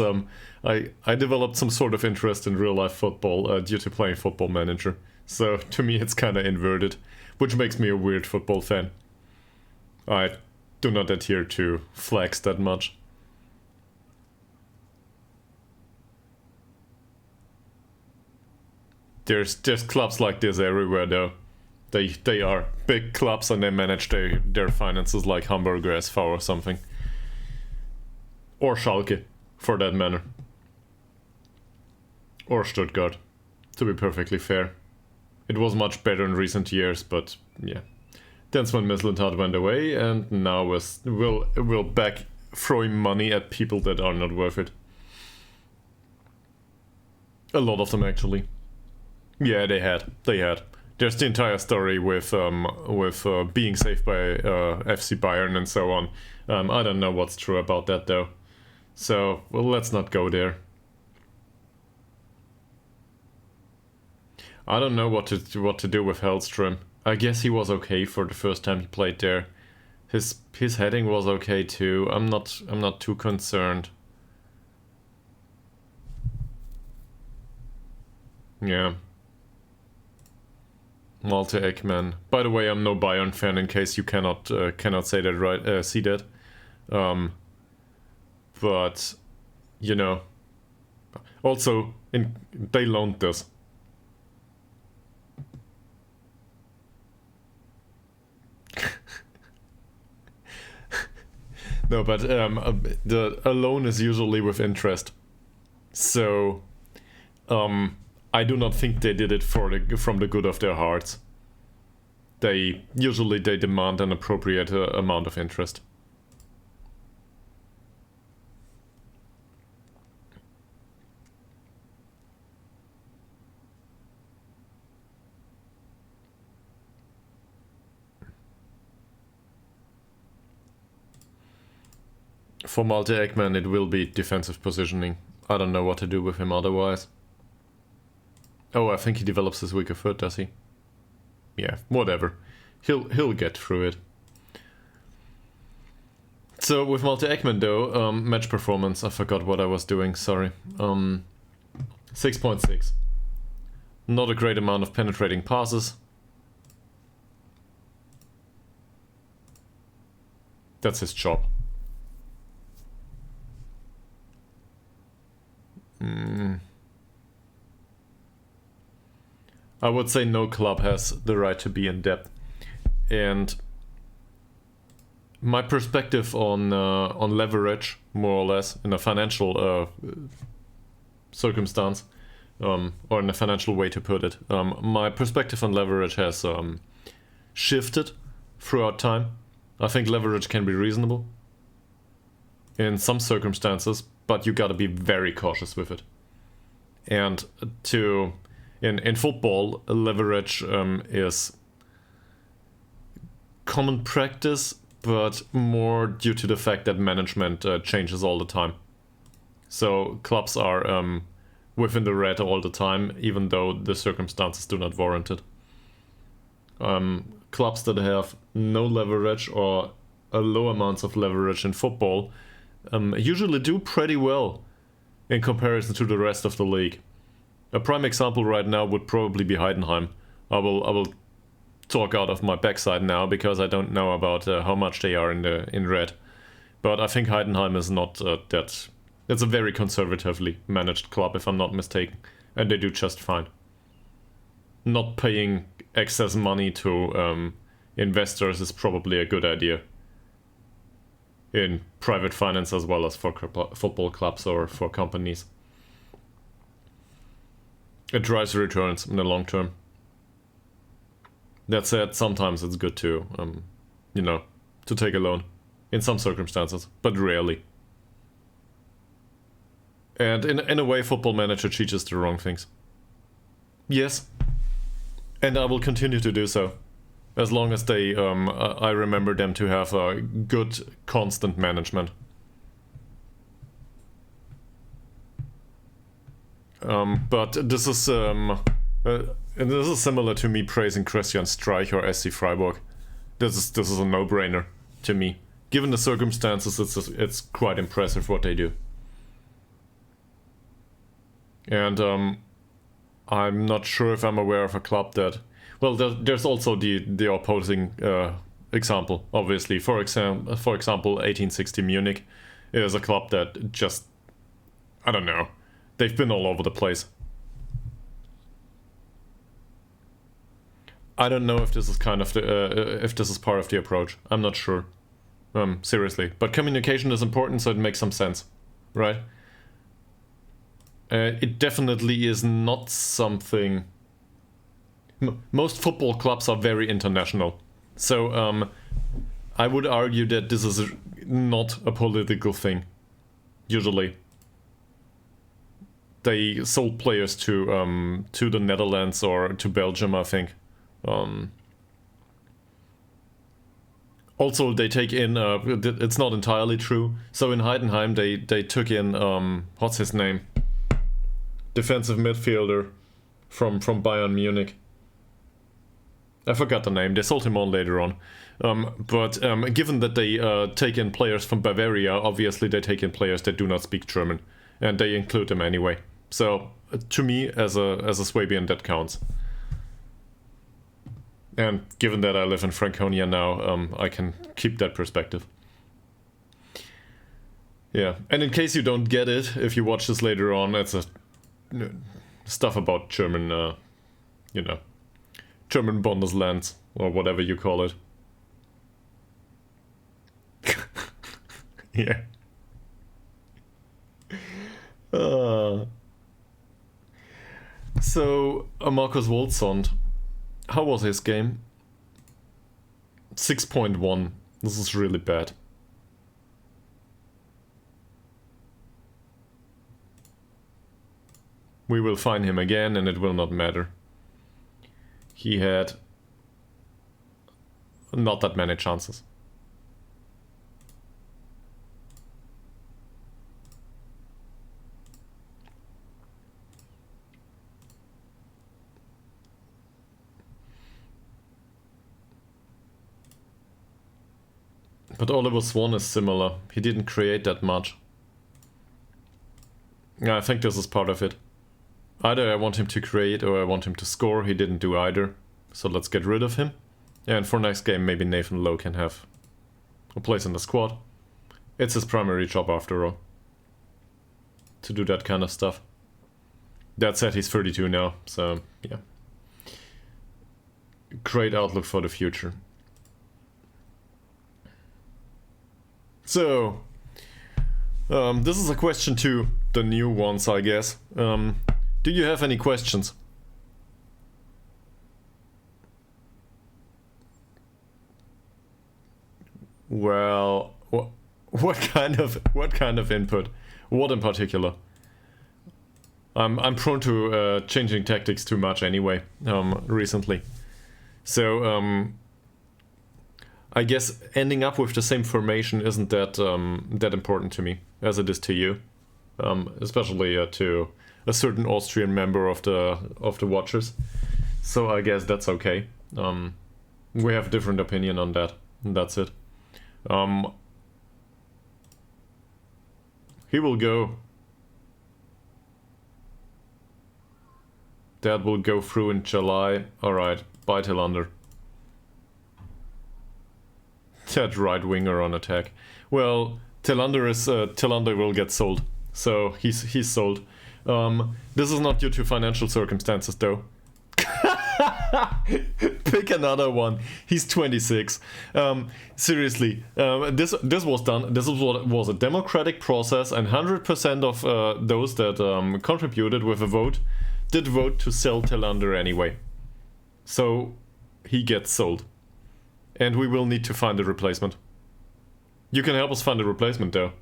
I developed some sort of interest in real life football due to playing Football Manager. So to me it's kinda inverted, which makes me a weird football fan. I do not adhere to flags that much. There's clubs like this everywhere though. They are big clubs and they manage their finances like Hamburger SV or something. Or Schalke, for that matter. Or Stuttgart, to be perfectly fair. It was much better in recent years, but yeah. Then Sven Mislintat went away and now we'll back throwing money at people that are not worth it. A lot of them actually. Yeah, they had. There's the entire story with being saved by FC Bayern and so on. I don't know what's true about that though. So, well, let's not go there. I don't know what to do with Hellstrom. I guess he was okay for the first time he played there. His heading was okay too. I'm not too concerned. Yeah. Malte Ekman. By the way, I'm no Bayern fan in case you cannot say that right. See that. But you know. Also, they loaned this. No, but a loan is usually with interest. So, I do not think they did it from the good of their hearts. They usually demand an appropriate amount of interest. For Malte Ekman, it will be defensive positioning. I don't know what to do with him otherwise. Oh, I think he develops his weaker foot, does he? Yeah, whatever. He'll get through it. So with Malte Ekman though, match performance, I forgot what I was doing, sorry. 6.6. Not a great amount of penetrating passes. That's his job. I would say no club has the right to be in debt, and my perspective on leverage, more or less, in a financial circumstance, or in a financial way to put it, my perspective on leverage has shifted throughout time. I think leverage can be reasonable in some circumstances, but you gotta be very cautious with it. And in football, leverage is common practice, but more due to the fact that management changes all the time. So clubs are within the red all the time, even though the circumstances do not warrant it. Clubs that have no leverage or a low amounts of leverage in football usually do pretty well in comparison to the rest of the league. A prime example right now would probably be Heidenheim. I will talk out of my backside now because I don't know about how much they are in red. But I think Heidenheim is not that. It's a very conservatively managed club, if I'm not mistaken, and they do just fine. Not paying excess money to investors is probably a good idea in private finance as well as for football clubs or for companies. It drives returns in the long term. That said, sometimes it's good to, to take a loan in some circumstances, but rarely. And in a way, Football Manager teaches the wrong things. Yes. And I will continue to do so. As long as I remember them to have a good, constant management. But this is similar to me praising Christian Streich or SC Freiburg. This is a no-brainer to me. Given the circumstances, it's quite impressive what they do. And I'm not sure if I'm aware of a club that... Well, there's also the opposing example, obviously. For example, 1860 Munich is a club that just... I don't know. They've been all over the place. I don't know if this is kind of if this is part of the approach. I'm not sure. Seriously. But communication is important, so it makes some sense. Right? It definitely is not something... Most football clubs are very international. So I would argue that this is not a political thing. Usually. They sold players to the Netherlands or to Belgium, I think. Also, they take in... it's not entirely true. So in Heidenheim, they took in... what's his name? Defensive midfielder from Bayern Munich. I forgot the name. They sold him on later on. But given that they take in players from Bavaria, obviously they take in players that do not speak German. And they include them anyway. So, to me, as a Swabian, that counts. And given that I live in Franconia now, I can keep that perspective. Yeah, and in case you don't get it, if you watch this later on, it's stuff about German, German Bundeslands, or whatever you call it. Yeah. So, Marcus Woldsond, how was his game? 6.1. This is really bad. We will find him again and it will not matter. He had not that many chances. But Oliver Swan is similar. He didn't create that much. Yeah, I think this is part of it. Either I want him to create or I want him to score. He didn't do either. So let's get rid of him. And for next game, maybe Nathan Lowe can have a place in the squad. It's his primary job after all. To do that kind of stuff. That said, he's 32 now. So, yeah. Great outlook for the future. So, this is a question to the new ones, I guess. Do you have any questions? Well, what kind of input? What in particular? I'm prone to changing tactics too much anyway. Recently, so I guess ending up with the same formation isn't that that important to me as it is to you, especially to a certain Austrian member of the Watchers. So I guess that's okay. We have a different opinion on that. And that's it. He will go. That will go through in July. Alright, bye Tillander. That right winger on attack. Well, Tillander will get sold. So he's sold. This is not due to financial circumstances though. Pick another one. He's 26. Seriously, this was done. This was a democratic process, and 100% of those that contributed with a vote did vote to sell Talander anyway. So he gets sold, and we will need to find a replacement. You can help us find a replacement, though.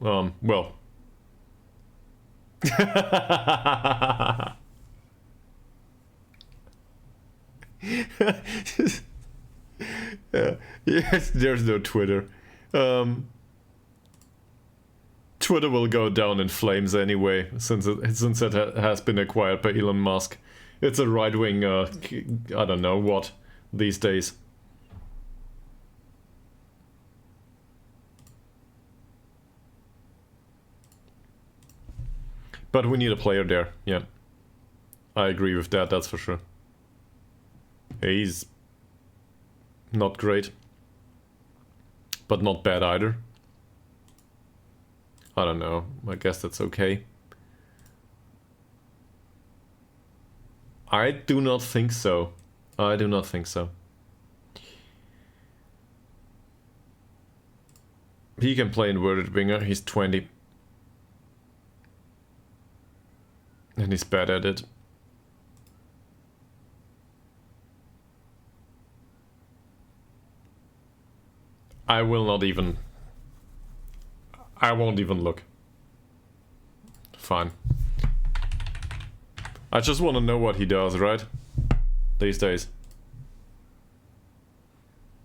Well. Yes, there's no Twitter. Twitter will go down in flames anyway, since it has been acquired by Elon Musk. It's a right-wing, I don't know what, these days. But we need a player there, yeah. I agree with that, that's for sure. He's not great, but not bad either. I don't know, I guess that's okay. I do not think so. I do not think so. He can play inverted winger, he's 20. And he's bad at it. I won't even look. Fine. I just want to know what he does, right? These days.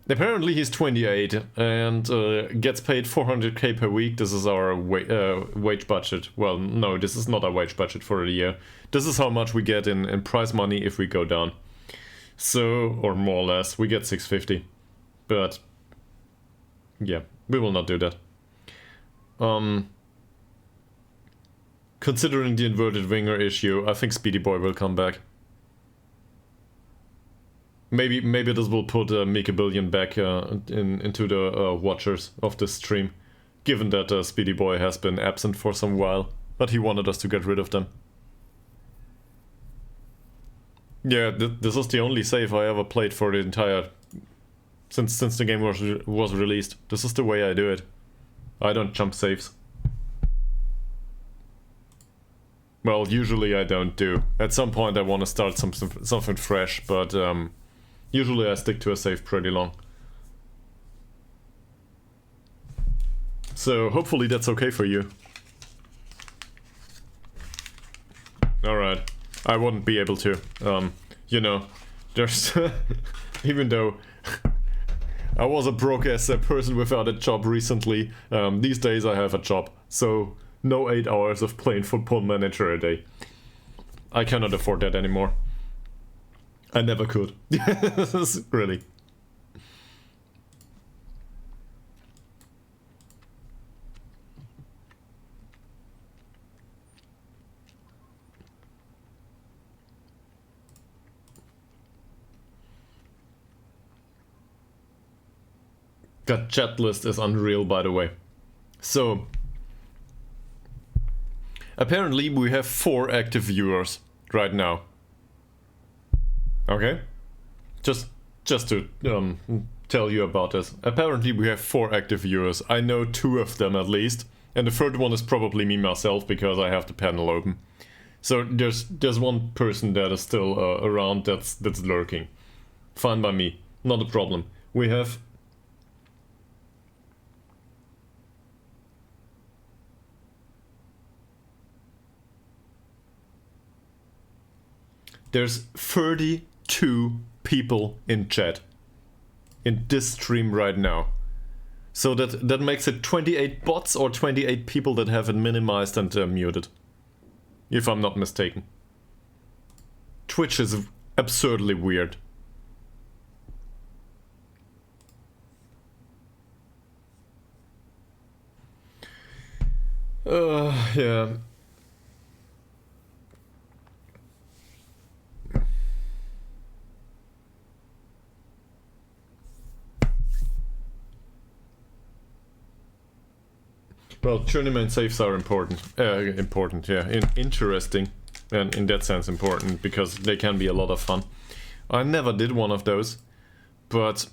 Apparently he's 28 and gets paid 400k per week. This is our wage budget. Well, no, this is not our wage budget for a year. This is how much we get in prize money if we go down. So, or more or less, we get 650. But, yeah, we will not do that. Considering the inverted winger issue, I think Speedy Boy will come back. Maybe this will put Mika Billion back into the watchers of the stream, given that Speedy Boy has been absent for some while, but he wanted us to get rid of them. Yeah, this is the only save I ever played for the entire... Since the game was released. This is the way I do it. I don't jump saves. Well, usually I don't do. At some point I want to start something fresh, but usually I stick to a save pretty long. So hopefully that's okay for you. Alright. I wouldn't be able to. You know, there's... even though... I was a broke-ass person without a job recently. These days I have a job, so no 8 hours of playing Football Manager a day. I cannot afford that anymore. I never could. Really. That chat list is unreal, by the way. So, apparently we have 4 active viewers right now. Okay? Just to tell you about this. Apparently we have 4 active viewers. I know 2 of them at least. And the third one is probably me myself, because I have the panel open. So there's one person that is still around that's lurking. Fine by me. Not a problem. We have... There's 32 people in chat in this stream right now. So that makes it 28 bots or 28 people that have it minimized and muted. If I'm not mistaken. Twitch is absurdly weird. Yeah. Well, journeyman saves are important. Interesting, and in that sense important, because they can be a lot of fun. I never did one of those, but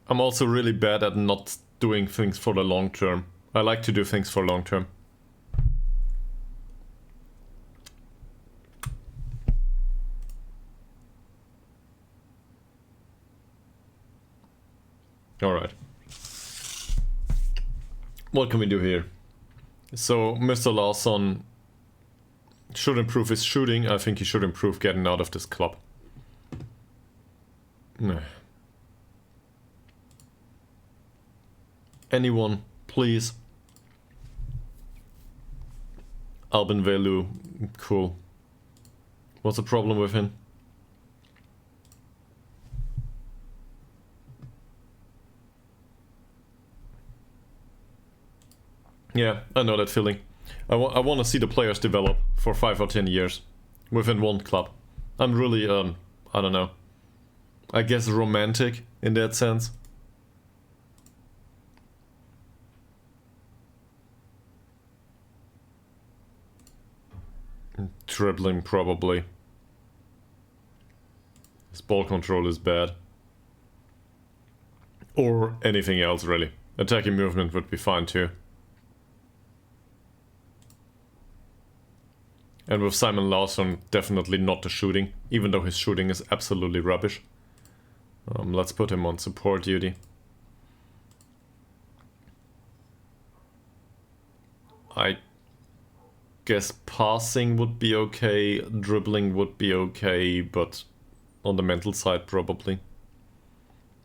I'm also really bad at not doing things for the long term. I like to do things for long term. Alright. What can we do here? So, Mr. Larsson should improve his shooting. I think he should improve getting out of this club. Anyone, please. Albin Velu, cool. What's the problem with him? Yeah, I know that feeling. I want to see the players develop for 5 or 10 years within one club. I'm really, I don't know, I guess romantic in that sense. Dribbling, probably. His ball control is bad. Or anything else, really. Attacking movement would be fine too. And with Simon Larsson, definitely not the shooting, even though his shooting is absolutely rubbish. Let's put him on support duty. I guess passing would be okay, dribbling would be okay, but on the mental side probably.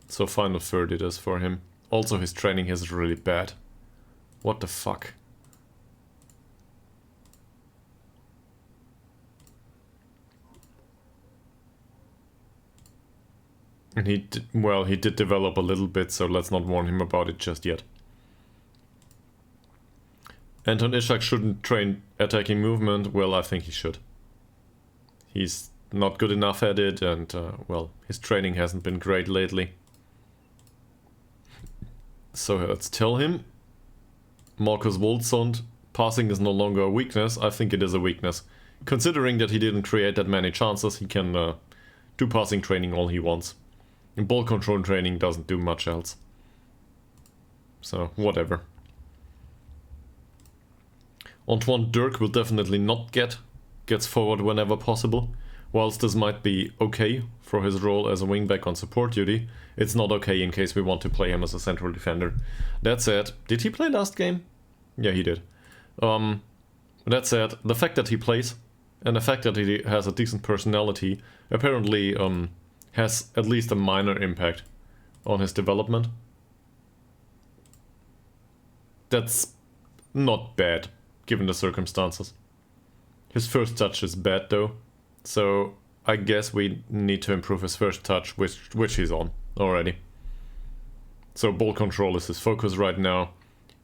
So final third it is for him. Also his training is really bad. What the fuck? And he did develop a little bit, so let's not warn him about it just yet. Anton Ishak shouldn't train attacking movement. Well, I think he should. He's not good enough at it, and, well, his training hasn't been great lately. So let's tell him. Marcus Woldsund, passing is no longer a weakness. I think it is a weakness. Considering that he didn't create that many chances, he can do passing training all he wants. And ball control training doesn't do much else. So, whatever. Antoine Dirk will definitely not gets forward whenever possible. Whilst this might be okay for his role as a wingback on support duty, it's not okay in case we want to play him as a central defender. That said, did he play last game? Yeah, he did. That said, the fact that he plays, and the fact that he has a decent personality, apparently has at least a minor impact on his development. That's not bad, given the circumstances. His first touch is bad though, so I guess we need to improve his first touch, which he's on already. So ball control is his focus right now.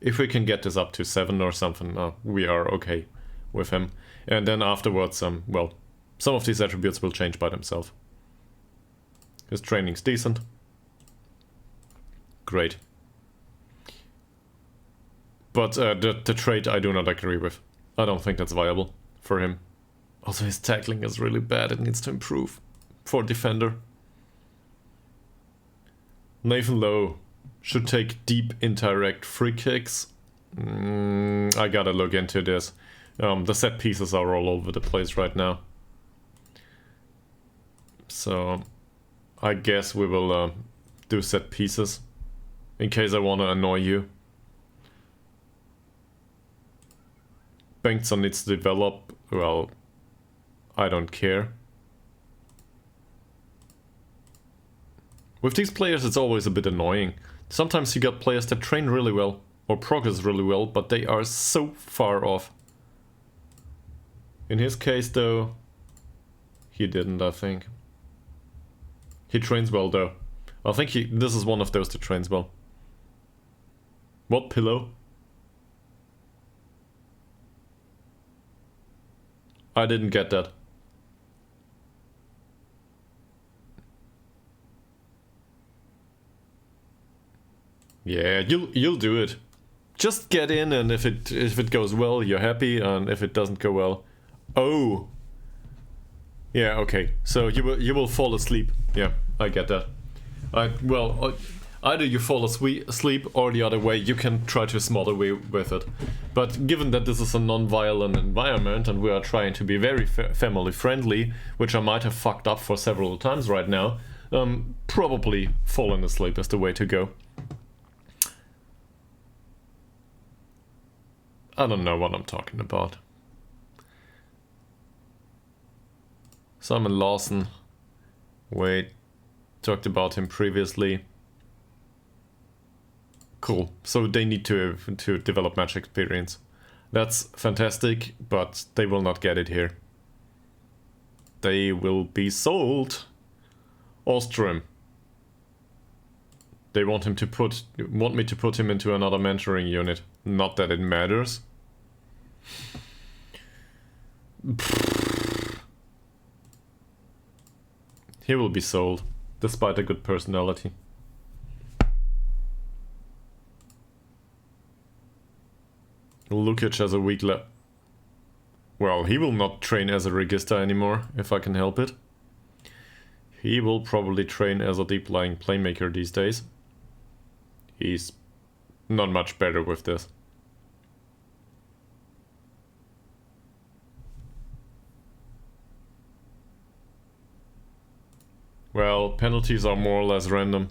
If we can get this up to 7 or something, we are okay with him. And then afterwards, well, some of these attributes will change by themselves. His training's decent. Great. But the trait I do not agree with. I don't think that's viable for him. Also, his tackling is really bad. It needs to improve for defender. Nathan Lowe should take deep indirect free kicks. I gotta look into this. The set pieces are all over the place right now. So I guess we will do set pieces in case I want to annoy you. Bengtsson needs to develop. Well, I don't care. With these players it's always a bit annoying. Sometimes you got players that train really well or progress really well, but they are so far off. In his case though, he didn't, I think. He trains well though. I think this is one of those that trains well. What pillow? I didn't get that. Yeah, you'll do it. Just get in, and if it goes well, you're happy, and if it doesn't go well, oh, Yeah, okay. So you will fall asleep. Yeah, I get that. Either you fall asleep or the other way, you can try to smother away with it. But given that this is a non-violent environment and we are trying to be very family friendly, which I might have fucked up for several times right now, probably falling asleep is the way to go. I don't know what I'm talking about. Simon Lawson. Wait, talked about him previously. Cool. So they need to develop match experience. That's fantastic, but they will not get it here. They will be sold. Ostrom. They want me to put him into another mentoring unit. Not that it matters. He will be sold, despite a good personality. Lukic has a weak well, he will not train as a Regista anymore, if I can help it. He will probably train as a deep-lying playmaker these days. He's not much better with this. Well, penalties are more or less random.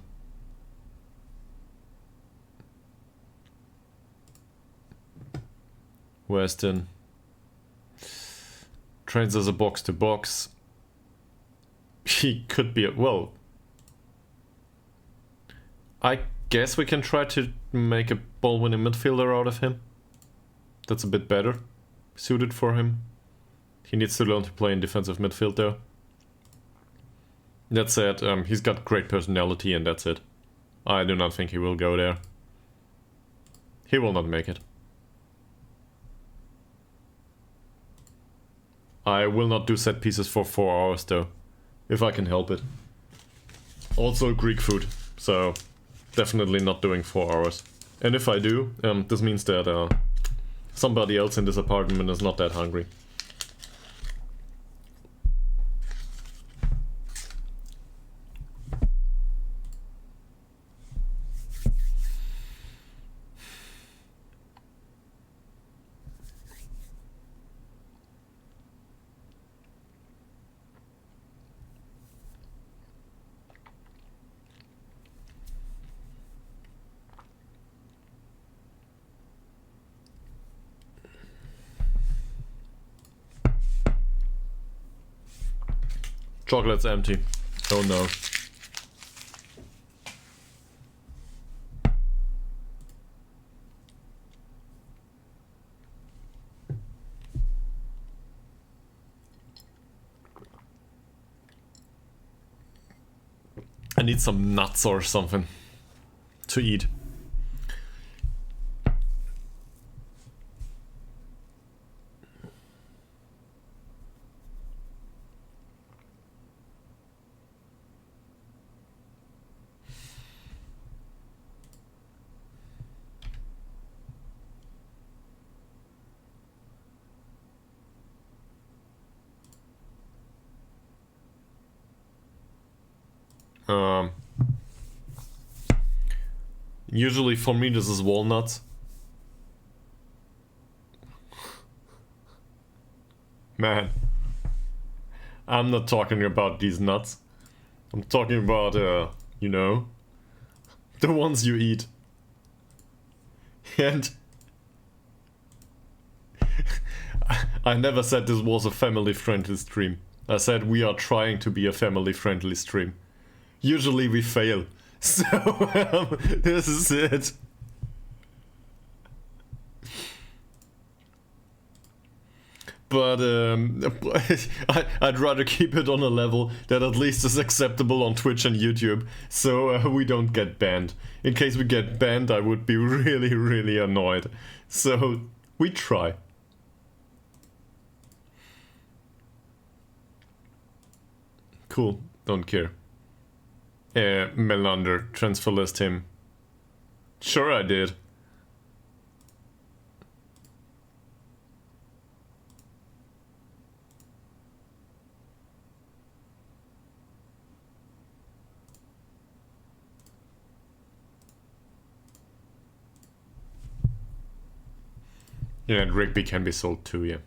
Weston trains as a box-to-box. He could be well, I guess we can try to make a ball-winning midfielder out of him. That's a bit better suited for him. He needs to learn to play in defensive midfield though. That said, he's got great personality and that's it. I do not think he will go there. He will not make it. I will not do set pieces for 4 hours though, if I can help it. Also Greek food, so definitely not doing 4 hours. And if I do, this means that somebody else in this apartment is not that hungry. Chocolate's empty. Oh no. I need some nuts or something to eat. Usually for me this is walnuts. Man, I'm not talking about these nuts. I'm talking about, you know, the ones you eat. And I never said this was a family-friendly stream. I said we are trying to be a family-friendly stream. Usually we fail. So, this is it. But I'd rather keep it on a level that at least is acceptable on Twitch and YouTube, so we don't get banned. In case we get banned, I would be really, really annoyed. So, we try. Cool, don't care. Melander, transfer list him. Sure I did. Yeah, and Rigby can be sold too, yeah.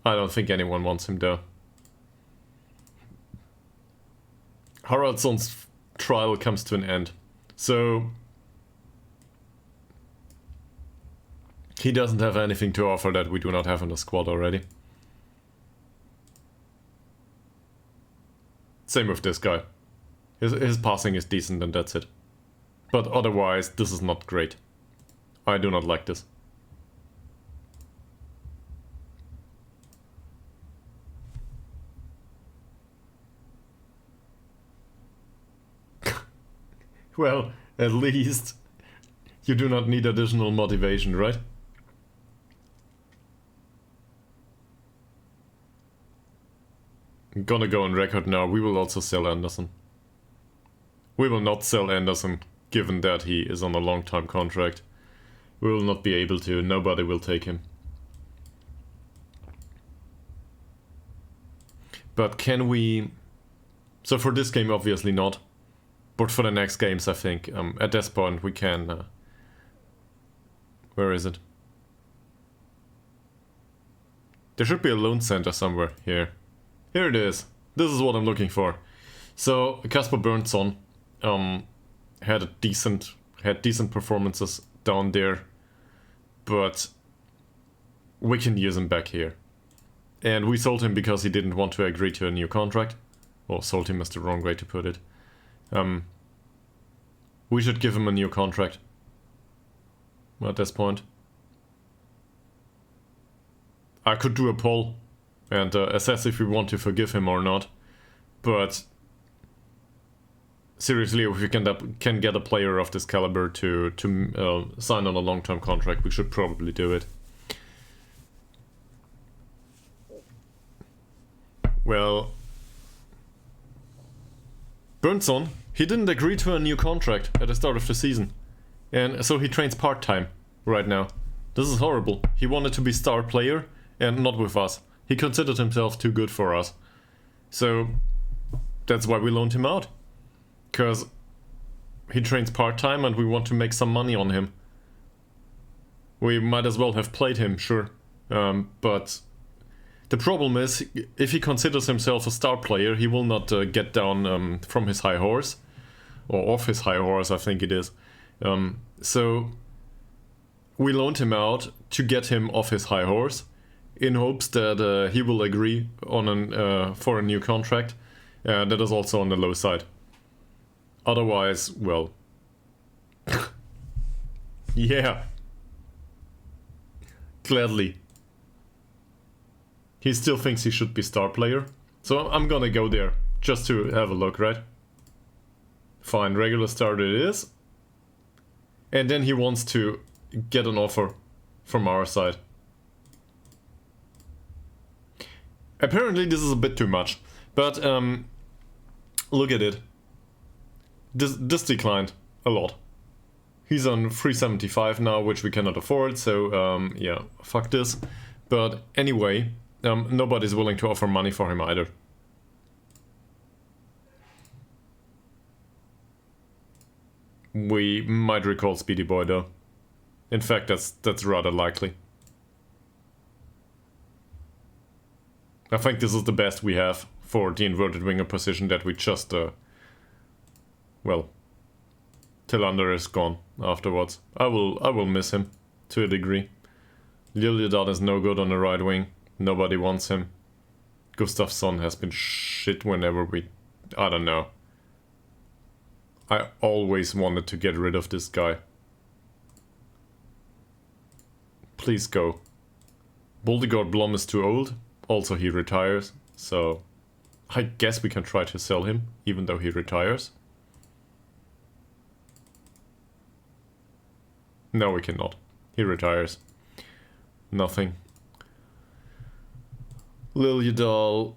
I don't think anyone wants him though. Haraldsson's trial comes to an end. So he doesn't have anything to offer that we do not have in the squad already. Same with this guy. His passing is decent and that's it. But otherwise, this is not great. I do not like this. Well, at least you do not need additional motivation, right? I'm gonna go on record now, we will also sell Anderson. We will not sell Anderson, given that he is on a long-term contract. We will not be able to, nobody will take him. But can we... So for this game, obviously not. But for the next games, I think, at this point we can... where is it? There should be a loan center somewhere here. Here it is. This is what I'm looking for. So Kasper Berntsson had decent performances down there, but we can use him back here. And we sold him because he didn't want to agree to a new contract. Or sold him is the wrong way to put it. We should give him a new contract at this point. I could do a poll and assess if we want to forgive him or not, but seriously, if we can get a player of this caliber to sign on a long-term contract, we should probably do it. Well, Berntsson, he didn't agree to a new contract at the start of the season, and so he trains part-time right now. This is horrible. He wanted to be star player and not with us. He considered himself too good for us. So that's why we loaned him out. Because he trains part-time and we want to make some money on him. We might as well have played him, sure. But the problem is, if he considers himself a star player, he will not get down from his high horse. Or off his high horse, I think it is. So we loaned him out to get him off his high horse, in hopes that he will agree on for a new contract. That is also on the low side. Otherwise, well... yeah. Gladly. He still thinks he should be star player. So I'm gonna go there, just to have a look, right? Fine, regular start it is. And then he wants to get an offer from our side. Apparently this is a bit too much, but look at it. This declined a lot. He's on 375 now, which we cannot afford, so yeah, fuck this. But anyway, nobody's willing to offer money for him either. We might recall Speedy Boy though. In fact, that's rather likely. I think this is the best we have for the inverted winger position that we just, well, Tillander is gone afterwards. I will miss him to a degree. Ytterhogdals is no good on the right wing. Nobody wants him. Gustafsson has been shit whenever we... I don't know. I always wanted to get rid of this guy. Please go. Boldegard Blom is too old. Also, he retires, so I guess we can try to sell him, even though he retires. No, we cannot. He retires. Nothing. Ytterhogdals...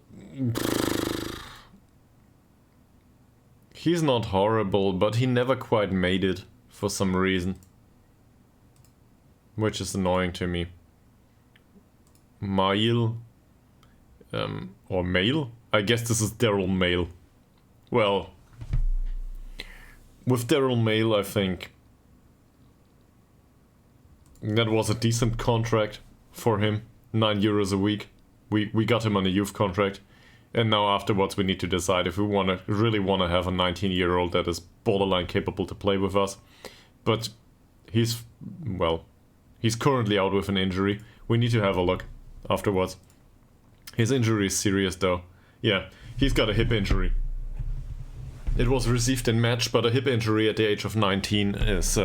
He's not horrible, but he never quite made it, for some reason. Which is annoying to me. Mail... or Mail? I guess this is Daryl Mail. Well, with Daryl Mail, I think That was a decent contract for him. €9 a week. We got him on a youth contract. And now afterwards we need to decide if we really want to have a 19-year-old that is borderline capable to play with us. But he's currently out with an injury. We need to have a look afterwards. His injury is serious though. Yeah, he's got a hip injury. It was received in match, but a hip injury at the age of 19 is...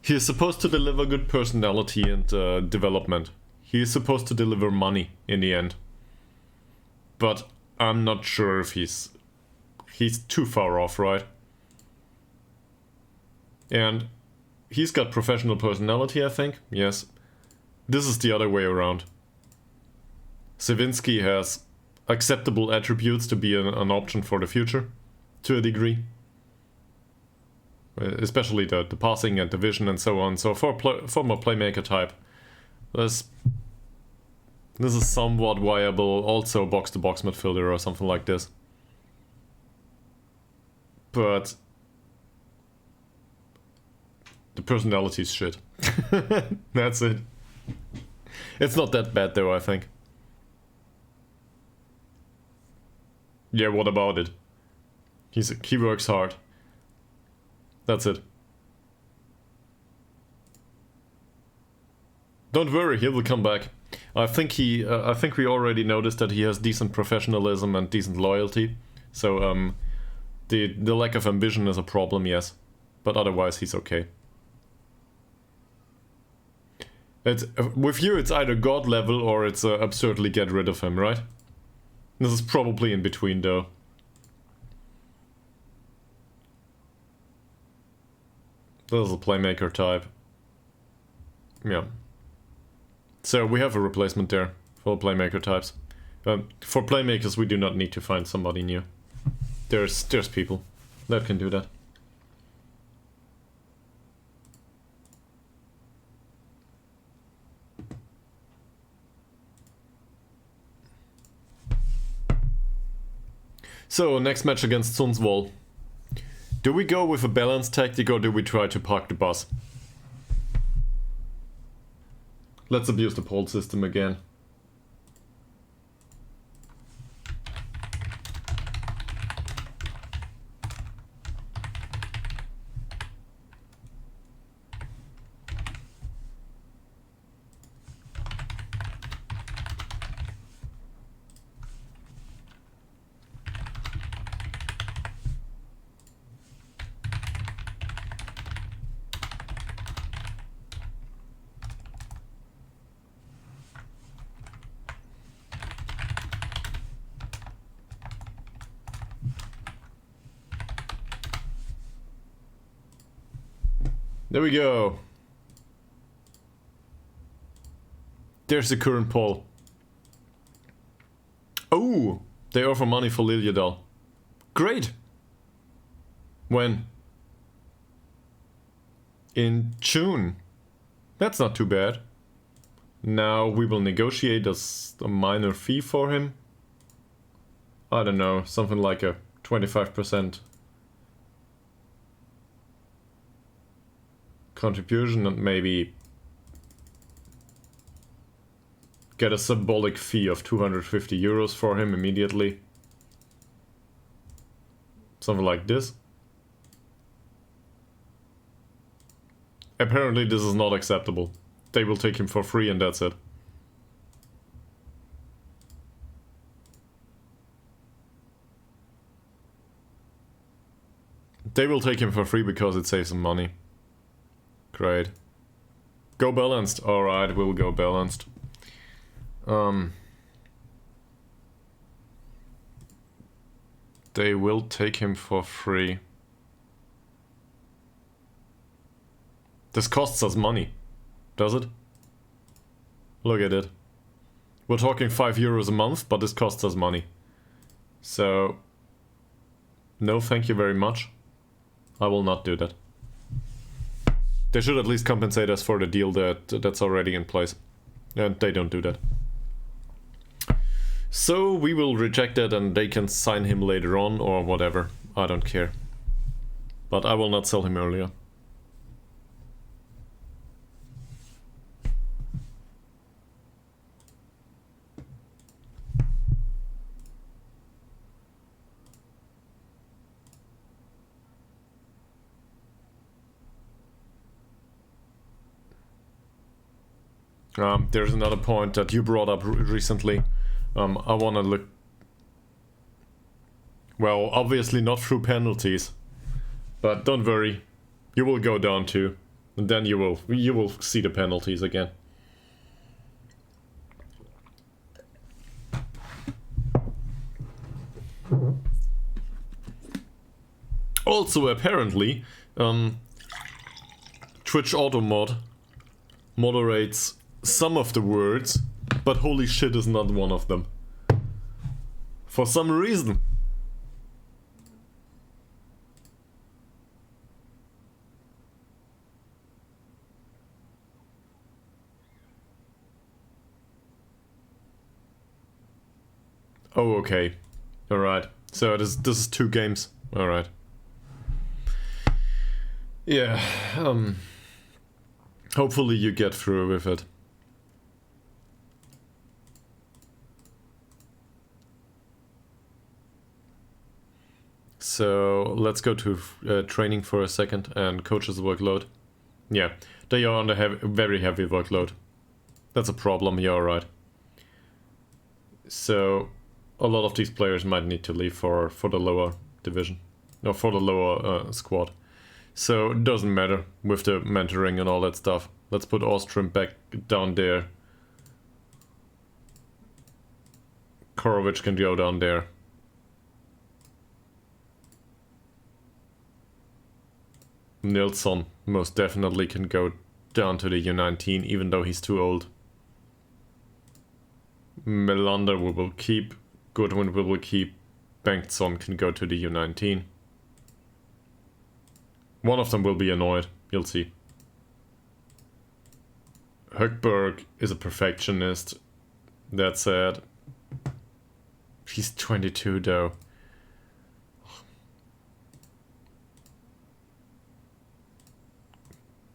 he is supposed to deliver good personality and development. He is supposed to deliver money in the end. But I'm not sure if he's too far off, right? And he's got professional personality, I think. Yes. This is the other way around. Savinsky has acceptable attributes to be an option for the future, to a degree. Especially the passing and the vision and so on. So for my playmaker type, this is somewhat viable, also box-to-box midfielder or something like this. But the personality's shit. That's it. It's not that bad though, I think. Yeah, what about it? He works hard. That's it. Don't worry, he will come back. I think we already noticed that he has decent professionalism and decent loyalty. So the lack of ambition is a problem, yes, but otherwise he's okay. With you, it's either God level or it's absurdly get rid of him, right? This is probably in between, though. This is a playmaker type. Yeah. So we have a replacement there for playmaker types. For playmakers, we do not need to find somebody new. There's people that can do that. So, next match against Sundsvall. Do we go with a balanced tactic or do we try to park the bus? Let's abuse the pole system again. There we go. There's the current poll. Oh, they offer money for Ytterhogdals. Great. When? In June. That's not too bad. Now we will negotiate a minor fee for him. I don't know, something like a 25% contribution and maybe get a symbolic fee of €250 for him immediately. Something like this. Apparently this is not acceptable. They will take him for free and that's it. They will take him for free because it saves them money. Great. Go balanced. Alright, we'll go balanced. They will take him for free. This costs us money, does it? Look at it. We're talking €5 a month, but this costs us money. So, no thank you very much. I will not do that. They should at least compensate us for the deal that's already in place. And they don't do that. So we will reject that and they can sign him later on or whatever. I don't care. But I will not sell him earlier. There's another point that you brought up recently. I want to look... Well, obviously not through penalties. But don't worry. You will go down too. And then you will see the penalties again. Also, apparently, Twitch Auto Mod moderates some of the words, but holy shit is not one of them. For some reason. Oh, okay. Alright. So this is 2 games. Alright. Yeah, hopefully you get through with it. So let's go to training for a second and coach's workload. Yeah, they are on a very heavy workload. That's a problem, you're right. So a lot of these players might need to leave for the lower division. No, for the lower squad. So it doesn't matter with the mentoring and all that stuff. Let's put Ostrom back down there. Korovic can go down there. Nilsson most definitely can go down to the U19 even though he's too old. Melander we will keep. Goodwin we will keep. Bengtsson can go to the U19. One of them will be annoyed, you'll see. Högberg is a perfectionist. That said, he's 22 though.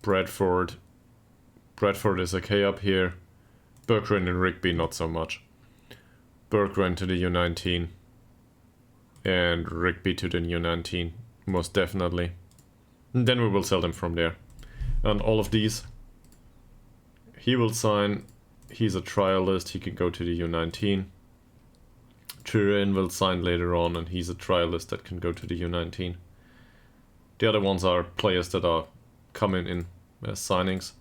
Bradford is okay up here. Berggren and Rigby not so much. Berggren to the U19. And Rigby to the U19, most definitely. And then we will sell them from there. And all of these, he will sign. He's a trialist, he can go to the U19. Turin will sign later on, and he's a trialist that can go to the U19. The other ones are players that are coming in as signings.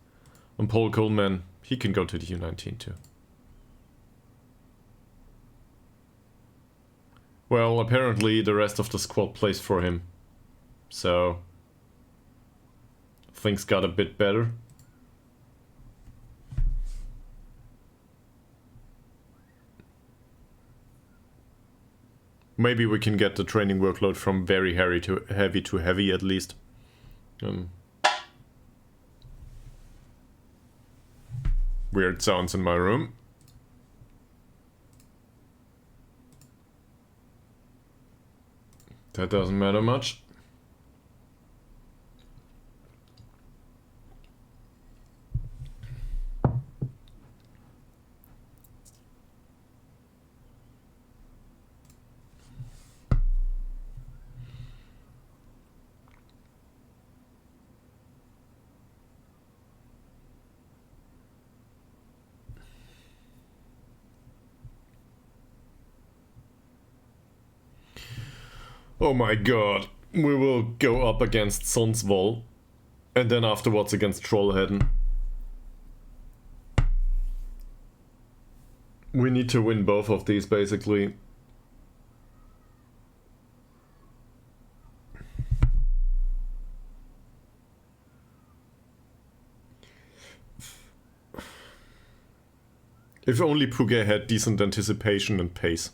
And Paul Coleman, he can go to the U19 too. Well, apparently the rest of the squad plays for him. So things got a bit better. Maybe we can get the training workload from very heavy to heavy at least. Weird sounds in my room. That doesn't matter much. Oh my god, we will go up against Sundsvall and then afterwards against Trollhättan. We need to win both of these basically. If only Puget had decent anticipation and pace.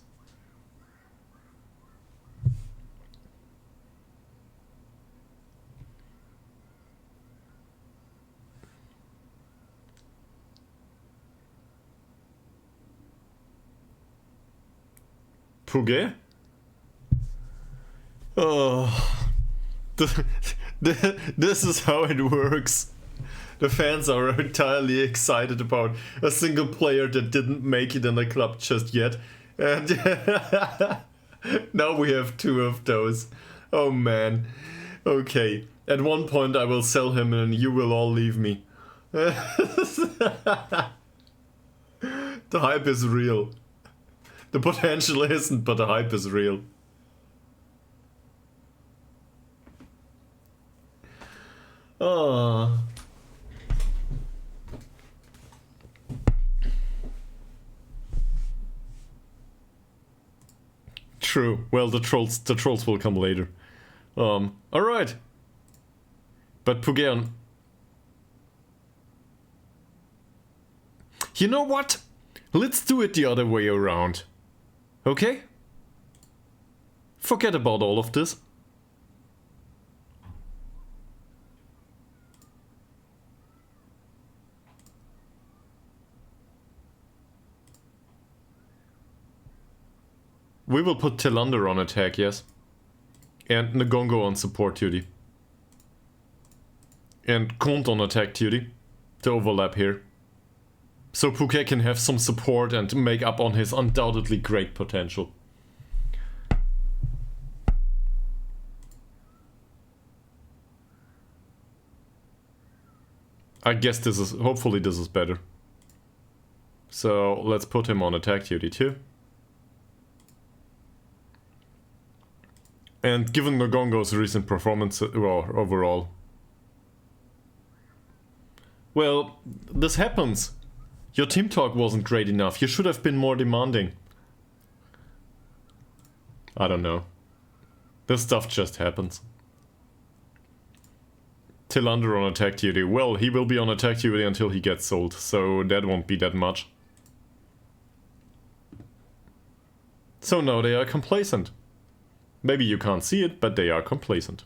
Puget? Oh, this is how it works. The fans are entirely excited about a single player that didn't make it in the club just yet. And now we have 2 of those. Oh man. Okay. At one point I will sell him and you will all leave me. The hype is real. The potential isn't, but the hype is real. Ah. True. Well, the trolls will come later. All right. But Pugeon. You know what? Let's do it the other way around. Okay? Forget about all of this. We will put Tilander on attack, yes. And Ngongo on support duty. And Kont on attack duty. To overlap here. So Puke can have some support and make up on his undoubtedly great potential. I guess this is, hopefully this is better. So let's put him on attack duty too. And given Ngongo's recent performance, well, overall. Well, this happens. Your team talk wasn't great enough. You should have been more demanding. I don't know. This stuff just happens. Tilander on attack duty. Well, he will be on attack duty until he gets sold, so that won't be that much. So now they are complacent. Maybe you can't see it, but they are complacent.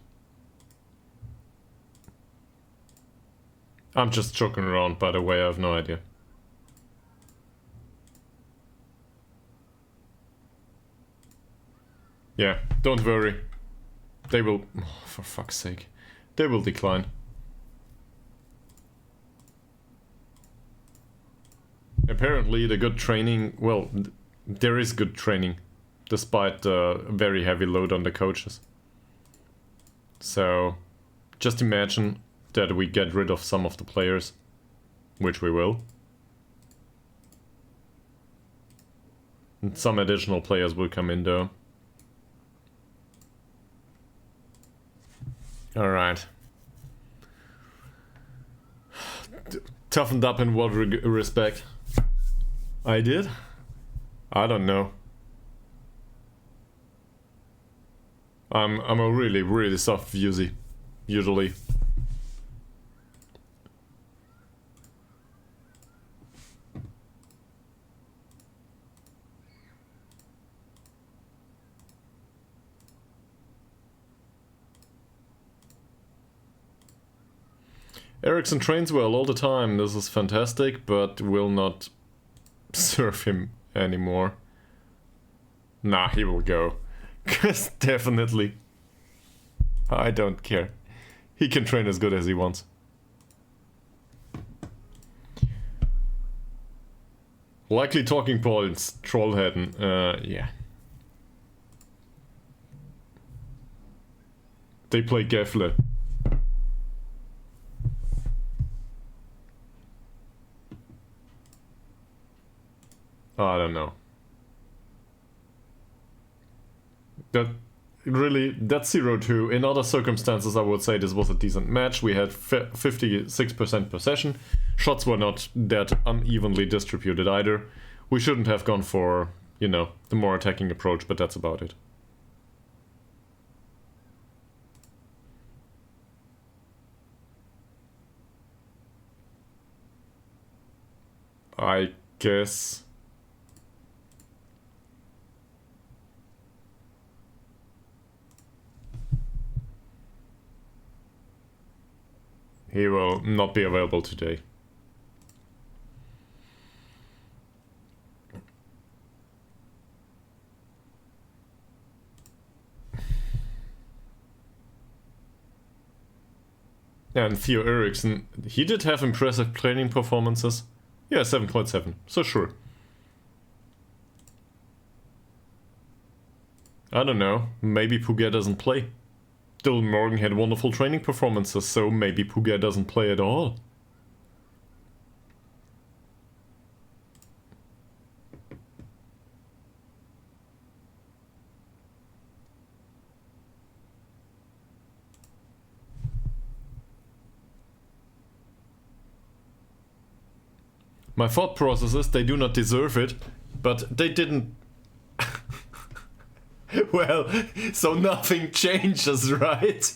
I'm just joking around, by the way, I have no idea. Yeah, don't worry. They will... Oh, for fuck's sake. They will decline. Apparently the good training... Well, there is good training. Despite the very heavy load on the coaches. So, just imagine that we get rid of some of the players. Which we will. And some additional players will come in though. Alright. Toughened up in what respect? I did? I don't know. I'm a really soft viewsy, usually. Ericsson trains well all the time, this is fantastic, but will not serve him anymore. Nah, he will go. Cause definitely. I don't care. He can train as good as he wants. Likely talking points, Trollheaden, yeah. They play Gefle. I don't know. That really, that's 0-2. In other circumstances, I would say this was a decent match. We had 56% possession. Shots were not that unevenly distributed either. We shouldn't have gone for, you know, the more attacking approach, but that's about it. I guess... he will not be available today. And Theo Eriksson, he did have impressive training performances. Yeah, 7.7, so sure. I don't know, maybe Puget doesn't play. Dylan Morgan had wonderful training performances, so maybe Puget doesn't play at all. My thought process is they do not deserve it, but they didn't. Well, so nothing changes, right?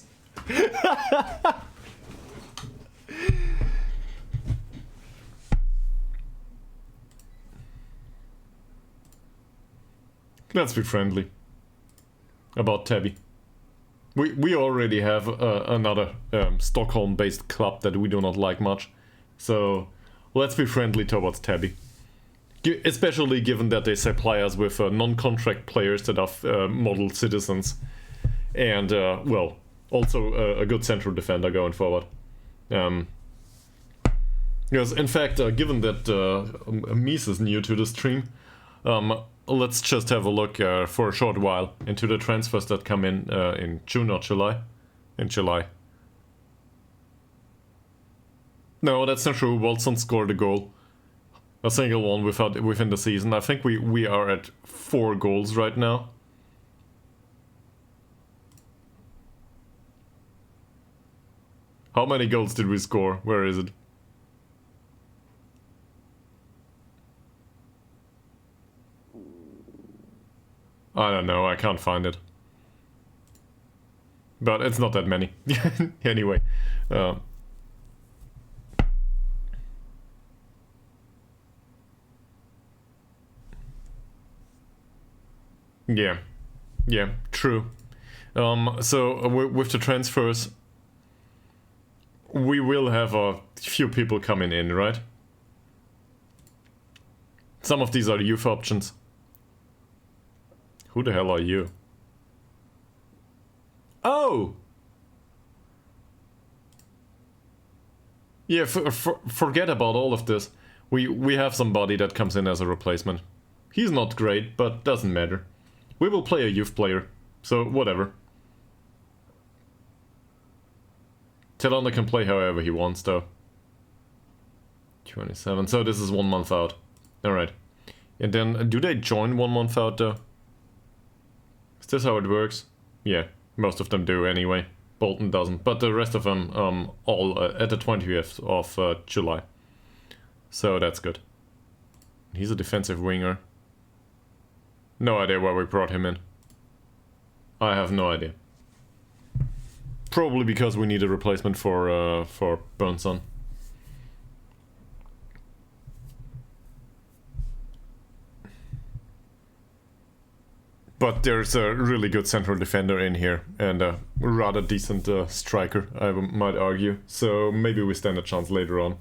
Let's be friendly about Tabby. We already have another Stockholm-based club that we do not like much, so let's be friendly towards Tabby. Especially given that they supply us with non-contract players that are model citizens, and well, also a good central defender going forward. Yes, in fact, given that Mies is new to the stream, let's just have a look for a short while into the transfers that come in June or July. In July. No, that's not true. Walson scored a goal. A single one within the season. I think we are at 4 goals right now. How many goals did we score? Where is it? I don't know, I can't find it. But it's not that many. Anyway. Yeah. Yeah, true. So with the transfers, we will have a few people coming in, right? Some of these are youth options. Who the hell are you? Oh! Yeah, forget about all of this. We have somebody that comes in as a replacement. He's not great, but doesn't matter. We will play a youth player, so whatever. Telanda can play however he wants, though. 27, so this is 1 month out. Alright. And then, do they join 1 month out, though? Is this how it works? Yeah, most of them do anyway. Bolton doesn't, but the rest of them all at the 20th of July. So that's good. He's a defensive winger. No idea why we brought him in. I have no idea. Probably because we need a replacement for Burnson. But there's a really good central defender in here, and a rather decent striker, I might argue. So maybe we stand a chance later on.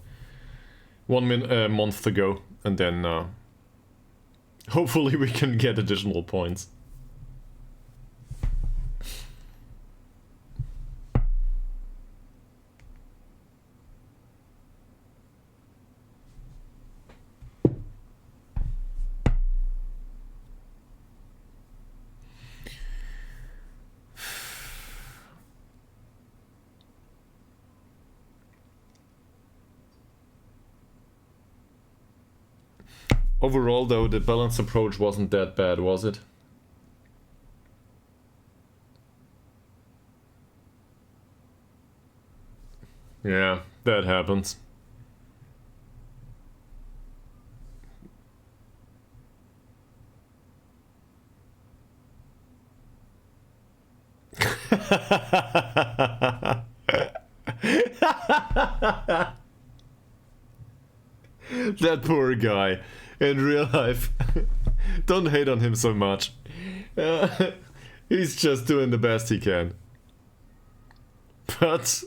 1 month to go, and then hopefully we can get additional points. Overall, though, the balanced approach wasn't that bad, was it? Yeah, that happens. That poor guy. In real life. Don't hate on him so much. He's just doing the best he can. But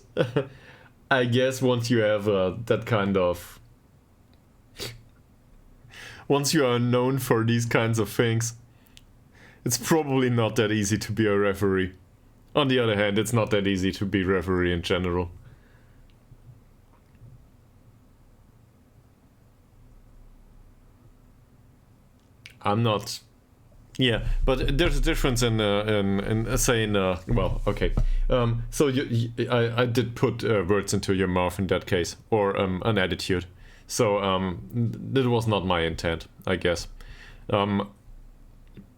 I guess once you have that kind of... Once you are known for these kinds of things, it's probably not that easy to be a referee. On the other hand, it's not that easy to be referee in general. I'm not. Yeah, but there's a difference in saying. Well, okay. So I did put words into your mouth in that case, or an attitude. So that was not my intent, I guess.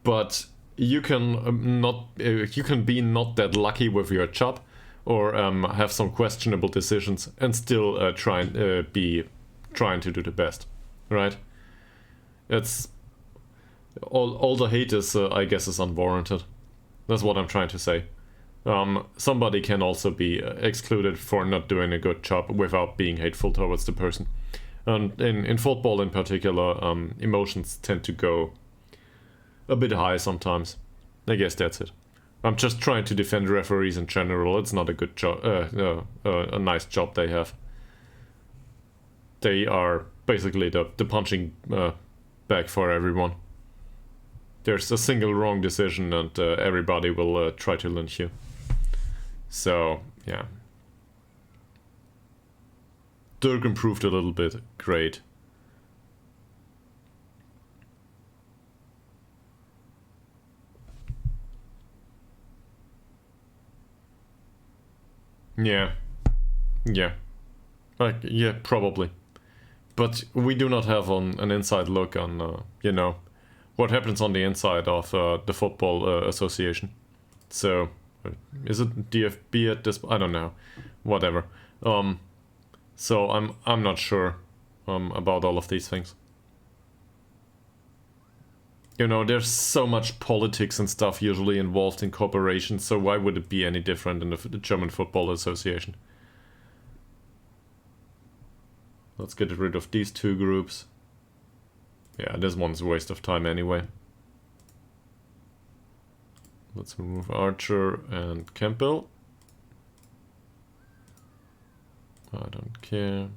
But you can you can be not that lucky with your job, or have some questionable decisions, and still trying to do the best. right? It's all the hate is, I guess, is unwarranted. That's what I'm trying to say. Somebody can also be excluded for not doing a good job without being hateful towards the person. And in football in particular, emotions tend to go a bit high sometimes. I guess that's it. I'm just trying to defend referees in general. It's not a good job, a nice job they have. They are basically the punching bag for everyone. There's a single wrong decision and everybody will try to lynch you. So, yeah. Dirk improved a little bit. Great. Yeah. Yeah. Yeah, probably. But we do not have an inside look on, you know, what happens on the inside of the football association. So, is it DFB at this? I don't know. Whatever. So I'm not sure about all of these things. You know, there's so much politics and stuff usually involved in corporations, so why would it be any different in the German Football Association? Let's get rid of these two groups. Yeah, this one's a waste of time anyway. Let's remove Archer and Campbell. I don't care.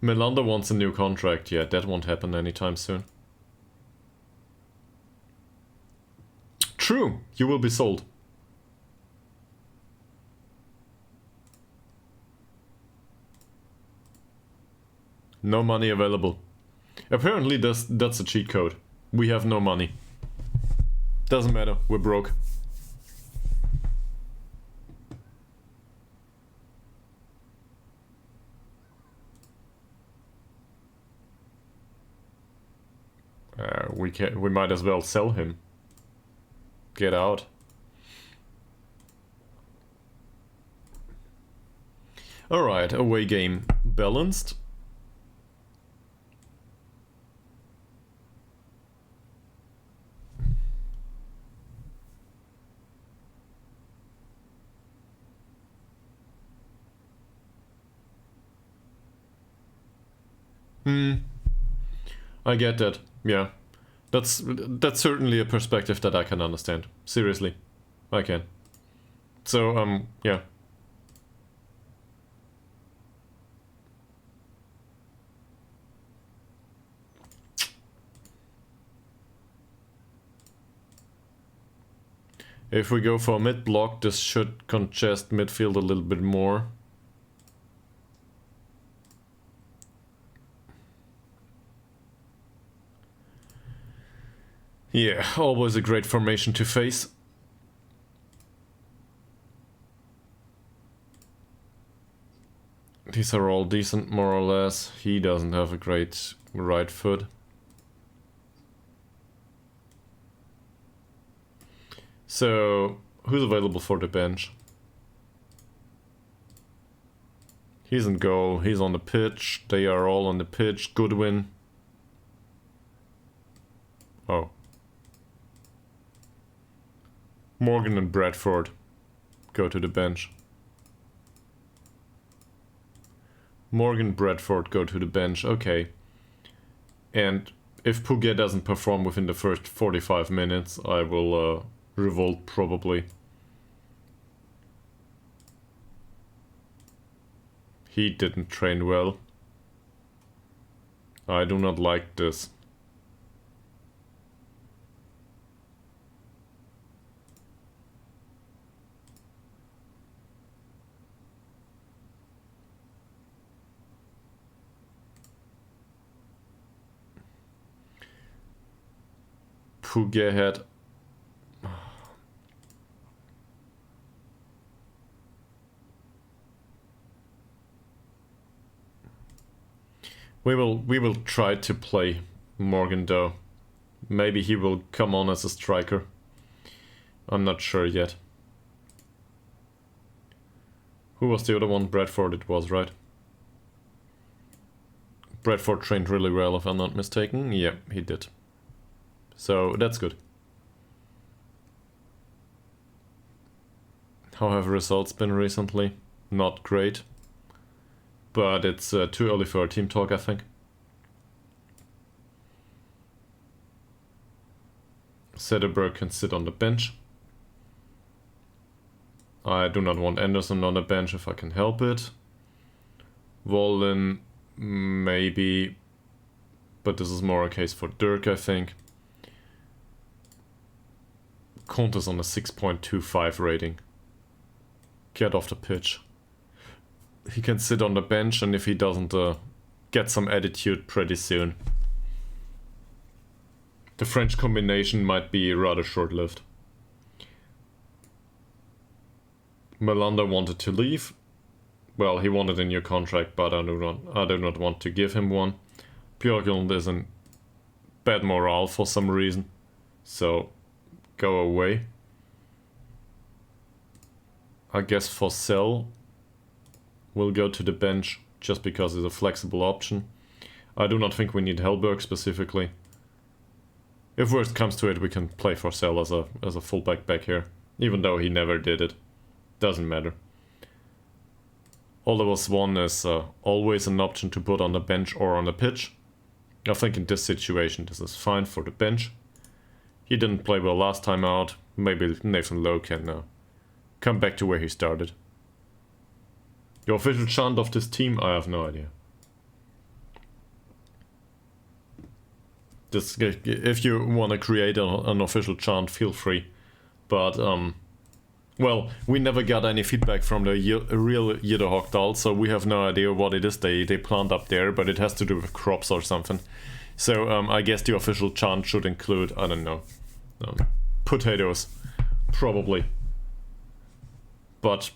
Melander wants a new contract. Yeah, that won't happen anytime soon. True, you will be sold. No money available. Apparently that's a cheat code. We have no money. Doesn't matter, we're broke. We might as well sell him. Get out. Alright, away game balanced. I get that. Yeah. That's certainly a perspective that I can understand. Seriously. I can. So, yeah. If we go for mid block, this should congest midfield a little bit more. Yeah, always a great formation to face. These are all decent, more or less. He doesn't have a great right foot. So, who's available for the bench? He's in goal, he's on the pitch, they are all on the pitch. Goodwin. Oh. Morgan and Bradford go to the bench. Morgan, Bradford go to the bench, okay. And if Puget doesn't perform within the first 45 minutes, I will revolt probably. He didn't train well. I do not like this. Puget had... We will try to play Morgan though. Maybe he will come on as a striker. I'm not sure yet. Who was the other one? Bradford it was, right? Bradford trained really well, if I'm not mistaken. Yeah, he did. So that's good. How have results been recently? Not great. But it's too early for a team talk, I think. Sederberg can sit on the bench. I do not want Anderson on the bench if I can help it. Volin, maybe. But this is more a case for Dirk, I think. Conte on a 6.25 rating. Get off the pitch. He can sit on the bench, and if he doesn't get some attitude pretty soon. The French combination might be rather short-lived. Melander wanted to leave. Well, he wanted a new contract, but I do not want to give him one. Björklund is in bad morale for some reason, so go away. I guess Forsell will go to the bench just because it's a flexible option. I do not think we need Hellberg specifically. If worst comes to it, we can play Forsell as a fullback back here, even though he never did it. Doesn't matter. Oliver Swan is always an option to put on the bench or on the pitch. I think in this situation this is fine for the bench. He didn't play well last time out. Maybe Nathan Lowe can come back to where he started. The official chant of this team? I have no idea. If you want to create an official chant, feel free. But, well, we never got any feedback from the real Ytterhogdals, so we have no idea what it is they plant up there, but it has to do with crops or something. So I guess the official chant should include, I don't know, potatoes, probably. But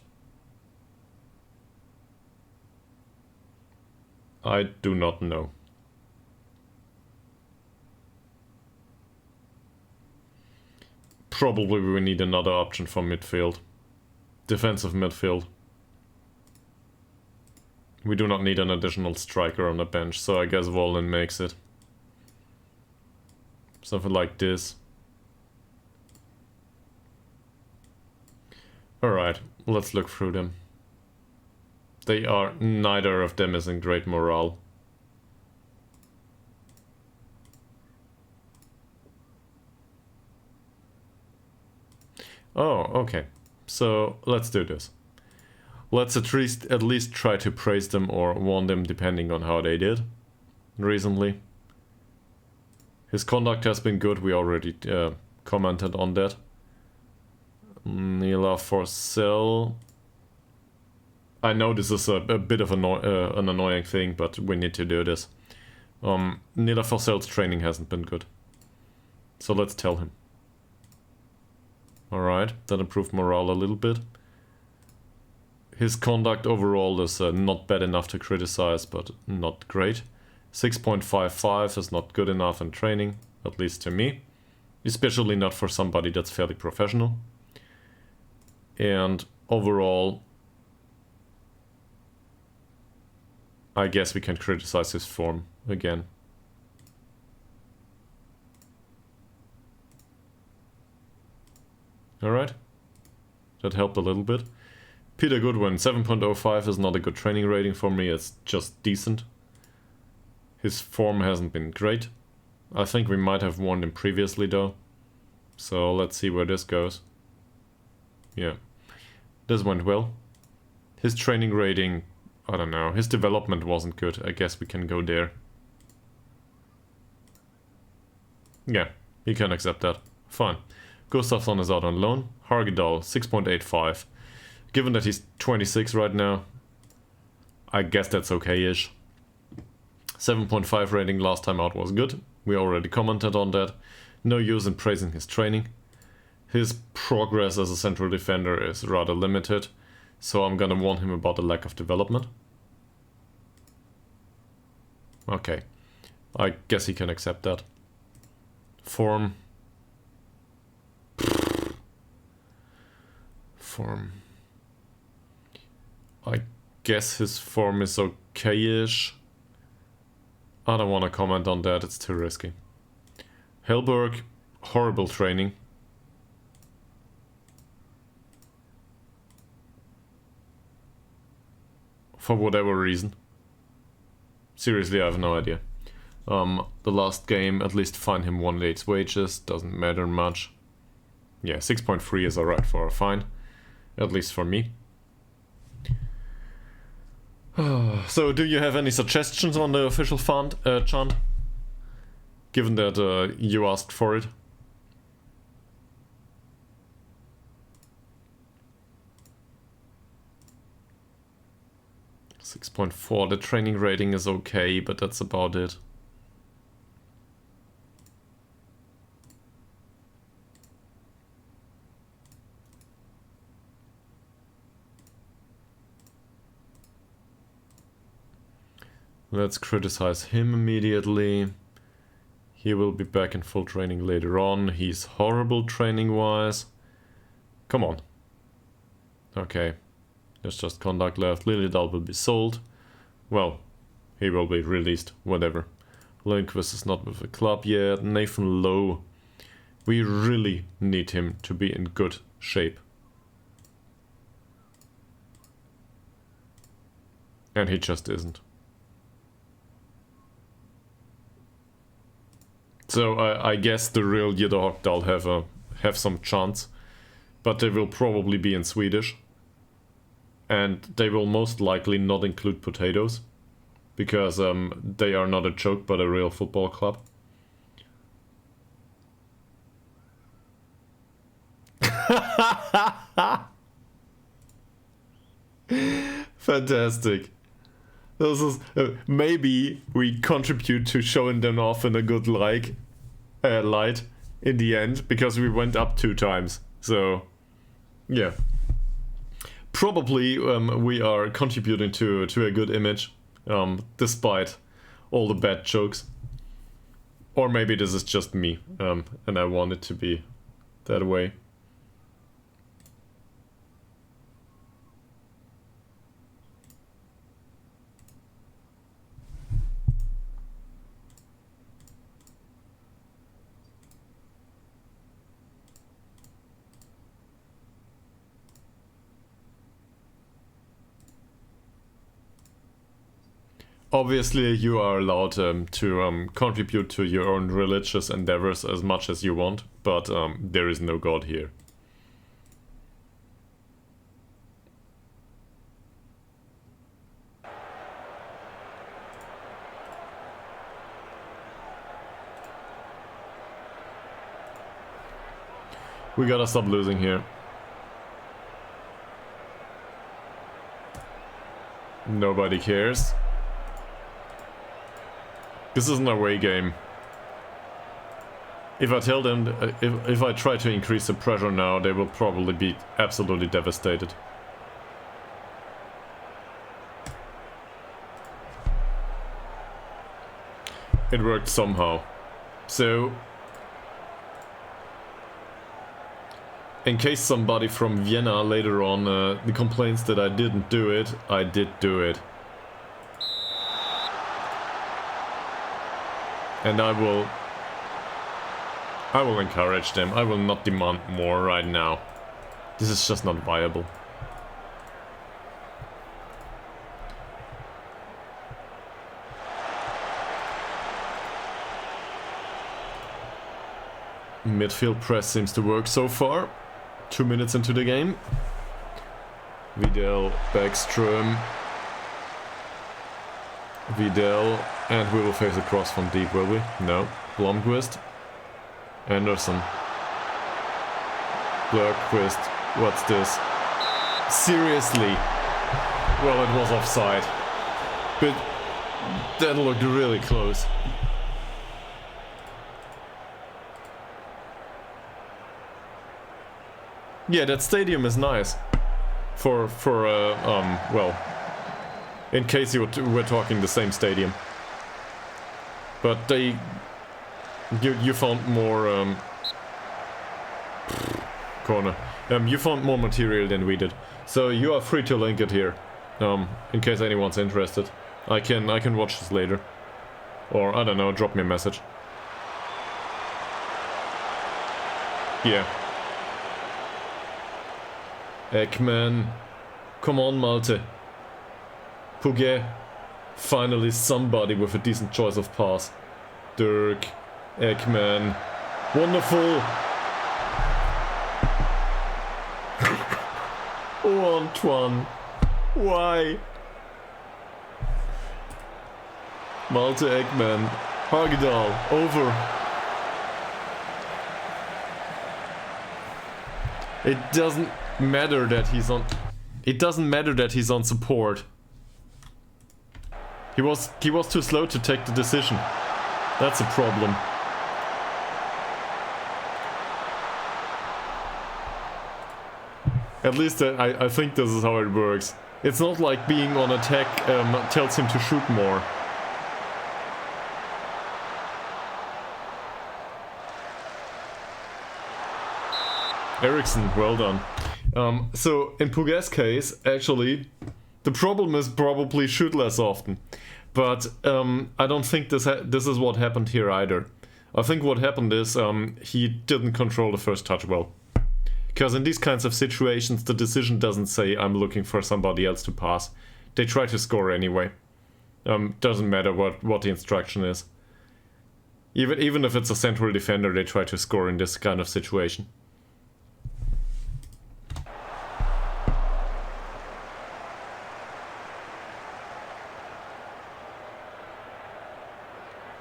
I do not know. Probably we need another option for midfield. Defensive midfield. We do not need an additional striker on the bench, so I guess Volin makes it. Something like this. Alright, let's look through them. Neither of them is in great morale. Oh, okay. So let's do this. Let's at least try to praise them or warn them depending on how they did recently. His conduct has been good, we already commented on that. Nila Forsell. I know this is a bit of an annoying thing, but we need to do this. Nila Forsell's training hasn't been good. So let's tell him. Alright, that improved morale a little bit. His conduct overall is not bad enough to criticize, but not great. 6.55 is not good enough in training, at least to me. Especially not for somebody that's fairly professional. And overall, I guess we can criticize his form again. Alright, that helped a little bit. Peter Goodwin, 7.05 is not a good training rating for me, it's just decent. His form hasn't been great. I think we might have warned him previously though. So let's see where this goes. Yeah, this went well. His training rating, I don't know, his development wasn't good, I guess we can go there. Yeah, he can accept that, fine. Gustafsson is out on loan. Hargedal, 6.85. Given that he's 26 right now, I guess that's okay-ish. 7.5 rating last time out was good. We already commented on that. No use in praising his training. His progress as a central defender is rather limited, so I'm gonna warn him about the lack of development. Okay, I guess he can accept that. Form. I guess his form is okay-ish. I don't want to comment on that, it's too risky. Hellberg, horrible training. For whatever reason. Seriously, I have no idea. The last game, at least fine him 1 day's wages, doesn't matter much. Yeah, 6.3 is alright for a fine. At least for me. So, do you have any suggestions on the official font, chant? Given that you asked for it. .4, the training rating is okay, but that's about it. Let's criticize him immediately. He will be back in full training later on. He's horrible training-wise. Come on. Okay. There's just conduct left. Lilydal will be sold. Well, he will be released. Whatever. Lundqvist is not with the club yet. Nathan Lowe. We really need him to be in good shape. And he just isn't. So I guess the real Ytterhogdal have some chance, but they will probably be in Swedish, and they will most likely not include potatoes, because they are not a joke but a real football club. Fantastic. This is maybe we contribute to showing them off in a good light in the end, because we went up 2 times. So, yeah. Probably we are contributing to a good image, despite all the bad jokes. Or maybe this is just me, and I want it to be that way. Obviously, you are allowed to contribute to your own religious endeavors as much as you want, but there is no God here. We gotta stop losing here. Nobody cares. This is an away game. If I tell them, if I try to increase the pressure now, they will probably be absolutely devastated. It worked somehow. So, in case somebody from Vienna later on complains that I didn't do it, I did do it. And I will encourage them. I will not demand more right now. This is just not viable. Midfield press seems to work so far. 2 minutes into the game. Vidal, Backstrom. Vidal, and we will face a cross from deep, will we? No. Blomqvist. Anderson. Blurquist. What's this? Seriously? Well, it was offside. But that looked really close. Yeah, that stadium is nice. Well, in case you were talking the same stadium. But you found more, corner. You found more material than we did. So you are free to link it here, in case anyone's interested. I can watch this later. Or, I don't know, drop me a message. Yeah. Ekman. Come on, Malte. Puget. Finally somebody with a decent choice of pass. Dirk. Ekman. Wonderful. Oh, Antoine. Why? Malte Ekman. Hogdal. Over. It doesn't matter that he's on... It doesn't matter that he's on support. He was too slow to take the decision. That's a problem. At least I think this is how it works. It's not like being on attack tells him to shoot more. Eriksson, well done. So in Puget's case, actually, the problem is probably shoot less often. But I don't think this is what happened here either. I think what happened is he didn't control the first touch well. Because in these kinds of situations, the decision doesn't say, I'm looking for somebody else to pass. They try to score anyway. Doesn't matter what the instruction is. Even if it's a central defender, they try to score in this kind of situation.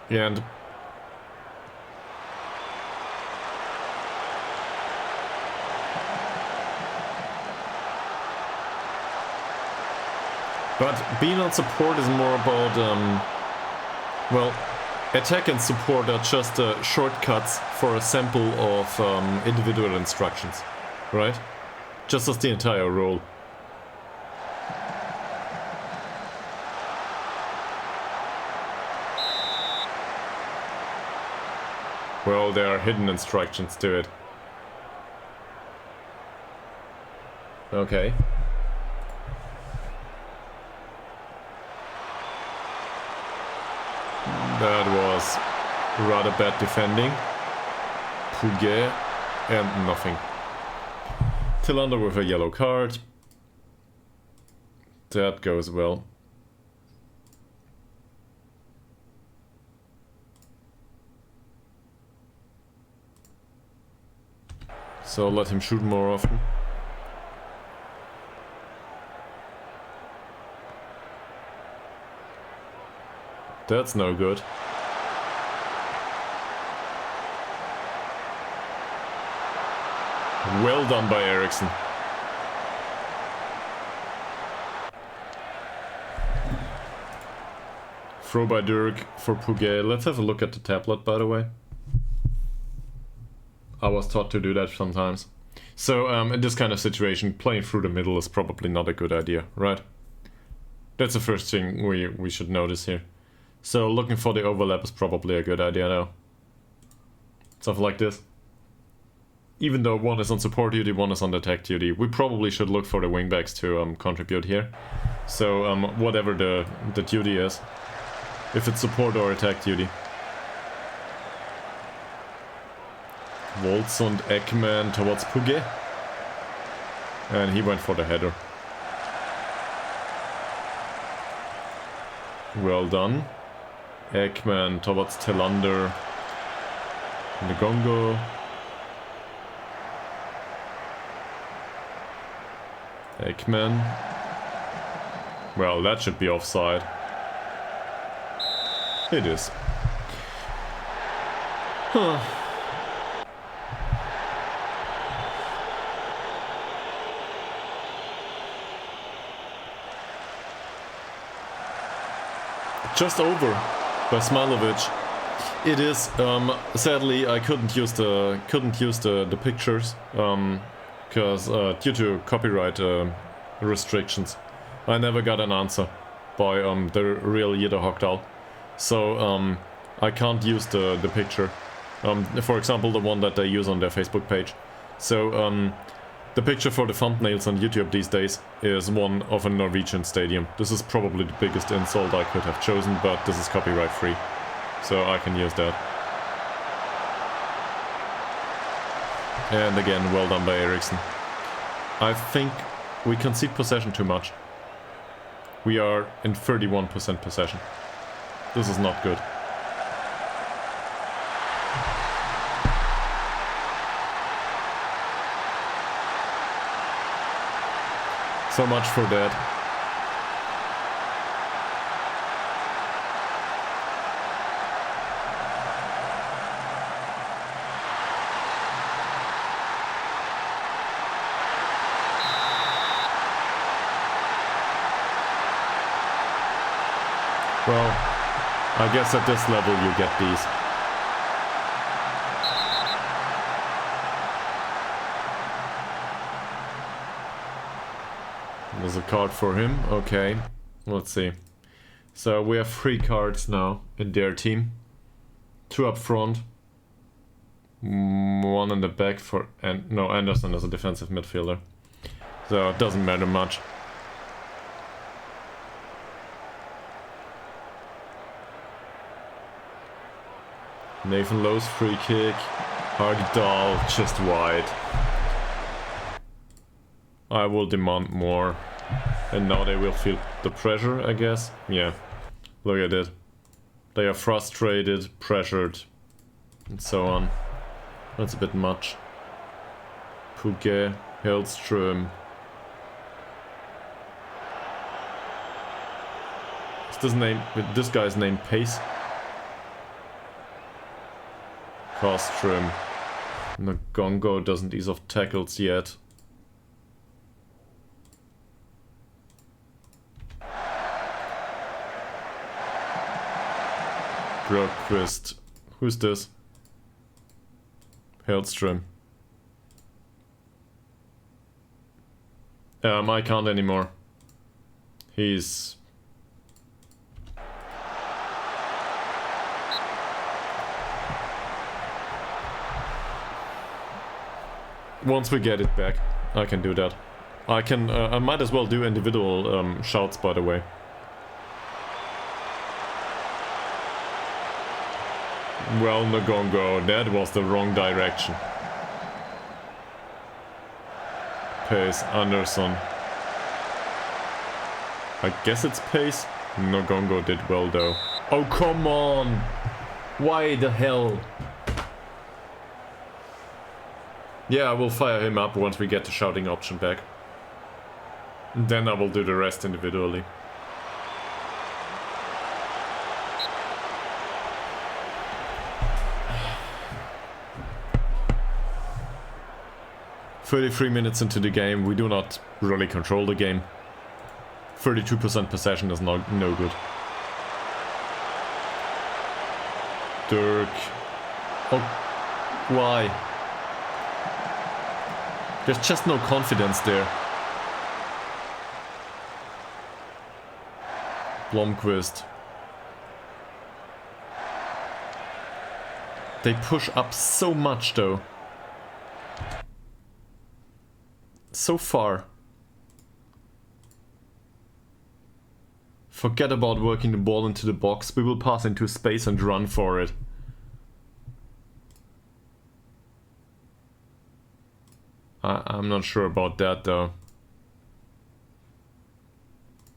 And but being on support is more about well, attack and support are just shortcuts for a sample of individual instructions, right? Just as the entire role. Well, there are hidden instructions to it. Okay. That was rather bad defending. Puget and nothing. Tillander with a yellow card. That goes well. So let him shoot more often. That's no good. Well done by Eriksson. Throw by Dirk for Puget. Let's have a look at the tablet, by the way. I was taught to do that sometimes. So, in this kind of situation, playing through the middle is probably not a good idea, right? That's the first thing we should notice here. So, looking for the overlap is probably a good idea now. Something like this. Even though one is on support duty, one is on attack duty, we probably should look for the wingbacks to contribute here. So, whatever the duty is, if it's support or attack duty. Waltz and Ekman towards Puget. And he went for the header. Well done. Ekman towards Tillander. Ngongo. Ekman. Well, that should be offside. It is. Huh. Just over by Smilovic. It is. Sadly, I couldn't use the pictures because due to copyright restrictions, I never got an answer by the real Ytterhogdal. So I can't use the picture. For example, the one that they use on their Facebook page. So the picture for the thumbnails on YouTube these days is one of a Norwegian stadium. This is probably the biggest insult I could have chosen, but this is copyright free. so I can use that. And again, well done by Eriksson. I think we concede possession too much. We are in 31% possession. This is not good. So much for that. Well, I guess at this level you get these. There's a card for him. Okay, let's see. So we have 3 cards now in their team. 2 up front. 1 in the back for... no, Anderson is a defensive midfielder. So it doesn't matter much. Nathan Lowe's free kick. Ytterhogdals just wide. I will demand more. And now they will feel the pressure, I guess. Yeah. Look at it. They are frustrated, pressured, and so on. That's a bit much. Puget, Hellström. Is this guy's name Pace? Kostrom. Nagongo doesn't ease off tackles yet. Broquist. Who's this? Hellström. I can't anymore. He's... Once we get it back, I can do that. I can, I might as well do individual shouts, by the way. Well, Nagongo, that was the wrong direction. Pace, Anderson. I guess it's Pace. Nagongo did well though. Oh, come on! Why the hell? Yeah, I will fire him up once we get the shouting option back. Then I will do the rest individually. .33 into the game, we do not really control the game. 32% possession is no good. Dirk. Oh, why? There's just no confidence there. Blomqvist. They push up so much though. So far. Forget about working the ball into the box. We will pass into space and run for it. I'm not sure about that though.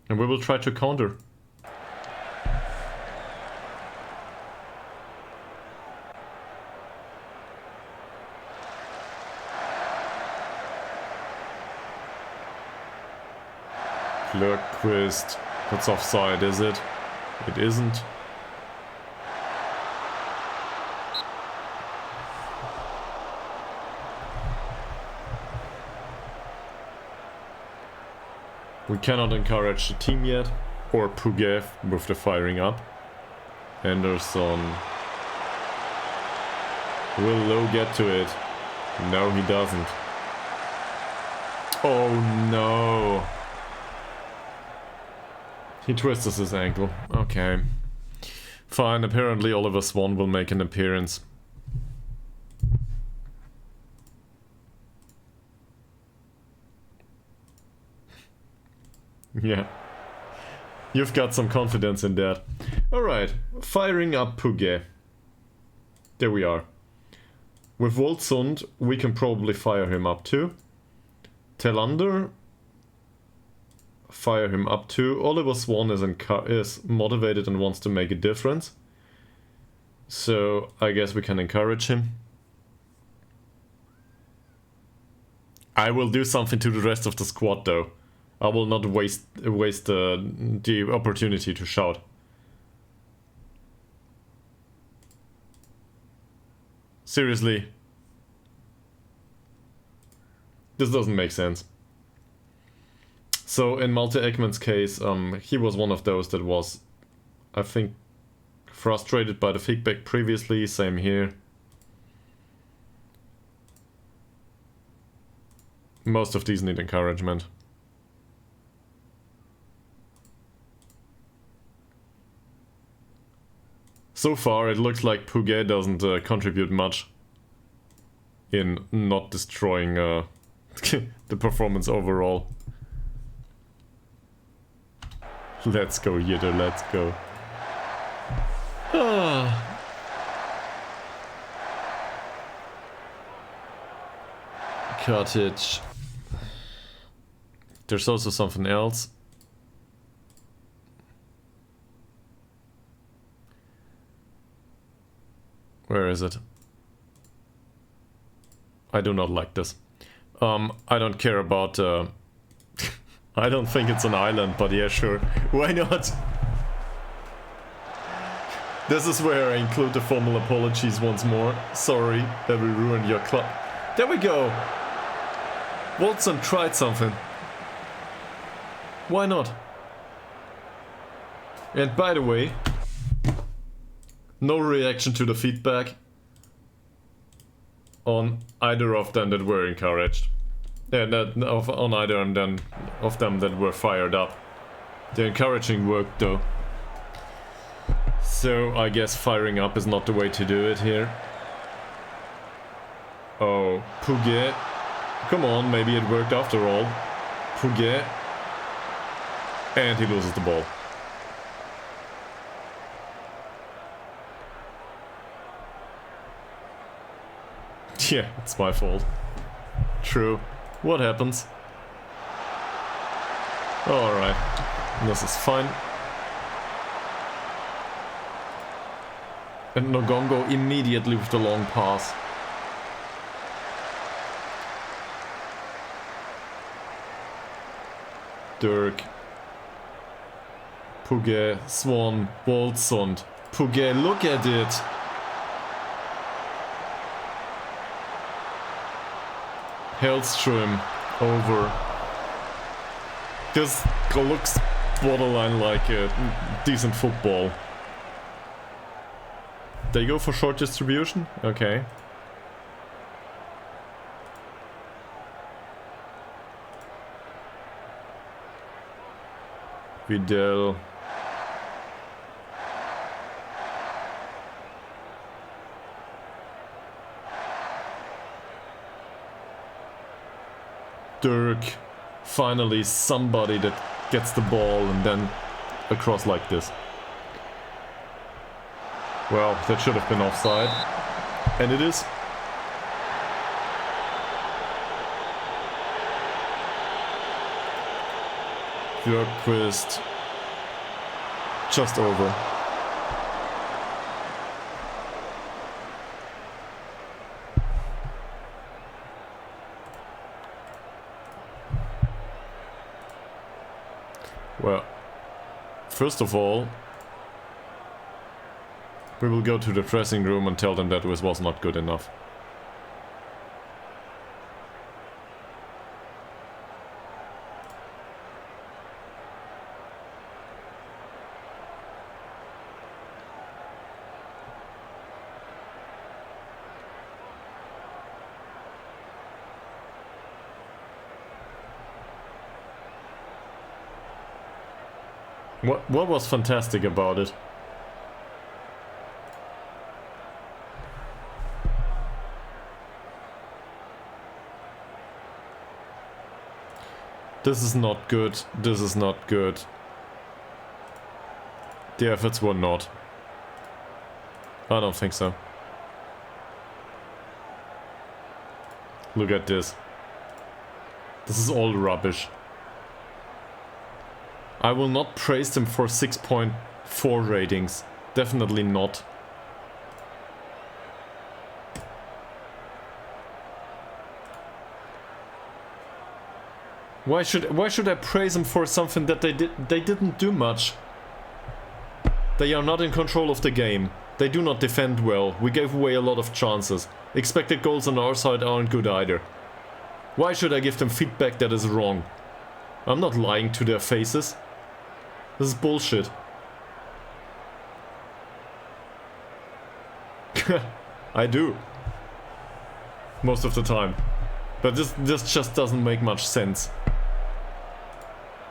And we will try to counter. Lurkquist. That's offside, is it? It isn't. We cannot encourage the team yet, or Puget with the firing up. Anderson. Will Lowe get to it? No, he doesn't. Oh no. He twists his ankle. Okay. Fine, apparently Oliver Swan will make an appearance. Yeah. You've got some confidence in that. Alright, firing up Puget. There we are. With Voltsund, we can probably fire him up too. Telander, fire him up too. Oliver Swan is motivated and wants to make a difference. So I guess we can encourage him. I will do something to the rest of the squad though. I will not waste the opportunity to shout. Seriously. This doesn't make sense. So in Malte Ekman's case, he was one of those that was, I think, frustrated by the feedback previously. Same here. Most of these need encouragement. So far, it looks like Puget doesn't contribute much in not destroying the performance overall. Let's go, Yitter, let's go. Cottage. There's also something else. Where is it? I do not like this. I don't care about... I don't think it's an island, but yeah, sure. Why not? This is where I include the formal apologies once more. Sorry that we ruined your club. There we go! Watson tried something. Why not? And by the way, no reaction to the feedback on either of them that were encouraged. On either of them that were fired up. The encouraging worked though. So I guess firing up is not the way to do it here. Oh, Puget. Come on, maybe it worked after all. Puget. And he loses the ball. Yeah, it's my fault. True. What happens? Alright. This is fine. And Nogongo immediately with the long pass. Dirk. Puget, Swan, Boltzund. Puget, look at it! Hellström over. This looks borderline like a decent football. They go for short distribution? Okay. Vidal. Dirk. Finally somebody that gets the ball and then across like this. Well, that should have been offside. And it is. Björkqvist. Just over. Well, first of all, we will go to the dressing room and tell them that this was not good enough. What was fantastic about it? This is not good. This is not good. The efforts were not. I don't think so. Look at this. This is all rubbish. I will not praise them for 6.4 ratings. Definitely not. Why should I praise them for something that they didn't do much? They are not in control of the game. They do not defend well. We gave away a lot of chances. Expected goals on our side aren't good either. Why should I give them feedback that is wrong? I'm not lying to their faces. This is bullshit. I do. Most of the time. But this just doesn't make much sense.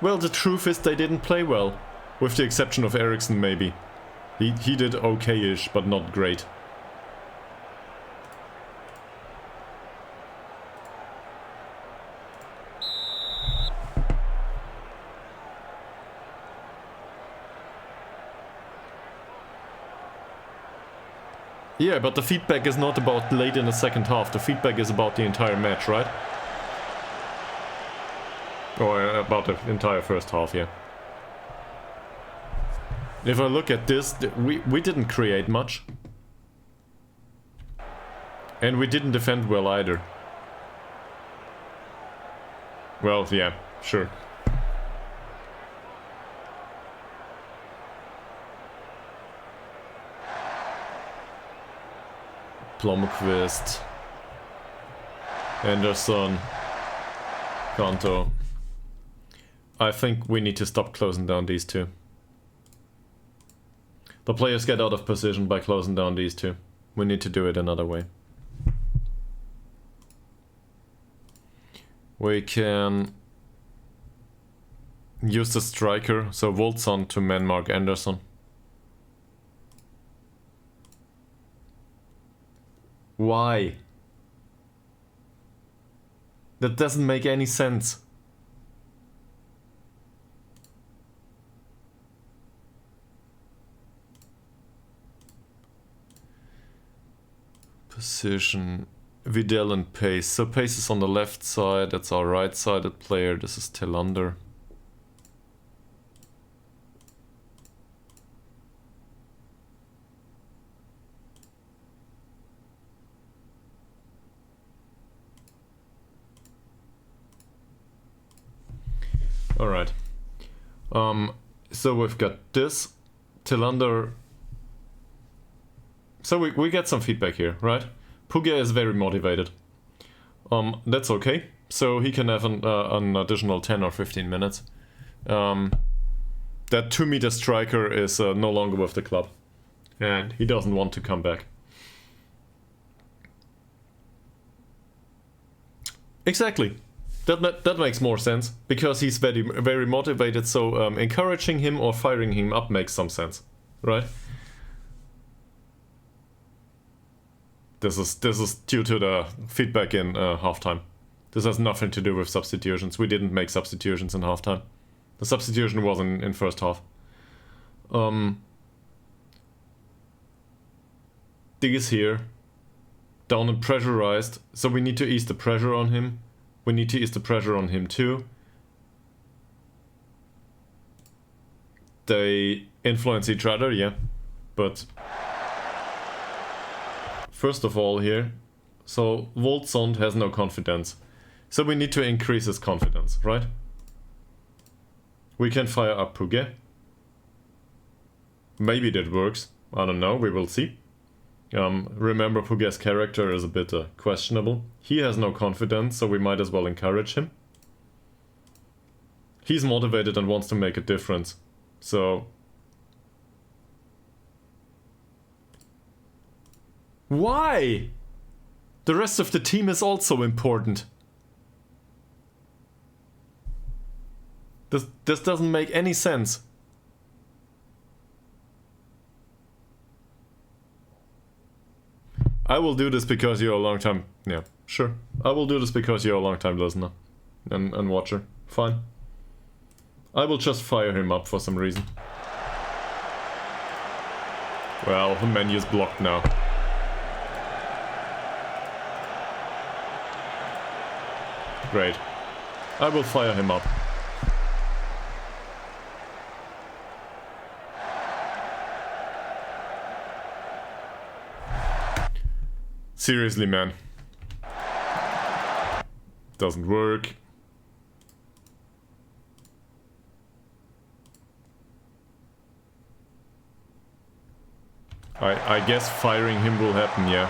Well, the truth is they didn't play well. With the exception of Eriksson, maybe. He did okay-ish, but not great. Yeah, but the feedback is not about late in the second half. The feedback is about the entire match, right? Or about the entire first half, yeah. If I look at this, we didn't create much. And we didn't defend well either. Well, yeah, sure. Blomqvist. Anderson. Kanto. I think we need to stop closing down these two. The players get out of position by closing down these two. We need to do it another way. We can use the striker, so Wolfson to man mark Anderson. Why? That doesn't make any sense. Position, Vidal and Pace. So Pace is on the left side, that's our right-sided player, this is Tillander. Alright. So we've got this, Tillander. So we get some feedback here, right? Puga is very motivated. That's okay. So he can have an additional 10 or 15 minutes. That 2-meter striker is no longer with the club. And he doesn't want to come back. Exactly. That makes more sense. Because he's very, very motivated, so encouraging him or firing him up makes some sense. Right? This is due to the feedback in halftime. This has nothing to do with substitutions. We didn't make substitutions in halftime. The substitution was in first half. These here, down and pressurized, so we need to ease the pressure on him. We need to ease the pressure on him too. They influence each other, yeah, but first of all here, so Wolfson has no confidence. So we need to increase his confidence, right? We can fire up Puget. Maybe that works. I don't know, we will see. Remember, Puget's character is a bit questionable. He has no confidence, so we might as well encourage him. He's motivated and wants to make a difference. So why? The rest of the team is also important. This doesn't make any sense. I will do this because you're a long time... Yeah, sure. I will do this because you're a long time listener and watcher. Fine. I will just fire him up for some reason. Well, the menu's blocked now. Great. I will fire him up. Seriously, man. Doesn't work. I guess firing him will happen, yeah.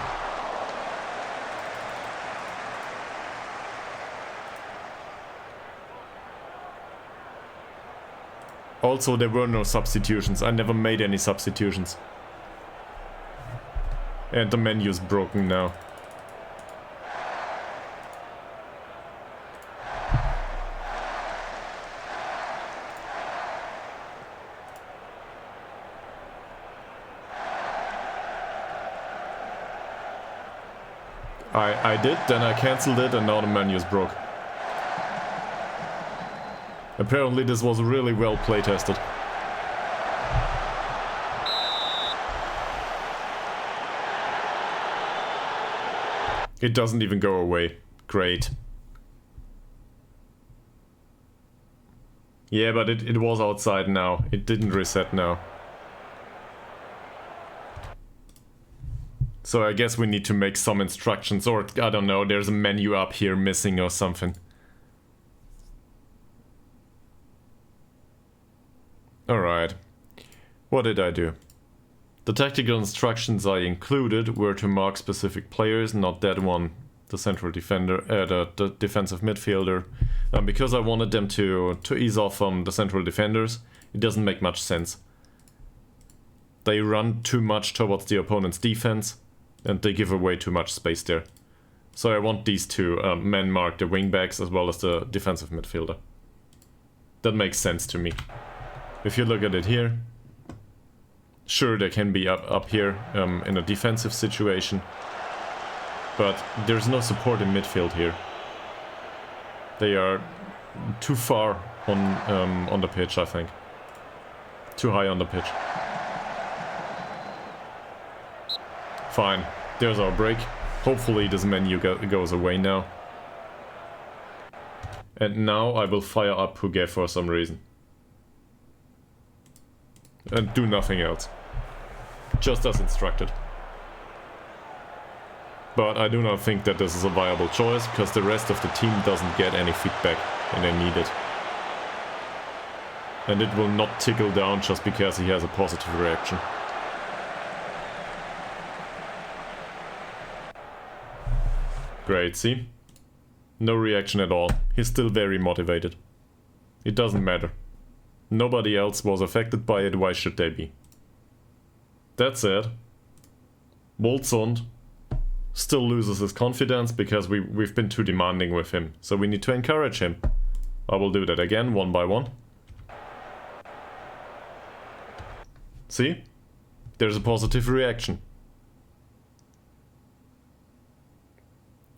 Also, there were no substitutions. I never made any substitutions. And the menu's broken now. I did, then I cancelled it, and now the menu's broke. Apparently this was really well playtested. It doesn't even go away. Great. Yeah, but it was outside now. It didn't reset now. So I guess we need to make some instructions, or I don't know, there's a menu up here missing or something. Alright. What did I do? The tactical instructions I included were to mark specific players, not that one, the central defender, the defensive midfielder. Because I wanted them to ease off the central defenders, it doesn't make much sense. They run too much towards the opponent's defense, and they give away too much space there. So I want these two men mark the wingbacks as well as the defensive midfielder. That makes sense to me. If you look at it here, sure they can be up here in a defensive situation, but there's no support in midfield here. They are too far on the pitch, I think. Too high on the pitch. Fine, there's our break. Hopefully this menu goes away now. And now I will fire up Puget for some reason. And do nothing else. Just as instructed. But I do not think that this is a viable choice, because the rest of the team doesn't get any feedback and they need it. And it will not tickle down just because he has a positive reaction. Great, see? No reaction at all. He's still very motivated. It doesn't matter. Nobody else was affected by it, why should they be? That said, Woldsund still loses his confidence because we've been too demanding with him. So we need to encourage him. I will do that again, one by one. See? There's a positive reaction.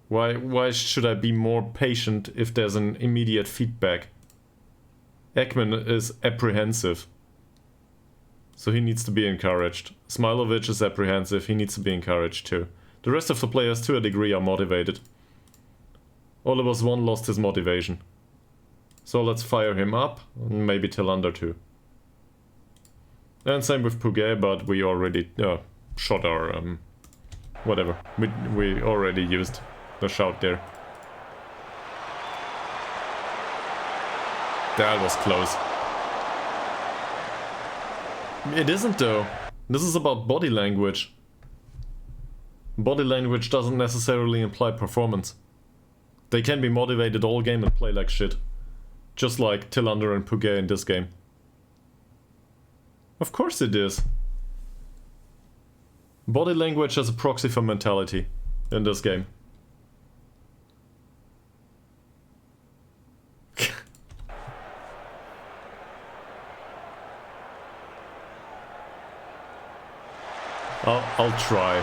Why should I be more patient if there's an immediate feedback? Ekman is apprehensive. So he needs to be encouraged. Smilovic is apprehensive, he needs to be encouraged too. The rest of the players to a degree are motivated. Olivers 1 lost his motivation. So let's fire him up, and maybe Tillander too. And same with Puget, but we already shot our whatever. We already used the shout there. That was close. It isn't though. This is about body language. Body language doesn't necessarily imply performance. They can be motivated all game and play like shit. Just like Tillander and Puget in this game. Of course it is. Body language as a proxy for mentality in this game. I'll try.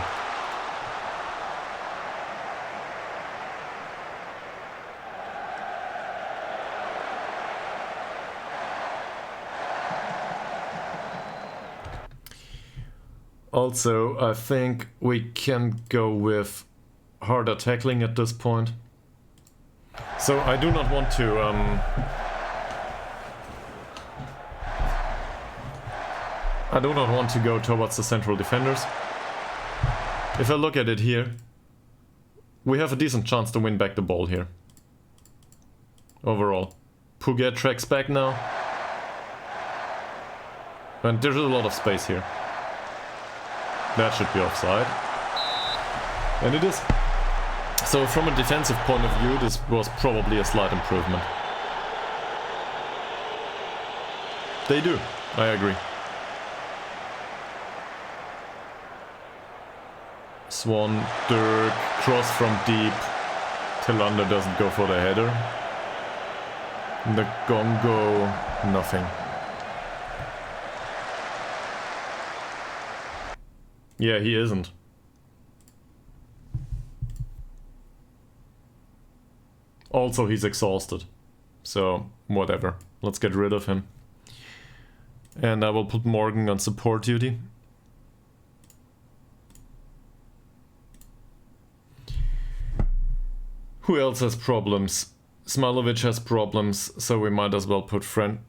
Also, I think we can go with harder tackling at this point. So I do not want to go towards the central defenders. If I look at it here, we have a decent chance to win back the ball here. Overall. Puget tracks back now. And there's a lot of space here. That should be offside. And it is. So from a defensive point of view, this was probably a slight improvement. They do, I agree. Swan, Dirk, cross from deep. Tillander doesn't go for the header. The Gongo, nothing. Yeah, he isn't. Also, he's exhausted. So, whatever. Let's get rid of him. And I will put Morgan on support duty. Who else has problems? Smilovic has problems, so we might as well put Friend.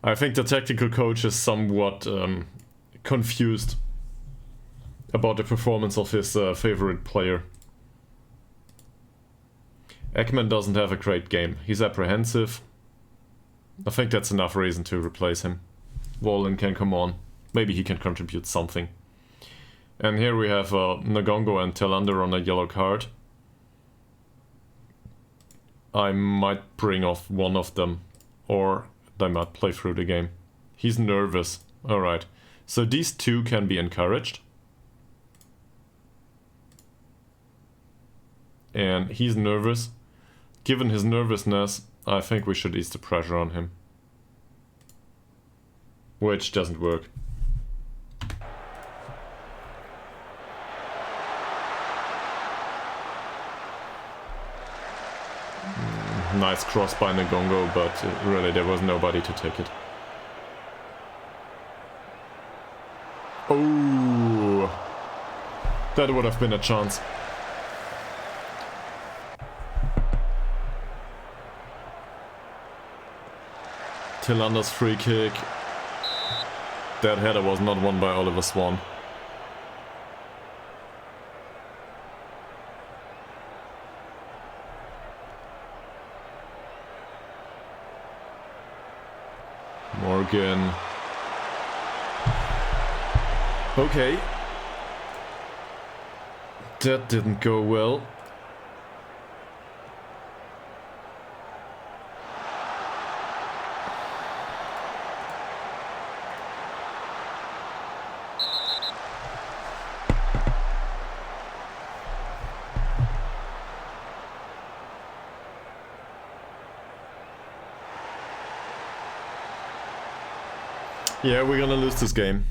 I think the tactical coach is somewhat confused about the performance of his favorite player. Ekman doesn't have a great game. He's apprehensive. I think that's enough reason to replace him. Wallen can come on. Maybe he can contribute something. And here we have Nagongo and Tillander on a yellow card. I might bring off one of them, or they might play through the game. He's nervous. Alright. So these two can be encouraged. And he's nervous. Given his nervousness, I think we should ease the pressure on him. Which doesn't work. Nice cross by Nagongo, but really there was nobody to take it. Oh, that would have been a chance. Tillander's free kick. That header was not won by Oliver Swan. Morgan. Okay. That didn't go well. Yeah, we're gonna lose this game.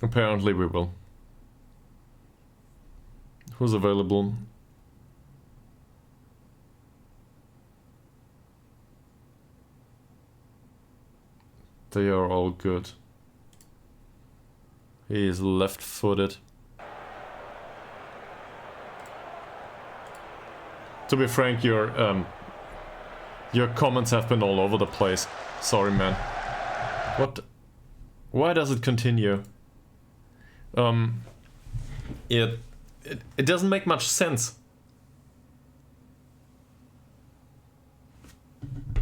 Apparently we will. Who's available? They are all good. He is left-footed. To be frank, your comments have been all over the place. Sorry, man. What? Why does it continue? It doesn't make much sense.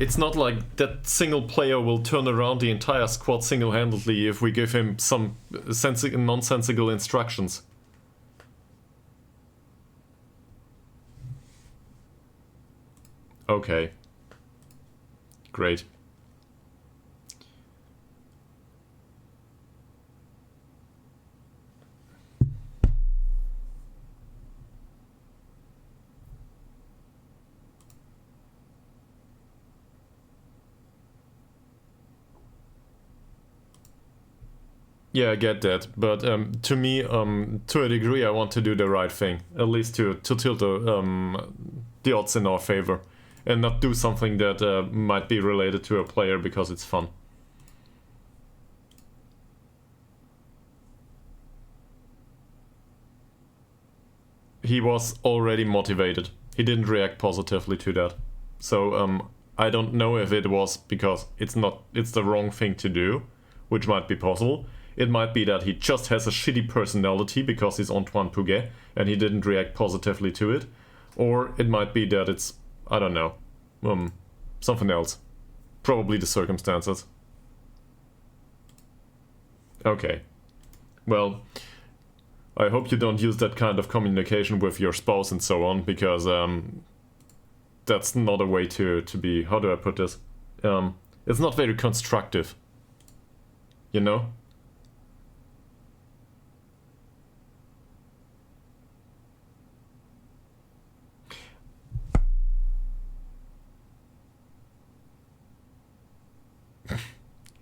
It's not like that single player will turn around the entire squad single-handedly if we give him some nonsensical instructions. Okay. Great. Yeah, I get that, but to me, to a degree, I want to do the right thing, at least to tilt the odds in our favor. and not do something that might be related to a player because it's fun. He was already motivated. He didn't react positively to that. So I don't know if it was because it's the wrong thing to do, which might be possible. It might be that he just has a shitty personality because he's Antoine Pouget and he didn't react positively to it. Or it might be that it's, I don't know, something else. Probably the circumstances. Okay. Well, I hope you don't use that kind of communication with your spouse and so on, because that's not a way to be, how do I put this? It's not very constructive. You know?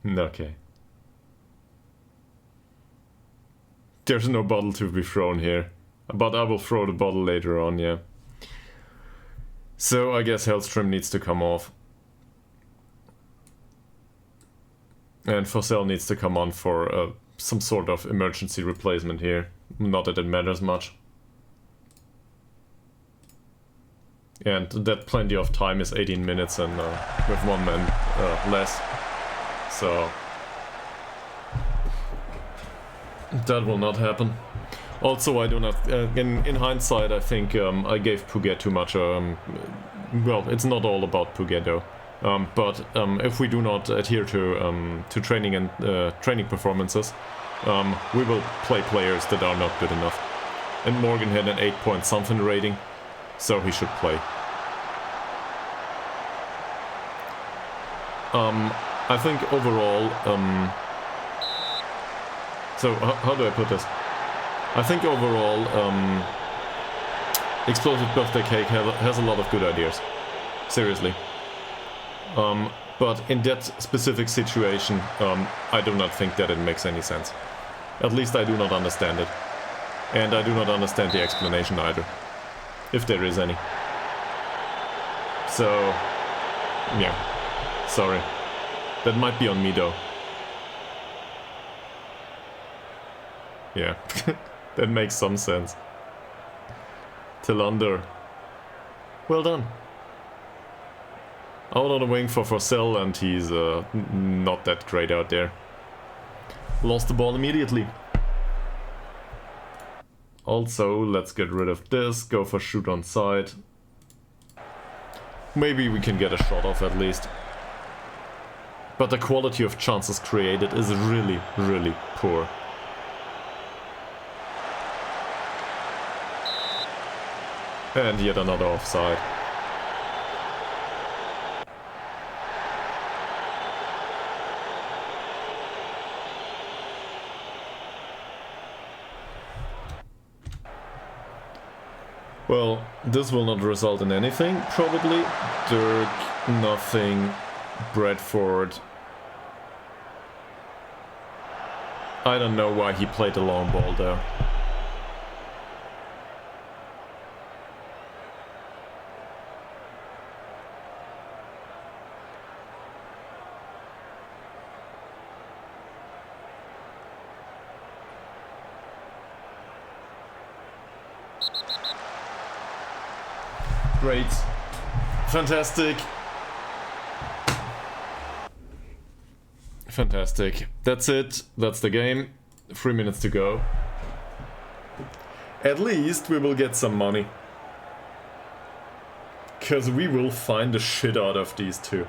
Okay. There's no bottle to be thrown here. But I will throw the bottle later on, yeah. So I guess Hellstrom needs to come off. And Fossell needs to come on for some sort of emergency replacement here. Not that it matters much. And that plenty of time is 18 minutes and with one man less. So that will not happen. Also, I do not. In hindsight, I think I gave Pouget too much. Well, it's not all about Pouget though. But if we do not adhere to training and training performances, we will play players that are not good enough. And Morgan had an 8-point-something rating, so he should play. I think overall, so how do I put this? I think overall, Explosive Birthday Cake has a lot of good ideas. Seriously. But in that specific situation, I do not think that it makes any sense. At least I do not understand it. And I do not understand the explanation either. If there is any. So, yeah. Sorry. That might be on me though. Yeah. That makes some sense. Tillander. Well done. Out on the wing for Fossell, and he's not that great out there. Lost the ball immediately. Also, let's get rid of this, go for shoot on side. Maybe we can get a shot off at least. But the quality of chances created is really, really poor. And yet another offside. Well, this will not result in anything, probably. Dirk, nothing. Bradford. I don't know why he played the long ball there. Great. Fantastic. Fantastic. That's it. That's the game. 3 minutes to go. At least we will get some money. Because we will find the shit out of these two.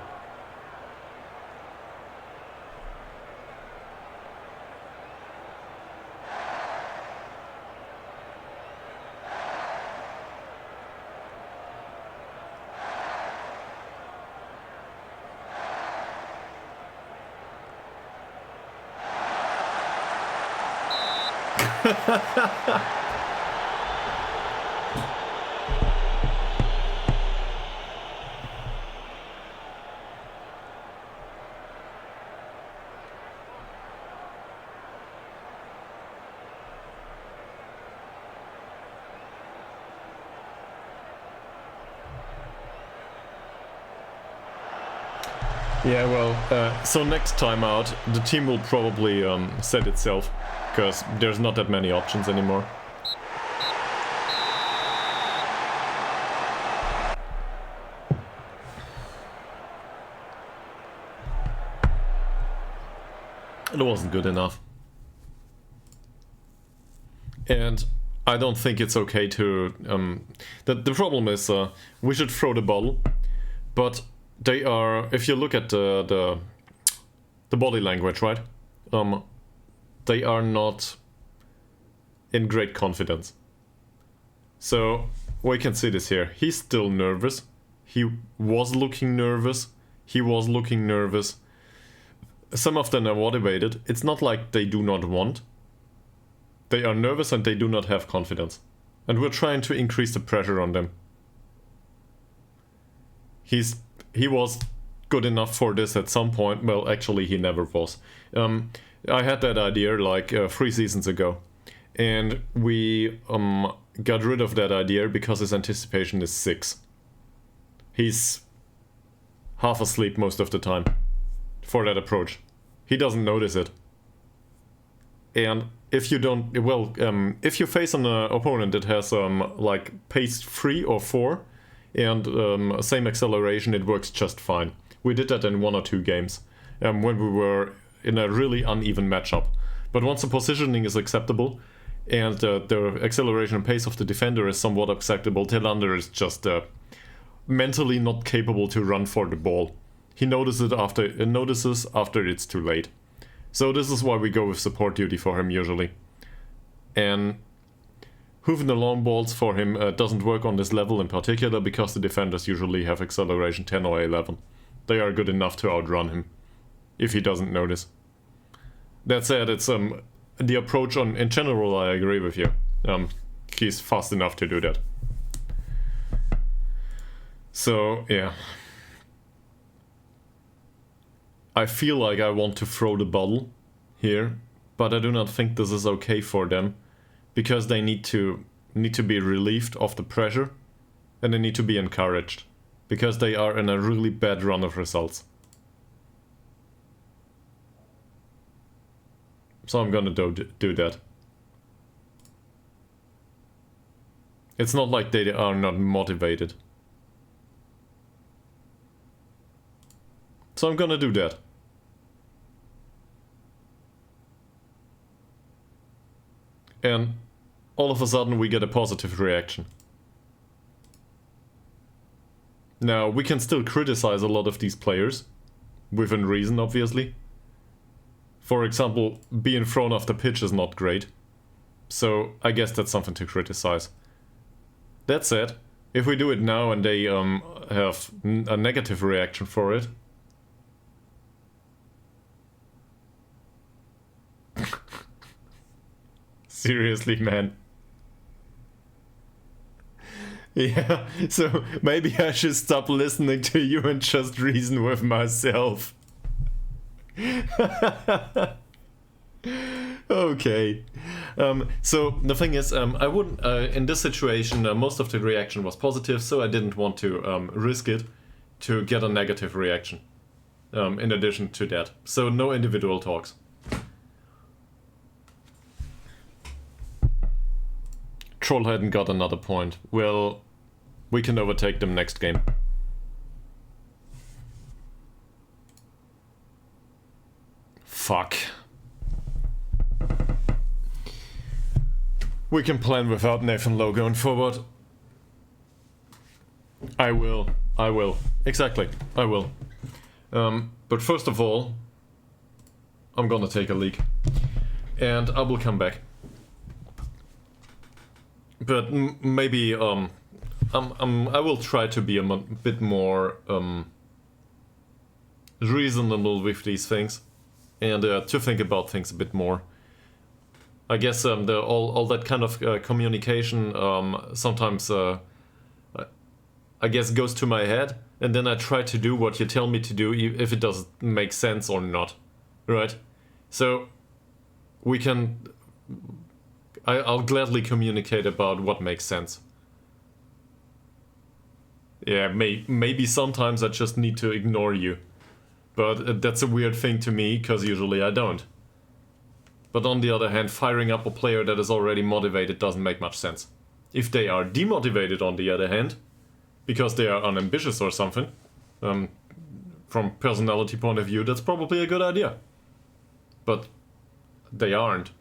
Yeah, well, so next time out, the team will probably set itself, because there's not that many options anymore. It wasn't good enough. And I don't think it's okay to... the problem is, we should throw the bottle, but they are... If you look at the body language, right? They are not in great confidence. So, we can see this here. He's still nervous. He was looking nervous. He was looking nervous. Some of them are motivated. It's not like they do not want. They are nervous and they do not have confidence. And we're trying to increase the pressure on them. He was good enough for this at some point. Well, actually he never was. I had that idea like 3 seasons ago. And we got rid of that idea because his anticipation is 6. He's half asleep most of the time for that approach. He doesn't notice it. And if you don't, well, if you face an opponent that has like pace 3 or 4 and same acceleration, it works just fine. We did that in 1 or 2 games when we were in a really uneven matchup. But once the positioning is acceptable and the acceleration and pace of the defender is somewhat acceptable, Tillander is just mentally not capable to run for the ball. He notices after it's too late. So this is why we go with support duty for him usually. And hooving the long balls for him doesn't work on this level in particular because the defenders usually have acceleration 10 or 11. They are good enough to outrun him, if he doesn't notice. That said, it's the approach in general, I agree with you. He's fast enough to do that. So, yeah. I feel like I want to throw the bottle here, but I do not think this is okay for them, because they need to be relieved of the pressure, and they need to be encouraged, because they are in a really bad run of results. So I'm gonna do that. It's not like they are not motivated. So I'm gonna do that. And all of a sudden we get a positive reaction. Now, we can still criticize a lot of these players, within reason obviously. For example, being thrown off the pitch is not great. So I guess that's something to criticize. That said, if we do it now and they have a negative reaction for it, seriously, man. Yeah, so maybe I should stop listening to you and just reason with myself. Okay. So the thing is, I wouldn't, in this situation, most of the reaction was positive, so I didn't want to risk it to get a negative reaction in addition to that. So no individual talks. Troll hadn't got another point. Well, we can overtake them next game. Fuck. We can plan without Nathan Lowe going forward. I will. Exactly, I will. But first of all, I'm gonna take a leak. And I will come back. But maybe I will try to be a bit more reasonable with these things, and to think about things a bit more. I guess all that kind of communication sometimes I guess goes to my head, and then I try to do what you tell me to do, if it doesn't make sense or not, right? So we can. I'll gladly communicate about what makes sense. Yeah, maybe sometimes I just need to ignore you. But that's a weird thing to me, because usually I don't. But on the other hand, firing up a player that is already motivated doesn't make much sense. If they are demotivated, on the other hand, because they are unambitious or something, from personality point of view, that's probably a good idea. But they aren't.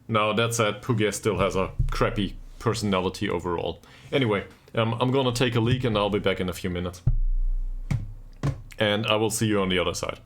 Now, that said, Puget still has a crappy personality overall. Anyway, I'm gonna take a leak and I'll be back in a few minutes. And I will see you on the other side.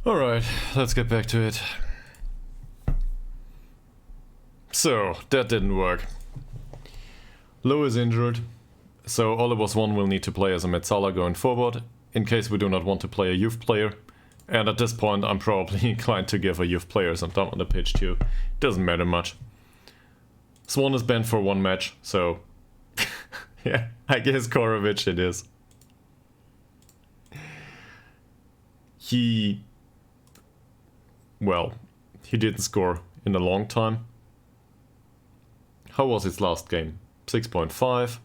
Alright, let's get back to it. So, that didn't work. Lo is injured, so all of us one will need to play as a Metzala going forward, in case we do not want to play a youth player. And at this point I'm probably inclined to give a youth player some time on the pitch too. Doesn't matter much. Swan is banned for one match, so yeah, I guess Korovic it is. Well, he didn't score in a long time. How was his last game? 6.5.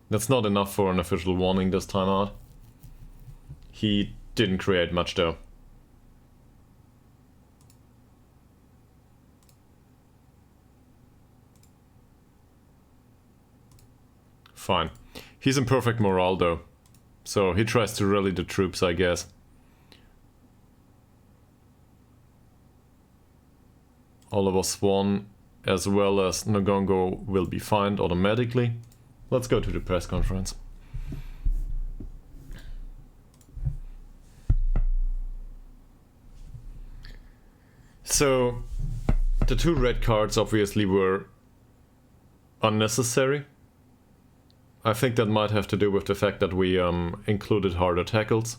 That's not enough for an official warning this time out. He didn't create much though. Fine. He's in perfect morale though. So he tries to rally the troops, I guess. Oliver Swan as well as Ngongo will be fined automatically. Let's go to the press conference. So, the 2 red cards obviously were unnecessary. I think that might have to do with the fact that we included harder tackles.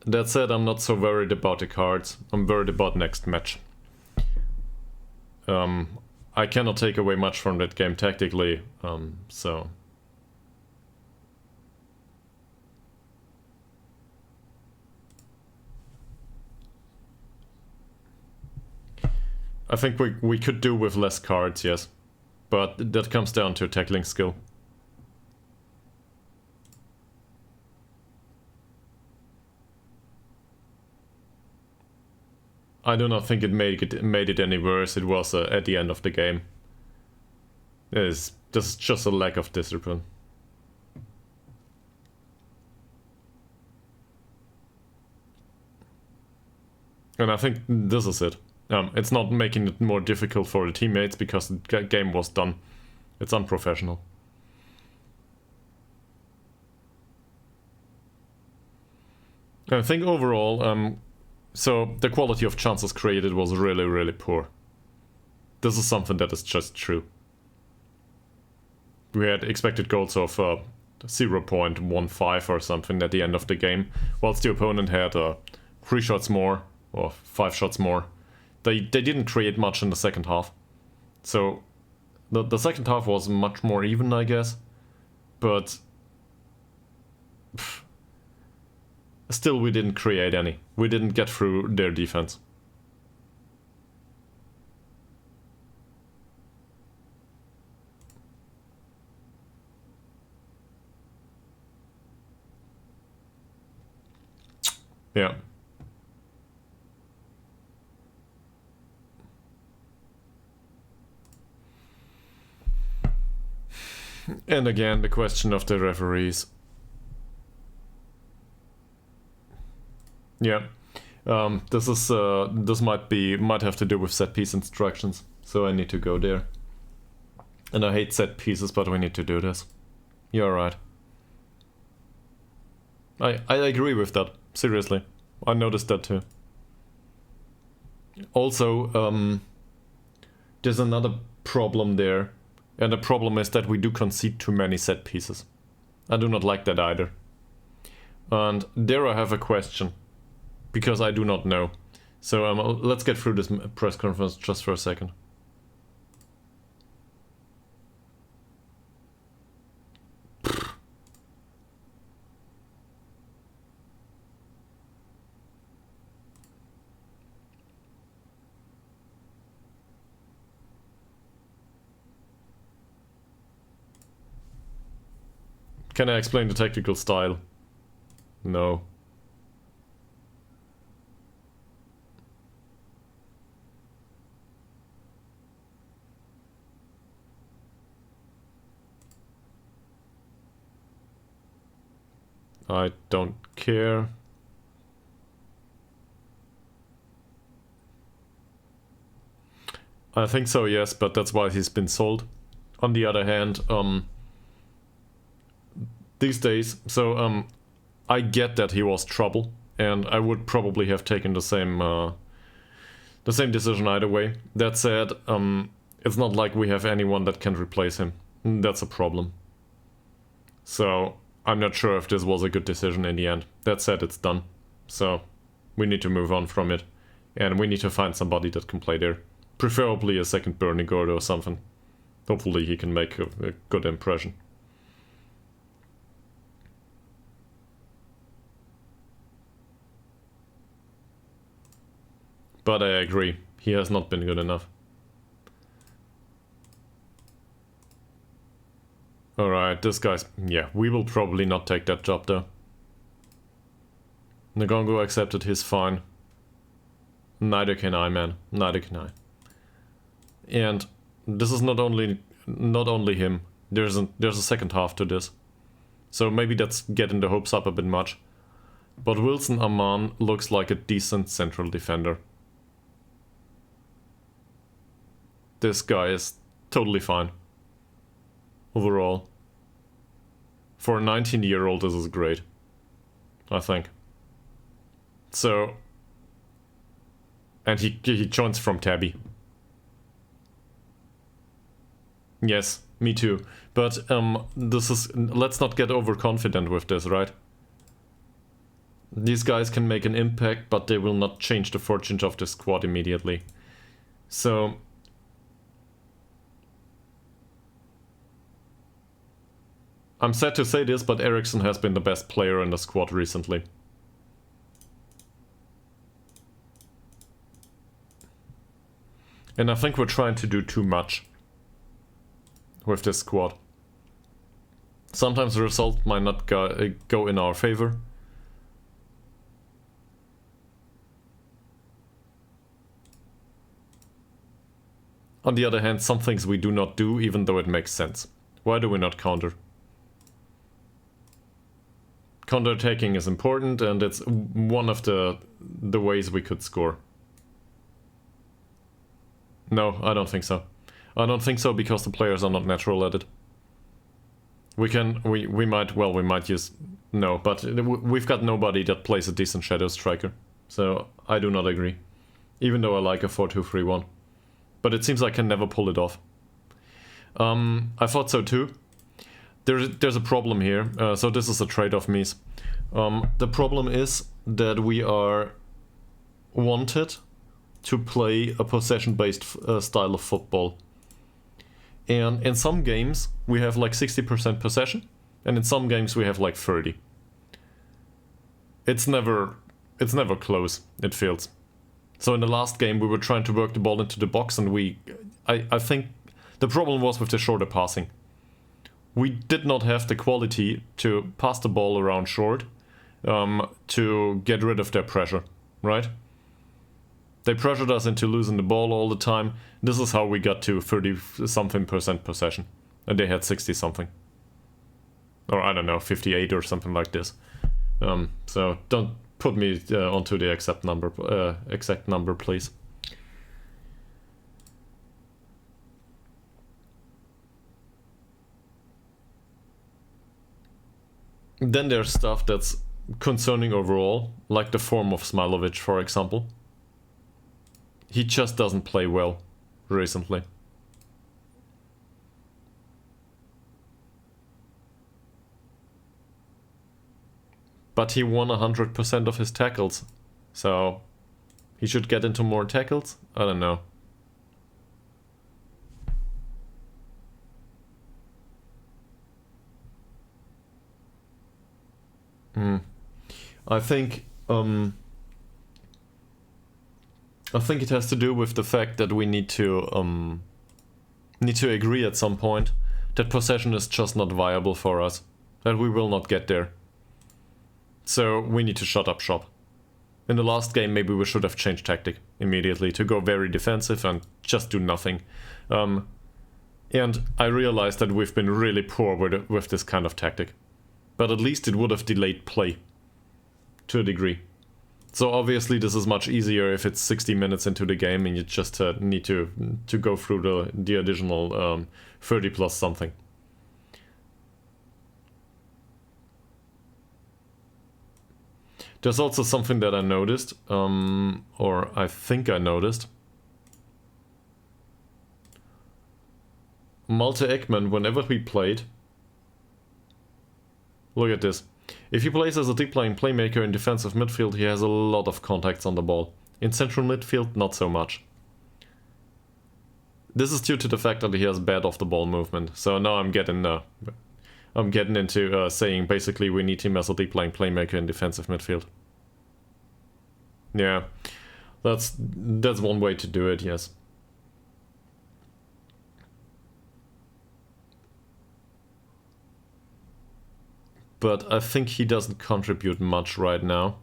That said, I'm not so worried about the cards. I'm worried about next match. I cannot take away much from that game tactically, so... I think we could do with less cards, yes. But that comes down to tackling skill. I do not think it made it any worse. It was at the end of the game. This is just a lack of discipline. And I think this is it. It's not making it more difficult for the teammates because the game was done. It's unprofessional. I think overall, so the quality of chances created was really, really poor. This is something that is just true. We had expected goals of 0.15 or something at the end of the game, whilst the opponent had 3 shots more, or 5 shots more. They didn't create much in the second half. So the second half was much more even, I guess. But still we didn't create any. We didn't get through their defense. Yeah. And again, the question of the referees. Yeah, this might have to do with set piece instructions, so I need to go there. And I hate set pieces, but we need to do this. You're right. I agree with that. Seriously, I noticed that too. Also, there's another problem there. And the problem is that we do concede too many set pieces. I do not like that either. And there I have a question. Because I do not know. So let's get through this press conference just for a second. Can I explain the tactical style? No. I don't care. I think so, yes, but that's why he's been sold. On the other hand, these days, so I get that he was trouble, and I would probably have taken the same decision either way. That said, it's not like we have anyone that can replace him. That's a problem. So I'm not sure if this was a good decision in the end. That said, it's done. So we need to move on from it, and we need to find somebody that can play there. Preferably a second Bernie Gordo or something. Hopefully he can make a good impression. But I agree, he has not been good enough. Alright, this guy's... yeah, we will probably not take that job though. Ngongo accepted his fine. Neither can I, man. Neither can I. And this is not only him. There's a second half to this. So maybe that's getting the hopes up a bit much. But Wilson Aman looks like a decent central defender. This guy is totally fine. Overall. For a 19-year-old, this is great. I think. So, And he joins from Tabby. Yes, me too. But this is, let's not get overconfident with this, right? These guys can make an impact, but they will not change the fortunes of the squad immediately. So I'm sad to say this, but Eriksson has been the best player in the squad recently. And I think we're trying to do too much with this squad. Sometimes the result might not go in our favor. On the other hand, some things we do not do, even though it makes sense. Why do we not counter? Counter-attacking is important, and it's one of the ways we could score. No, I don't think so. I don't think so because the players are not natural at it. We might use... No, but we've got nobody that plays a decent shadow striker. So I do not agree. Even though I like a 4-2-3-1. But it seems I can never pull it off. I thought so too. There's a problem here. So this is a trade-off, Mies. The problem is that we are wanted to play a possession-based style of football. And in some games we have like 60% possession, and in some games we have like 30. It's never close, it feels. So in the last game we were trying to work the ball into the box, and I think the problem was with the shorter passing. We did not have the quality to pass the ball around short to get rid of their pressure, right? They pressured us into losing the ball all the time. This is how we got to 30-something% possession. And they had 60-something. Or I don't know, 58 or something like this. So don't put me onto the exact number, please. Then there's stuff that's concerning overall, like the form of Smilovic, for example. He just doesn't play well recently. But he won 100% of his tackles, so he should get into more tackles? I don't know. I think it has to do with the fact that we need to agree at some point that possession is just not viable for us, that we will not get there. So we need to shut up shop. In the last game maybe we should have changed tactic immediately to go very defensive and just do nothing. And I realized that we've been really poor with this kind of tactic. But at least it would have delayed play to a degree. So obviously this is much easier if it's 60 minutes into the game and you just need to go through the additional 30 plus something. There's also something that I noticed, or I think I noticed. Malte Ekman, whenever we played... Look at this. If he plays as a deep line playmaker in defensive midfield, he has a lot of contacts on the ball. In central midfield, not so much. This is due to the fact that he has bad off-the-ball movement. So now I'm getting into saying basically we need him as a deep line playmaker in defensive midfield. Yeah, that's one way to do it, yes. But I think he doesn't contribute much right now.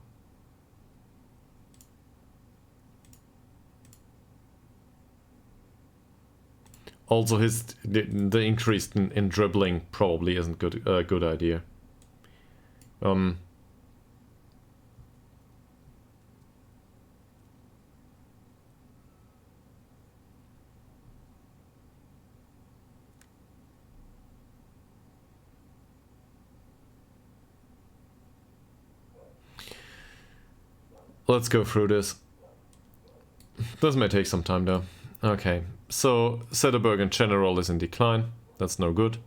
Also, the increase in dribbling probably isn't a good idea. Let's go through this. This may take some time though. Okay, so Zetterberg in general is in decline. That's no good.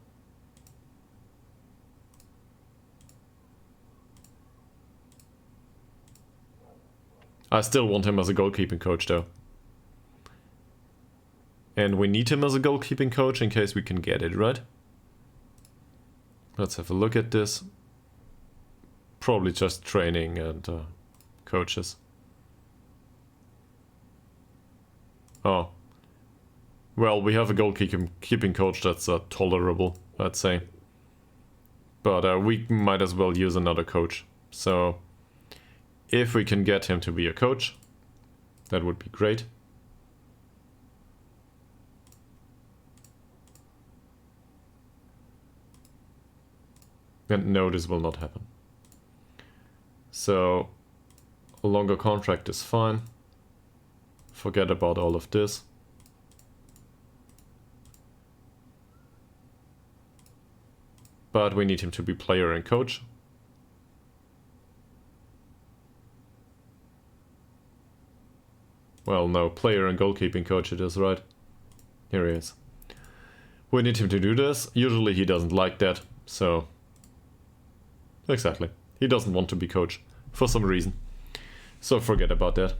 I still want him as a goalkeeping coach though. And we need him as a goalkeeping coach in case we can get it, right? Let's have a look at this. Probably just training and coaches. Oh. Well, we have a goalkeeping coach that's tolerable, I'd say. But we might as well use another coach. So, if we can get him to be a coach, that would be great. And no, this will not happen. So, a longer contract is fine. Forget about all of this. But we need him to be player and coach. Well, no, player and goalkeeping coach it is, right? Here he is. We need him to do this. Usually he doesn't like that, so... Exactly. He doesn't want to be coach, for some reason. So forget about that.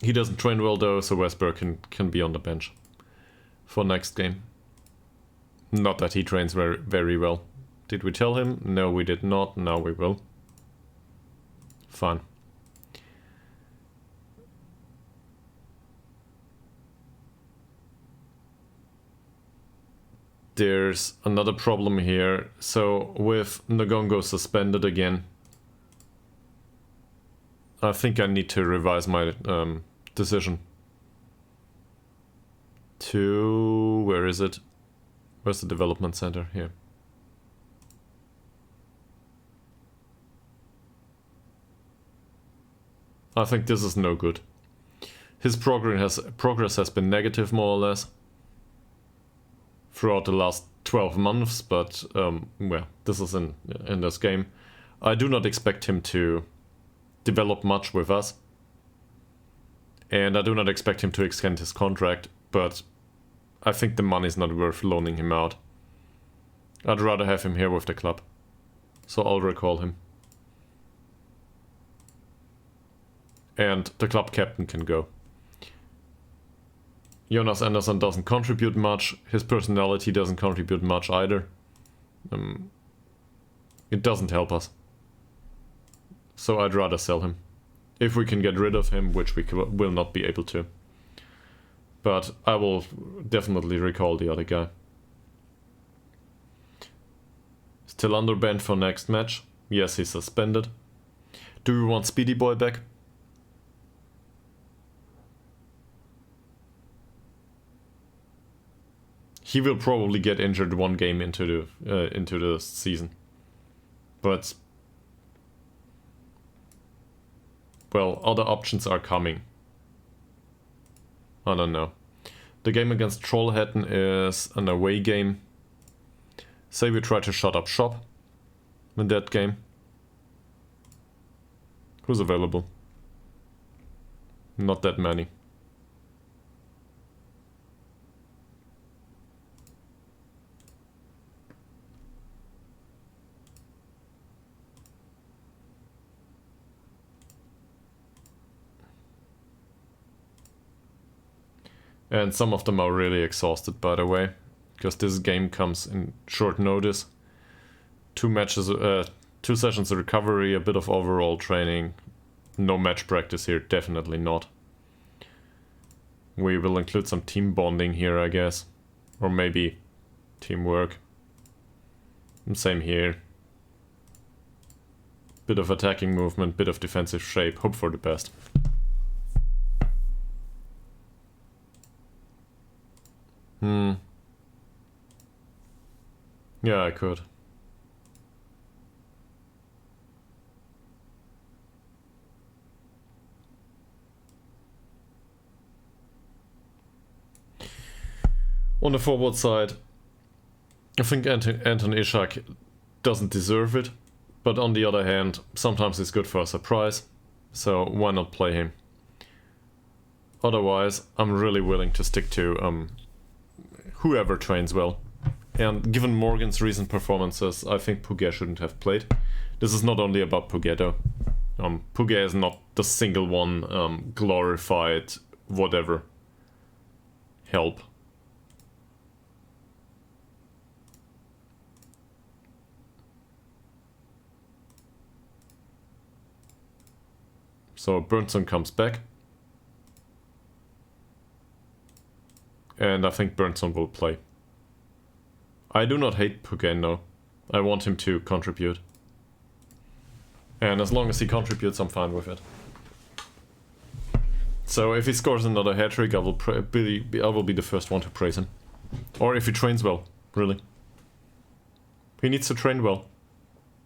He doesn't train well though, so Westberg can be on the bench for next game. Not that he trains very, very well. Did we tell him? No, we did not. Now we will. Fine. There's another problem here. So with Ngongo suspended again, I think I need to revise my decision. To... where is it? Where's the development center? Here. I think this is no good. His progress has been negative, more or less, throughout the last 12 months, but well, this is in this game. I do not expect him to develop much with us, and I do not expect him to extend his contract, but I think the money is not worth loaning him out. I'd rather have him here with the club, so I'll recall him. And the club captain can go. Jonas Andersson doesn't contribute much. His personality doesn't contribute much either. It doesn't help us. So I'd rather sell him. If we can get rid of him, which we will not be able to. But I will definitely recall the other guy. Still under ban for next match. Yes, he's suspended. Do we want Speedy Boy back? He will probably get injured one game into the season, but well, other options are coming. I don't know. The game against Trollhättan is an away game. Say we try to shut up shop in that game. Who's available? Not that many. And some of them are really exhausted, by the way, because this game comes in short notice. 2 matches, 2 sessions of recovery, a bit of overall training. No match practice here, definitely not. We will include some team bonding here, I guess. Or maybe teamwork. Same here. Bit of attacking movement, bit of defensive shape, hope for the best. Yeah, I could. On the forward side, I think Anton Ishak doesn't deserve it, but on the other hand, sometimes it's good for a surprise, so why not play him? otherwise, I'm really willing to stick to whoever trains well. And given Morgan's recent performances, I think Puget shouldn't have played. This is not only about Puget though. Puget is not the single one glorified whatever help. So Burnson comes back. And I think Burnson will play. I do not hate Puget, no. I want him to contribute. And as long as he contributes, I'm fine with it. So if he scores another hat-trick, I will be the first one to praise him. Or if he trains well, really. He needs to train well.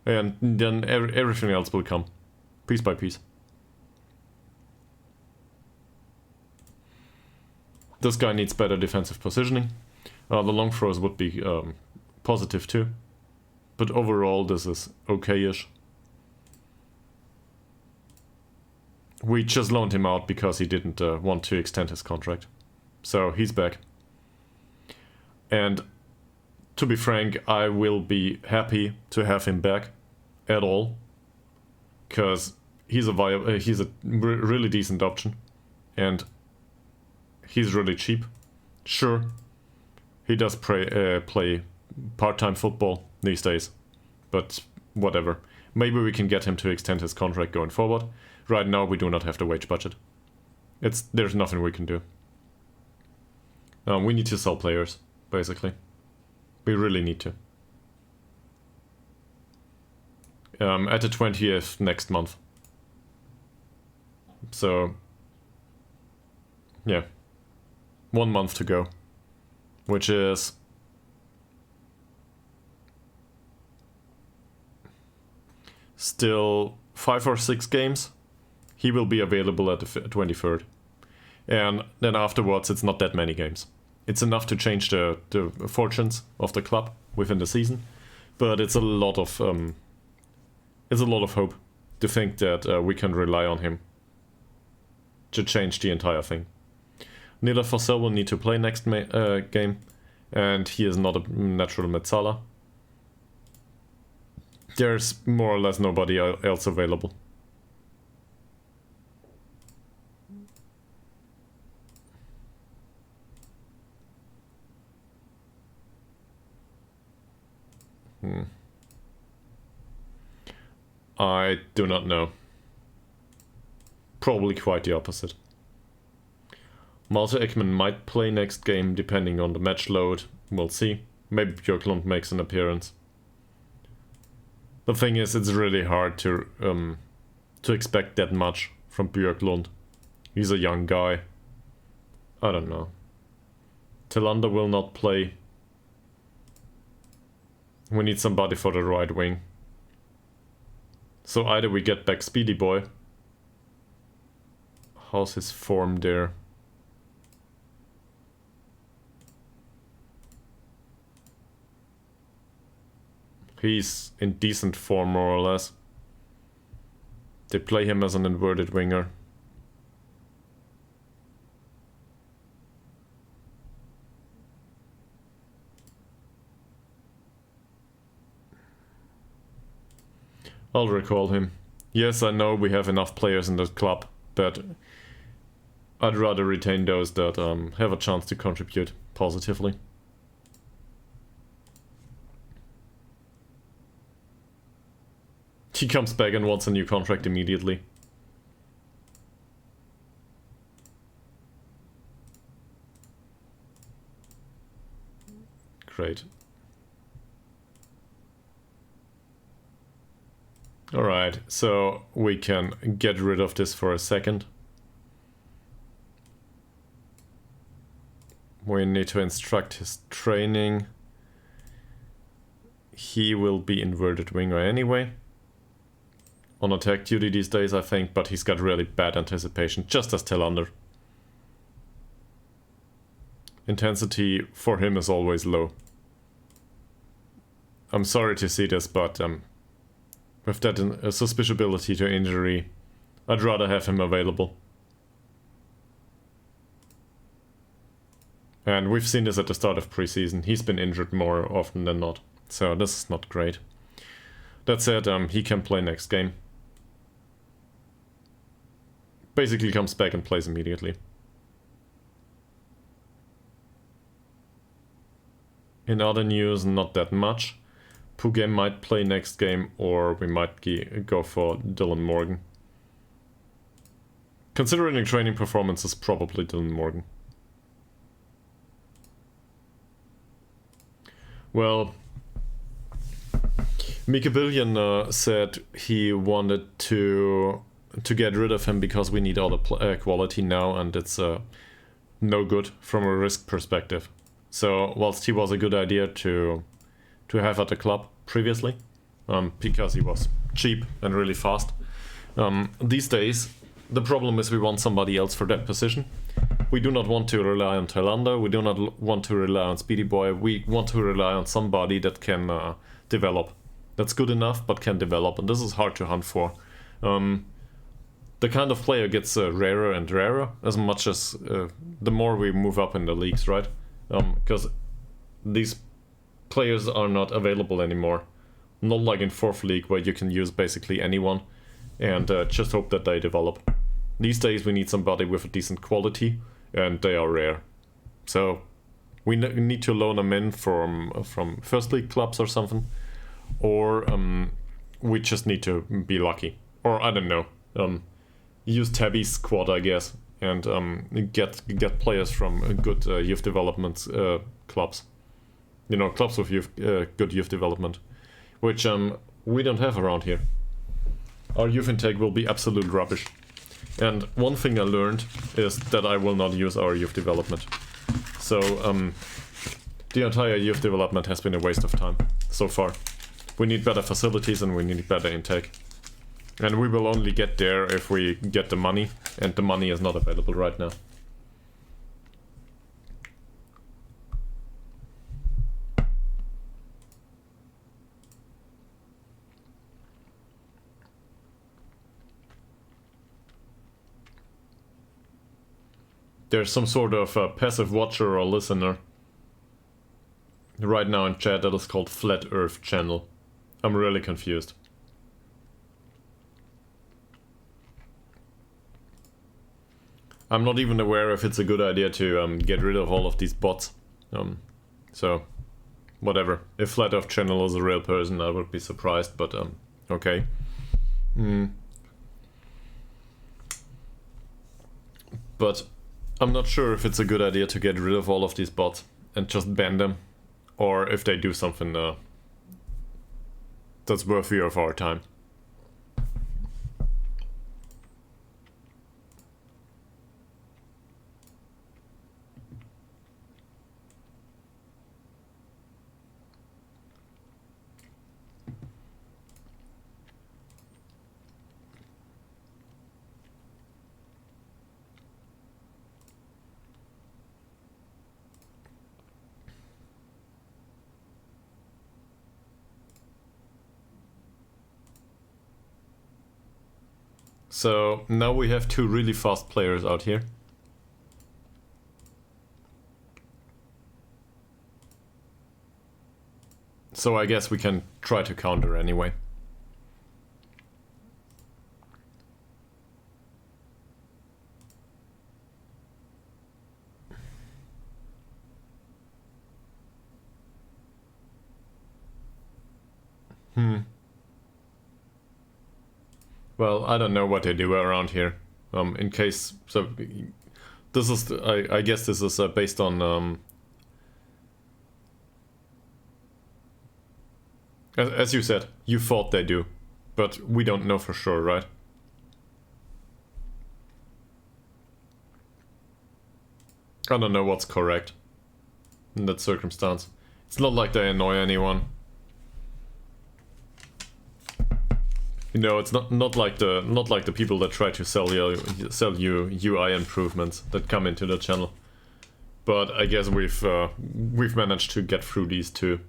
And then everything else will come. Piece by piece. This guy needs better defensive positioning. The long throws would be positive too. But overall, this is okay-ish. We just loaned him out because he didn't want to extend his contract. So he's back. And to be frank, I will be happy to have him back at all. Because he's a really decent option. And he's really cheap. Sure, he does play part-time football these days. But whatever. Maybe we can get him to extend his contract going forward. Right now, we do not have the wage budget. There's nothing we can do. We need to sell players, basically. We really need to. At the 20th next month. So, yeah. 1 month to go. Which is... still 5 or 6 games. He will be available at the 23rd. And then afterwards, it's not that many games. It's enough to change the fortunes of the club within the season. But it's a lot of hope to think that we can rely on him to change the entire thing. Nila Fossell will need to play next game. And he is not a natural Metzala. There's more or less nobody else available. I do not know. Probably quite the opposite. Malte Ekman might play next game depending on the match load. We'll see. Maybe Björklund makes an appearance. The thing is, it's really hard to expect that much from Björklund. He's a young guy. I don't know. Tillander will not play. We need somebody for the right wing. So either we get back Speedy Boy. How's his form there? He's in decent form, more or less. They play him as an inverted winger. I'll recall him. Yes, I know we have enough players in the club, but I'd rather retain those that have a chance to contribute positively. He comes back and wants a new contract immediately. Great. Alright, so we can get rid of this for a second. We need to instruct his training. He will be inverted winger anyway. On attack duty these days, I think, but he's got really bad anticipation, just as Tillander. Intensity for him is always low. I'm sorry to see this, but with that suspiciability to injury, I'd rather have him available. And we've seen this at the start of preseason. He's been injured more often than not. So this is not great. That said, he can play next game. Basically comes back and plays immediately. In other news, not that much. Puget might play next game, or we might go for Dylan Morgan. Considering the training performances, probably Dylan Morgan. Well, Mika Billion said he wanted to get rid of him because we need all the quality now, and it's no good from a risk perspective. So whilst he was a good idea to have at the club previously, because he was cheap and really fast, these days the problem is we want somebody else for that position. We do not want to rely on Thailander, we do not want to rely on Speedy Boy, we want to rely on somebody that can develop. That's good enough, but can develop, and this is hard to hunt for. The kind of player gets rarer and rarer as much as the more we move up in the leagues, right? Because these players are not available anymore. Not like in 4th League where you can use basically anyone and just hope that they develop. These days we need somebody with a decent quality, and they are rare. So we need to loan them in from 1st League clubs or something, or we just need to be lucky. Or I don't know, use Tabby's squad, I guess, and get players from good youth development clubs. You know, clubs with good youth development, which we don't have around here. Our youth intake will be absolute rubbish. And one thing I learned is that I will not use our youth development. So the entire youth development has been a waste of time so far. We need better facilities and we need better intake. And we will only get there if we get the money, and the money is not available right now. There's some sort of passive watcher or listener right now in chat that is called Flat Earth Channel. I'm really confused. I'm not even aware if it's a good idea to get rid of all of these bots. So, whatever. If Flat Earth Channel is a real person, I would be surprised, but okay. But I'm not sure if it's a good idea to get rid of all of these bots and just ban them, or if they do something that's worthy of our time. So now we have two really fast players out here. So I guess we can try to counter anyway. Well, I don't know what they do around here. In case, so this is, I guess this is based on, as you said, you thought they do, but we don't know for sure, right? I don't know what's correct in that circumstance. It's not like they annoy anyone. You know, it's not like the people that try to sell you UI improvements that come into the channel. But I guess we've managed to get through these two.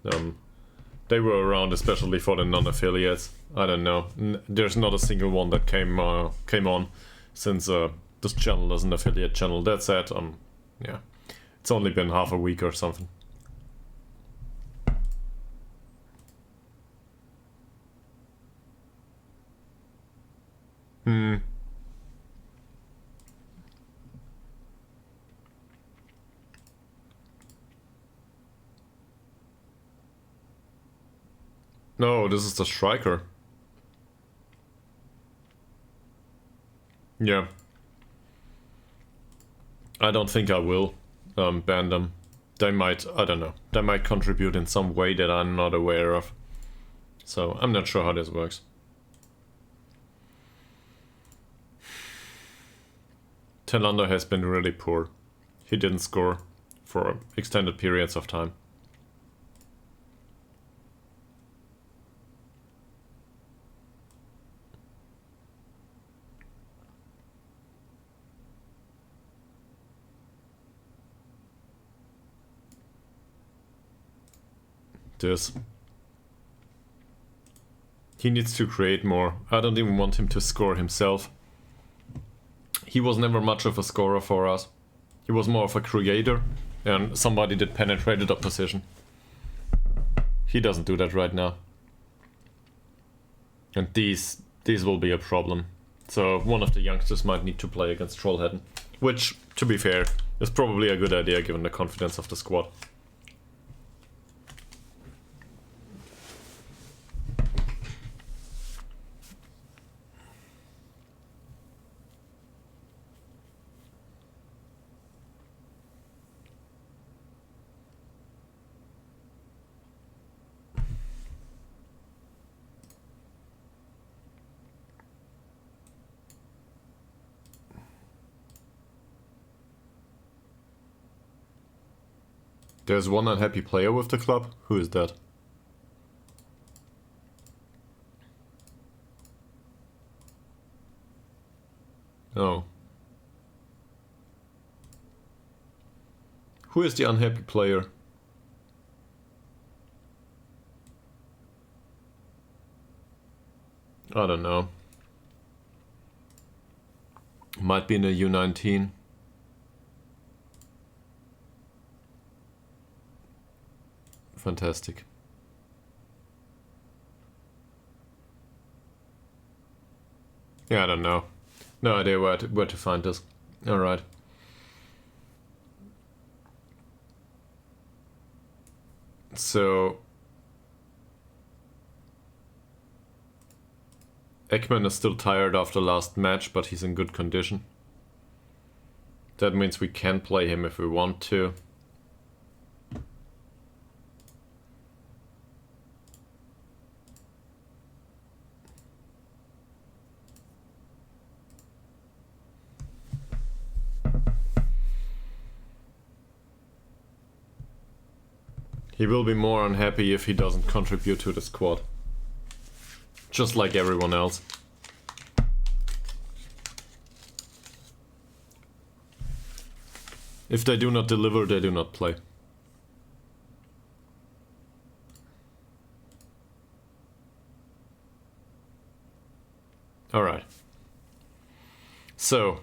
They were around especially for the non-affiliates. I don't know. There's not a single one that came on since this channel is an affiliate channel. That said, yeah, It's only been half a week or something. No, this is the striker. Yeah. I don't think I will ban them. They might, I don't know, they might contribute in some way that I'm not aware of. So I'm not sure how this works. Telander has been really poor. He didn't score for extended periods of time. This. He needs to create more. I don't even want him to score himself. He was never much of a scorer for us. He was more of a creator and somebody that penetrated opposition. He doesn't do that right now. And these will be a problem. So one of the youngsters might need to play against Trollhättan. Which, to be fair, is probably a good idea given the confidence of the squad. There's one unhappy player with the club. Who is that? Oh. Who is the unhappy player? I don't know. Might be in a U19. Fantastic. Yeah, I don't know. No idea where to find this. Alright. So... Ekman is still tired after last match, but he's in good condition. That means we can play him if we want to. He will be more unhappy if he doesn't contribute to the squad. Just like everyone else. If they do not deliver, they do not play. Alright. So,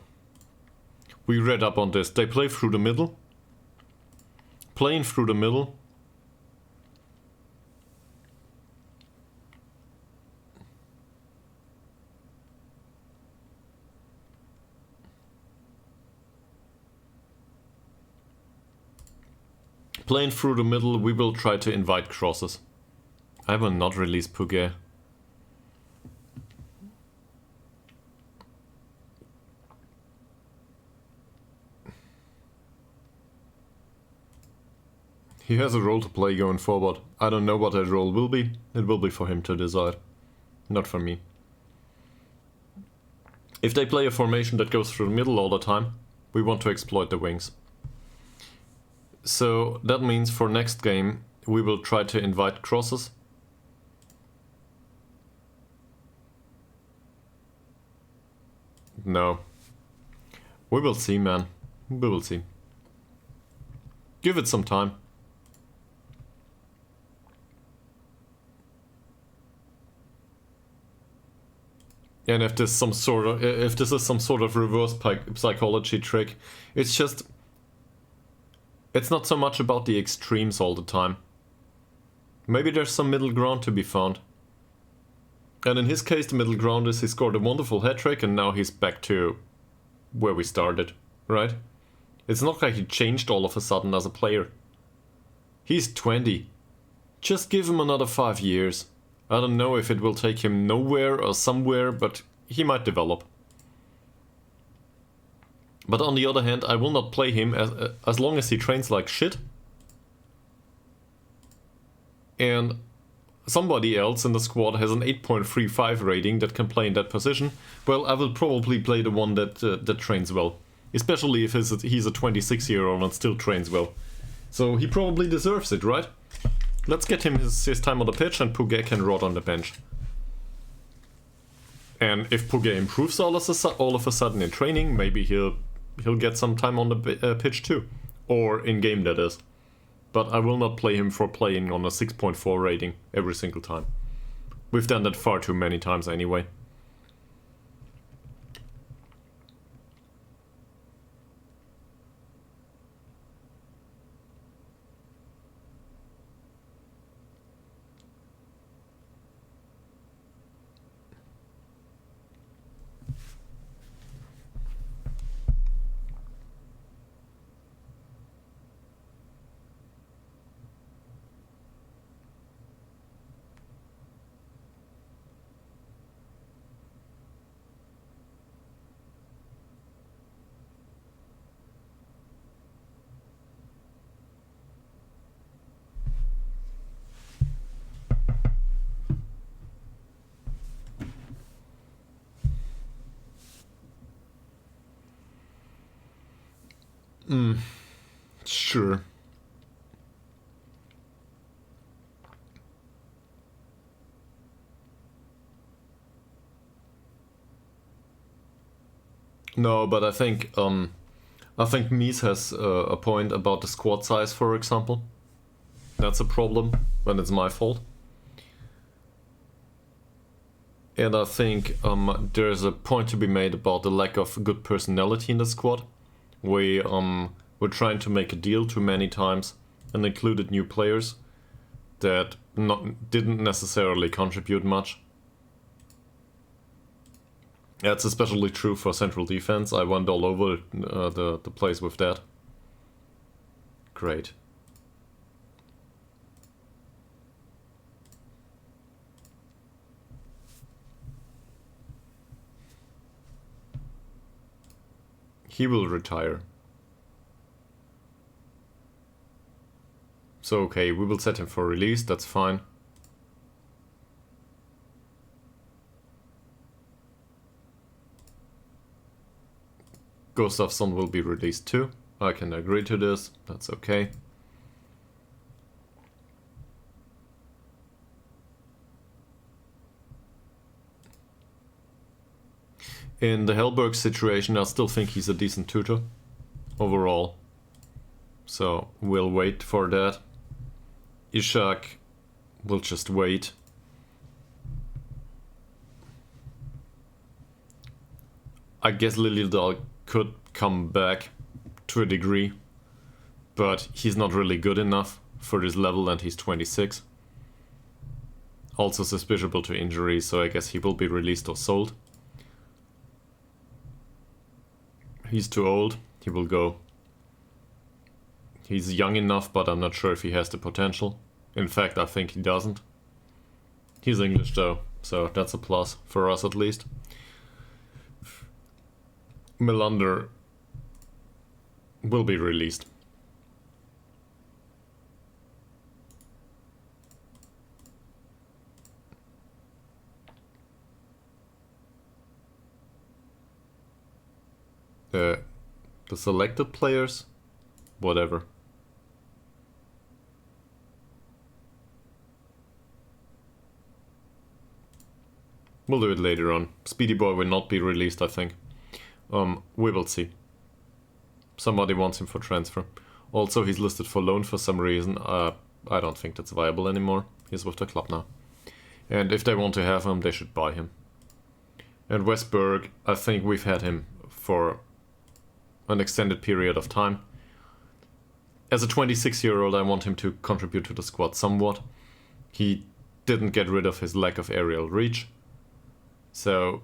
we read up on this. They play through the middle. Playing through the middle. Playing through the middle, we will try to invite crosses. I will not release Puget. He has a role to play going forward. I don't know what that role will be. It will be for him to decide. Not for me. If they play a formation that goes through the middle all the time, we want to exploit the wings. So that means for next game we will try to invite crosses. No. We will see, man. We will see. Give it some time. And if this is some sort of reverse psychology trick, it's just It's not so much about the extremes all the time. Maybe there's some middle ground to be found. And in his case, the middle ground is he scored a wonderful hat-trick and now he's back to where we started, right? It's not like he changed all of a sudden as a player. He's 20. Just give him another 5 years. I don't know if it will take him nowhere or somewhere, but he might develop. But on the other hand, I will not play him as long as he trains like shit. And somebody else in the squad has an 8.35 rating that can play in that position. Well, I will probably play the one that trains well. Especially if he's a 26-year-old and still trains well. So he probably deserves it, right? Let's get him his time on the pitch and Puget can rot on the bench. And if Puget improves all of a sudden in training, maybe he'll get some time on the pitch too. Or in-game, that is. But I will not play him for playing on a 6.4 rating every single time. We've done that far too many times anyway. Sure. No, but I think Mies has a point about the squad size, for example. That's a problem when it's my fault. And I think there's a point to be made about the lack of good personality in the squad. We were trying to make a deal too many times and included new players that didn't necessarily contribute much. That's especially true for central defense. I went all over the place with that. Great. He will retire. So okay, we will set him for release, that's fine. Gustafsson will be released too. I can agree to this, that's okay. In the Hellberg situation, I still think he's a decent tutor overall. So we'll wait for that. Ishak will just wait. I guess Liljedahl could come back to a degree, but he's not really good enough for this level and he's 26. Also susceptible to injury, so I guess he will be released or sold. He's too old, he will go. He's young enough, but I'm not sure if he has the potential. In fact, I think he doesn't. He's English though, so that's a plus for us at least. Melander will be released. The selected players, whatever. We'll do it later on. Speedy Boy will not be released, I think. We will see. Somebody wants him for transfer. Also, he's listed for loan for some reason. I don't think that's viable anymore. He's with the club now. And if they want to have him, they should buy him. And Westberg, I think we've had him for an extended period of time. as a 26-year-old, I want him to contribute to the squad somewhat. He didn't get rid of his lack of aerial reach, so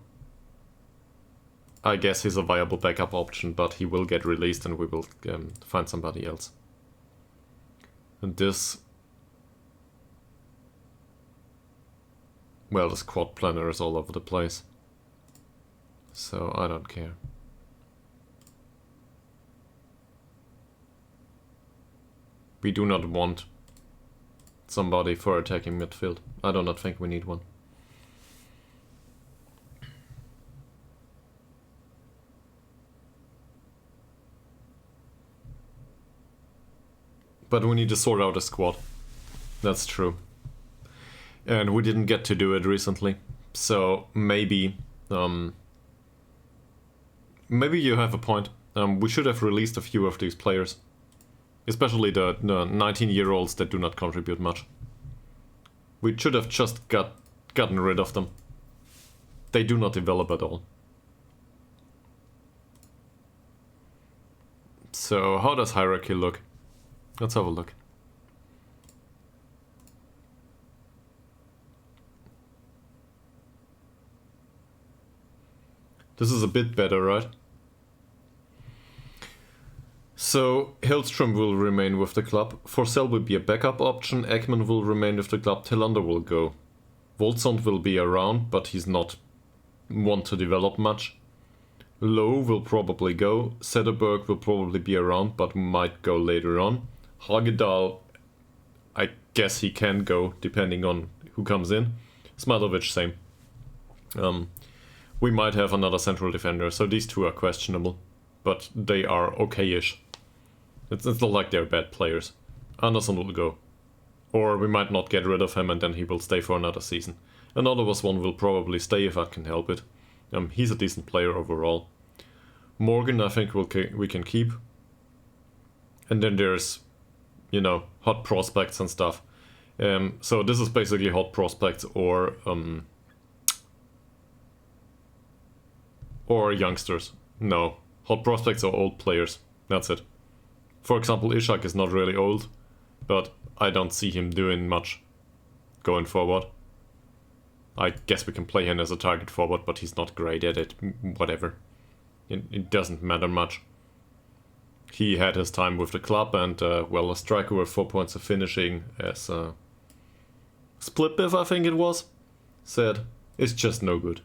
I guess he's a viable backup option, but he will get released and we will find somebody else. And this... well, the squad planner is all over the place, so I don't care. We do not want somebody for attacking midfield. I do not think we need one. But we need to sort out a squad. That's true. And we didn't get to do it recently. So maybe... maybe you have a point. We should have released a few of these players. Especially the 19-year-olds that do not contribute much. We should have just gotten rid of them. They do not develop at all. So how does hierarchy look? Let's have a look. This is a bit better, right? So, Hillstrom will remain with the club, Forsell will be a backup option, Ekman will remain with the club, Tillander will go. Voldsund will be around, but he's not one to develop much. Lowe will probably go, Sederberg will probably be around, but might go later on. Hagedal, I guess he can go, depending on who comes in. Smadovic, same. We might have another central defender, so these two are questionable, but they are okay-ish. It's not like they're bad players. Anderson will go. Or we might not get rid of him and then he will stay for another season. Another one will probably stay if I can help it. He's a decent player overall. Morgan I think we can keep. And then there's, you know, hot prospects and stuff. So this is basically hot prospects or youngsters. No, hot prospects are old players. That's it. For example, Ishak is not really old, but I don't see him doing much going forward. I guess we can play him as a target forward, but he's not great at it. Whatever. It doesn't matter much. He had his time with the club and, well, a striker with 4 points of finishing, as Splitbiff, I think it was, said, it's just no good.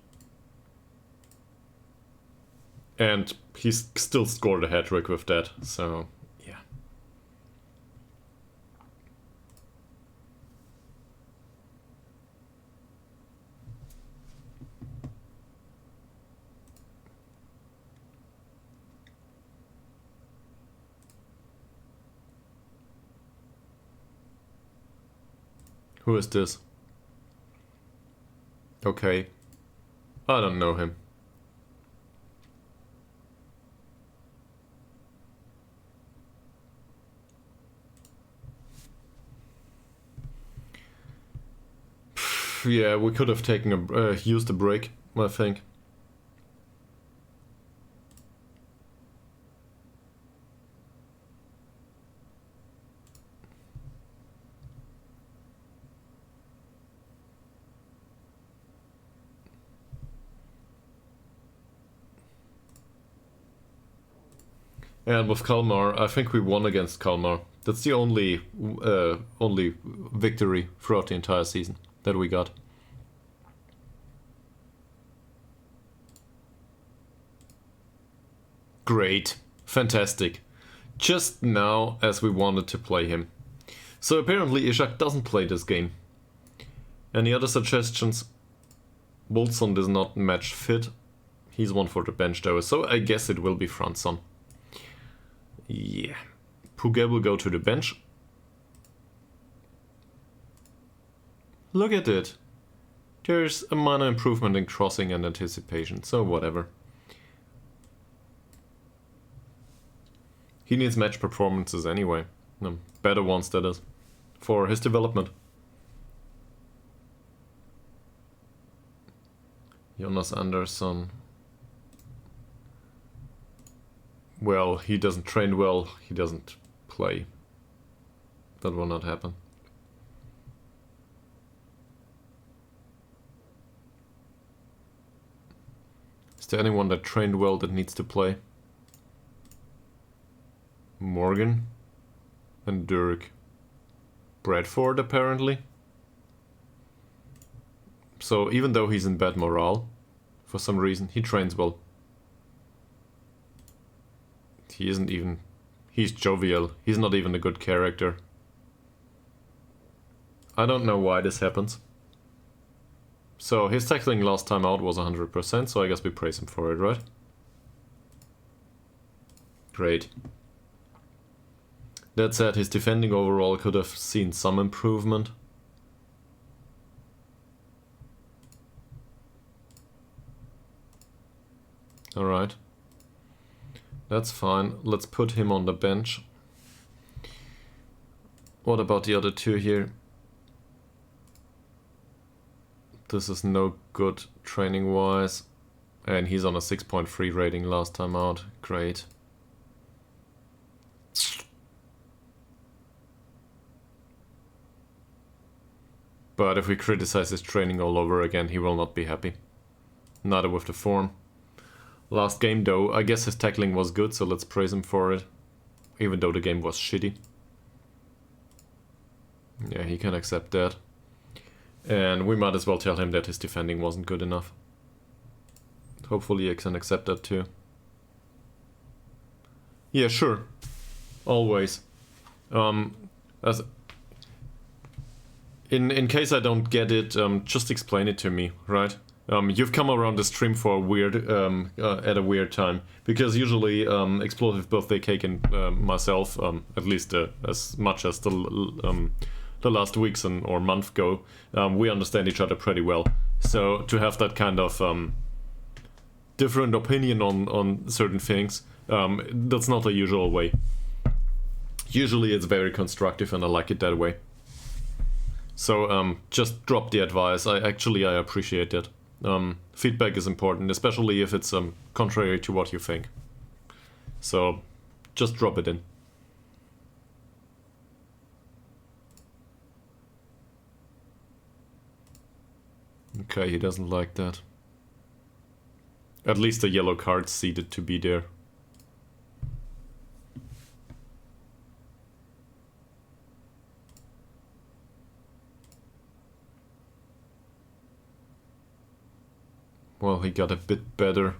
And he's still scored a hat-trick with that, so... Who is this? Okay. I don't know him. Yeah, we could have taken used a break, I think. And with Kalmar, I think we won against Kalmar. That's the only victory throughout the entire season that we got. Great. Fantastic. Just now as we wanted to play him. So apparently Ishak doesn't play this game. Any other suggestions? Bolson is not match fit. He's one for the bench though, so I guess it will be Franson. Yeah. Puget will go to the bench. Look at it. There's a minor improvement in crossing and anticipation, so whatever. He needs match performances anyway. Better ones, that is. For his development. Jonas Andersson. Well, he doesn't train well, he doesn't play. That will not happen. Is there anyone that trained well that needs to play? Morgan and Dirk. Bradford apparently. So even though he's in bad morale, for some reason, he trains well. He isn't even... He's jovial. He's not even a good character. I don't know why this happens. So his tackling last time out was 100%, so I guess we praise him for it, right? Great. That said, his defending overall could have seen some improvement. Alright. That's fine. Let's put him on the bench. What about the other two here? This is no good training-wise. And he's on a 6.3 rating last time out. Great. But if we criticize his training all over again, he will not be happy. Neither with the form. Last game though, I guess his tackling was good, so let's praise him for it. Even though the game was shitty. Yeah, he can accept that. And we might as well tell him that his defending wasn't good enough. Hopefully he can accept that too. Yeah, sure. Always. As in case I don't get it, just explain it to me, right? You've come around the stream for a weird, at a weird time, because usually Explosive Birthday Cake and myself, at least as much as the last weeks or month go, we understand each other pretty well. So to have that kind of different opinion on certain things, that's not the usual way. Usually it's very constructive and I like it that way. So just drop the advice. I appreciate it. Feedback is important, especially if it's contrary to what you think. So just drop it in. Okay, he doesn't like that. At least the yellow card's seeded to be there. Well, he got a bit better.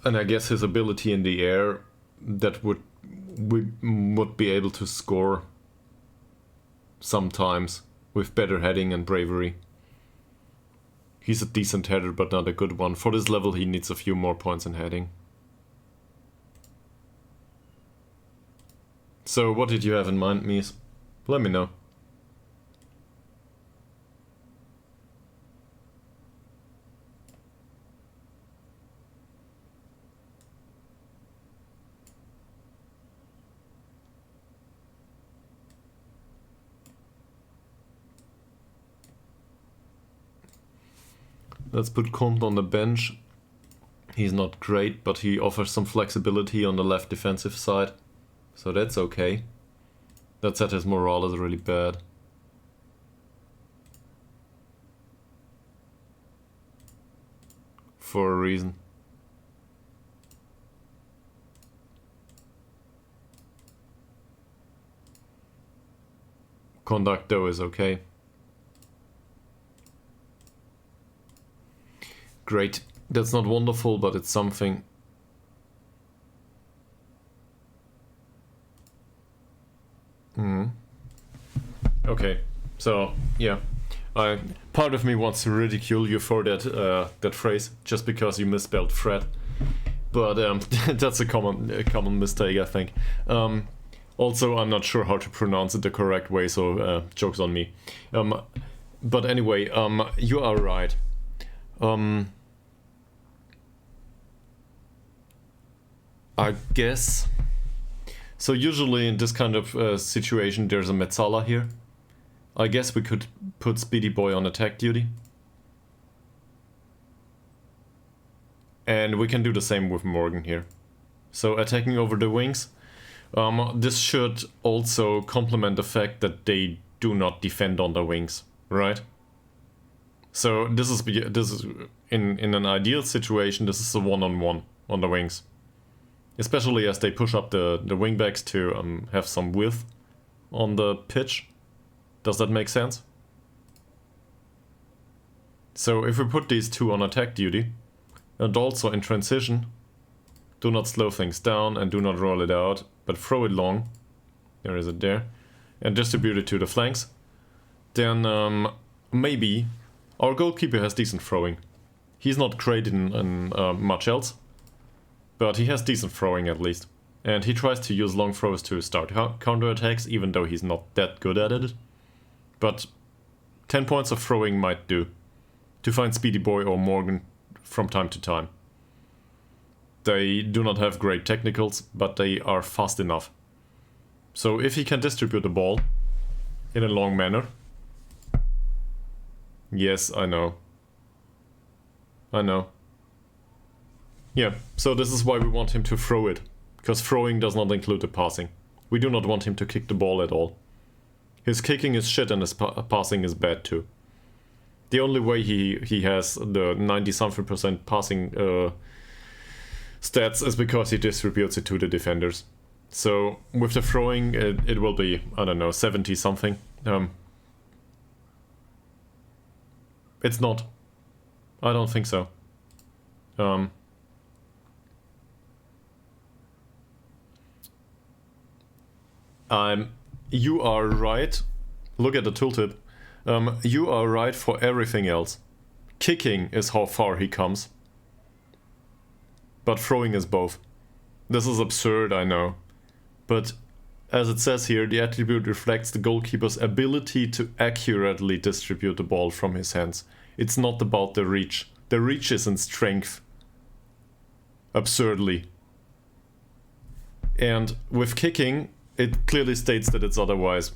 And I guess his ability in the air, that we would be able to score sometimes with better heading and bravery. He's a decent header, but not a good one. For this level, he needs a few more points in heading. So, what did you have in mind, Mies? Let me know. Let's put Comte on the bench. He's not great, but he offers some flexibility on the left defensive side. So that's okay. That said, his morale is really bad. For a reason. Conduct though is okay. Great. That's not wonderful, but it's something. Okay, so yeah, part of me wants to ridicule you for that phrase just because you misspelled Fred, but that's a common mistake, I think. Also, I'm not sure how to pronounce it the correct way, so joke's on me. But anyway, you are right. I guess. So usually in this kind of situation there's a Metzala here. I guess we could put Speedy Boy on attack duty. And we can do the same with Morgan here. So attacking over the wings. This should also complement the fact that they do not defend on the wings, right? So this is in an ideal situation, this is a one-on-one on the wings, especially as they push up the wingbacks to have some width on the pitch. Does that make sense? So if we put these two on attack duty, and also in transition, do not slow things down and do not roll it out, but throw it long, there is it there, and distribute it to the flanks, then maybe our goalkeeper has decent throwing. He's not great in much else, but he has decent throwing at least. And he tries to use long throws to start counterattacks, even though he's not that good at it. But 10 points of throwing might do, to find Speedy Boy or Morgan from time to time. They do not have great technicals, but they are fast enough. So if he can distribute the ball in a long manner... Yes, I know. I know. Yeah, so this is why we want him to throw it. Because throwing does not include the passing. We do not want him to kick the ball at all. His kicking is shit and his passing is bad too. The only way he has the 90-something% passing stats is because he distributes it to the defenders. So with the throwing, it will be, I don't know, 70-something. It's not. I don't think so. You are right. Look at the tooltip. You are right for everything else. Kicking is how far he comes. But throwing is both. This is absurd, I know. But as it says here, the attribute reflects the goalkeeper's ability to accurately distribute the ball from his hands. It's not about the reach. The reach is in strength. Absurdly. And with kicking, it clearly states that it's otherwise.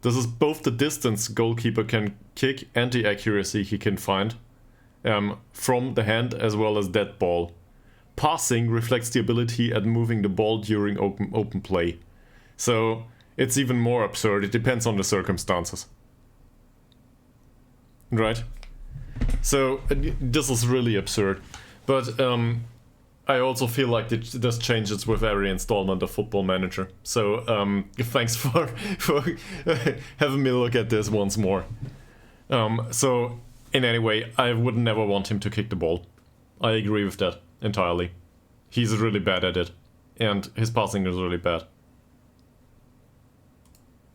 This is both the distance goalkeeper can kick and the accuracy he can find from the hand as well as that ball. Passing reflects the ability at moving the ball during open play. So it's even more absurd. It depends on the circumstances. Right? So this is really absurd. But I also feel like this changes with every installment of Football Manager. So thanks for having me look at this once more. So in any way, I would never want him to kick the ball. I agree with that entirely. He's really bad at it. And his passing is really bad.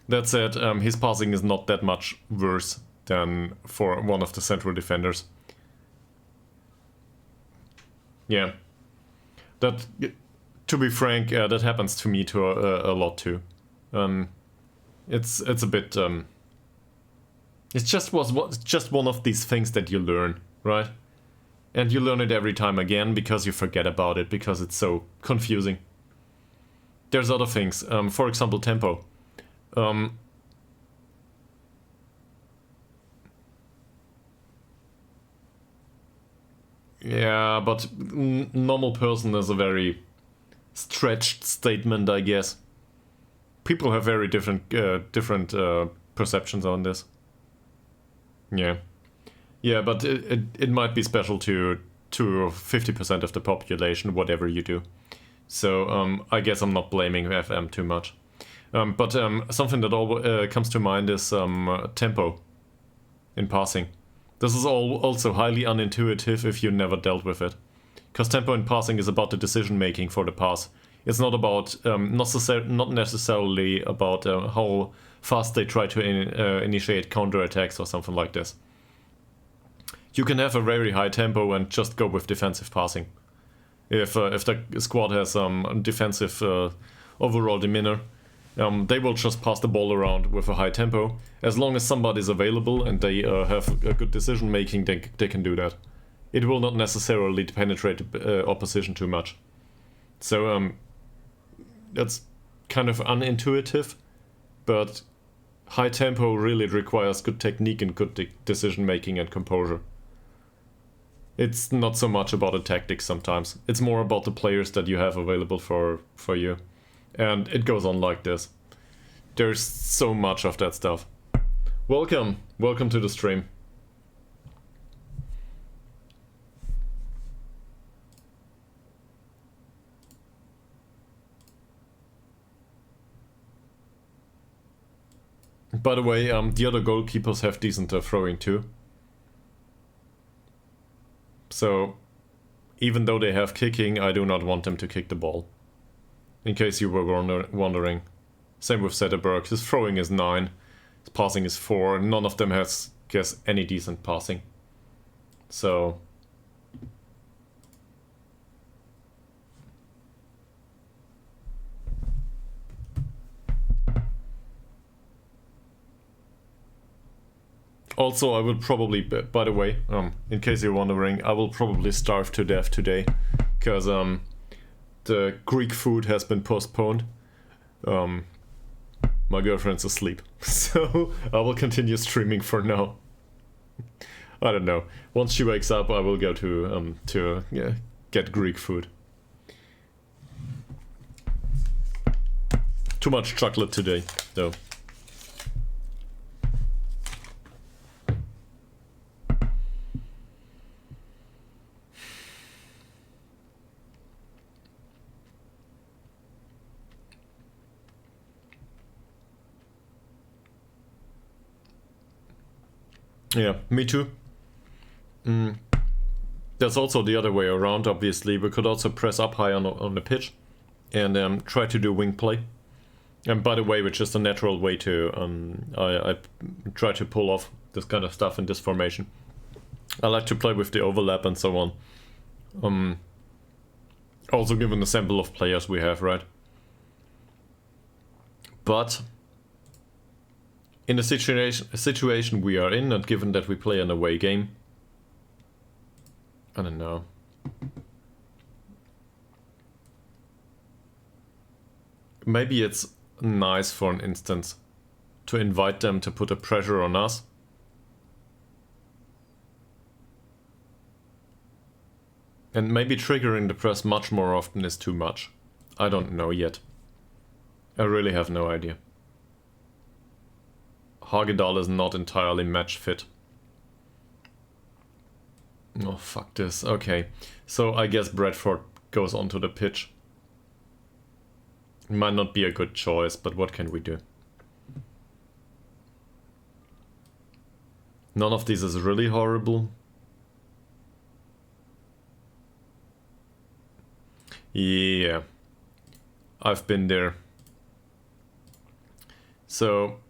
That said, his passing is not that much worse than for one of the central defenders. Yeah. That, to be frank, that happens to me too a lot too. It's a bit. It's just one of these things that you learn, right? And you learn it every time again because you forget about it because it's so confusing. There's other things. For example, tempo. Yeah, but normal person is a very stretched statement, I guess. People have very different perceptions on this. Yeah. Yeah, but it might be special to 50% of the population, whatever you do. So I guess I'm not blaming FM too much. But something that comes to mind is tempo in passing. This is also highly unintuitive if you never dealt with it. Because tempo in passing is about the decision making for the pass. It's not about not necessarily about how fast they try to initiate counterattacks or something like this. You can have a very high tempo and just go with defensive passing. If the squad has defensive overall demeanor, they will just pass the ball around with a high tempo. As long as somebody's available and they have a good decision making, they can do that. It will not necessarily penetrate the opposition too much. So that's kind of unintuitive, but high tempo really requires good technique and good decision making and composure. It's not so much about the tactics sometimes. It's more about the players that you have available for you. And it goes on like this. There's so much of that stuff. Welcome to the stream. By the way, the other goalkeepers have decent throwing too. So, even though they have kicking, I do not want them to kick the ball. In case you were wondering. Same with Zetterberg. His throwing is 9. His passing is 4. None of them has, any decent passing. So... Also, I will probably, by the way, in case you're wondering, I will probably starve to death today, because the Greek food has been postponed. My girlfriend's asleep, so I will continue streaming for now. I don't know. Once she wakes up, I will go to get Greek food. Too much chocolate today, though. Yeah, me too. There's also the other way around, obviously. We could also press up high on the pitch and try to do wing play. And by the way, which is the natural way to... I try to pull off this kind of stuff in this formation. I like to play with the overlap and so on. Also given the sample of players we have, right? But... in the situation we are in, and given that we play an away game, I don't know. Maybe it's nice, for an instance, to invite them to put a pressure on us. And maybe triggering the press much more often is too much. I don't know yet. I really have no idea. Ytterhogdals is not entirely match fit. Oh, fuck this. Okay. So I guess Bradford goes onto the pitch. Might not be a good choice, but what can we do? None of these is really horrible. Yeah. I've been there. So...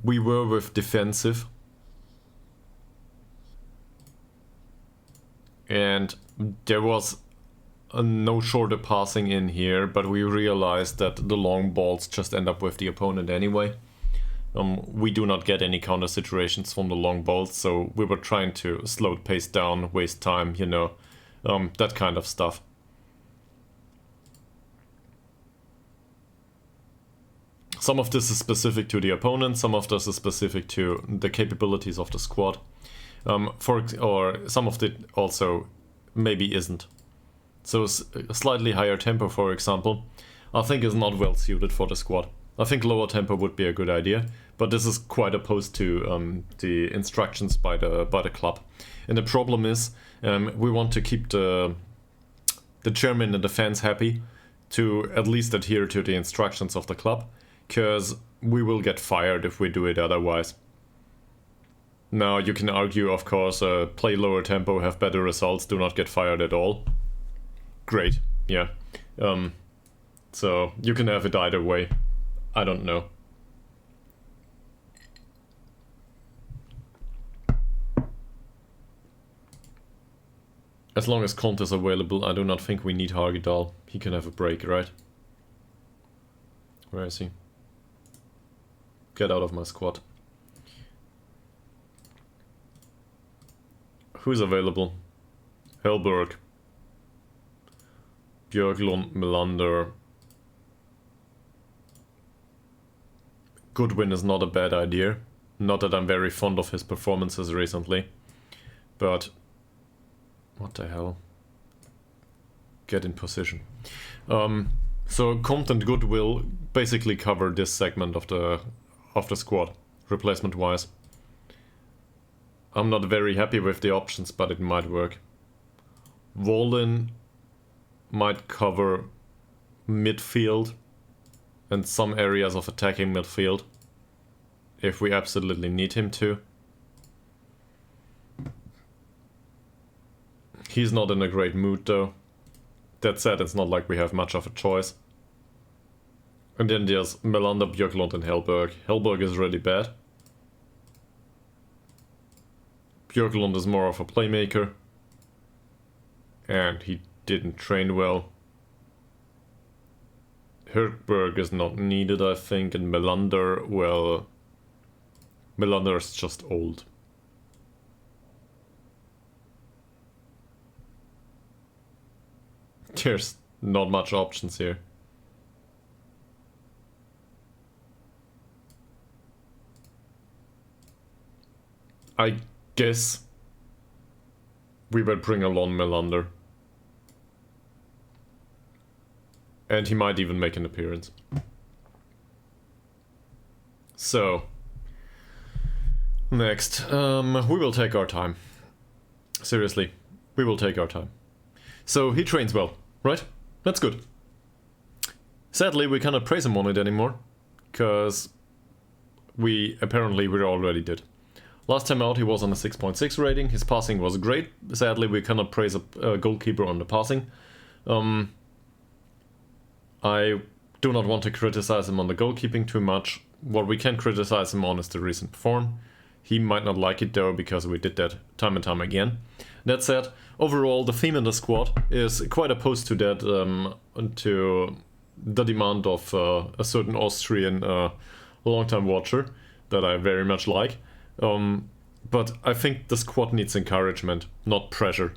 we were with defensive. And there was no shorter passing in here, but we realized that the long balls just end up with the opponent anyway. We do not get any counter situations from the long balls, so we were trying to slow the pace down, waste time, you know, that kind of stuff. Some of this is specific to the opponent, some of this is specific to the capabilities of the squad. Or some of it also maybe isn't. So a slightly higher tempo, for example, I think is not well suited for the squad. I think lower tempo would be a good idea, but this is quite opposed to the instructions by the club. And the problem is, we want to keep the chairman and the fans happy, to at least adhere to the instructions of the club, because we will get fired if we do it otherwise. Now, you can argue, of course, play lower tempo, have better results, do not get fired at all. Great, yeah. So, you can have it either way. I don't know. As long as Conte is available, I do not think we need Ytterhogdals. He can have a break, right? Where is he? Get out of my squad. Who's available? Helberg. Björklund, Melander. Goodwin is not a bad idea. Not that I'm very fond of his performances recently. But... what the hell? get in position. So Compt and Good will basically cover this segment of the squad, replacement-wise. I'm not very happy with the options, but it might work. Walden might cover midfield and some areas of attacking midfield if we absolutely need him to. He's not in a great mood though. That said, it's not like we have much of a choice. And then there's Melander, Björklund and Hellberg. Hellberg is really bad. Björklund is more of a playmaker. And he didn't train well. Hellberg is not needed, I think, and Melander, well... Melander is just old. There's not much options here. I guess we will bring along Melander. And he might even make an appearance. So, next, we will take our time. Seriously, we will take our time. So he trains well, right? That's good. Sadly, we cannot praise him on it anymore, because we already did. Last time out he was on a 6.6 rating, his passing was great. Sadly, we cannot praise a goalkeeper on the passing. I do not want to criticize him on the goalkeeping too much. What we can criticize him on is the recent form. He might not like it though, because we did that time and time again. That said, overall the theme in the squad is quite opposed to that, to the demand of a certain Austrian long-time watcher that I very much like. But I think the squad needs encouragement, not pressure.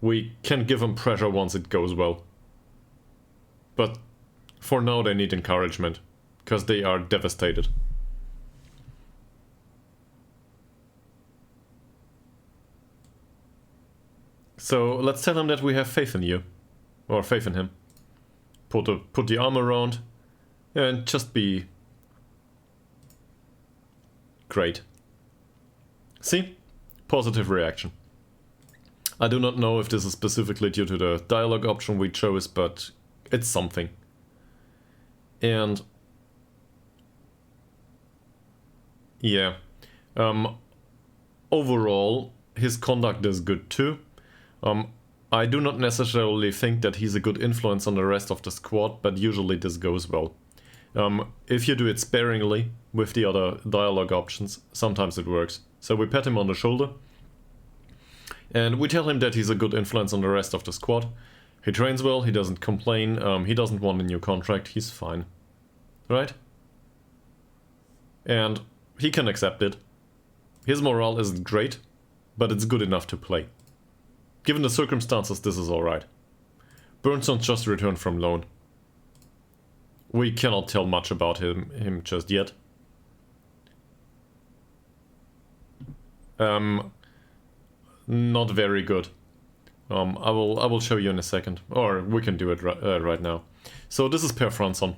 We can give them pressure once it goes well. But for now they need encouragement, because they are devastated. So let's tell him that we have faith in you. Or faith in him. Put the arm around and just be great. See? Positive reaction. I do not know if this is specifically due to the dialogue option we chose, but it's something. And yeah. Overall, his conduct is good too. I do not necessarily think that he's a good influence on the rest of the squad, but usually this goes well. If you do it sparingly with the other dialogue options, sometimes it works. So we pat him on the shoulder and we tell him that he's a good influence on the rest of the squad. He trains well, he doesn't complain, he doesn't want a new contract, he's fine. Right? And he can accept it. His morale isn't great, but it's good enough to play. Given the circumstances, this is alright. Burnson just returned from loan. We cannot tell much about him just yet. Not very good. I will show you in a second, or we can do it right now. So this is Per Fransson.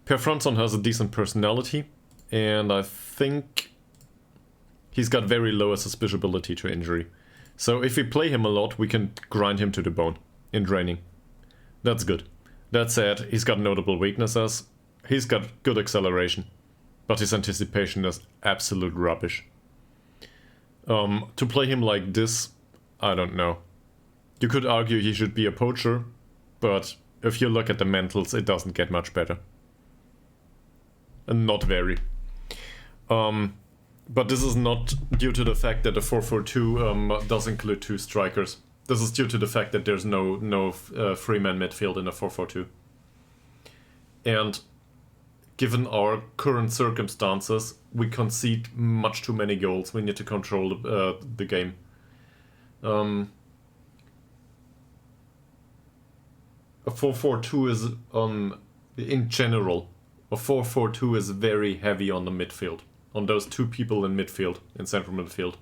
Per Fransson has a decent personality, and I think he's got very low susceptibility to injury. So if we play him a lot, we can grind him to the bone in training. That's good. That said, he's got notable weaknesses. He's got good acceleration, but his anticipation is absolute rubbish. To play him like this, I don't know. You could argue he should be a poacher, but if you look at the mentals, it doesn't get much better. And not very. But this is not due to the fact that the 4-4-2 does include two strikers. This is due to the fact that there's no three-man midfield in a 4-4-2. And given our current circumstances, we concede much too many goals. We need to control the game. A 4-4-2 is, in general, a 4-4-2 is very heavy on the midfield. On those two people in midfield, in central midfield.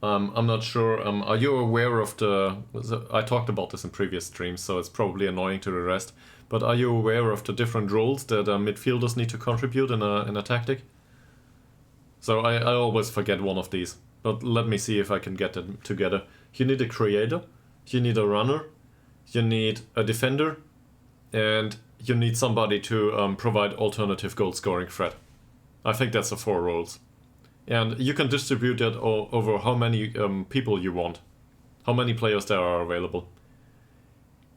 I'm not sure. Are you aware of the? I talked about this in previous streams, so it's probably annoying to the rest. But are you aware of the different roles that midfielders need to contribute in a tactic? So I always forget one of these, but let me see if I can get them together. You need a creator, you need a runner, you need a defender, and you need somebody to provide alternative goal scoring threat. I think that's the 4 roles. And you can distribute that over how many people you want, how many players there are available.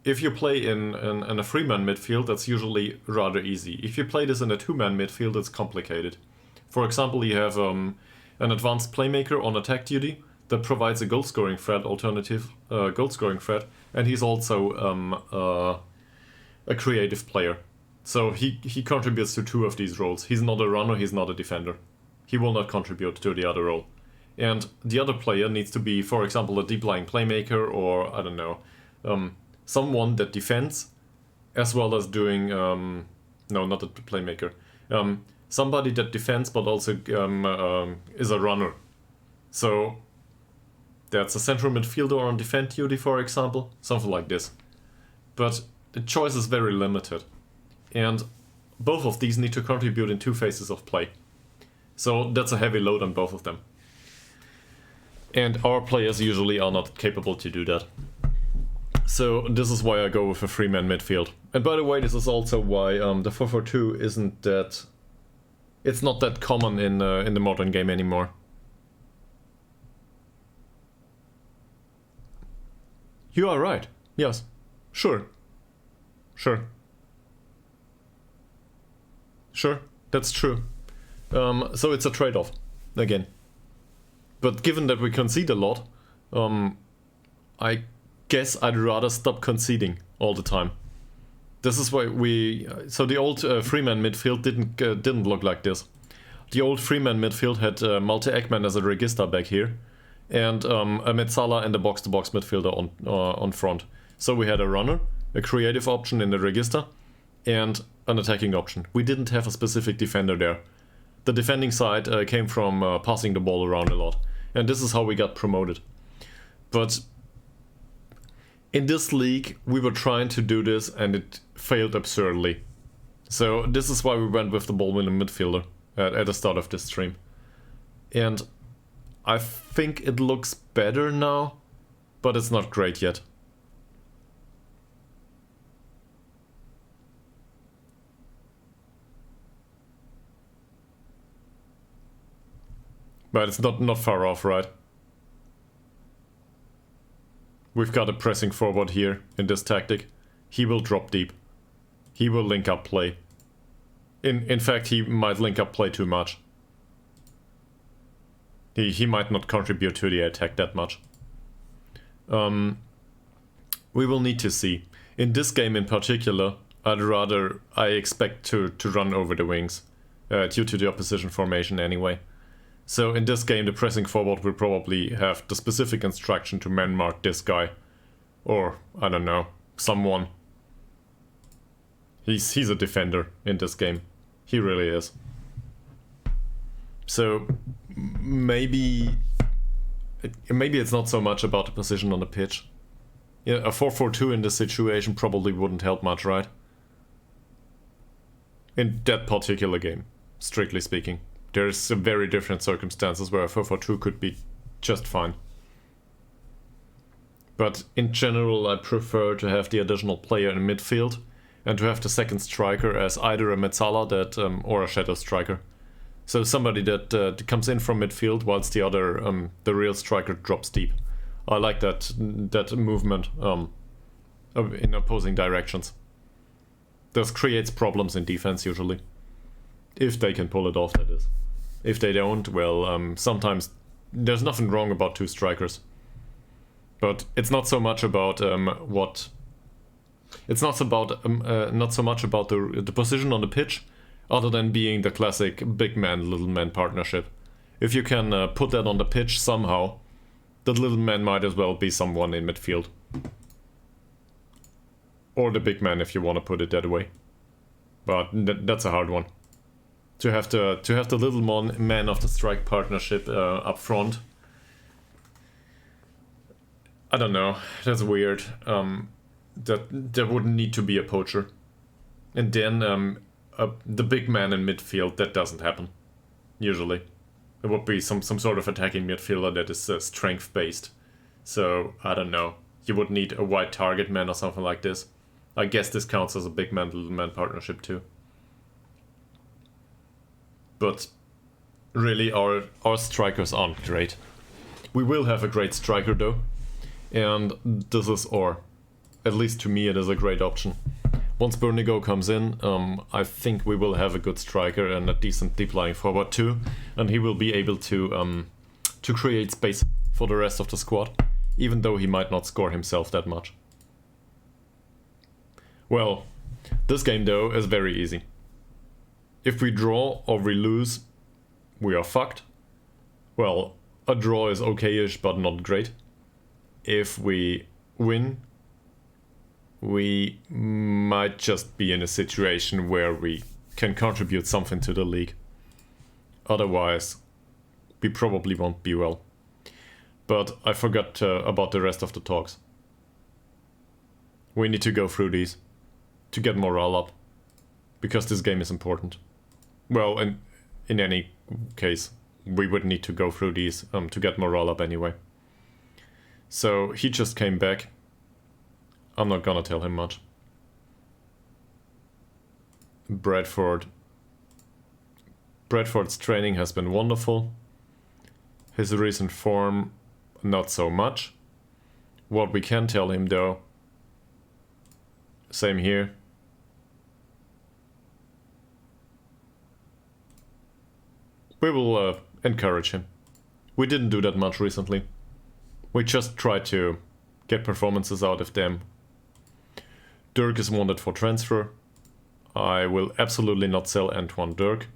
If you play in a 3-man midfield, that's usually rather easy. If you play this in a 2-man midfield, it's complicated. For example, you have an advanced playmaker on attack duty that provides a goal-scoring threat, alternative goal-scoring threat, and he's also a creative player. So he contributes to 2 of these roles. He's not a runner, he's not a defender. He will not contribute to the other role. And the other player needs to be, for example, a deep-lying playmaker, or, I don't know, someone that defends, as well as doing... no, not a playmaker. Somebody that defends, but also is a runner. So that's a central midfielder on defend duty, for example. Something like this. But the choice is very limited. And both of these need to contribute in 2 phases of play. So that's a heavy load on both of them. And our players usually are not capable to do that. So this is why I go with a 3-man midfield. And by the way, this is also why the 4-4-2 isn't that... It's not that common in the modern game anymore. You are right. Yes. Sure. Sure. Sure. That's true. So it's a trade-off, again. But given that we concede a lot, I guess I'd rather stop conceding all the time. This is why so the old 3-man midfield didn't look like this. The old 3-man midfield had Malte Ekman as a register back here, and a Metzala and a box-to-box midfielder on front. So we had a runner, a creative option in the register, and an attacking option. We didn't have a specific defender there. The defending side came from passing the ball around a lot. And this is how we got promoted. But in this league, we were trying to do this and it failed absurdly. So this is why we went with the ball-winning midfielder at the start of this stream. And I think it looks better now, but it's not great yet. But it's not far off, right? We've got a pressing forward here in this tactic. He will drop deep. He will link up play. In fact, he might link up play too much. He might not contribute to the attack that much. We will need to see. In this game in particular, I expect to run over the wings. Due to the opposition formation anyway. So in this game, the pressing forward will probably have the specific instruction to man mark this guy. Or, I don't know, someone. He's a defender in this game. He really is. So, maybe it's not so much about the position on the pitch. Yeah, a 4-4-2 in this situation probably wouldn't help much, right? In that particular game, strictly speaking. There's some very different circumstances where a 4-4-2 could be just fine. But in general, I prefer to have the additional player in midfield and to have the second striker as either a Metzala or a shadow striker. So somebody that comes in from midfield whilst the other, the real striker, drops deep. I like that movement in opposing directions. This creates problems in defense usually. If they can pull it off, that is. If they don't, well, sometimes there's nothing wrong about 2 strikers. But it's not so much about It's not so much about the position on the pitch, other than being the classic big man, little man partnership. If you can put that on the pitch somehow, the little man might as well be someone in midfield. Or the big man, if you want to put it that way. But that's a hard one. To have the little man of the strike partnership up front I don't know. That's weird. That there wouldn't need to be a poacher. And then the big man in midfield, that doesn't happen. Usually. It would be some sort of attacking midfielder that is strength based. So, I don't know. You would need a wide target man or something like this. I guess this counts as a big man, little man partnership too. But really, our strikers aren't great. We will have a great striker though. And this is, or at least to me, it is a great option. Once Bernigo comes in, I think we will have a good striker and a decent deep lying forward too. And he will be able to create space for the rest of the squad, even though he might not score himself that much. Well, this game though is very easy. If we draw or we lose, we are fucked. Well, a draw is okay-ish, but not great. If we win, we might just be in a situation where we can contribute something to the league. Otherwise, we probably won't be well. But I forgot about the rest of the talks. We need to go through these to get morale up, because this game is important. Well, in any case, we would need to go through these to get morale up anyway. So he just came back. I'm not gonna tell him much. Bradford's training has been wonderful. His recent form, not so much. What we can tell him though, same here. We will encourage him. We didn't do that much recently. We just tried to get performances out of them. Dirk is wanted for transfer. I will absolutely not sell Antoine Dirk.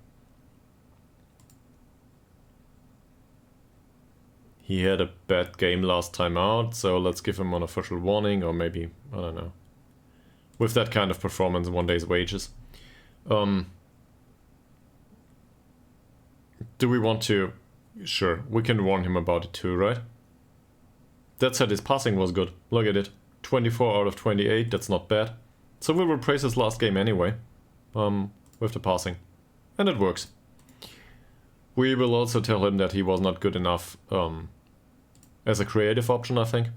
He had a bad game last time out, so let's give him an official warning, or maybe, I don't know. With that kind of performance, 1 day's wages. Do we want to? Sure, we can warn him about it too, right? That said, his passing was good. Look at it. 24 out of 28, that's not bad. So we will praise his last game anyway. With the passing. And it works. We will also tell him that he was not good enough as a creative option, I think.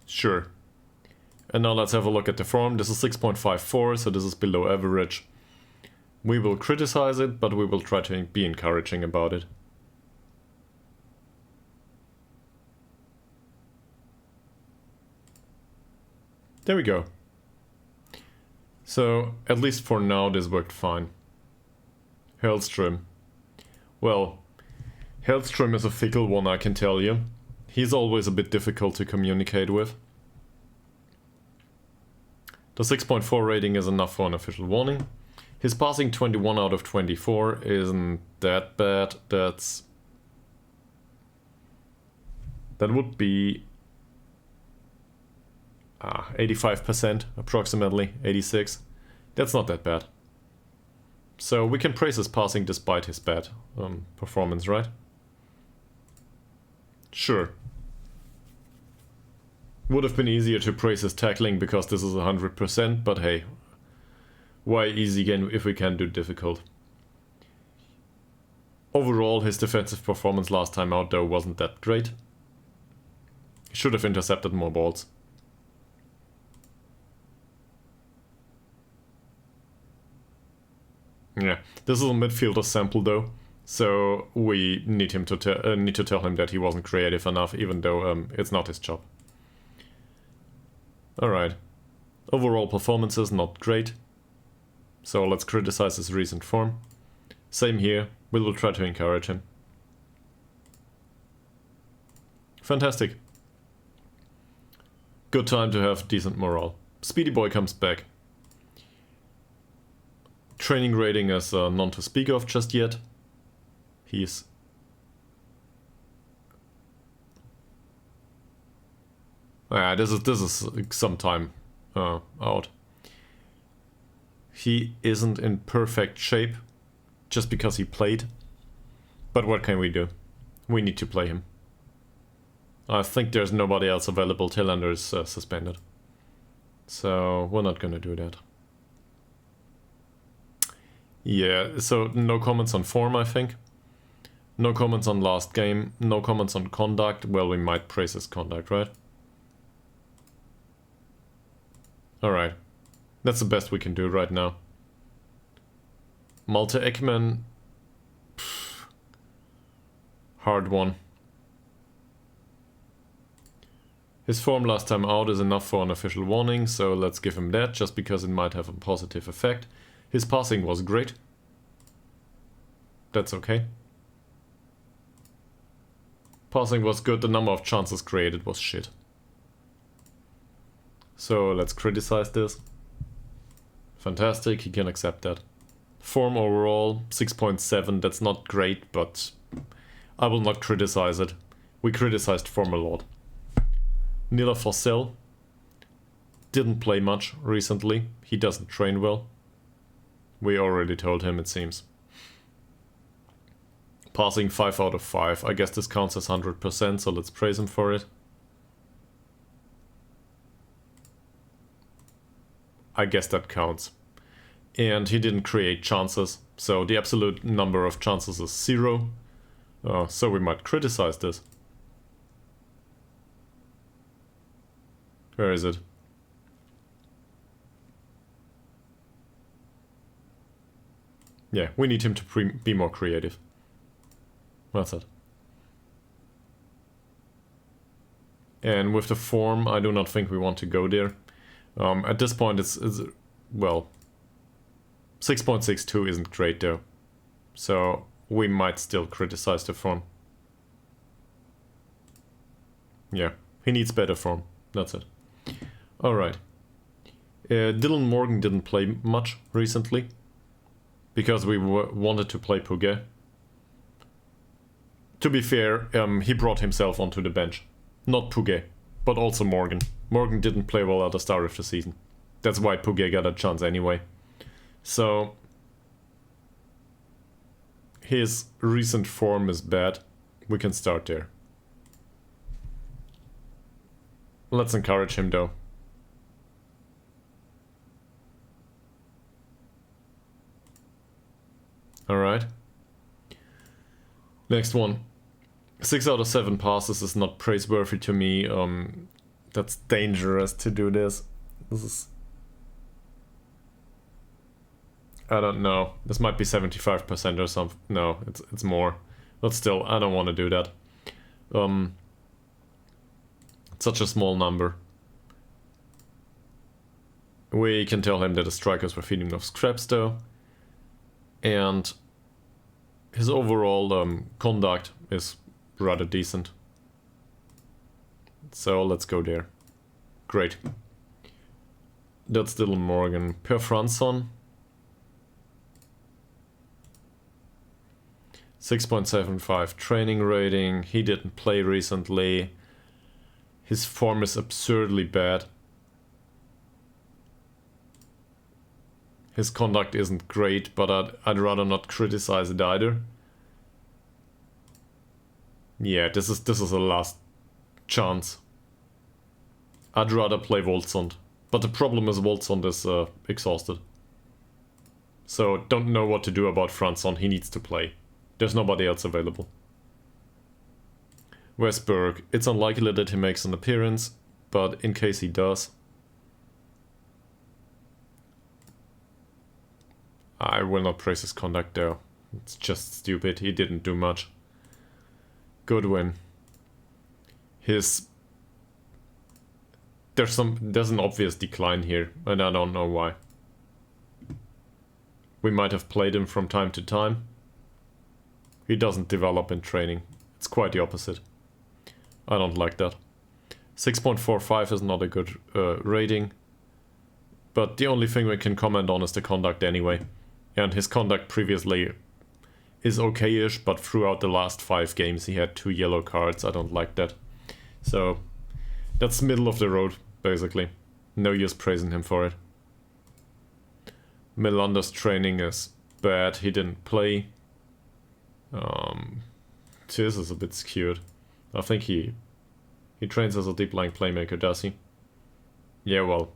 Sure. And now let's have a look at the form. This is 6.54, so this is below average. We will criticize it, but we will try to be encouraging about it. There we go. So, at least for now, this worked fine. Hellström. Well, Hellström is a fickle one, I can tell you. He's always a bit difficult to communicate with. The 6.4 rating is enough for an official warning. His passing 21 out of 24 isn't that bad. That would be 85% approximately, 86. That's not that bad. So we can praise his passing despite his bad performance, right? Sure. Would have been easier to praise his tackling because this is 100%, but hey, why easy again if we can do difficult? Overall, his defensive performance last time out though wasn't that great. He should have intercepted more balls. Yeah, this is a midfielder sample though, so we need him to tell him that he wasn't creative enough, even though it's not his job. Alright. Overall performances not great. So let's criticize his recent form. Same here, we will try to encourage him. Fantastic. Good time to have decent morale. Speedy Boy comes back. Training rating is none to speak of just yet. He's... this is some time out. He isn't in perfect shape just because he played. But what can we do? We need to play him. I think there's nobody else available. Tillander is suspended. So we're not gonna do that. Yeah, so no comments on form, I think. No comments on last game. No comments on conduct. Well, we might praise his conduct, right? Alright. That's the best we can do right now. Malte Ekman. Hard one. His form last time out is enough for an official warning, so let's give him that, just because it might have a positive effect. His passing was great. That's okay. Passing was good, the number of chances created was shit. So let's criticize this. Fantastic, he can accept that. Form overall, 6.7, that's not great, but I will not criticize it. We criticized form a lot. Nila Fossell didn't play much recently. He doesn't train well. We already told him, it seems. Passing 5 out of 5. I guess this counts as 100%, so let's praise him for it. I guess that counts. And he didn't create chances, so the absolute number of chances is 0. So we might criticize this. Where is it? Yeah, we need him to be more creative. That's it. And with the form, I do not think we want to go there. At this point, it's well, 6.62 isn't great though. So we might still criticize the form. Yeah, he needs better form. That's it. Alright. Dylan Morgan didn't play much recently. Because we wanted to play Puget. To be fair, he brought himself onto the bench. Not Puget, but also Morgan. Morgan didn't play well at the start of the season. That's why Puget got a chance anyway. So his recent form is bad. We can start there. Let's encourage him though. Alright. Next one. 6 out of 7 passes is not praiseworthy to me. That's dangerous to do this. This is... I don't know. This might be 75% or something. No, it's more. But still, I don't want to do that. It's such a small number. We can tell him that the strikers were feeding off scraps though. And his overall conduct is rather decent. So let's go there. Great. That's Dylan Morgan. Per Franson. 6.75 training rating. He didn't play recently. His form is absurdly bad. His conduct isn't great, but I'd rather not criticize it either. Yeah, this is a last chance. I'd rather play Voltsund. But the problem is Voltsund is exhausted. So don't know what to do about Franson, he needs to play. There's nobody else available. Westberg, it's unlikely that he makes an appearance, but in case he does... I will not praise his conduct though. It's just stupid, he didn't do much. Goodwin. There's an obvious decline here, and I don't know why. We might have played him from time to time. He doesn't develop in training. It's quite the opposite. I don't like that. 6.45 is not a good rating. But the only thing we can comment on is the conduct anyway. And his conduct previously is okay-ish, but throughout the last 5 games he had 2 yellow cards. I don't like that. So that's middle of the road, basically. No use praising him for it. Melander's training is bad. He didn't play. This is a bit skewed. I think he He trains as a deep lying playmaker, does he? Yeah, well,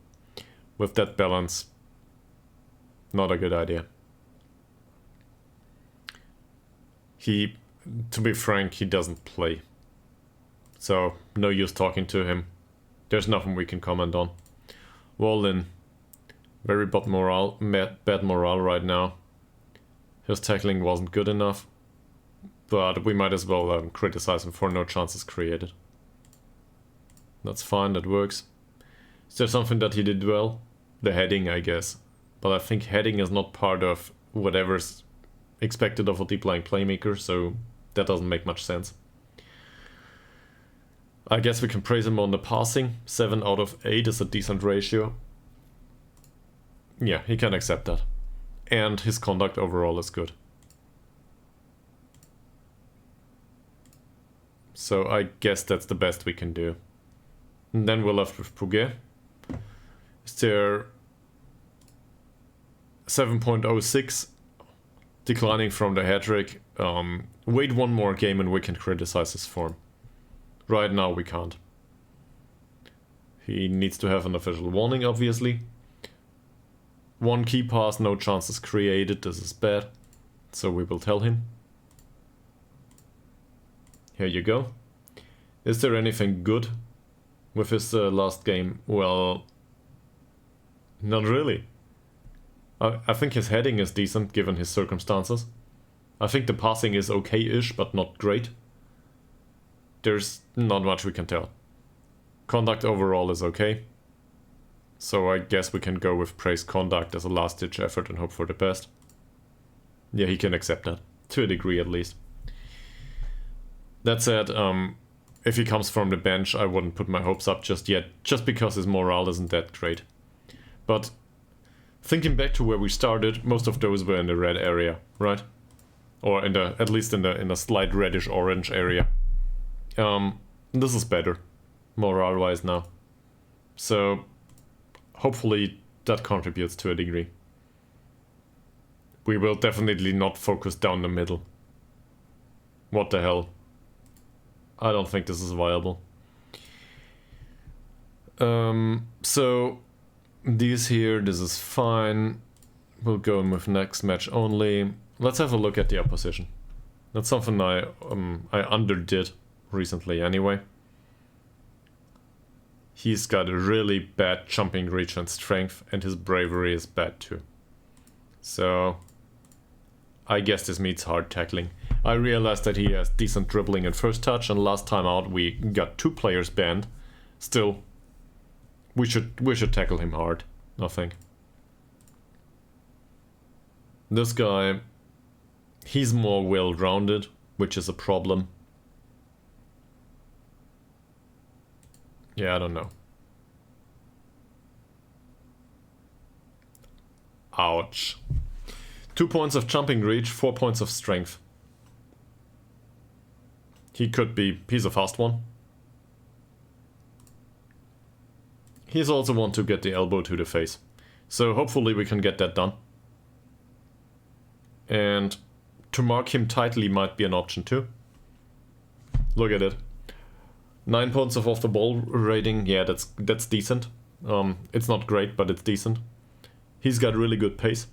with that balance, not a good idea. To be frank, he doesn't play. So, no use talking to him. There's nothing we can comment on. Well then, very bad morale right now. His tackling wasn't good enough, but we might as well criticize him for no chances created. That's fine, that works. Is there something that he did well? The heading, I guess. But I think heading is not part of whatever's expected of a deep lying playmaker, so that doesn't make much sense. I guess we can praise him on the passing. 7 out of 8 is a decent ratio. Yeah, he can accept that. And his conduct overall is good. So I guess that's the best we can do. And then we're left with Puget. Is there 7.06, declining from the hat-trick. Wait one more game and we can criticize his form. Right now we can't. He needs to have an official warning, obviously. 1 key pass, no chances created, this is bad. So we will tell him. Here you go. Is there anything good with his last game? Well, not really. I think his heading is decent given his circumstances. I think the passing is okay-ish, but not great. There's not much we can tell. Conduct overall is okay. So I guess we can go with praise conduct as a last-ditch effort and hope for the best. Yeah, he can accept that. To a degree at least. That said, if he comes from the bench, I wouldn't put my hopes up just yet, just because his morale isn't that great. But thinking back to where we started, most of those were in the red area, right? Or at least in the slight reddish-orange area. This is better, morale-wise now. So, hopefully that contributes to a degree. We will definitely not focus down the middle. What the hell? I don't think this is viable. So, these here, this is fine. We'll go in with next match only. Let's have a look at the opposition. That's something I underdid recently anyway. He's got a really bad jumping reach and strength, and his bravery is bad too. So, I guess this means hard tackling. I realized that he has decent dribbling and first touch, and last time out we got 2 players banned. Still, we should tackle him hard, I think. This guy, he's more well-rounded, which is a problem. Yeah, I don't know. Ouch. 2 points of jumping reach, 4 points of strength. He's a fast one. He's also one to get the elbow to the face. So hopefully we can get that done. And to mark him tightly might be an option too. Look at it. 9 points of off the ball rating, yeah, that's decent. It's not great, but it's decent. He's got really good pace.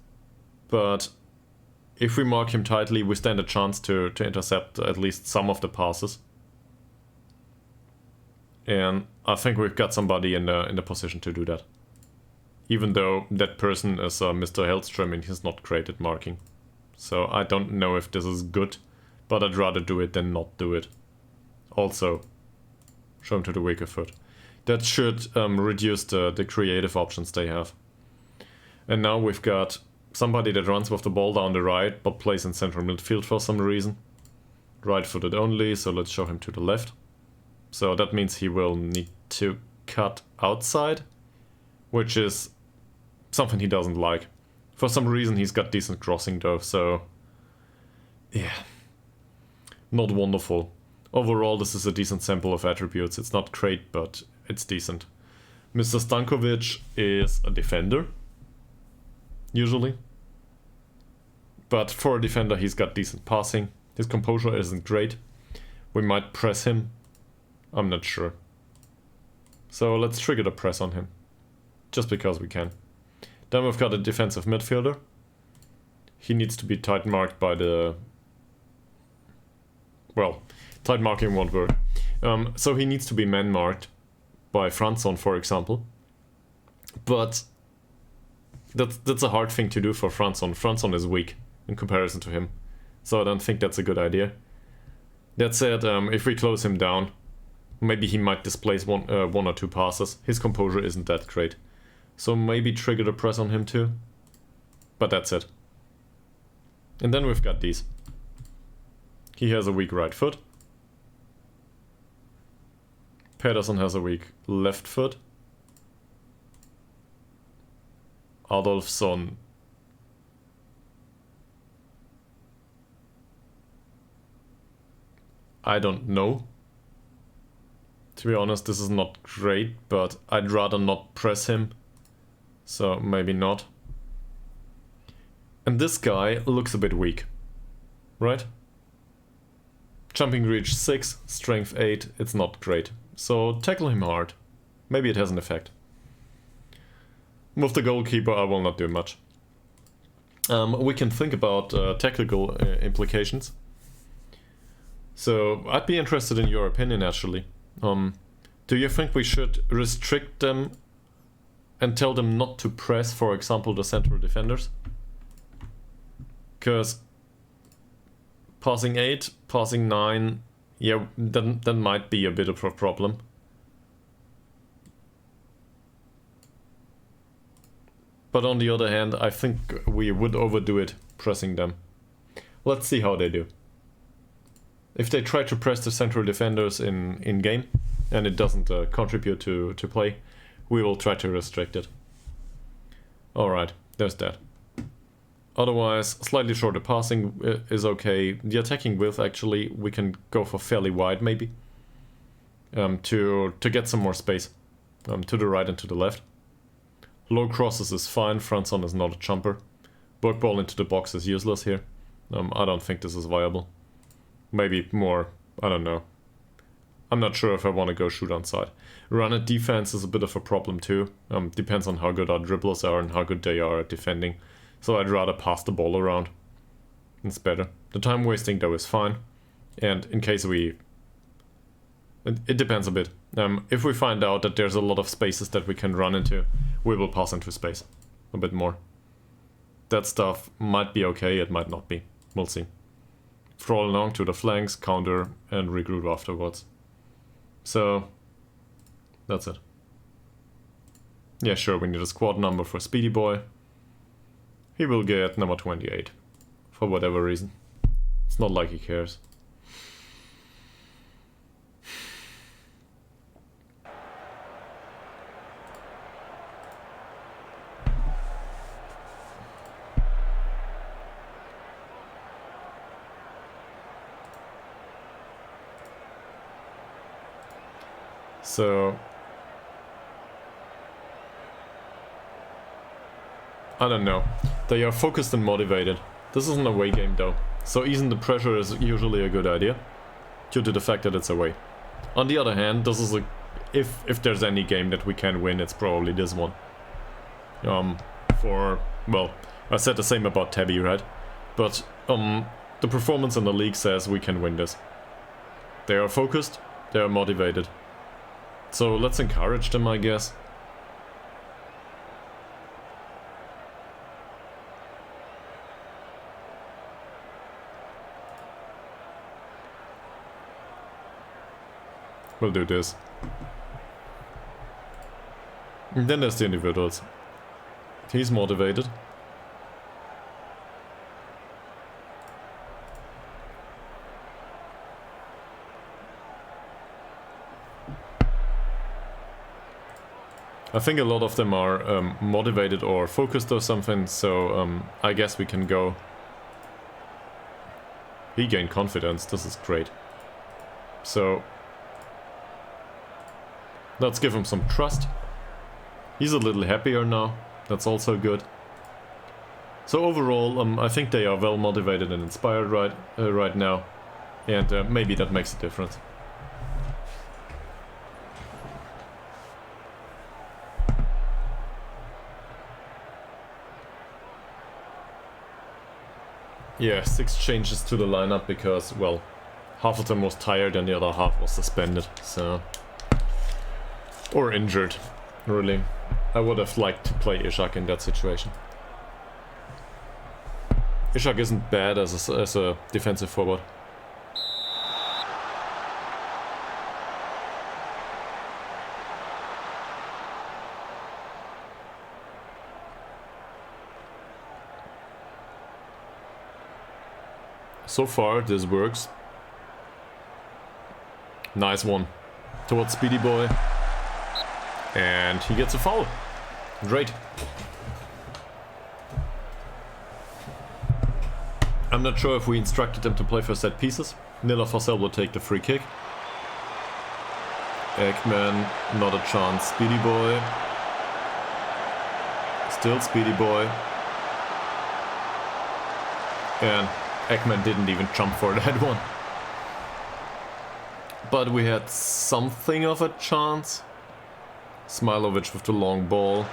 But if we mark him tightly, we stand a chance to intercept at least some of the passes. And I think we've got somebody in the position to do that. Even though that person is Mr. Hellstrom and he's not great at marking. So I don't know if this is good, but I'd rather do it than not do it. Also, show him to the weaker foot. That should reduce the creative options they have. And now we've got somebody that runs with the ball down the right, but plays in central midfield for some reason. Right-footed only, so let's show him to the left. So that means he will need to cut outside, which is something he doesn't like. For some reason he's got decent crossing though, so yeah, not wonderful. Overall this is a decent sample of attributes. It's not great, but it's decent. Mr. Stankovic is a defender, usually. But for a defender he's got decent passing. His composure isn't great. We might press him. I'm not sure. So let's trigger the press on him. Just because we can. Then we've got a defensive midfielder. He needs to be tight marked by the... Well, tight marking won't work. So he needs to be man marked by Franzson, for example. But that's a hard thing to do for Franzson. Franzson is weak in comparison to him. So I don't think that's a good idea. That said, if we close him down, maybe he might displace one or two passes. His composure isn't that great. So maybe trigger the press on him too. But that's it. And then we've got these. He has a weak right foot. Pedersen has a weak left foot. Adolfsson. I don't know. To be honest, this is not great, but I'd rather not press him. So maybe not. And this guy looks a bit weak. Right? Jumping reach 6, strength 8, it's not great. So tackle him hard. Maybe it has an effect. With the goalkeeper I will not do much. We can think about tactical implications. So I'd be interested in your opinion actually. Do you think we should restrict them and tell them not to press, for example, the central defenders? Because passing 8, passing 9, yeah, that might be a bit of a problem. But on the other hand, I think we would overdo it pressing them. Let's see how they do. If they try to press the central defenders in game and it doesn't contribute to play, we will try to restrict it. Alright, there's that. Otherwise, slightly shorter passing is okay. The attacking width, actually, we can go for fairly wide, maybe. To get some more space. To the right and to the left. Low crosses is fine, Franzson is not a jumper. Work ball into the box is useless here. I don't think this is viable. Maybe more, I don't know. I'm not sure if I want to go shoot on side. Run at defense is a bit of a problem too. Depends on how good our dribblers are and how good they are at defending. So I'd rather pass the ball around. It's better. The time wasting though is fine. And in case we... It depends a bit. If we find out that there's a lot of spaces that we can run into, we will pass into space a bit more. That stuff might be okay, it might not be. We'll see. Throw along to the flanks, counter, and regroup afterwards. So, that's it. Yeah, sure, we need a squad number for Speedy Boy. He will get number 28, for whatever reason. It's not like he cares. So, I don't know. They are focused and motivated. This is an away game though, so easing the pressure is usually a good idea, due to the fact that it's away. On the other hand, this is a... If there's any game that we can win, it's probably this one. Well, I said the same about Tabby, right? But, the performance in the league says we can win this. They are focused, they are motivated. So let's encourage them, I guess. We'll do this. And then there's the individuals. He's motivated. I think a lot of them are motivated or focused or something, so I guess we can go. He gained confidence, this is great. So, let's give him some trust. He's a little happier now, that's also good. So overall, I think they are well motivated and inspired right now, and maybe that makes a difference. Yeah, 6 changes to the lineup because, well, half of them was tired and the other half was suspended, so... Or injured, really. I would have liked to play Ishak in that situation. Ishak isn't bad as a defensive forward. So far, this works. Nice one. Towards Speedy Boy. And he gets a foul. Great. I'm not sure if we instructed them to play for set pieces. Nilla Fossell will take the free kick. Ekman, not a chance. Speedy Boy. Still Speedy Boy. And Ekman didn't even jump for that one. But we had something of a chance. Smilovic with the long ball.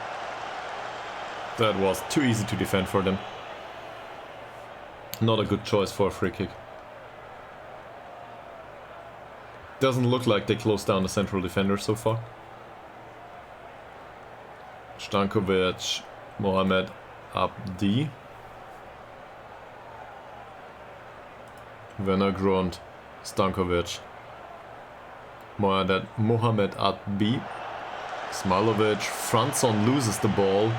That was too easy to defend for them. Not a good choice for a free kick. Doesn't look like they closed down the central defender so far. Stankovic, Mohamed Abdi. Venergrund, Stankovic. Mohamed Abdi. Smilovic, Franson loses the ball.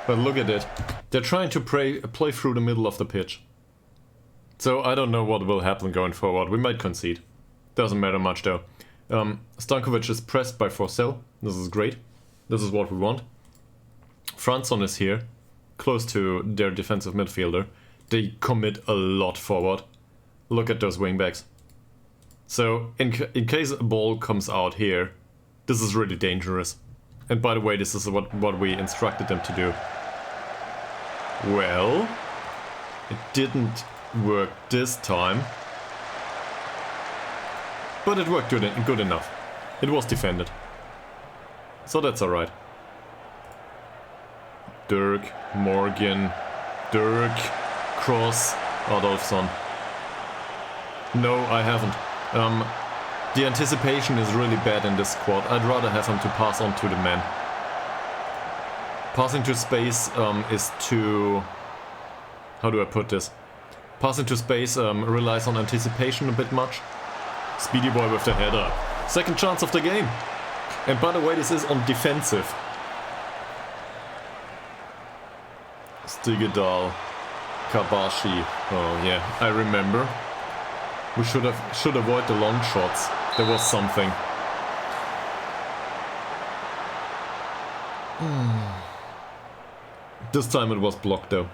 But look at it. They're trying to play through the middle of the pitch. So I don't know what will happen going forward. We might concede. Doesn't matter much though. Stankovic is pressed by Forsell. This is great. This is what we want. Franson is here, close to their defensive midfielder. They commit a lot forward. Look at those wingbacks. So in case a ball comes out here, this is really dangerous. And by the way, this is what we instructed them to do. Well, it didn't work this time. But it worked good enough. It was defended. So that's alright. Dirk, Morgan, Dirk, Cross, Adolfsson. No, I haven't. The anticipation is really bad in this squad. I'd rather have him to pass on to the man. Passing to space is too... How do I put this? Passing to space relies on anticipation a bit much. Speedy Boy with the header. Second chance of the game. And by the way, this is on defensive. Stigedal, Kabashi. Oh yeah, I remember. We should avoid the long shots. There was something. This time it was blocked though.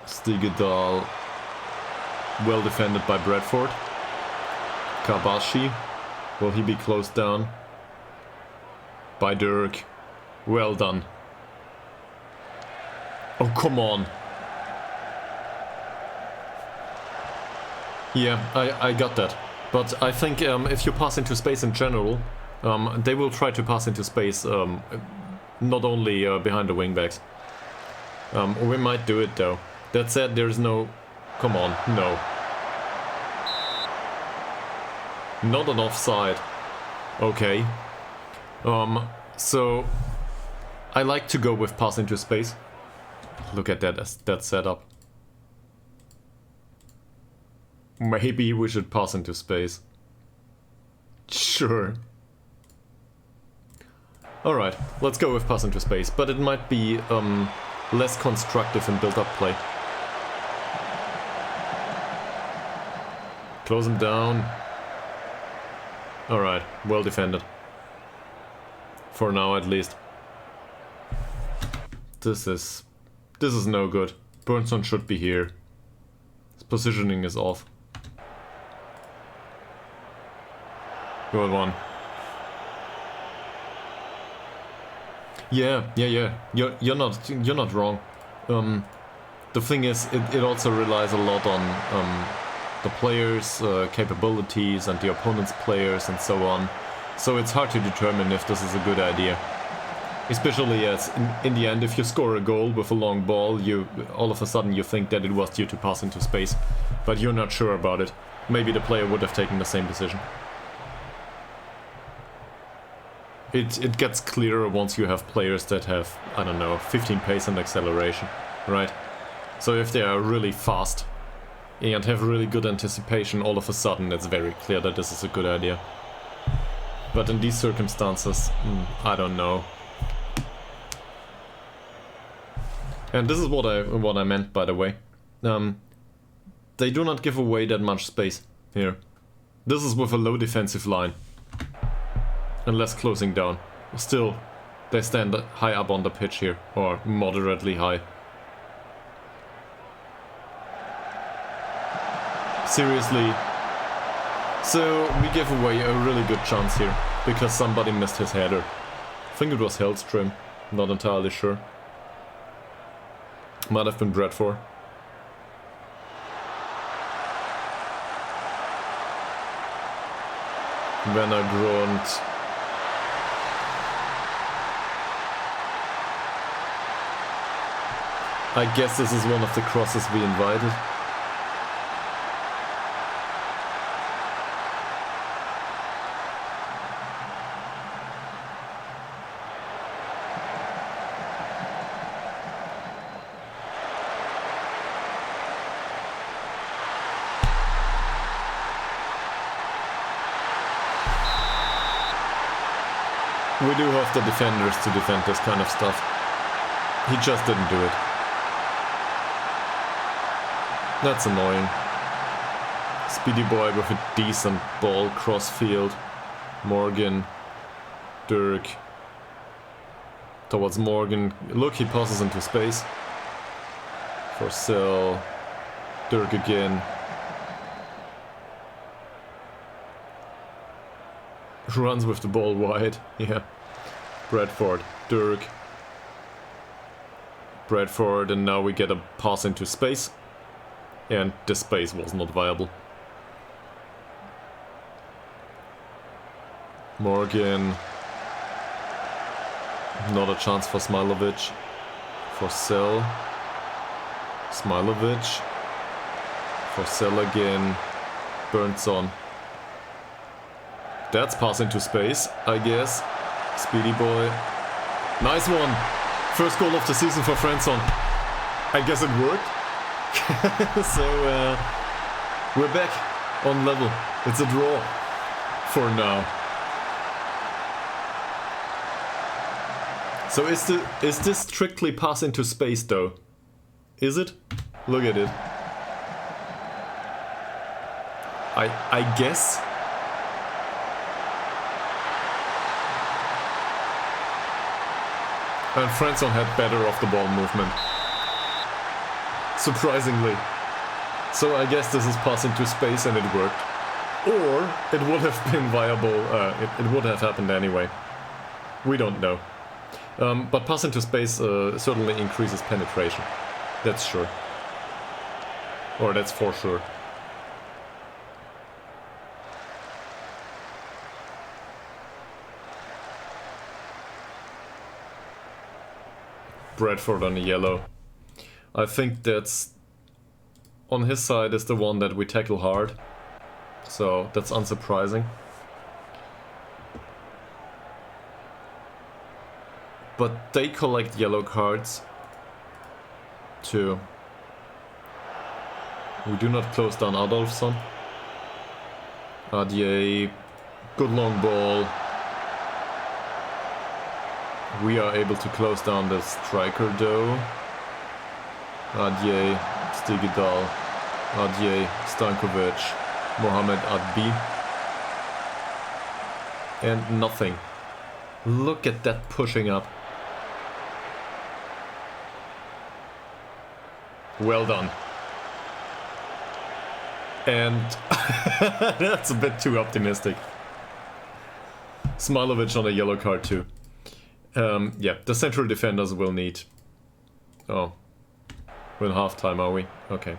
Stigedal. Well defended by Bradford. Kabashi. Will he be closed down? By Dirk. Well done. Oh, come on. Yeah, I got that. But I think if you pass into space in general, they will try to pass into space, not only behind the wingbacks. We might do it though. That said, there's no... Come on, no. Not an offside. Okay. So... I like to go with pass into space. Look at that setup. Maybe we should pass into space. Sure. Alright, let's go with pass into space, but it might be less constructive in build-up play. Close him down. Alright, well defended. For now at least. This is no good. Burnson should be here. His positioning is off. Good one. Yeah. You're not wrong. The thing is, it also relies a lot on the players' capabilities and the opponent's players and so on. So it's hard to determine if this is a good idea. Especially as, in the end, if you score a goal with a long ball, you all of a sudden you think that it was due to pass into space. But you're not sure about it. Maybe the player would have taken the same decision. It gets clearer once you have players that have, I don't know, 15 pace and acceleration, right? So if they are really fast and have really good anticipation, all of a sudden it's very clear that this is a good idea. But in these circumstances, I don't know. And this is what I meant, by the way. They do not give away that much space here. This is with a low defensive line. And less closing down. Still, they stand high up on the pitch here, or moderately high. Seriously. So, we gave away a really good chance here, because somebody missed his header. I think it was Hellstrom, not entirely sure. Might have been Bradford. Werner Grund. I guess this is one of the crosses we invited. We do have the defenders to defend this kind of stuff. He just didn't do it. That's annoying. Speedy boy with a decent ball cross field. Morgan. Dirk. Towards Morgan. Look, he passes into space. Forsell. Dirk again. Runs with the ball wide. Yeah. Bradford. Dirk. Bradford, and now we get a pass into space. And this space was not viable. Morgan. Not a chance for Smilovic. Forsell. Smilovic. Forsell again. Burnson. That's pass into space, I guess. Speedy boy. Nice one! First goal of the season for Frenson. I guess it worked. So, we're back on level. It's a draw. For now. So is this strictly pass into space though? Is it? Look at it. I guess. And Frenson had better off the ball movement. Surprisingly. So I guess this is pass into space and it worked. Or it would have been viable, it would have happened anyway. We don't know. But pass into space certainly increases penetration. That's sure. Or that's for sure. Bradford on a yellow. I think that's on his side is the one that we tackle hard. So that's unsurprising. But they collect yellow cards too. We do not close down Adolfsson. Adier, good long ball. We are able to close down the striker though. Adier, Stigedal, Adier, Stankovic, Mohamed Adbi. And nothing. Look at that pushing up. Well done. And that's a bit too optimistic. Smilovic on a yellow card too. Yeah, the central defenders will need... Oh. We're in halftime, are we? Okay.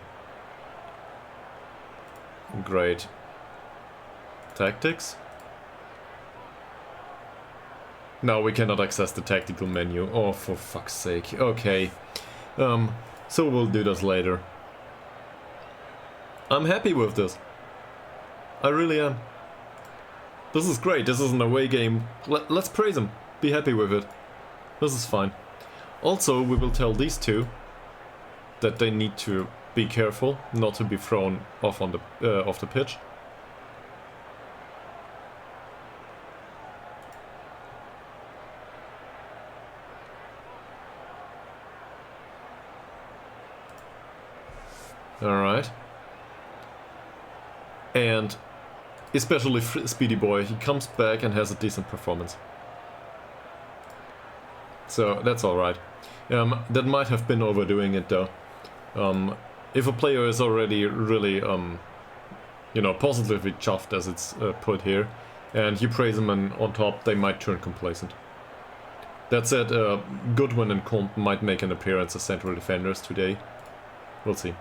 Great. Tactics? Now we cannot access the tactical menu. Oh, for fuck's sake. Okay. So we'll do this later. I'm happy with this. I really am. This is great. This is an away game. Let's praise him. Be happy with it. This is fine. Also, we will tell these two that they need to be careful not to be thrown off on the off the pitch. Alright. And especially Speedy Boy, he comes back and has a decent performance. So that's alright. That might have been overdoing it though. If a player is already really, you know, positively chuffed as it's put here, and you praise them and on top, they might turn complacent. That said, Goodwin and Comp might make an appearance as central defenders today. We'll see.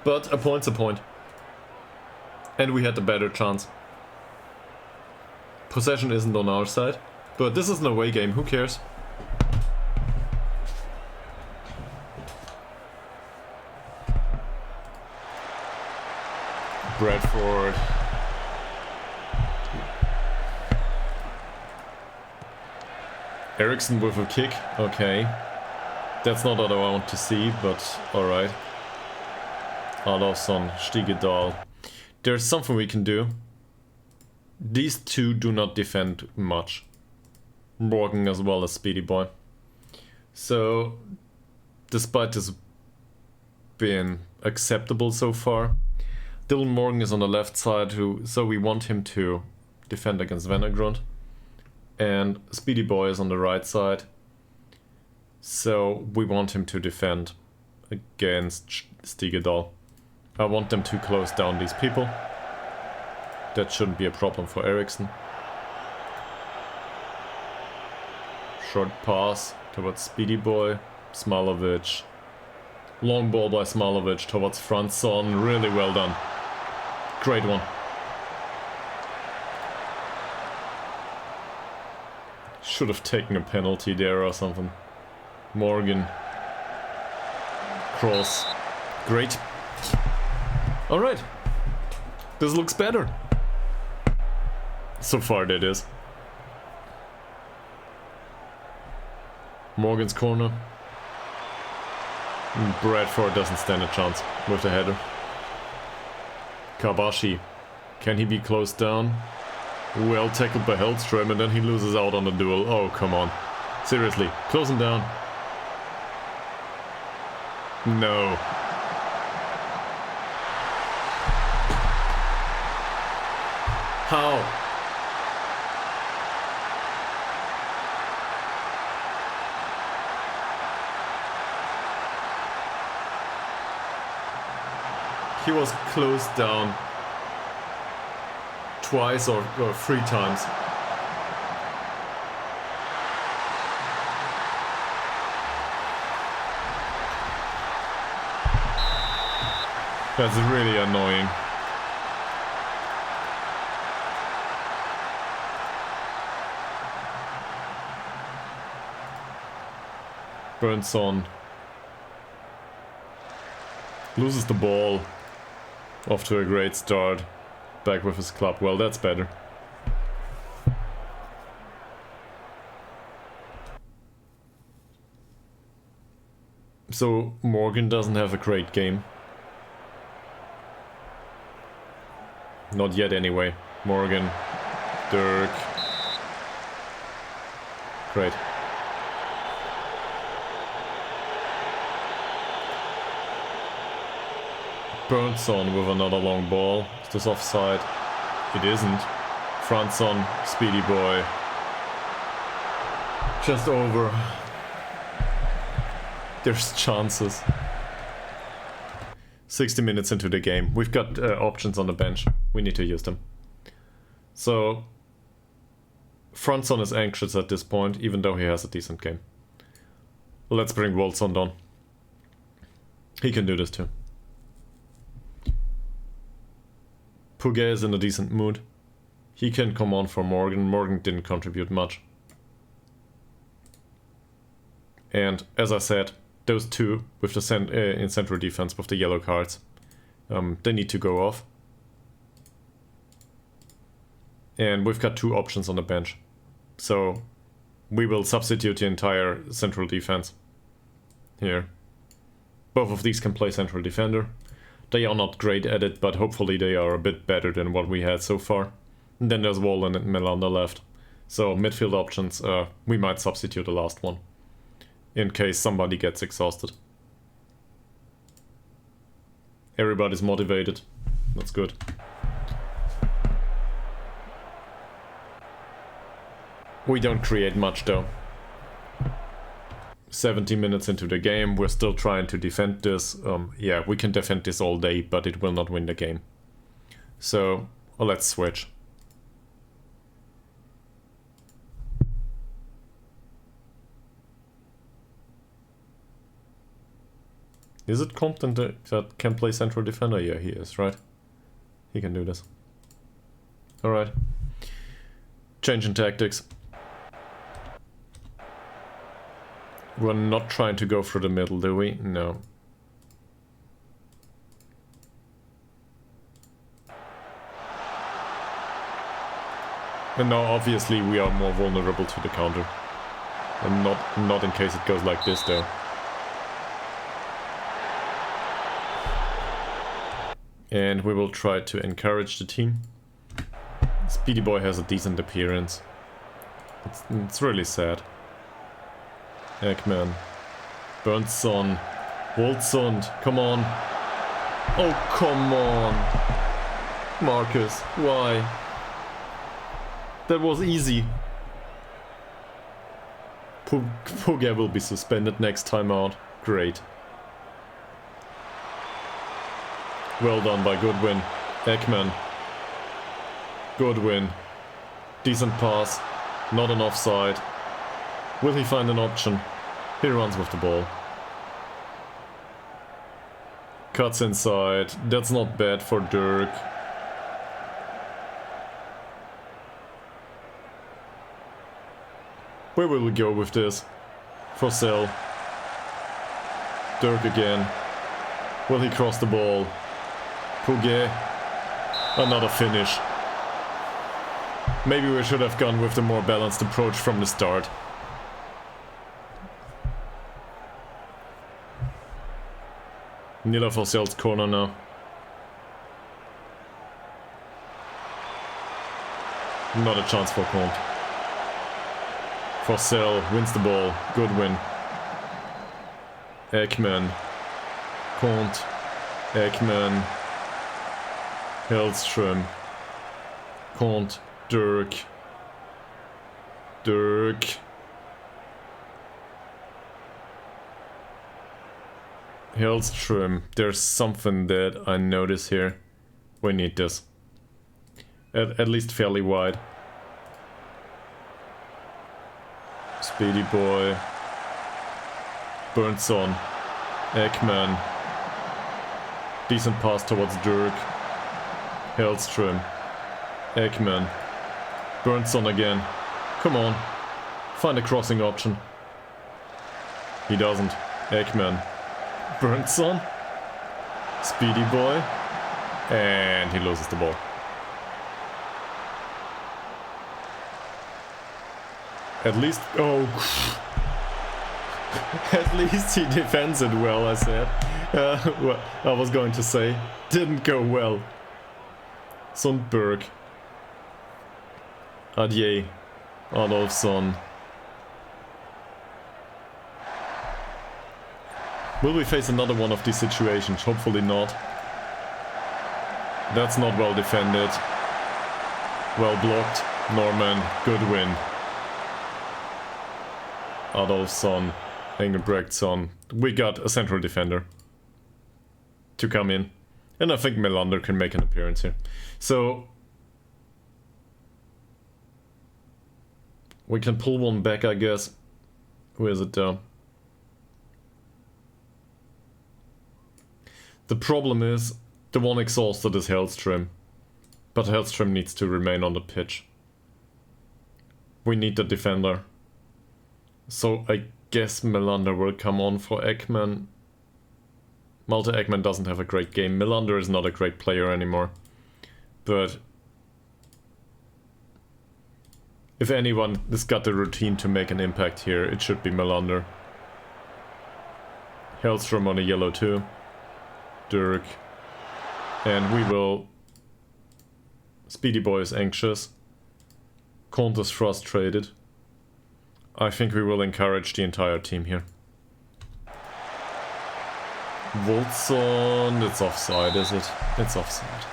But a point's a point. And we had the better chance. Possession isn't on our side, but this is an away game, who cares? Bradford. Eriksson with a kick, okay. That's not what I want to see, but alright. Adolfsson, Ytterhogdals. There's something we can do. These two do not defend much. Morgan as well as Speedy Boy. So, despite this being acceptable so far, Dylan Morgan is on the left side, so we want him to defend against Vennegrund. And Speedy Boy is on the right side, so we want him to defend against Ytterhogdals. I want them to close down these people. That shouldn't be a problem for Eriksson. Short pass towards Speedy Boy. Smalovic. Long ball by Smalovic towards Fransson. Really well done. Great one. Should have taken a penalty there or something. Morgan. Cross. Great. Alright. This looks better. So far that is. Morgan's corner. Bradford doesn't stand a chance with the header. Kabashi. Can he be closed down? Well tackled by Hellström and then he loses out on the duel. Oh, come on. Seriously, close him down. No. How? He was closed down twice or 3 times. That's really annoying. Burnson loses the ball. Off to a great start. Back with his club. Well, that's better. So Morgan doesn't have a great game. Not yet anyway. Morgan. Dirk. Great. Burnson with another long ball. Is this offside? It isn't. Fransson, Speedy Boy. Just over. There's chances. 60 minutes into the game. We've got options on the bench. We need to use them. So, Fransson is anxious at this point, even though he has a decent game. Let's bring Wolfson on. He can do this too. Puget is in a decent mood. He can come on for Morgan. Morgan didn't contribute much. And as I said, those two with the in central defense with the yellow cards, they need to go off. And we've got two options on the bench. So we will substitute the entire central defense here. Both of these can play central defender. They are not great at it, but hopefully they are a bit better than what we had so far. And then there's Wallen and Melander left. So midfield options, we might substitute the last one, in case somebody gets exhausted. Everybody's motivated. That's good. We don't create much though. 70 minutes into the game, we're still trying to defend this. Yeah, we can defend this all day, but it will not win the game. So, well, let's switch. Is it Compton that can play central defender? Yeah, he is, right? He can do this. Alright. Change in tactics. We're not trying to go through the middle, do we? No. And now obviously we are more vulnerable to the counter. And not in case it goes like this though. And we will try to encourage the team. Speedy Boy has a decent appearance. It's really sad. Ekman. Bernson. Woldsund. Come on. Oh, come on. Marcus, why? That was easy. Puga will be suspended next time out. Great. Well done by Goodwin. Ekman. Goodwin. Decent pass. Not an offside. Will he find an option? He runs with the ball. Cuts inside. That's not bad for Dirk. Where will we go with this? For Sell. Dirk again. Will he cross the ball? Puget. Another finish. Maybe we should have gone with the more balanced approach from the start. Nila for Sell's corner now. Not a chance for Comte. Forsell wins the ball. Goodwin. Ekman. Comte. Ekman. Hellström. Comte. Dirk. Dirk. Hellström. There's something that I notice here. We need this. At least fairly wide. Speedy Boy. Bernson. Ekman. Decent pass towards Dirk. Hellström. Ekman. Bernson again. Come on. Find a crossing option. He doesn't. Ekman. Bernson. Speedy Boy. And he loses the ball. At least... oh. At least he defends it well, I said. What I was going to say. Didn't go well. Sundberg. Adier. Adolfsson. Will we face another one of these situations? Hopefully not. That's not well defended. Well blocked. Norman. Goodwin. Adolfsson. Engelbrechtsson. We got a central defender to come in. And I think Melander can make an appearance here. So we can pull one back, I guess. Where is it though? The problem is the one exhausted is Hellström. But Hellstrom needs to remain on the pitch. We need the defender. So I guess Melander will come on for Ekman. Malte Ekman doesn't have a great game. Melander is not a great player anymore. But if anyone has got the routine to make an impact here, it should be Melander. Hellstrom on a yellow too. Dirk. And we will... Speedy Boy is anxious. Conte is frustrated. I think we will encourage the entire team here. Wolfson, it's offside, is it? It's offside.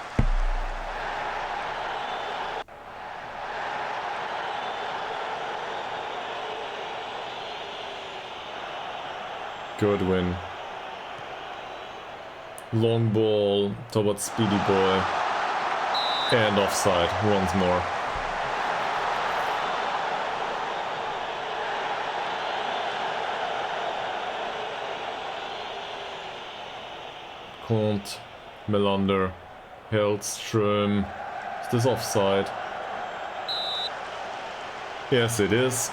Good win. Long ball towards Speedy Boy. And offside once more. Comte, Melander, Hellström. Is this offside? Yes, it is.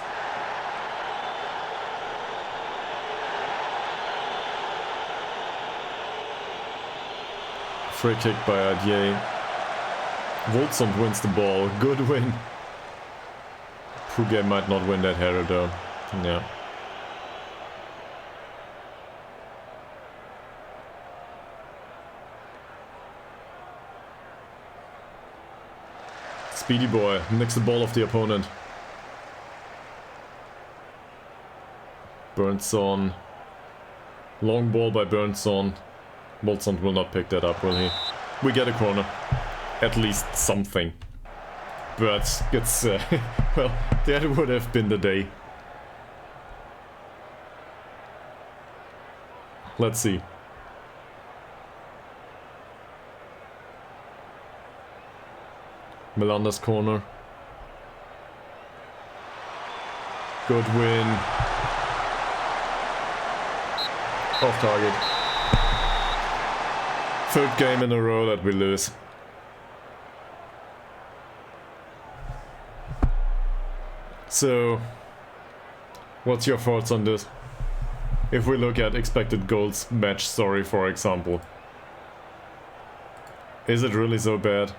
Free kick by Adier. Wolfson wins the ball. Good win. Puget might not win that header though. Yeah. Speedy Boy nicks the ball off the opponent. Burnson. Long ball by Burnson. Molson will not pick that up, will he? We get a corner. At least something. But it's... well, that would have been the day. Let's see. Melander's corner. Good win. Off target. Third game in a row that we lose. So, what's your thoughts on this? If we look at expected goals match story, for example. Is it really so bad?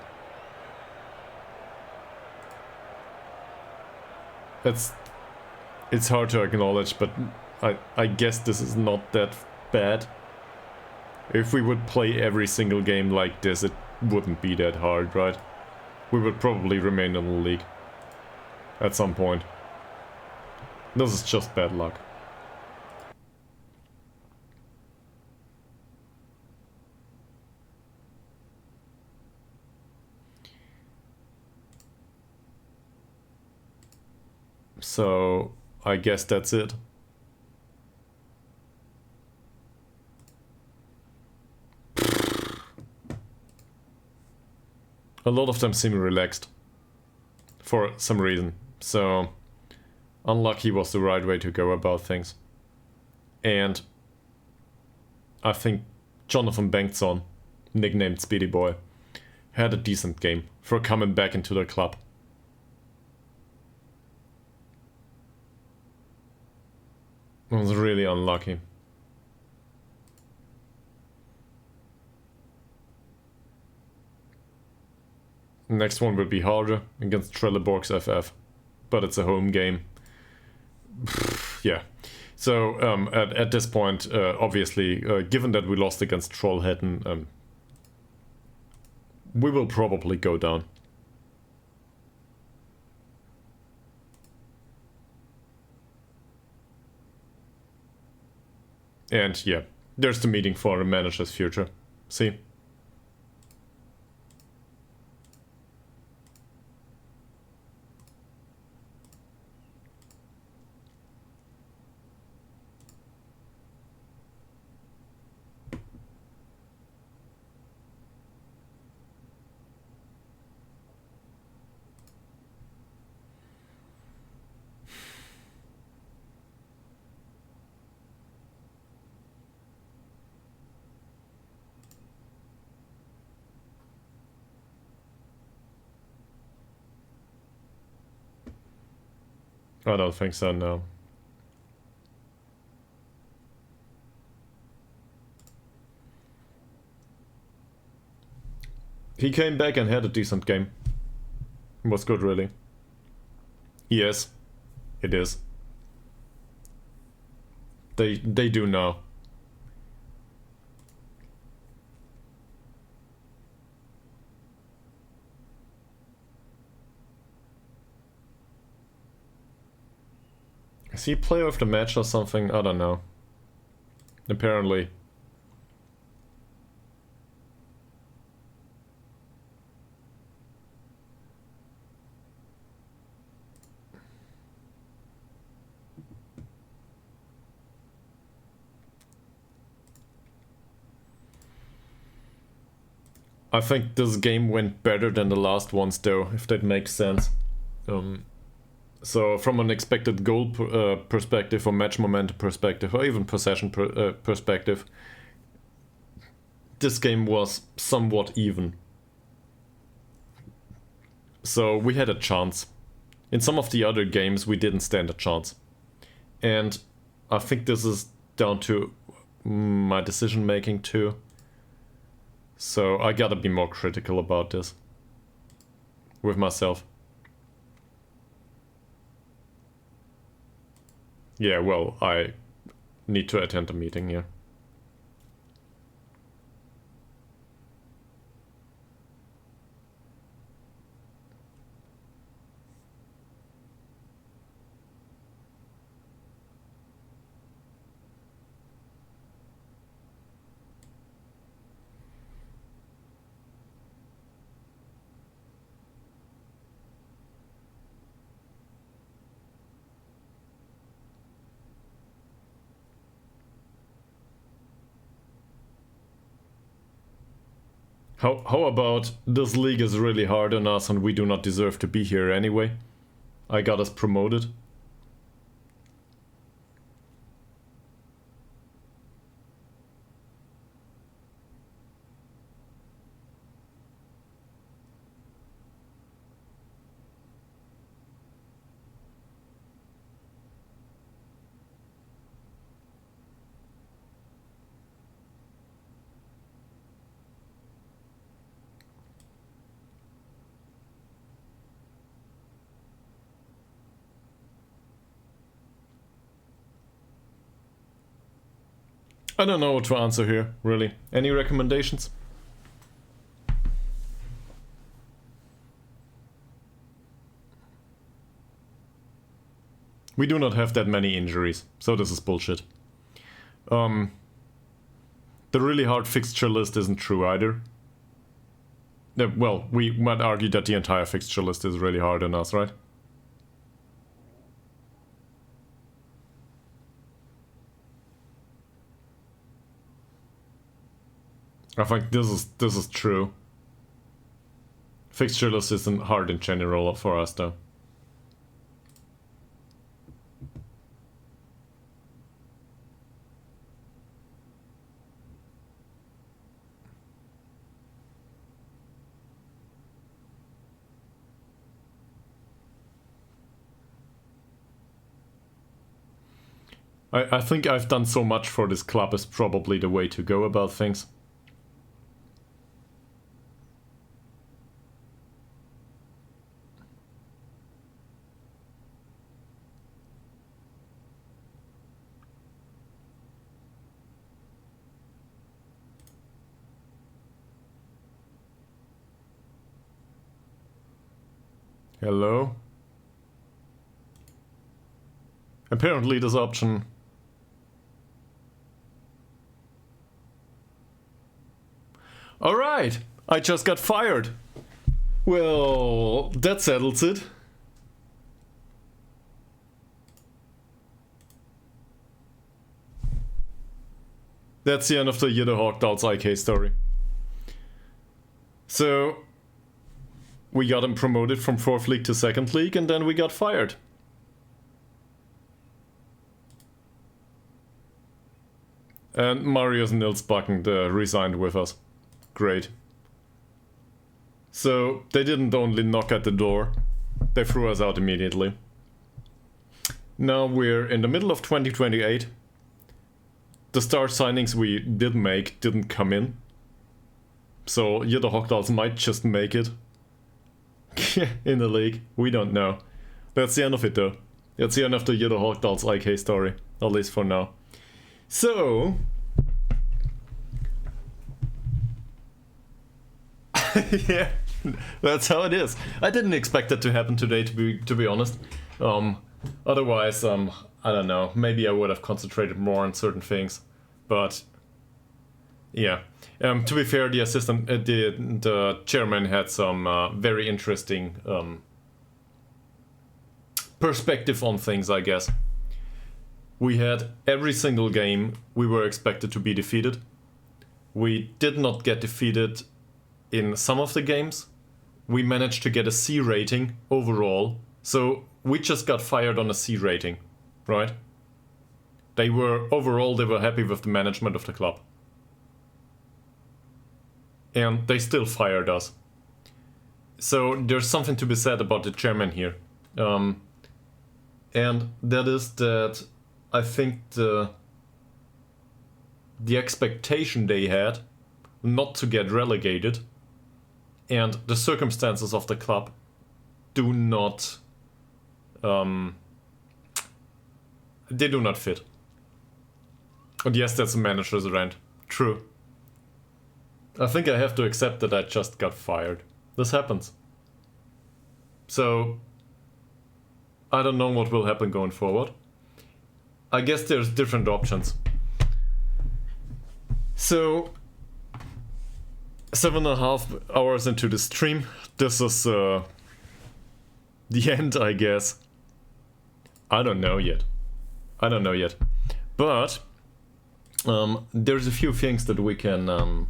It's hard to acknowledge, but I guess this is not that bad. If we would play every single game like this, it wouldn't be that hard, right? We would probably remain in the league at some point. This is just bad luck. So, I guess that's it. A lot of them seem relaxed. For some reason. So, unlucky was the right way to go about things. And I think Jonathan Bengtsson, nicknamed Speedy Boy, had a decent game for coming back into the club. I was really unlucky. Next one will be harder against Trelleborg's FF, but it's a home game. Yeah. So at this point, obviously, given that we lost against Trollhättan, we will probably go down. And yeah, there's the meeting for the manager's future. See? I don't think so, no. He came back and had a decent game. It was good, really. Yes, it is. They do now. Is he player of the match or something? I don't know. Apparently. I think this game went better than the last ones though, if that makes sense. So from an expected goal perspective, or match momentum perspective, or even possession perspective, this game was somewhat even. So we had a chance. In some of the other games we didn't stand a chance. And I think this is down to my decision making too. So I gotta be more critical about this. With myself. Yeah, well, I need to attend a meeting here. How about this league is really hard on us and we do not deserve to be here anyway? I got us promoted. I don't know what to answer here, really. Any recommendations? We do not have that many injuries, so this is bullshit. The really hard fixture list isn't true either. Well, we might argue that the entire fixture list is really hard on us, right? I think this is true. Fixture list isn't hard in general for us though. I think I've done so much for this club is probably the way to go about things. Hello? Apparently this option... Alright! I just got fired! Well, that settles it. That's the end of the Ytterhogdals IK story. So... we got him promoted from 4th League to 2nd League, and then we got fired. And Marius Nilsbakken resigned with us. Great. So, they didn't only knock at the door, they threw us out immediately. Now we're in the middle of 2028. The star signings we did make didn't come in. So Ytterhogdals might just make it in the league. We don't know. That's the end of it though. That's the end of the Ytterhogdals IK story. At least for now. So... yeah, that's how it is. I didn't expect that to happen today, to be honest. Otherwise, I don't know. Maybe I would have concentrated more on certain things, but yeah. To be fair, the assistant, the chairman had some very interesting perspective on things, I guess. We had every single game we were expected to be defeated. We did not get defeated in some of the games. We managed to get a C rating overall, so we just got fired on a C rating, right? Overall they were happy with the management of the club. And they still fired us. So there's something to be said about the chairman here. And that is that I think the expectation they had not to get relegated and the circumstances of the club do not they do not fit. And yes, that's a manager's rant. True. I think I have to accept that I just got fired. This happens. So I don't know what will happen going forward. I guess there's different options. So 7.5 hours into the stream, this is the end, I guess. I don't know yet. But there's a few things that we can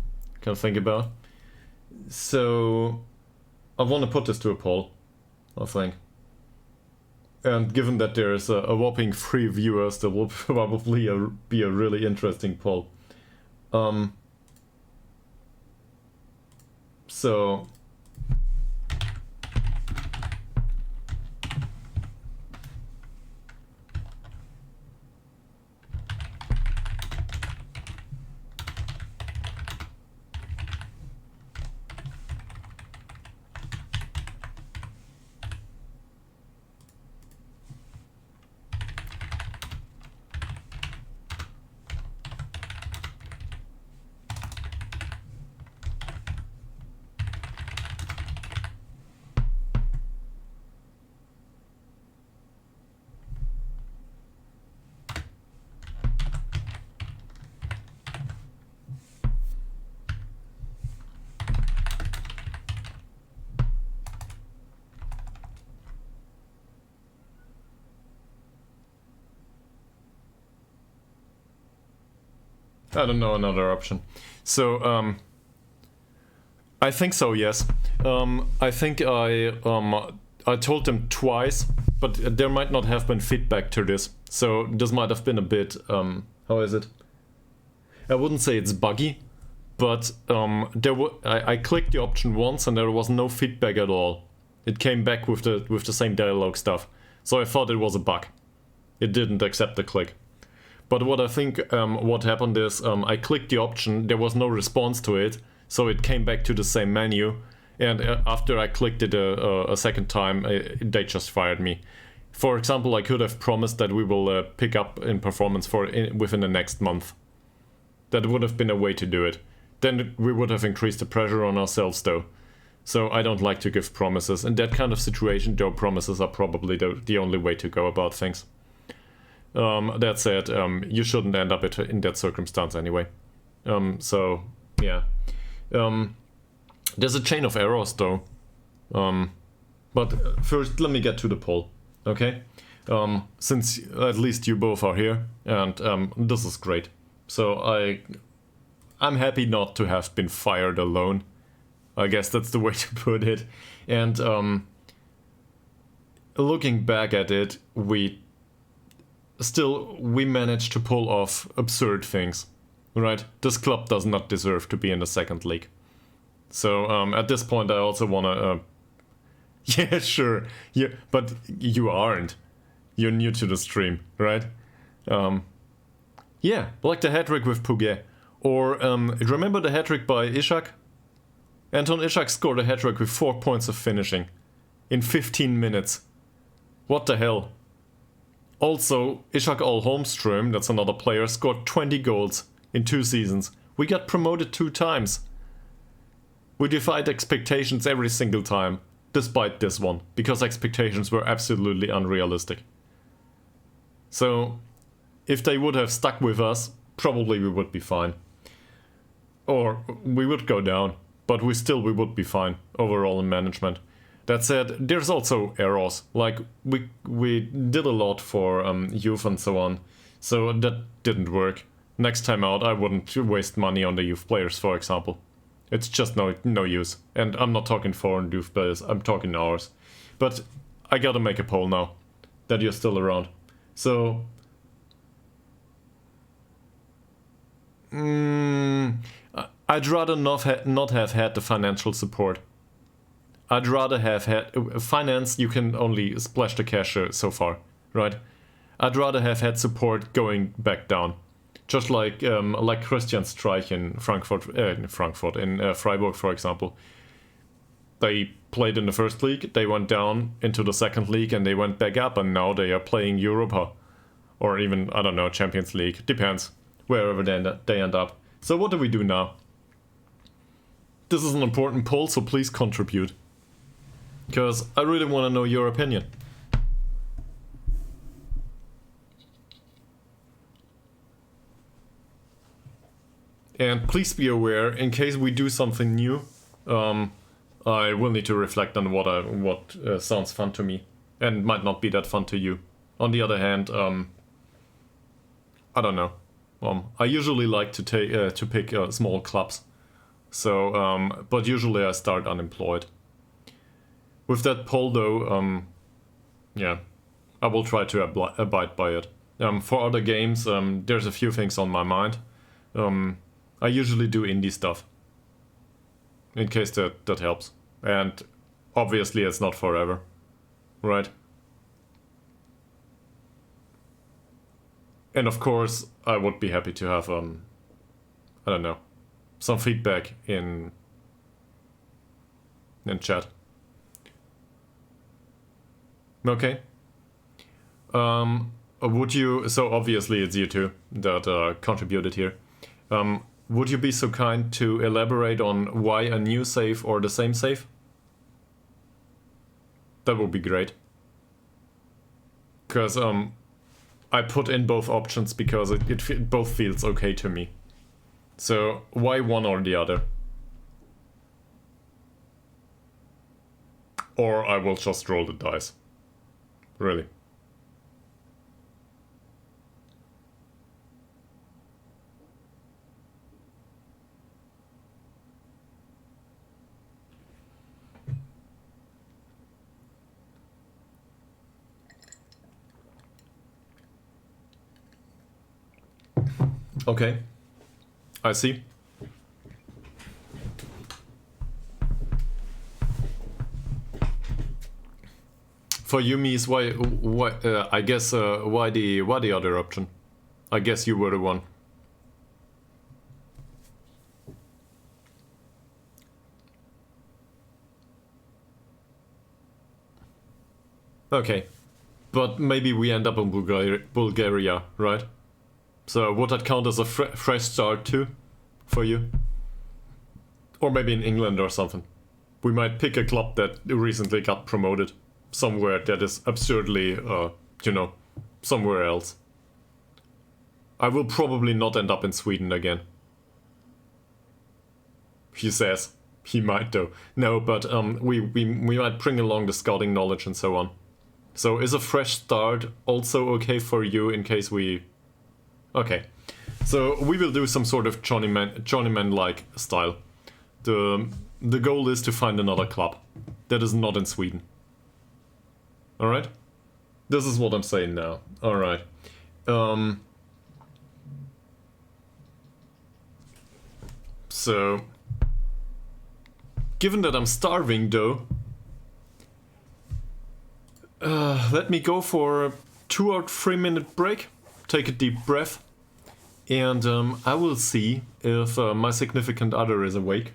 think about. So I want to put this to a poll, I think. And given that there's a whopping 3 viewers, there will probably be a really interesting poll. So I don't know another option. So I think so, yes. I think I told them twice, but there might not have been feedback to this. So this might have been a bit how is it? I wouldn't say it's buggy, but I clicked the option once and there was no feedback at all. It came back with the same dialogue stuff. So I thought it was a bug. It didn't accept the click. But what I think what happened is I clicked the option, there was no response to it, so it came back to the same menu, and after I clicked it a second time, they just fired me. For example, I could have promised that we will pick up in performance within the next month. That would have been a way to do it. Then we would have increased the pressure on ourselves though. So I don't like to give promises. In that kind of situation, though, promises are probably the only way to go about things. That said, you shouldn't end up in that circumstance anyway. So, yeah. There's a chain of errors though. But first, let me get to the poll, okay? Since at least you both are here, and this is great. So I'm happy not to have been fired alone. I guess that's the way to put it. And looking back at it, we managed to pull off absurd things, right? This club does not deserve to be in the second league. So at this point I also want to... yeah, sure. Yeah, but you aren't. you're new to the stream, right? Yeah, like the hat-trick with Puget. Or remember the hat-trick by Ishak? Anton Ishak scored a hat-trick with 4 points of finishing in 15 minutes. What the hell? Also, Ishak Holmström, that's another player, scored 20 goals in 2 seasons. We got promoted 2 times. We defied expectations every single time, despite this one, because expectations were absolutely unrealistic. So, if they would have stuck with us, probably we would be fine. Or we would go down, but we would be fine overall in management. That said, there's also errors, like we did a lot for youth and so on, so that didn't work. Next time out I wouldn't waste money on the youth players, for example. It's just no use, and I'm not talking foreign youth players, I'm talking ours. But I gotta make a poll now, that you're still around. So... I'd rather not have had the financial support. I'd rather have had... finance, you can only splash the cash so far, right? I'd rather have had support going back down. Just like Christian Streich in Freiburg, for example. They played in the first league, they went down into the second league, and they went back up, and now they are playing Europa. Or even, I don't know, Champions League. Depends, wherever they end up. So what do we do now? This is an important poll, so please contribute. Because I really want to know your opinion. And please be aware, in case we do something new, I will need to reflect on what sounds fun to me, and might not be that fun to you. On the other hand, I don't know. I usually like to pick small clubs. So, but usually I start unemployed. With that poll though, yeah, I will try to abide by it. For other games, there's a few things on my mind. I usually do indie stuff. In case that helps. And obviously it's not forever, right? And of course, I would be happy to have, I don't know, some feedback in chat. Okay. Would you, so obviously it's you two that contributed here. Would you be so kind to elaborate on why a new save or the same save? That would be great. Because I put in both options because it both feels okay to me. So why one or the other? Or I will just roll the dice. Really. Okay, I see. For you, Mies, why? I guess why the other option? I guess you were the one. Okay, but maybe we end up in Bulgaria, right? So would that count as a fresh start too, for you? Or maybe in England or something. We might pick a club that recently got promoted. Somewhere that is absurdly, you know, somewhere else. I will probably not end up in Sweden again. He says. He might though. No, but we might bring along the scouting knowledge and so on. So is a fresh start also okay for you in case we... Okay, so we will do some sort of Journeyman-like style. The goal is to find another club that is not in Sweden. Alright? This is what I'm saying now. Alright. So... Given that I'm starving though... let me go for 2 or 3 minute break, take a deep breath, and I will see if my significant other is awake.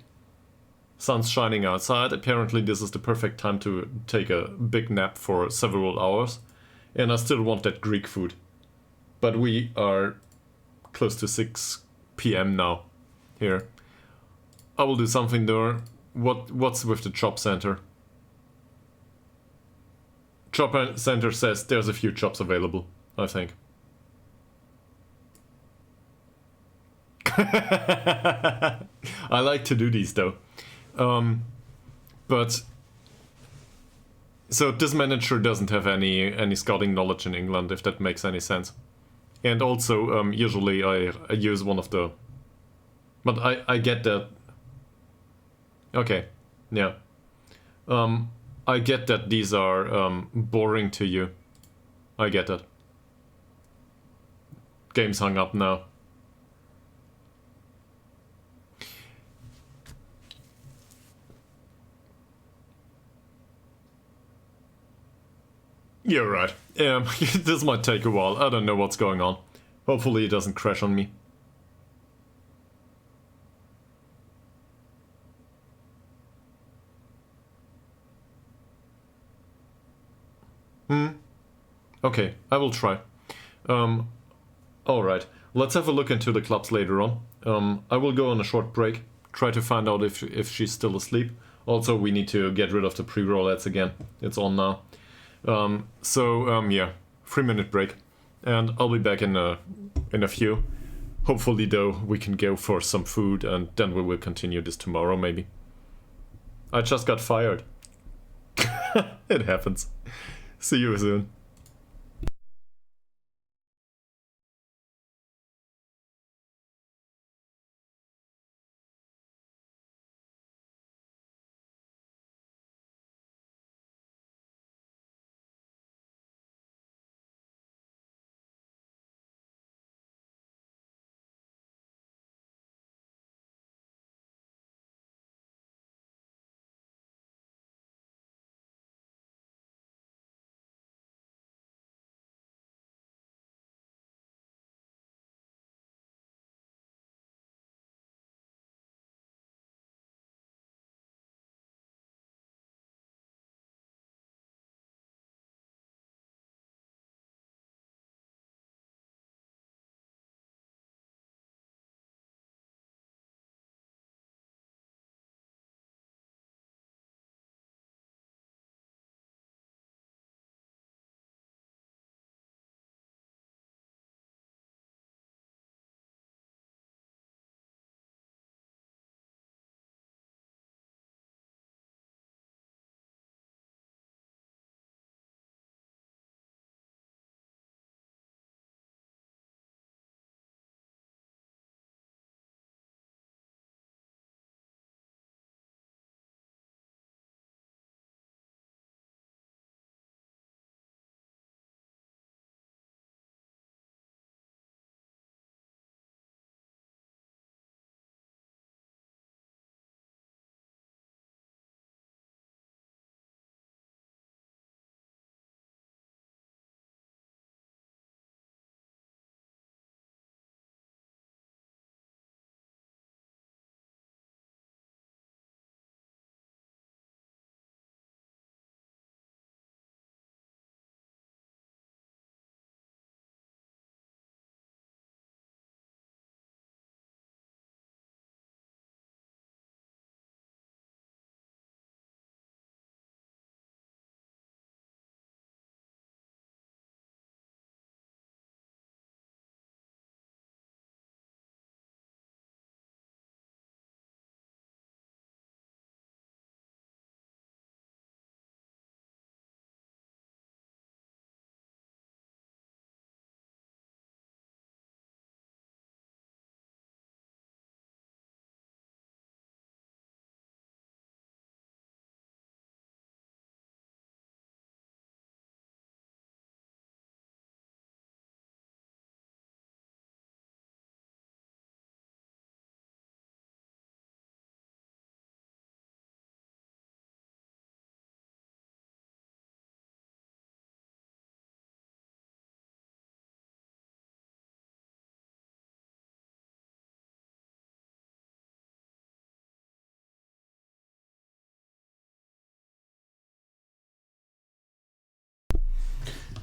Sun's shining outside. Apparently this is the perfect time to take a big nap for several hours, and I still want that Greek food. But we are close to 6 p.m. now here. I will do something there. What's with the Chop Center? Chop Center says there's a few chops available, I think. I like to do these though. But so this manager doesn't have any scouting knowledge in England, if that makes any sense. And also, usually I use one of the... But I get that... Okay, yeah. I get that these are boring to you. I get that. Game's hung up now. You're right. This might take a while. I don't know what's going on. Hopefully it doesn't crash on me. Okay, I will try. Alright, let's have a look into the clubs later on. I will go on a short break, try to find out if she's still asleep. Also, we need to get rid of the pre-rollouts again. It's on now. Yeah, 3 minute break. And I'll be back in a few. Hopefully, though, we can go for some food and then we will continue this tomorrow, maybe. I just got fired. It happens. See you soon.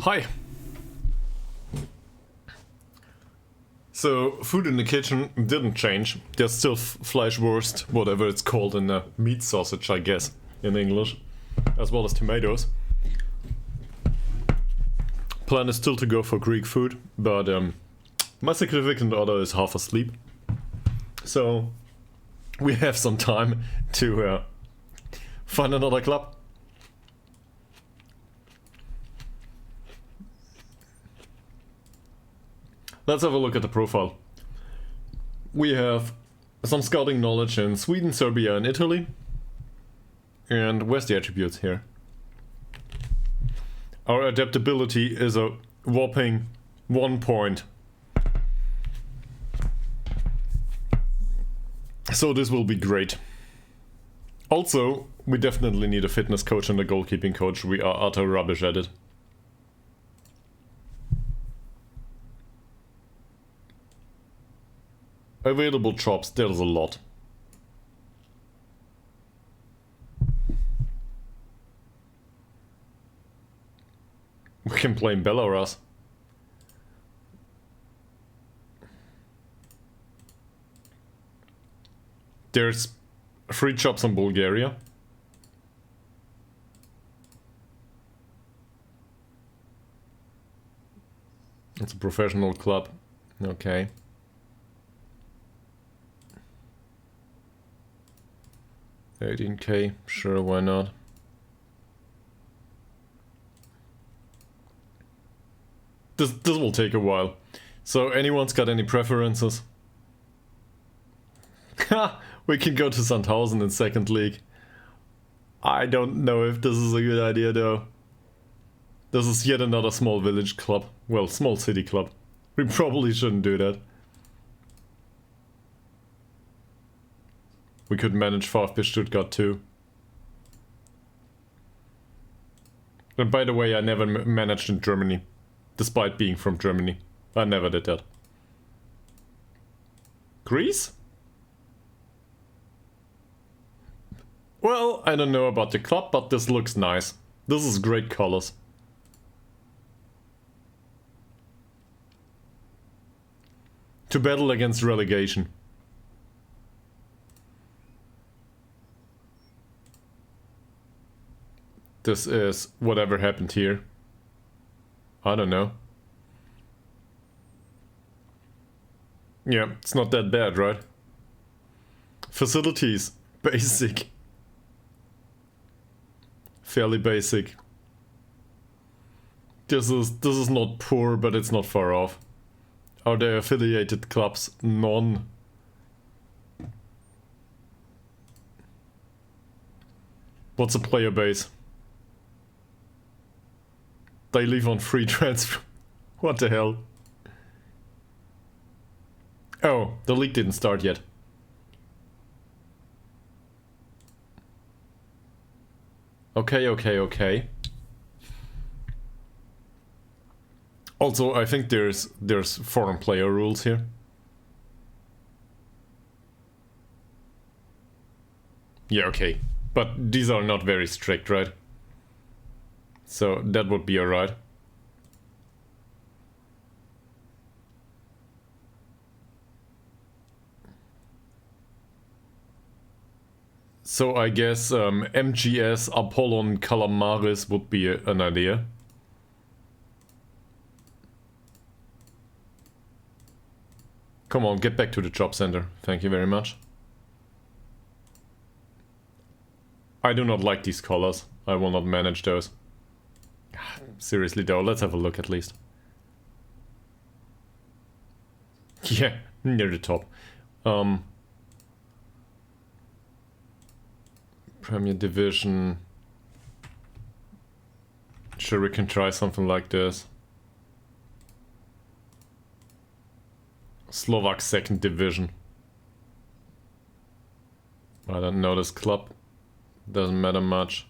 Hi. So, food in the kitchen didn't change. There's still Fleischwurst, whatever it's called in the meat sausage, I guess, in English, as well as tomatoes. Plan is still to go for Greek food, but my significant other is half asleep. So, we have some time to find another club. Let's have a look at the profile. We have some scouting knowledge in Sweden, Serbia, and Italy. And where's the attributes here? Our adaptability is a whopping 1 point. So this will be great. Also, we definitely need a fitness coach and a goalkeeping coach. We are utter rubbish at it. Available jobs, there's a lot. We can play in Belarus. There's free jobs in Bulgaria. It's a professional club. Okay. $18K, sure, why not? This will take a while. So, anyone's got any preferences? Ha! We can go to Sandhausen in second league. I don't know if this is a good idea though. This is yet another small village club. Well, small city club. We probably shouldn't do that. We could manage VfB Stuttgart too. And by the way, I never managed in Germany. Despite being from Germany. I never did that. Greece? Well, I don't know about the club, but this looks nice. This is great colors. To battle against relegation. This is whatever happened here. I don't know. Yeah, it's not that bad, right? Facilities. Basic. Fairly basic. This is not poor, but it's not far off. Are there affiliated clubs? None. What's a player base? They leave on free transfer. What the hell? Oh, the league didn't start yet. Okay. Also, I think there's foreign player rules here. Yeah, okay. But these are not very strict, right? So that would be alright. So I guess MGS Apollon Calamaris would be an idea. Come on, get back to the job center. Thank you very much. I do not like these colors. I will not manage those. Seriously though, let's have a look at least. Yeah, near the top. Premier Division. Sure, we can try something like this. Slovak second division. I don't know this club. Doesn't matter much.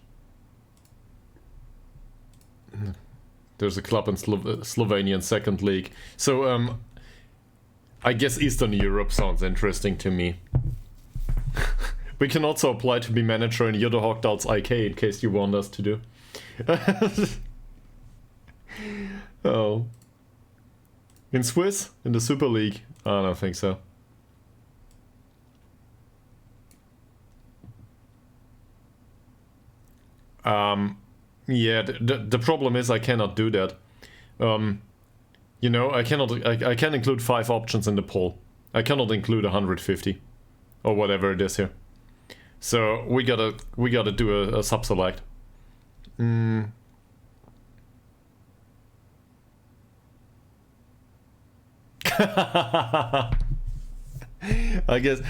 There's a club in Slovenian second league. So, I guess Eastern Europe sounds interesting to me. We can also apply to be manager in Ytterhogdals IK in case you want us to do. Oh. In Swiss? In the Super League? I don't think so. Yeah, the problem is I cannot do that. You know, I can include 5 options in the poll. I cannot include 150 or whatever it is here. So we gotta do a sub-select. I guess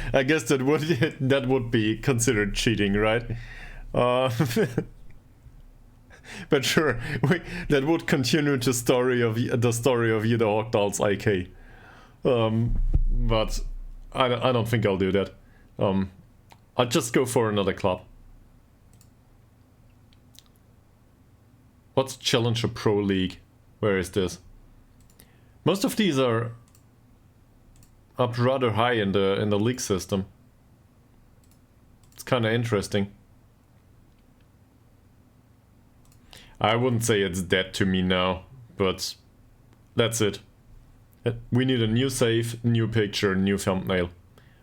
that would be considered cheating, right? But sure, that would continue the story of Ytterhogdals IK. But I don't think I'll do that. I'll just go for another club. What's Challenger Pro League? Where is this? Most of these are up rather high in the league system. It's kind of interesting. I wouldn't say it's dead to me now, but that's it. We need a new save, new picture, new thumbnail.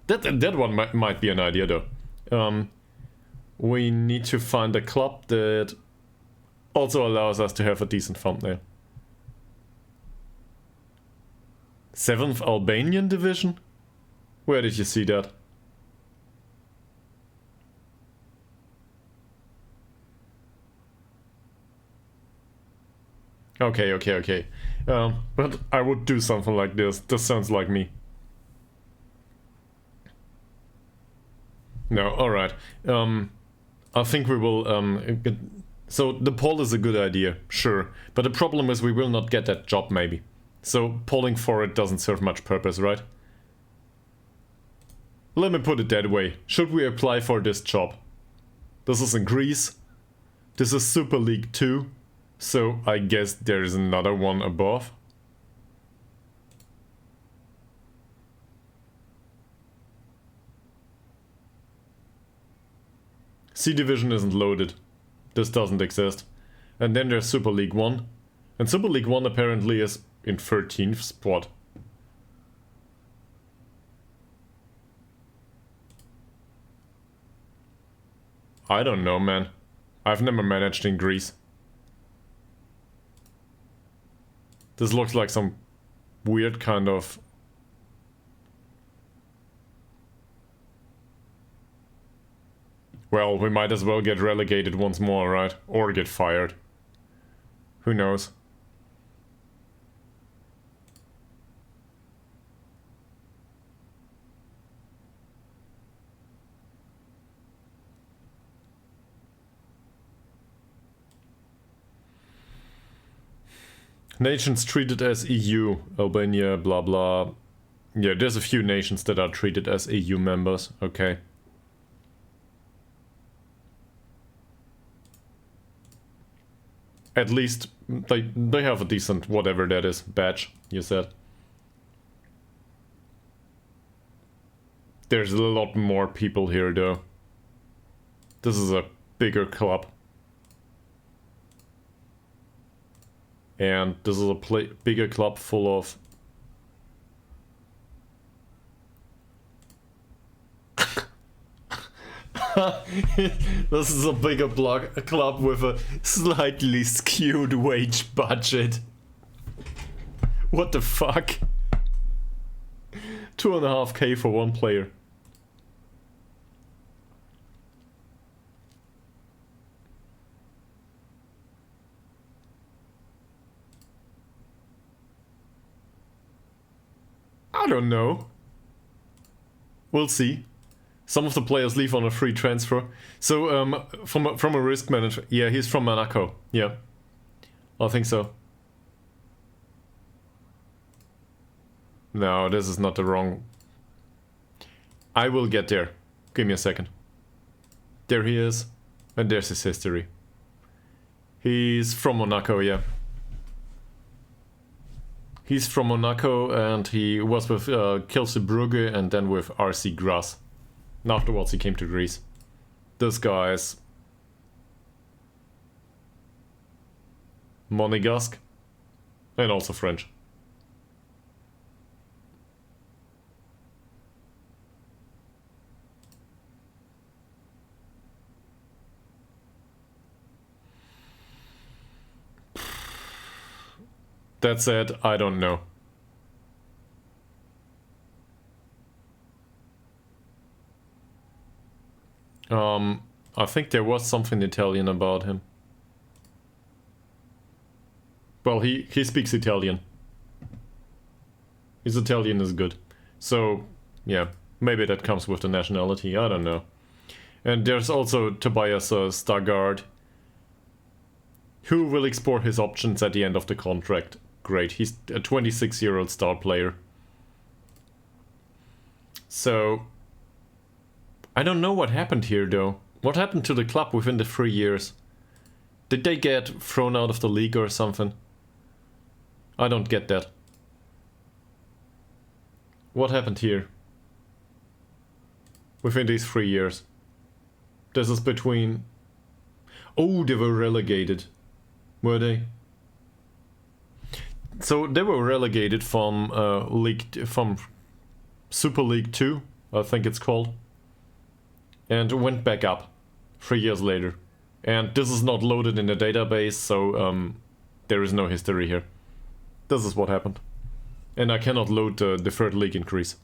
That one might be an idea though. We need to find a club that also allows us to have a decent thumbnail. 7th Albanian division? Where did you see that? Okay. But I would do something like this. This sounds like me. No, alright. I think we will... so the poll is a good idea, sure. But the problem is we will not get that job, maybe. So polling for it doesn't serve much purpose, right? Let me put it that way. Should we apply for this job? This is in Greece. This is Super League 2. So I guess there is another one above. C Division isn't loaded. This doesn't exist. And then there's Super League 1. And Super League 1 apparently is in 13th spot. I don't know, man. I've never managed in Greece. This looks like some weird kind of... Well, we might as well get relegated once more, right? Or get fired. Who knows? Nations treated as EU, Albania, blah blah. Yeah, there's a few nations that are treated as EU members, okay. At least they have a decent, whatever that is, badge, you said. There's a lot more people here though. This is a bigger club. And this is a bigger club full of... This is a bigger club with a slightly skewed wage budget. What the fuck? 2.5k for one player. I don't know. We'll see. Some of the players leave on a free transfer. So, from a risk manager... Yeah, he's from Monaco. Yeah. I think so. No, this is not the wrong... I will get there. Give me a second. There he is. And there's his history. He's from Monaco, yeah. He's from Monaco and he was with Kielce Brugge and then with RC Graz. And afterwards he came to Greece. This guy's Monegasque. And also French. That said, I don't know. I think there was something Italian about him. Well, he speaks Italian. His Italian is good. So, yeah, maybe that comes with the nationality, I don't know. And there's also Tobias Stargard, who will explore his options at the end of the contract. Great, he's a 26-year-old star player. So, I don't know what happened here though. What happened to the club within the 3 years? Did they get thrown out of the league or something? I don't get that. What happened here? Within these 3 years. This is between... Oh, they were relegated. Were they? So they were relegated from from Super League 2, I think it's called. And went back up 3 years later. And this is not loaded in the database, so there is no history here. This is what happened. And I cannot load the third league increase.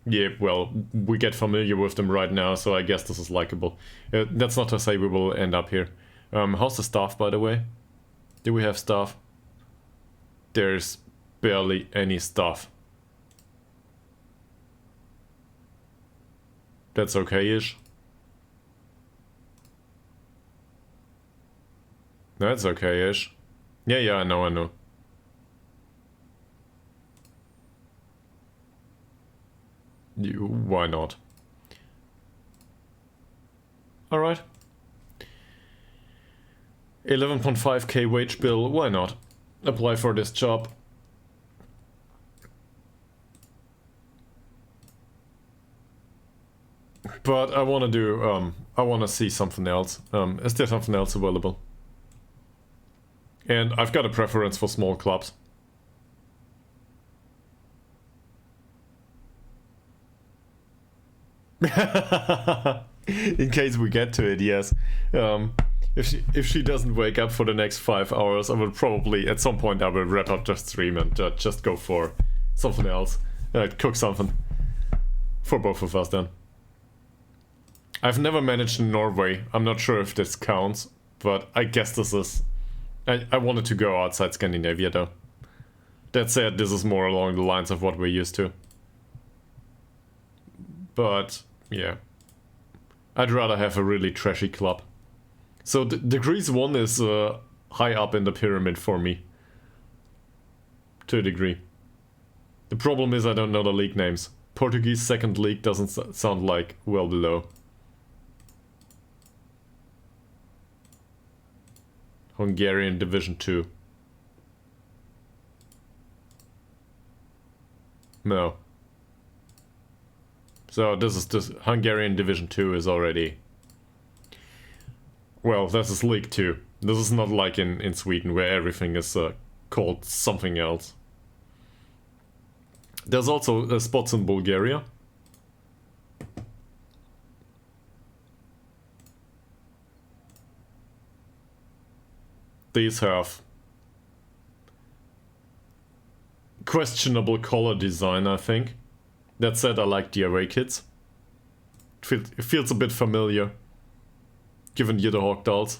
Yeah, well, we get familiar with them right now, so I guess this is likable. That's not to say we will end up here. How's the staff, by the way? Do we have staff? There's barely any staff. That's okay-ish. That's okay-ish. Yeah, I know. Why not? Alright. 11.5k wage bill, why not? Apply for this job. But I wanna do, I wanna see something else. Is there something else available? And I've got a preference for small clubs. In case we get to it, yes. If she doesn't wake up for the next 5 hours, I will probably, at some point I will wrap up the stream and just go for something else. Cook something. For both of us then. I've never managed in Norway. I'm not sure if this counts, but I guess this is... I wanted to go outside Scandinavia though. That said, this is more along the lines of what we're used to. But, yeah. I'd rather have a really trashy club. So, the Greece one is high up in the pyramid for me. To a degree. The problem is I don't know the league names. Portuguese second league doesn't sound like well below. Hungarian Division 2. No. So this Hungarian Division 2 is already... Well, this is League 2. This is not like in Sweden where everything is called something else. There's also spots in Bulgaria. These have questionable color design, I think. That said, I like the away kits. It feels a bit familiar, given Ytterhogdals.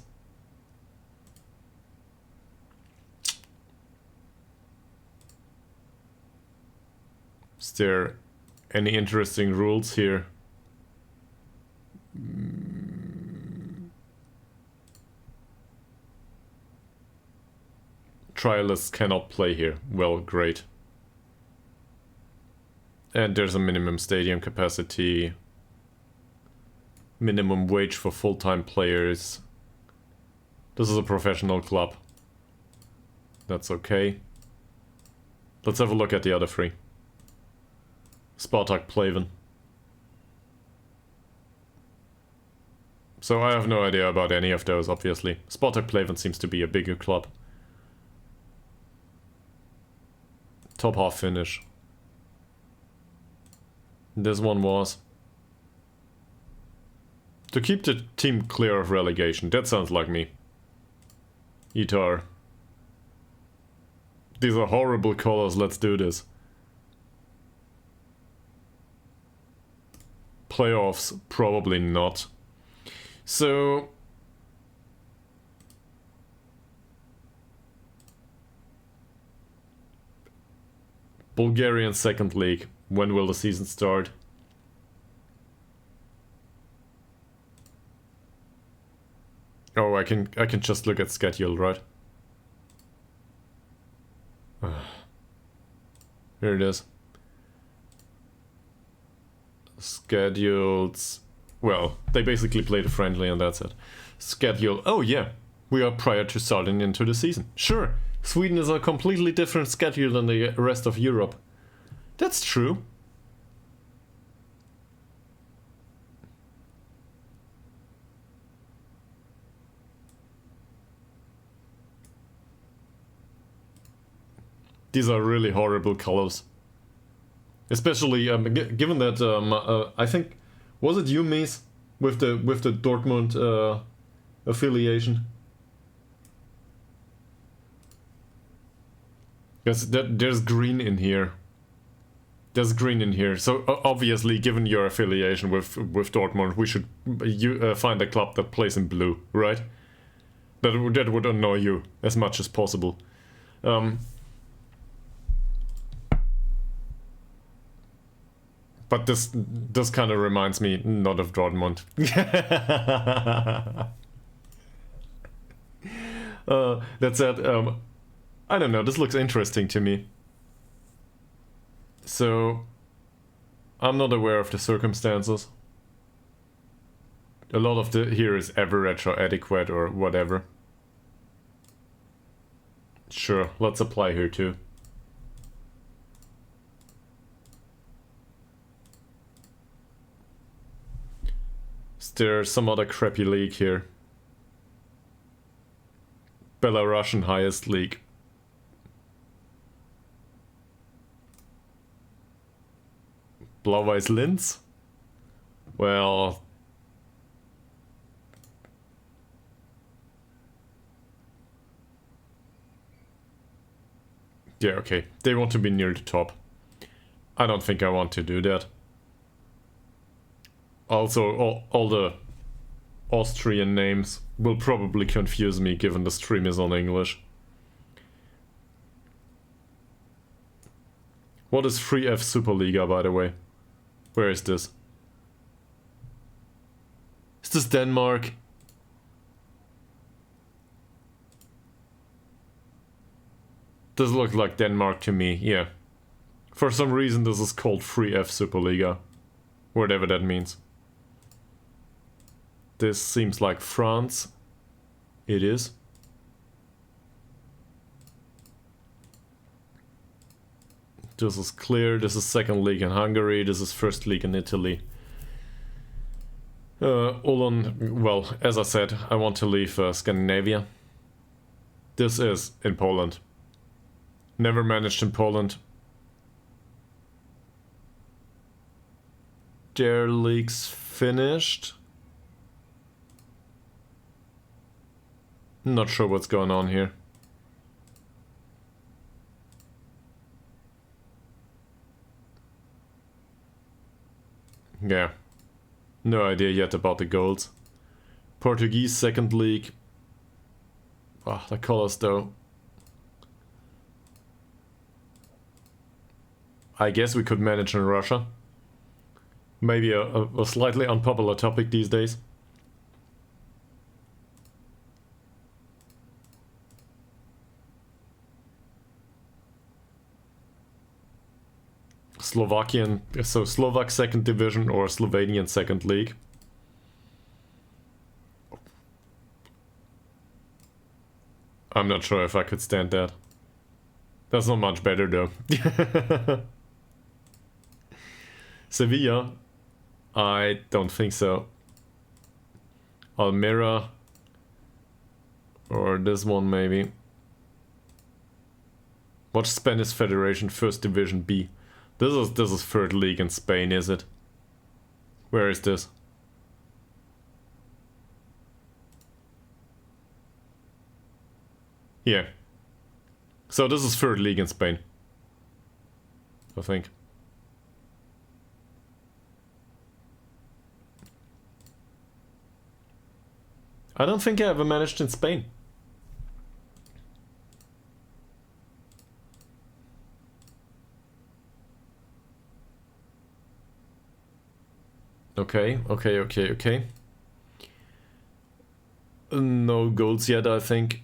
Is there any interesting rules here? Trialists cannot play here. Well, great. And there's a minimum stadium capacity. Minimum wage for full-time players. This is a professional club. That's okay. Let's have a look at the other three. Spartak Plaven. So I have no idea about any of those, obviously. Spartak Plaven seems to be a bigger club. Top half finish. This one was to keep the team clear of relegation. That sounds like me. Itar. These are horrible colors, let's do this. Playoffs, probably not. So... Bulgarian second league. When will the season start? Oh, I can just look at schedule, right? Here it is. Schedules. Well, they basically played a friendly and that's it. Schedule. Oh yeah, we are prior to starting into the season. Sure, Sweden is a completely different schedule than the rest of Europe. That's true. These are really horrible colors. Especially given that I think, was it you, Mies, with the Dortmund affiliation? Yes, there's green in here. There's green in here. So obviously, given your affiliation with Dortmund, we should find a club that plays in blue, right? That would annoy you as much as possible. But this kind of reminds me not of Dortmund. That said, I don't know, this looks interesting to me. So, I'm not aware of the circumstances. A lot of here is average or adequate or whatever. Sure, let's apply here too. There's some other crappy league here. Belarusian highest league. Blau-Weiß Linz? Well... yeah, okay. They want to be near the top. I don't think I want to do that. Also, all the Austrian names will probably confuse me given the stream is on English. What is 3F Superliga, by the way? Where is this? Is this Denmark? This looks like Denmark to me, yeah. For some reason this is called 3F Superliga. Whatever that means. This seems like France. It is. This is clear. This is second league in Hungary. This is first league in Italy. Well, as I said, I want to leave Scandinavia. This is in Poland. Never managed in Poland. Their league's finished. Not sure what's going on here. Yeah. No idea yet about the goals. Portuguese second league. Ah, the colors though. I guess we could manage in Russia. Maybe a slightly unpopular topic these days. Slovakian, so Slovak second division or Slovenian second league. I'm not sure if I could stand that. That's not much better though. Sevilla? I don't think so. Almira? Or this one maybe. Watch Spanish Federation First Division B. This is third league in Spain, is it? Where is this? Yeah. So this is third league in Spain, I think. I don't think I ever managed in Spain. Okay. No goals yet, I think.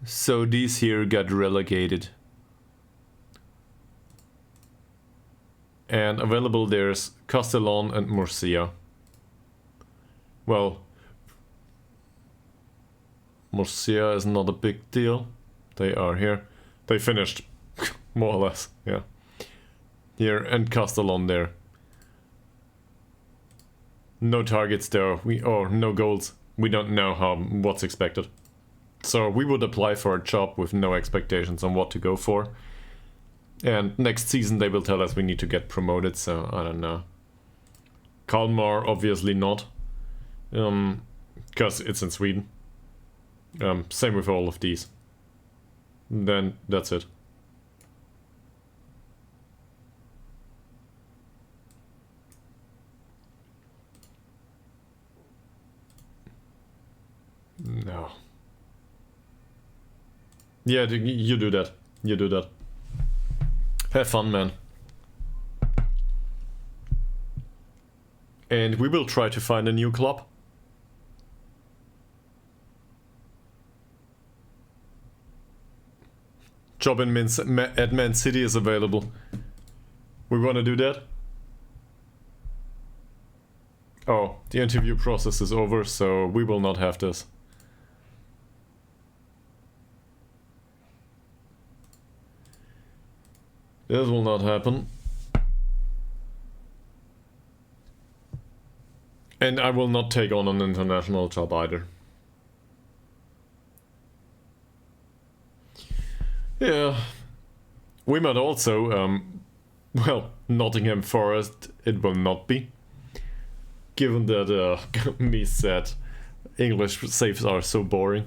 So these here got relegated. And available there's Castellón and Murcia. Well, Murcia is not a big deal. They are here. They finished, more or less, yeah. Here, and Castellón there. No targets there, no goals. We don't know what's expected. So we would apply for a job with no expectations on what to go for. And next season they will tell us we need to get promoted, so I don't know. Kalmar, obviously not. Because it's in Sweden. Same with all of these. Then that's it. No. Yeah, you do that. You do that. Have fun, man. And we will try to find a new club. Job in at Man City is available. We want to do that? Oh, the interview process is over, so we will not have this. This will not happen. And I will not take on an international job either. Yeah. We might also, well, Nottingham Forest it will not be. Given that me said English saves are so boring.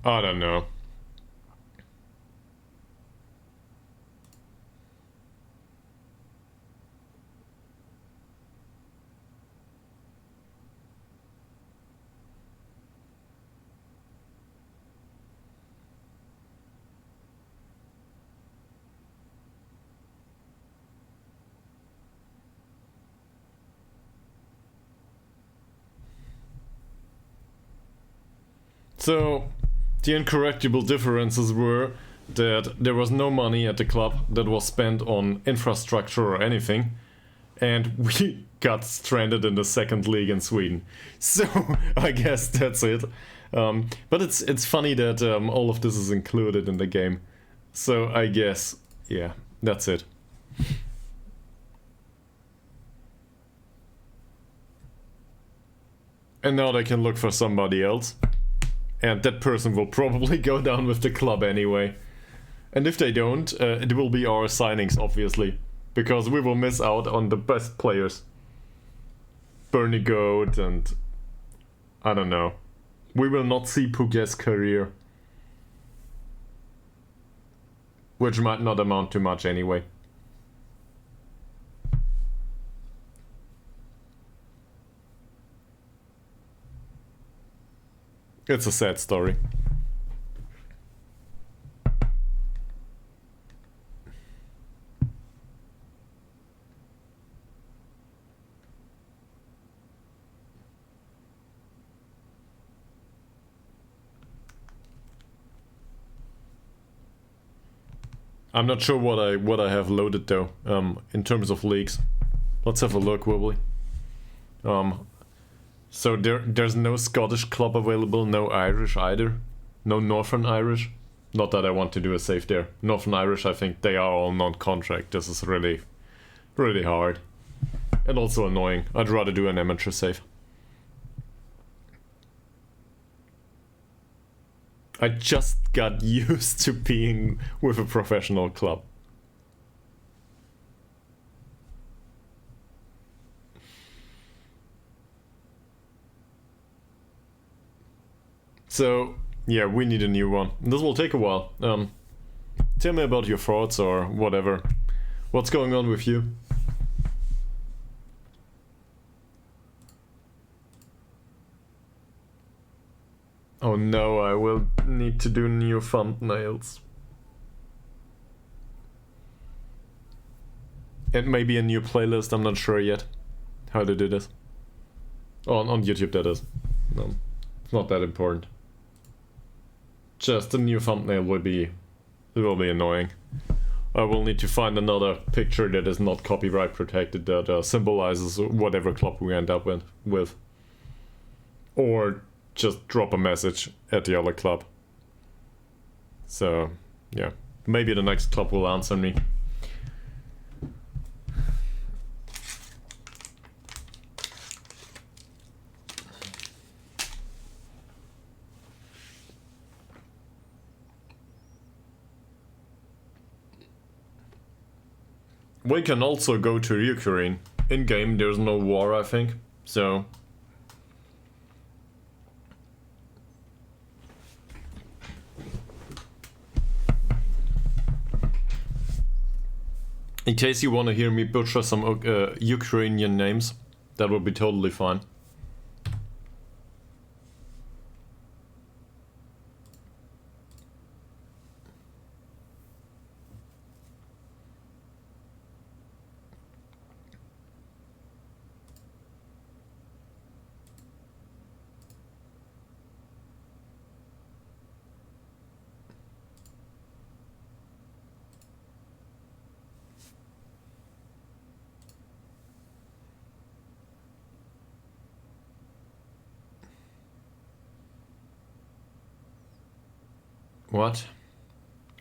I don't know. So, the incorrectable differences were that there was no money at the club that was spent on infrastructure or anything, and we got stranded in the second league in Sweden. So, I guess that's it. But it's funny that all of this is included in the game. So, I guess, yeah, that's it. And now they can look for somebody else. And that person will probably go down with the club anyway. And if they don't, it will be our signings, obviously. Because we will miss out on the best players. Bernie Goat and... I don't know. We will not see Puget's career. Which might not amount to much anyway. It's a sad story. I'm not sure what I have loaded though, in terms of leagues. Let's have a look, will we? So there's no Scottish club available, no Irish either, no Northern Irish. Not that I want to do a save there. Northern Irish, I think they are all non-contract. This is really, really hard. And also annoying. I'd rather do an amateur save. I just got used to being with a professional club. So, yeah, we need a new one. This will take a while. Tell me about your thoughts or whatever. What's going on with you? Oh no, I will need to do new thumbnails. And maybe a new playlist, I'm not sure yet how to do this. On YouTube, that is. No, it's not that important. Just a new thumbnail will be annoying. I will need to find another picture that is not copyright protected that symbolizes whatever club we end up with. Or just drop a message at the other club. So, yeah. Maybe the next club will answer me. We can also go to Ukraine. In game, there's no war, I think. So. In case you want to hear me butcher some Ukrainian names, that would be totally fine. What?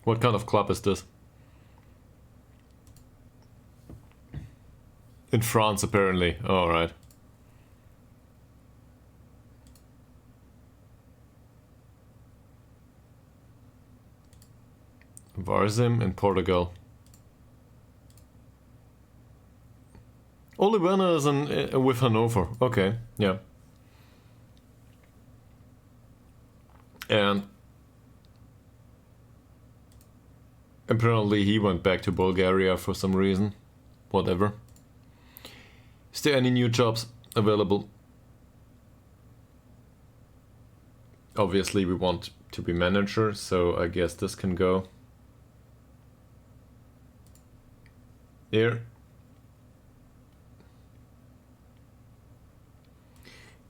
What kind of club is this? In France, apparently. Alright. Varzim in Portugal. Olivana is with Hanover. Okay, yeah. And apparently he went back to Bulgaria for some reason. Whatever. Is there any new jobs available? Obviously we want to be manager, so I guess this can go. Here.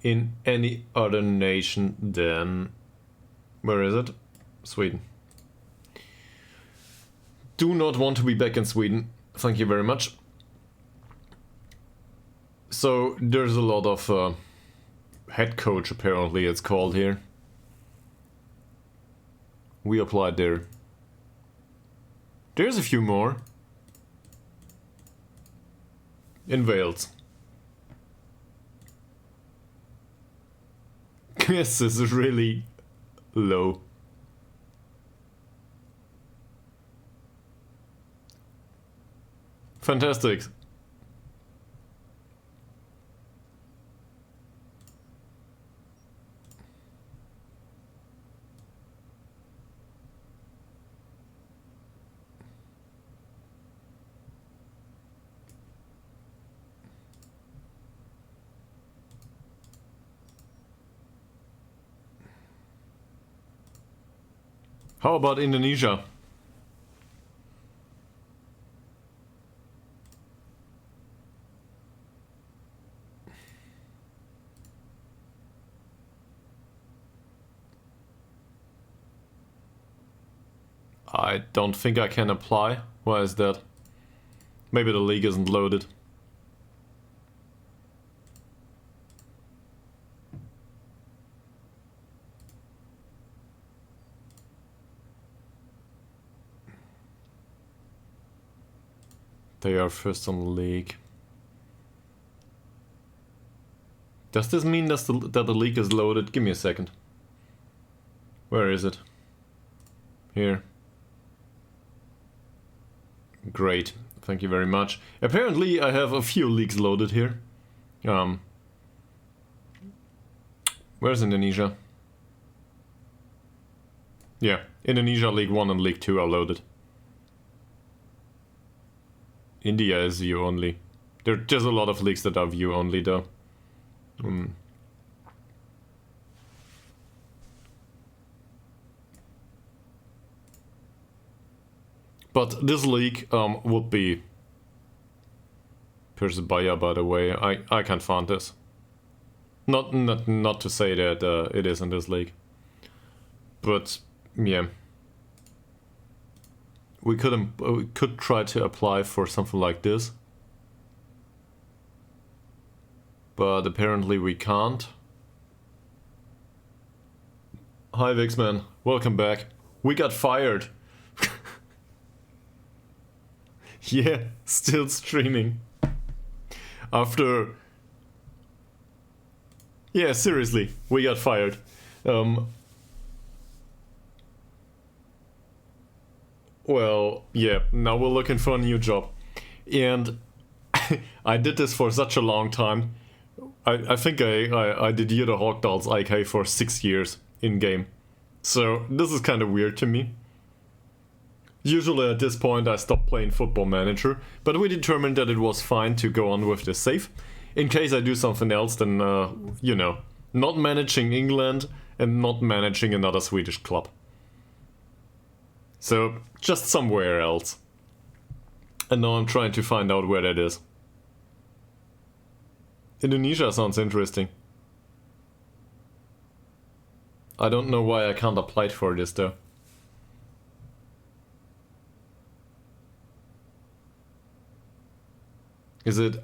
In any other nation than... Where is it? Sweden. Do not want to be back in Sweden. Thank you very much. So there's a lot of head coach, apparently it's called here. We applied there. There's a few more. In Wales. This is really low. Fantastic. How about Indonesia? I don't think I can apply. Why is that? Maybe the league isn't loaded. They are first on the league. Does this mean that the league is loaded? Give me a second. Where is it? Here. Great. Thank you very much. Apparently I have a few leagues loaded here. Where's Indonesia? Yeah, Indonesia League 1 and League 2 are loaded. India is view only. There's a lot of leagues that are view only though. But this league would be Persebaya, by the way. I can't find this. Not to say that it is in this league. But yeah. We could try to apply for something like this. But apparently we can't. Hi Vixman, welcome back. We got fired. Yeah, still streaming. After... Yeah, seriously, we got fired. Well, yeah, now we're looking for a new job. And I did this for such a long time. I think I did Ytterhogdals IK for 6 years in-game. So this is kind of weird to me. Usually at this point I stopped playing Football Manager, but we determined that it was fine to go on with the save. In case I do something else, then, you know, not managing England and not managing another Swedish club. So, just somewhere else. And now I'm trying to find out where that is. Indonesia sounds interesting. I don't know why I can't apply for this though.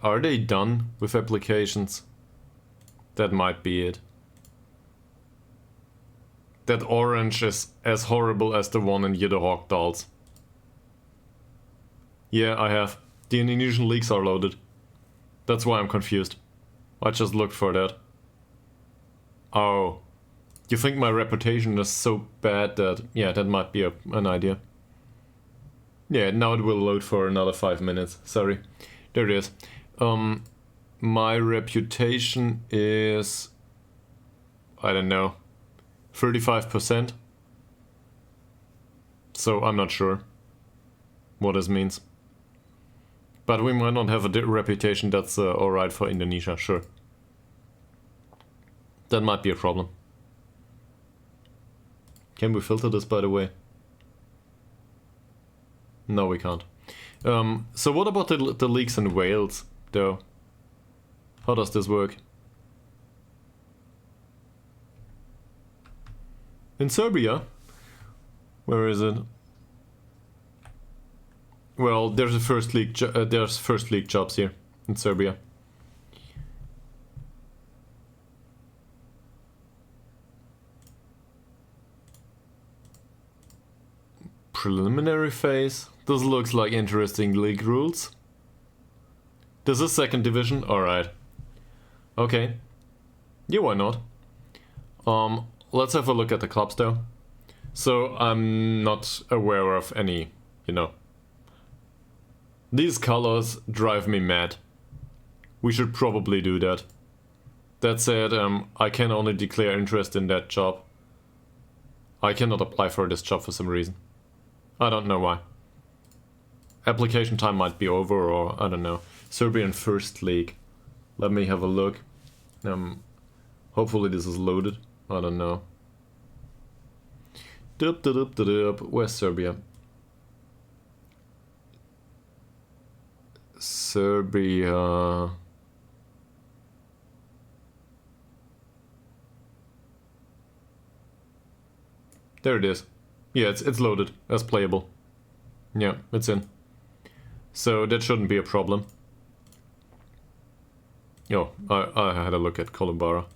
Are they done with applications? That might be it. That orange is as horrible as the one in Ytterhogdals. Yeah, I have. The Indonesian leagues are loaded. That's why I'm confused. I just looked for that. Oh. You think my reputation is so bad that... Yeah, that might be an idea. Yeah, now it will load for another 5 minutes. Sorry. There it is. My reputation is... I don't know. 35%. So I'm not sure what this means. But we might not have a reputation that's alright for Indonesia, sure. That might be a problem. Can we filter this, by the way? No, we can't. So what about the leagues in Wales, though? How does this work? In Serbia? Where is it? Well, there's a first league. There's first league jobs here in Serbia. Preliminary phase. This looks like interesting league rules. This is second division. All right. Okay. Yeah, why not? Let's have a look at the clubs though. So I'm not aware of any, you know. These colors drive me mad. We should probably do that. That said, I can only declare interest in that job. I cannot apply for this job for some reason. I don't know why. Application time might be over, or I don't know. Serbian First League. Let me have a look. Hopefully this is loaded. I don't know. Where's Serbia? Serbia. There it is. Yeah, it's loaded as playable. Yeah, it's in. So that shouldn't be a problem. Oh, I had a look at Kolumbara.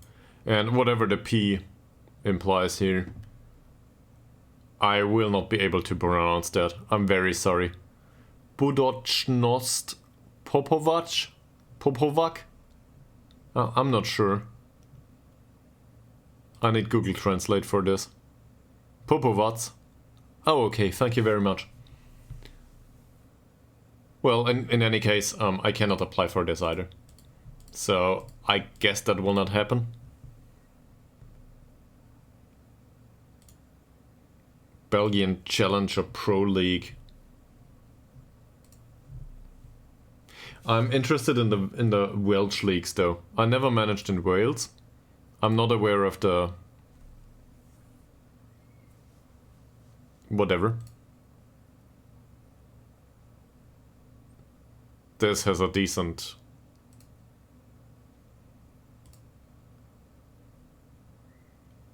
And whatever the P implies here, I will not be able to pronounce that. I'm very sorry. Budochnost Popovac? I'm not sure. I need Google Translate for this. Popovac? Oh, okay, thank you very much. Well, in any case, I cannot apply for this either. So, I guess that will not happen. Belgian Challenger Pro League. I'm interested in the Welsh leagues though. I never managed in Wales. I'm not aware of the... whatever. This has a decent...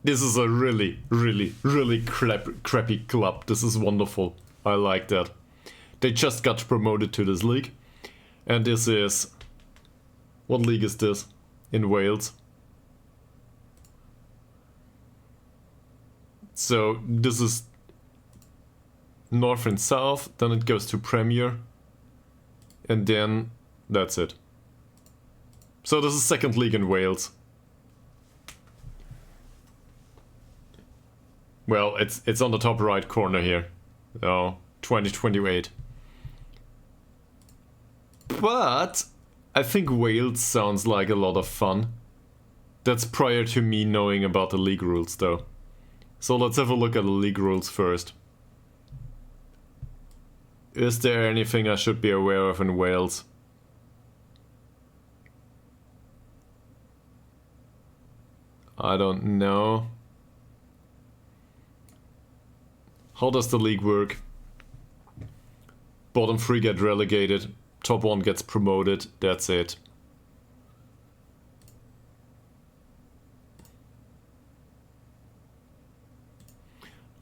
This is a really crappy club. This is wonderful. I like that. They just got promoted to this league. And this is... What league is this? In Wales. So this is North and South, then it goes to Premier. And then that's it. So this is second league in Wales. Well, it's on the top right corner here. Oh, 2028. But I think Wales sounds like a lot of fun. That's prior to me knowing about the league rules though. So let's have a look at the league rules first. Is there anything I should be aware of in Wales? I don't know. How does the league work? Bottom 3 get relegated, top 1 gets promoted, that's it.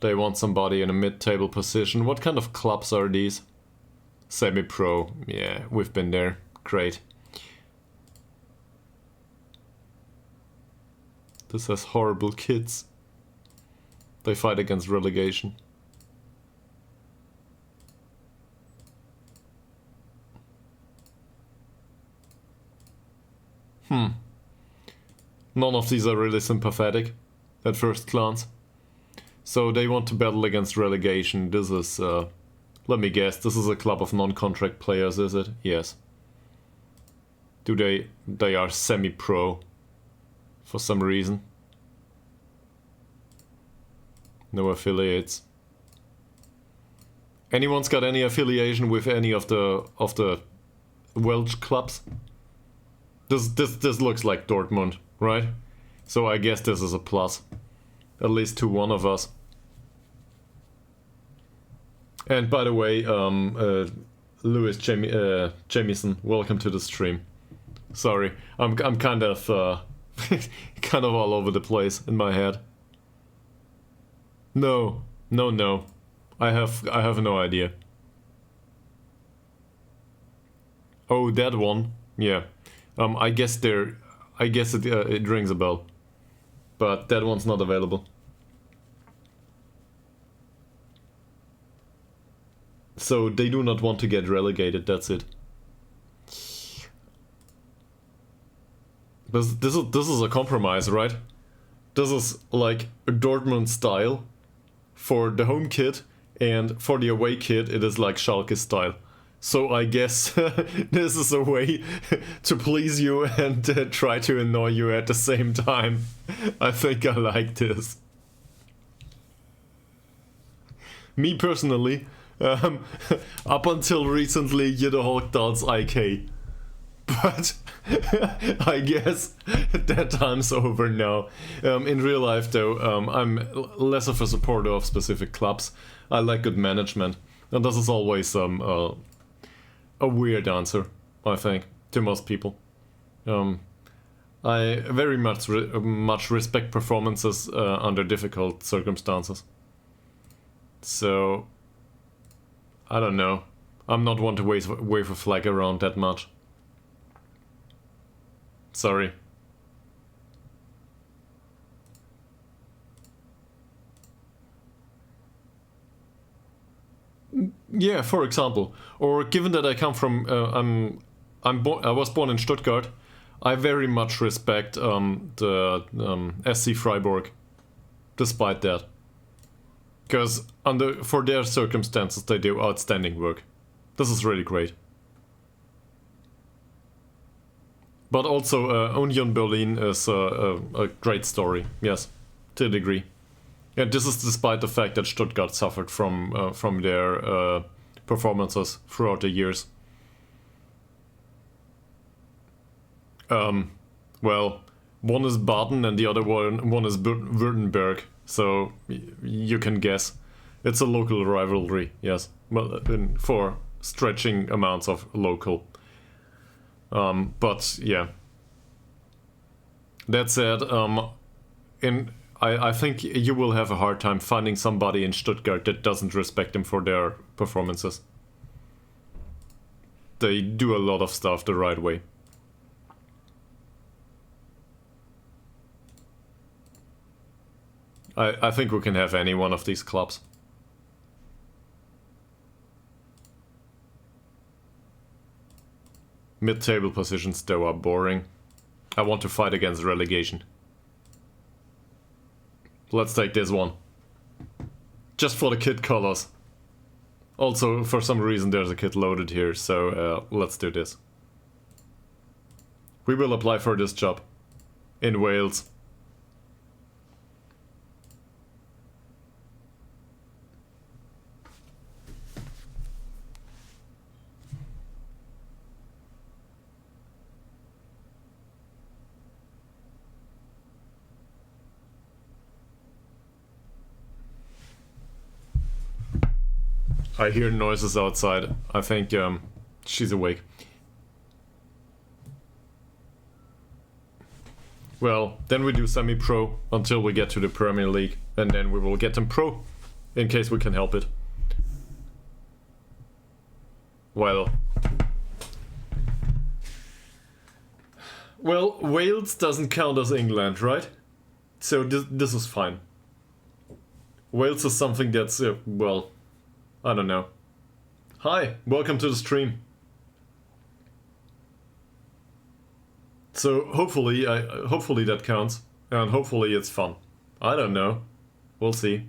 They want somebody in a mid-table position. What kind of clubs are these? Semi-pro. Yeah, we've been there. Great. This has horrible kids. They fight against relegation. None of these are really sympathetic at first glance. So they want to battle against relegation. This is, let me guess, this is a club of non-contract players, is it? Yes. They are semi-pro for some reason. No affiliates. Anyone's got any affiliation with any of the Welsh clubs? This looks like Dortmund, right? So I guess this is a plus. At least to one of us. And by the way, Lewis Jamieson, welcome to the stream. Sorry, I'm kind of kind of all over the place in my head. No. I have no idea. Oh, that one. Yeah. I guess it rings a bell. But that one's not available. So they do not want to get relegated, that's it. This is a compromise, right? This is like a Dortmund style for the home kit, and for the away kit it is like Schalke style. So I guess this is a way to please you and try to annoy you at the same time. I think I like this. Me personally, up until recently, Ytterhogdals IK. But I guess that time's over now. In real life, though, I'm less of a supporter of specific clubs. I like good management, and this is always a weird answer, I think, to most people. I very much respect performances under difficult circumstances. So, I don't know. I'm not one to wave a flag around that much. Sorry. Yeah, for example, or given that I come from, I was born in Stuttgart. I very much respect the SC Freiburg, despite that, because for their circumstances they do outstanding work. This is really great. But also, Union Berlin is a great story, yes, to a degree. And this is despite the fact that Stuttgart suffered from their performances throughout the years. Well, one is Baden and the other one is Württemberg, so you can guess. It's a local rivalry, yes, well, for stretching amounts of local. But yeah. That said, I think you will have a hard time finding somebody in Stuttgart that doesn't respect them for their performances. They do a lot of stuff the right way. I think we can have any one of these clubs. Mid-table positions, though, are boring. I want to fight against relegation. Let's take this one. Just for the kit colors. Also, for some reason there's a kit loaded here, so let's do this. We will apply for this job. In Wales. I hear noises outside. I think she's awake. Well, then we do semi-pro until we get to the Premier League, and then we will get them pro, in case we can help it. Well, Wales doesn't count as England, right? So this is fine. Wales is something that's, well, I don't know. Hi, welcome to the stream. So hopefully that counts, and hopefully it's fun. I don't know. We'll see.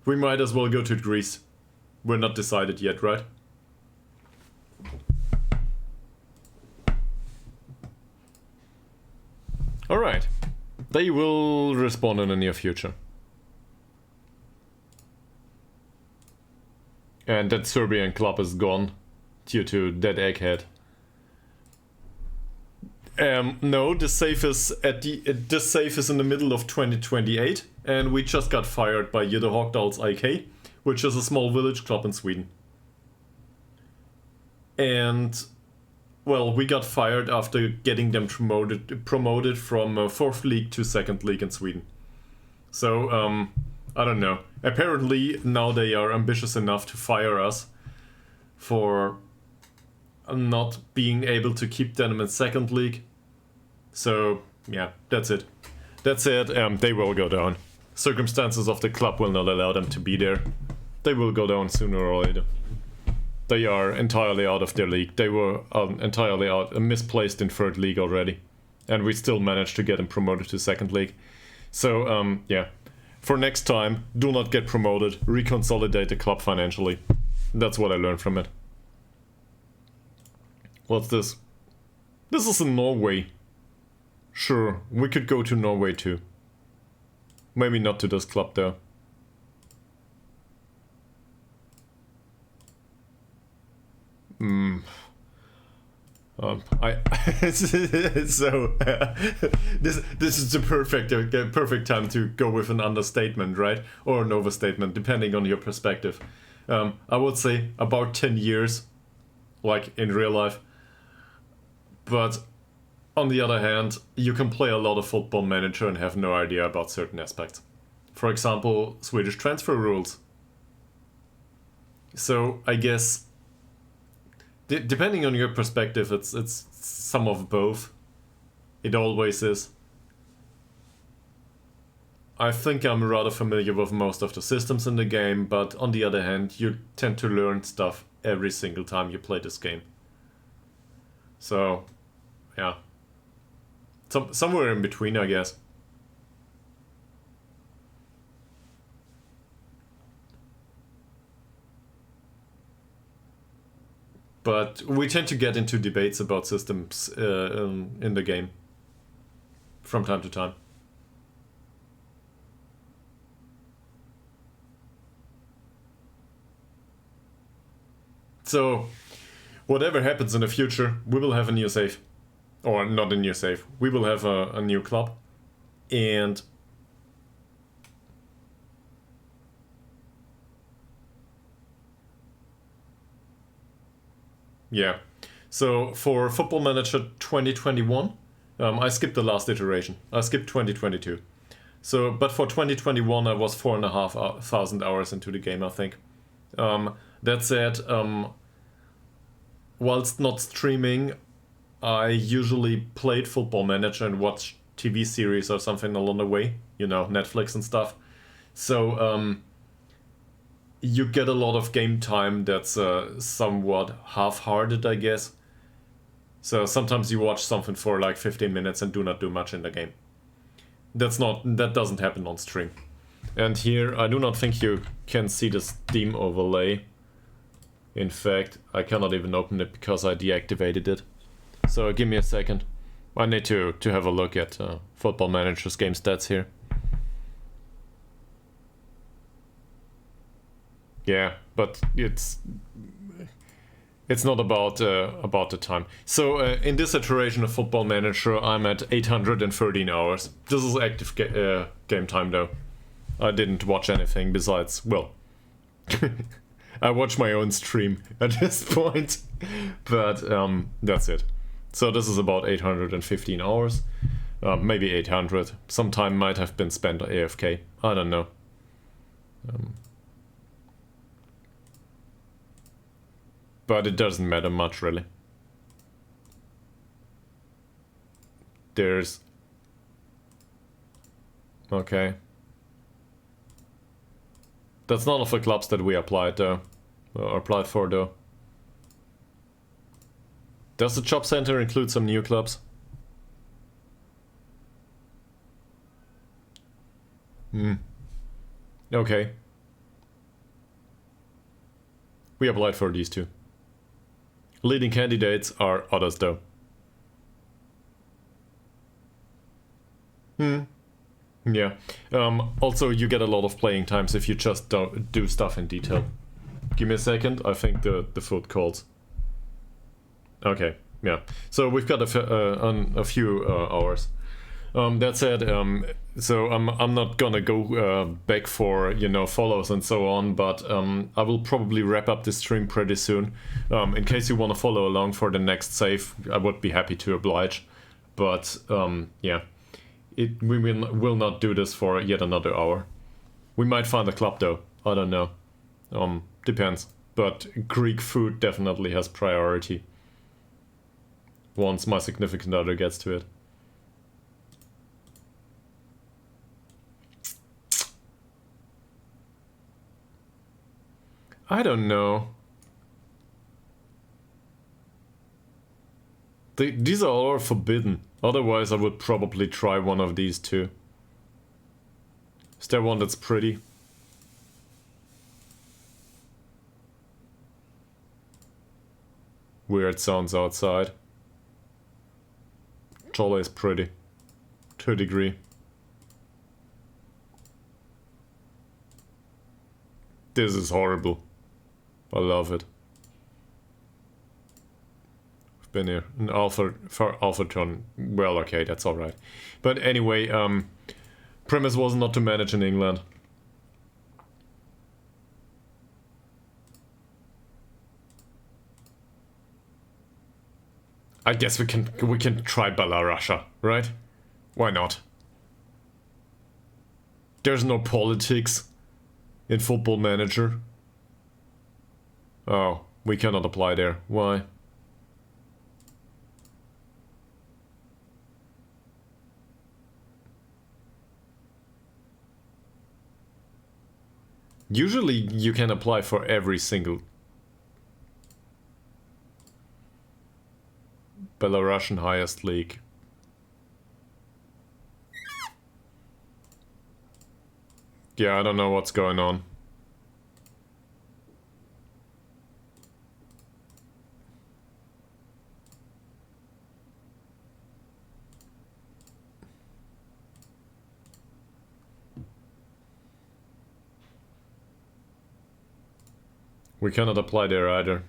We might as well go to Greece. We're not decided yet, right? Alright. They will respond in the near future. And that Serbian club is gone due to that egghead. No, the safe is this safe is in the middle of 2028, and we just got fired by Ytterhogdals IK, which is a small village club in Sweden. And well, we got fired after getting them promoted from 4th league to 2nd league in Sweden. So I don't know. Apparently now they are ambitious enough to fire us for not being able to keep them in 2nd league. So yeah, that's it. That's it. They will go down. Circumstances of the club will not allow them to be there. They will go down sooner or later. They are entirely out of their league. They were entirely misplaced in 3rd league already, and we still managed to get them promoted to 2nd league. So yeah. For next time, do not get promoted, reconsolidate the club financially. That's what I learned from it. What's this? This is in Norway. Sure, we could go to Norway too. Maybe not to this club though. I so this is the perfect time to go with an understatement, right, or an overstatement, depending on your perspective. I would say about 10 years, like in real life. But on the other hand, you can play a lot of Football Manager and have no idea about certain aspects. For example, Swedish transfer rules. So I guess, depending on your perspective, it's some of both. It always is. I think I'm rather familiar with most of the systems in the game, but on the other hand, you tend to learn stuff every single time you play this game. So, yeah. Somewhere in between, I guess. But we tend to get into debates about systems in the game from time to time. So, whatever happens in the future, we will have a new save. Or not a new save. We will have a new club. And yeah. So for Football Manager 2021, I skipped the last iteration. I skipped 2022. So, but for 2021, I was 4,500 hours into the game, I think. That said, whilst not streaming, I usually played Football Manager and watched TV series or something along the way, you know, Netflix and stuff. So you get a lot of game time that's somewhat half-hearted, I guess. So sometimes you watch something for like 15 minutes and do not do much in the game. That doesn't happen on stream. And here, I do not think you can see the Steam overlay. In fact, I cannot even open it because I deactivated it. So give me a second. I need to have a look at Football Manager's game stats here. Yeah, but it's not about the time. So in this iteration of Football Manager, I'm at 813 hours. This is active game time though. I didn't watch anything besides, well, I watch my own stream at this point, but that's it. So this is about 815 hours, maybe 800. Some time might have been spent on AFK, I don't know. But it doesn't matter much, really. There's... Okay. That's none of the clubs that we applied though. Or applied for though. Does the job center include some new clubs? Okay. We applied for these two. Leading candidates are others though. Yeah. Also, you get a lot of playing times if you just don't do stuff in detail. Give me a second. I think the food calls. Okay. Yeah. So we've got a few hours. That said, so I'm not gonna go back for, you know, follows and so on, but I will probably wrap up this stream pretty soon. In case you want to follow along for the next save, I would be happy to oblige. But yeah. We will not do this for yet another hour. We might find a club though. I don't know. Depends. But Greek food definitely has priority. Once my significant other gets to it. I don't know. These are all forbidden. Otherwise, I would probably try one of these two. Is there one that's pretty? Weird sounds outside. Chola is pretty. To a degree. This is horrible. I love it. been here. An Alpha turn. Well, okay, that's alright. But anyway, premise was not to manage in England. I guess we can try Belarussia, right? Why not? There's no politics in Football Manager. Oh, we cannot apply there. Why? Usually you can apply for every single Belarusian highest league. Yeah, I don't know what's going on. We cannot apply there either.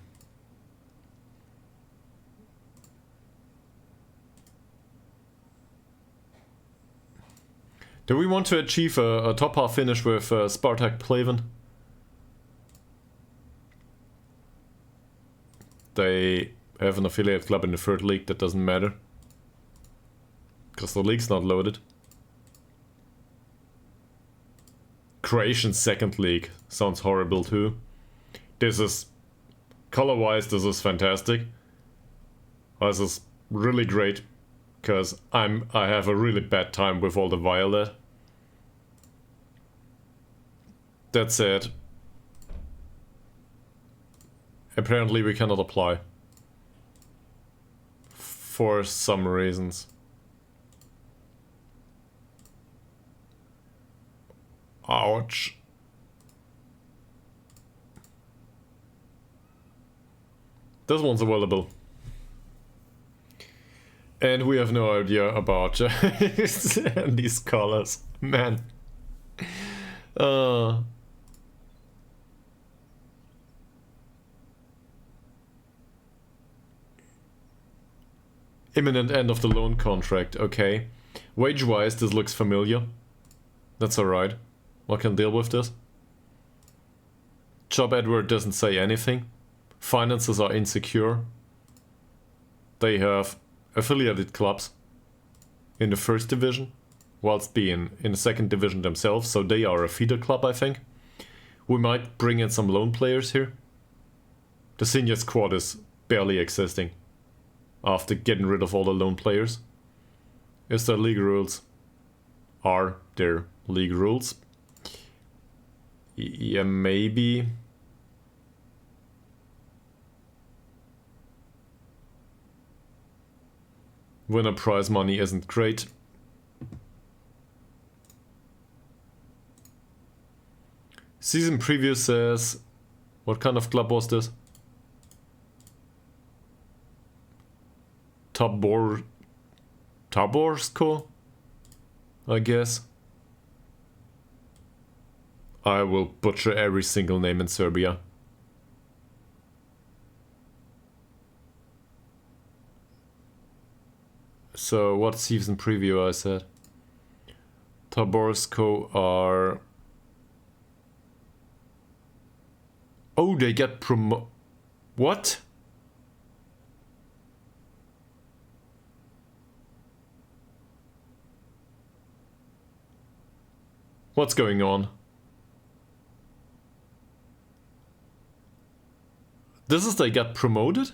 Do we want to achieve a top half finish with Spartak Pleven? They have an affiliate club in the third league, that doesn't matter. Because the league's not loaded. Croatian second league sounds horrible too. This is, color-wise, this is fantastic. This is really great. Because I have a really bad time with all the violet. That said, apparently we cannot apply. For some reasons. Ouch. This one's available. And we have no idea about these colors, man. Imminent end of the loan contract, okay. Wage-wise, this looks familiar. That's alright. I can deal with this. Job advert doesn't say anything. Finances are insecure. They have affiliated clubs in the first division, whilst being in the second division themselves, so they are a feeder club, I think. We might bring in some loan players here. The senior squad is barely existing after getting rid of all the loan players. Is there league rules? Are there league rules? Yeah, maybe. Winner prize money isn't great. Season preview says... What kind of club was this? Taborsko? I guess. I will butcher every single name in Serbia. So, what season preview I said? Taborsko are... Oh, they get What? What's going on? This is they get promoted?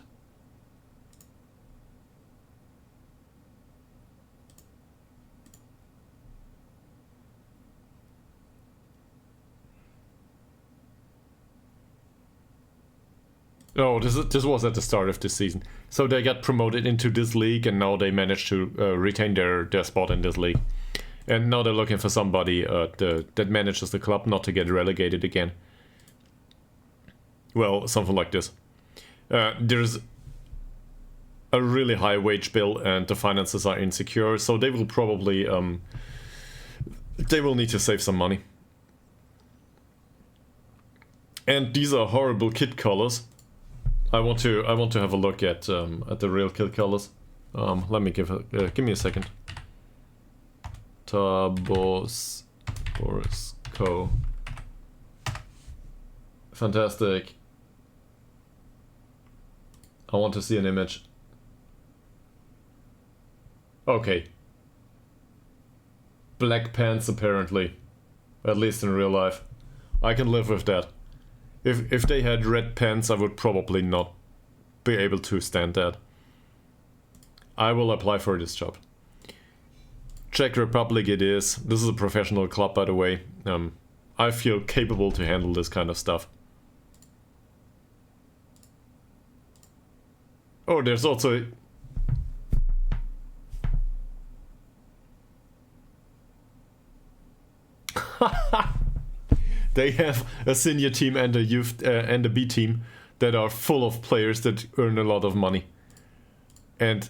Oh, this was at the start of this season. So they got promoted into this league and now they managed to retain their spot in this league. And now they're looking for somebody that manages the club not to get relegated again. Well, something like this. There's a really high wage bill and the finances are insecure, so they will probably they will need to save some money. And these are horrible kit colors. I want to have a look at the real kill colors. Let me give me a second. Tabos Boris Co. Fantastic. I want to see an image. Okay. Black pants apparently. At least in real life. I can live with that. If they had red pants, I would probably not be able to stand that. I will apply for this job. Czech Republic it is. This is a professional club, by the way. I feel capable to handle this kind of stuff. Oh, there's also... They have a senior team and a youth and a B team that are full of players that earn a lot of money. And,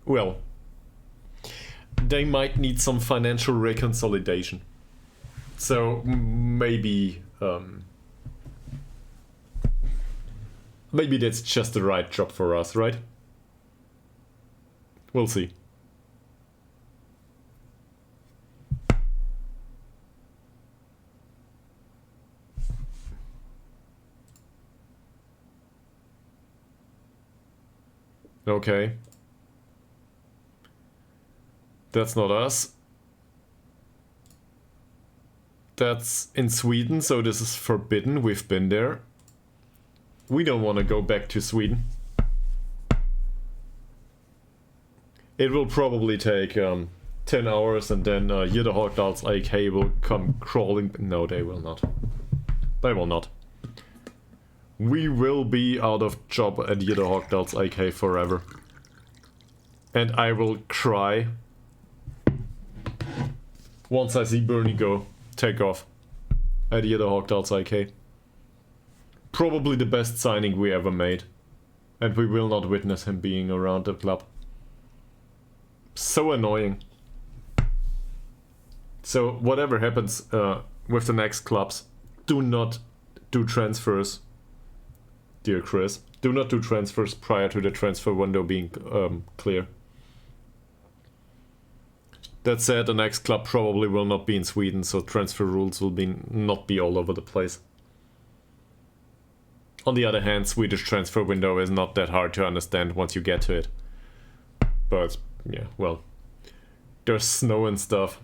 well, they might need some financial reconsolidation. So maybe maybe that's just the right job for us, right? We'll see. Okay. That's not us. That's in Sweden, so this is forbidden. We've been there. We don't want to go back to Sweden. It will probably take 10 hours and then Ytterhogdals IK will come crawling. No, they will not. They will not. We will be out of job at Ytterhogdals IK forever. And I will cry once I see Bernie go take off at Ytterhogdals IK. Probably the best signing we ever made. And we will not witness him being around the club. So annoying. So whatever happens with the next clubs, do not do transfers. Dear Chris, do not do transfers prior to the transfer window being clear. That said, the next club probably will not be in Sweden, so transfer rules will not be all over the place. On the other hand, Swedish transfer window is not that hard to understand once you get to it. But, yeah, well, there's snow and stuff.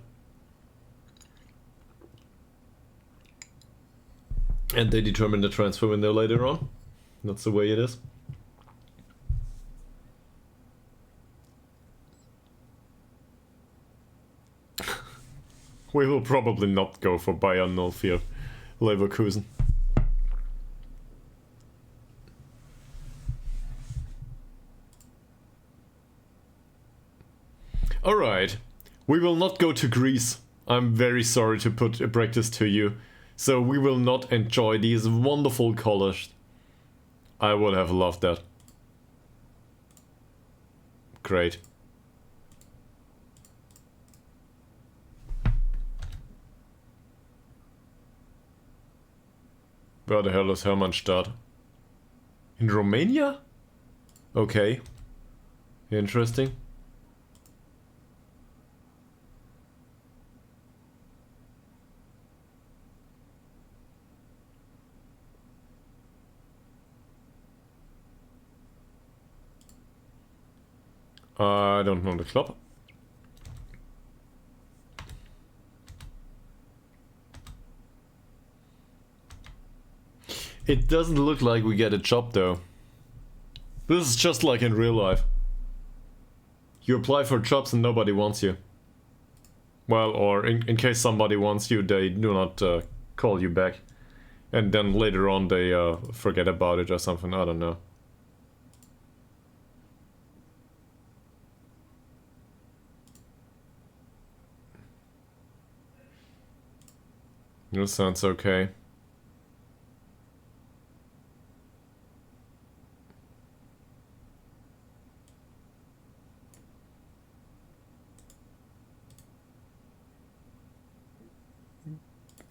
And they determine the transfer window later on. That's the way it is. We will probably not go for Bayern 04 Leverkusen. Alright, we will not go to Greece. I'm very sorry to break this to you. So we will not enjoy these wonderful colors. I would have loved that. Great. Where the hell is Hermannstadt? In Romania? Okay. Interesting. I don't know the club. It doesn't look like we get a job though. This is just like in real life. You apply for jobs and nobody wants you. Well, or in case somebody wants you, they do not call you back. And then later on they forget about it or something, I don't know. This sounds okay.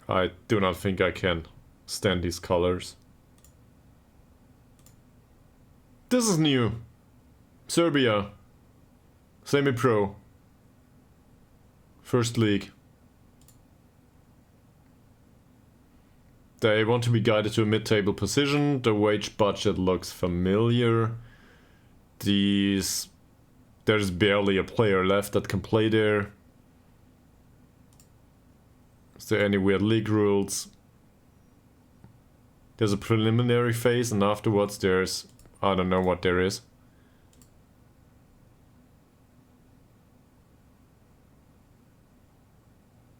I do not think I can stand these colors. This is new. Serbia. Semi-pro. First league. They want to be guided to a mid-table position. The wage budget looks familiar. There's barely a player left that can play there. Is there any weird league rules? There's a preliminary phase and afterwards there's... I don't know what there is.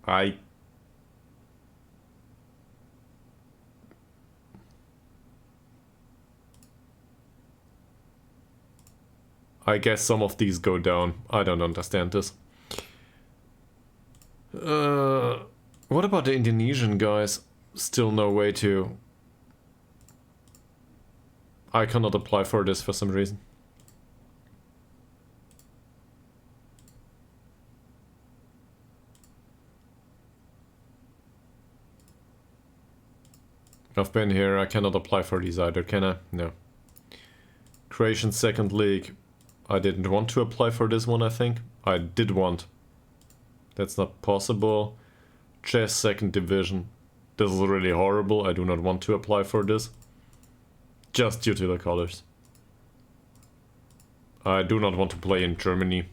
I guess some of these go down. I don't understand this. What about the Indonesian guys? Still no way to... I cannot apply for this for some reason. I've been here, I cannot apply for these either, can I? No. Croatian second league. I didn't want to apply for this one, I think. I did want. That's not possible. Chess second division. This is really horrible. I do not want to apply for this. Just due to the colors. I do not want to play in Germany.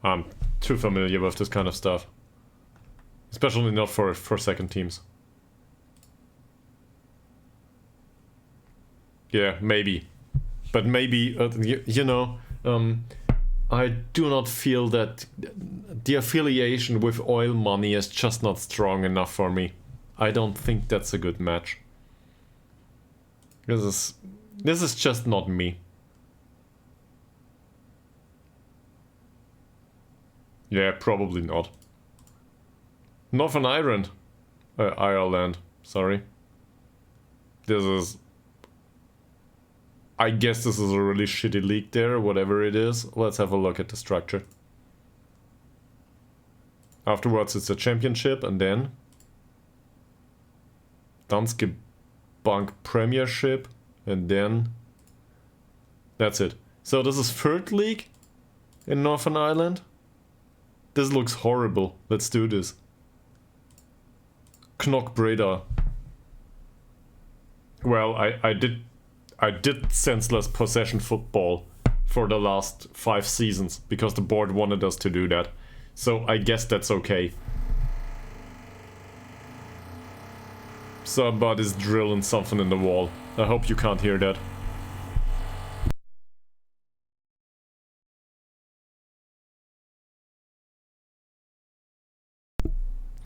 I'm too familiar with this kind of stuff. Especially not for second teams. Yeah, maybe. But maybe, you know, I do not feel that the affiliation with oil money is just not strong enough for me. I don't think that's a good match. This is just not me. Yeah, probably not. Northern Ireland. Ireland, sorry. This is... I guess this is a really shitty league there, whatever it is. Let's have a look at the structure. Afterwards it's a championship and then... Danske Bank Premiership and then... That's it. So this is third league in Northern Ireland? This looks horrible. Let's do this. Knock Breda. Well, I did senseless possession football for the last 5 seasons because the board wanted us to do that. So I guess that's okay. Somebody's drilling something in the wall. I hope you can't hear that.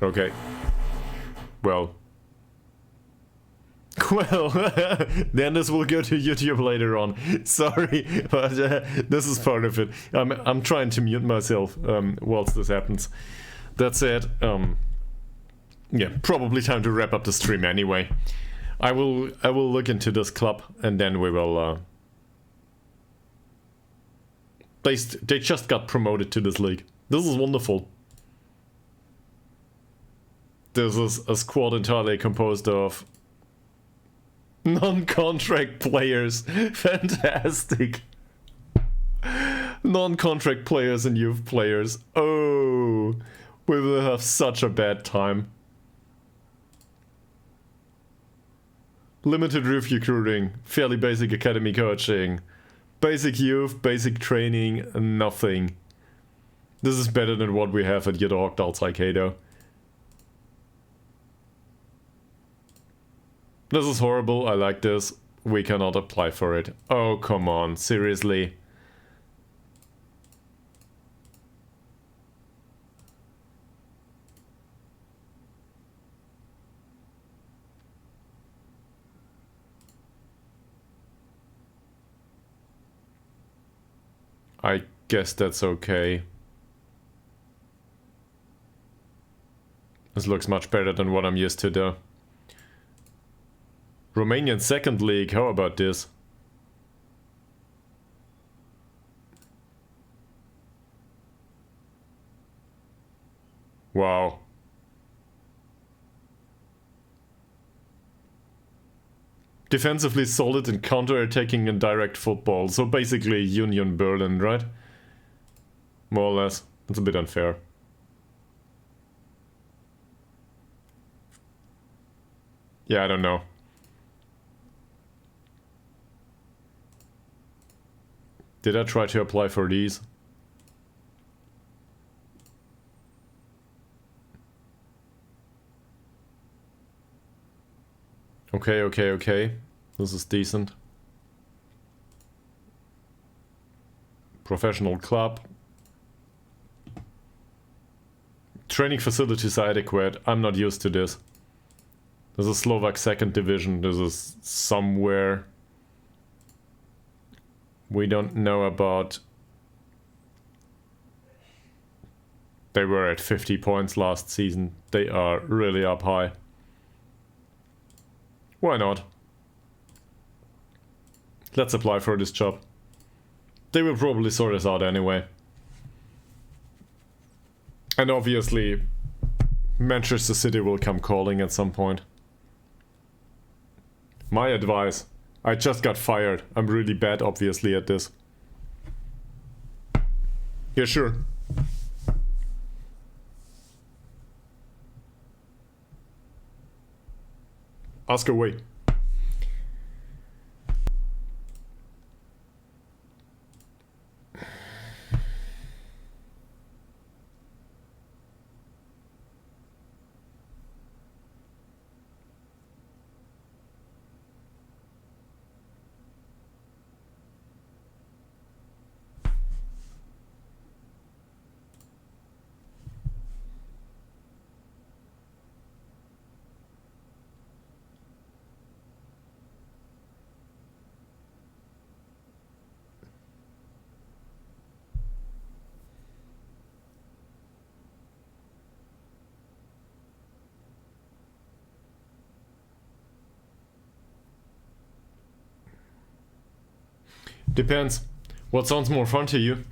Okay. Well, then this will go to YouTube later on. Sorry, but this is part of it. I'm trying to mute myself whilst this happens. That said, yeah, probably time to wrap up the stream anyway. I will look into this club and then we will. They just got promoted to this league. This is wonderful. This is a squad entirely composed of non-contract players. Fantastic. Non-contract players and youth players. Oh, we will have such a bad time. Limited roof recruiting, fairly basic academy coaching, basic youth, basic training, nothing. This is better than what we have at Ytterhogdals IK though. This is horrible, I like this. We cannot apply for it. Oh, come on, seriously. I guess that's okay. This looks much better than what I'm used to though. Romanian second league, how about this? Wow. defensively solid and counter-attacking and direct football. So basically Union Berlin, right? More or less. That's a bit unfair. Yeah, I don't know. Did I try to apply for these? Okay. This is decent. Professional club. Training facilities are adequate. I'm not used to this. This is Slovak 2nd division. This is somewhere we don't know about. They were at 50 points last season. They are really up high. Why not? Let's apply for this job. They will probably sort us out anyway. And obviously, Manchester City will come calling at some point. My advice. I just got fired. I'm really bad, obviously, at this. Yeah, sure. Ask away. Depends. What sounds more fun to you?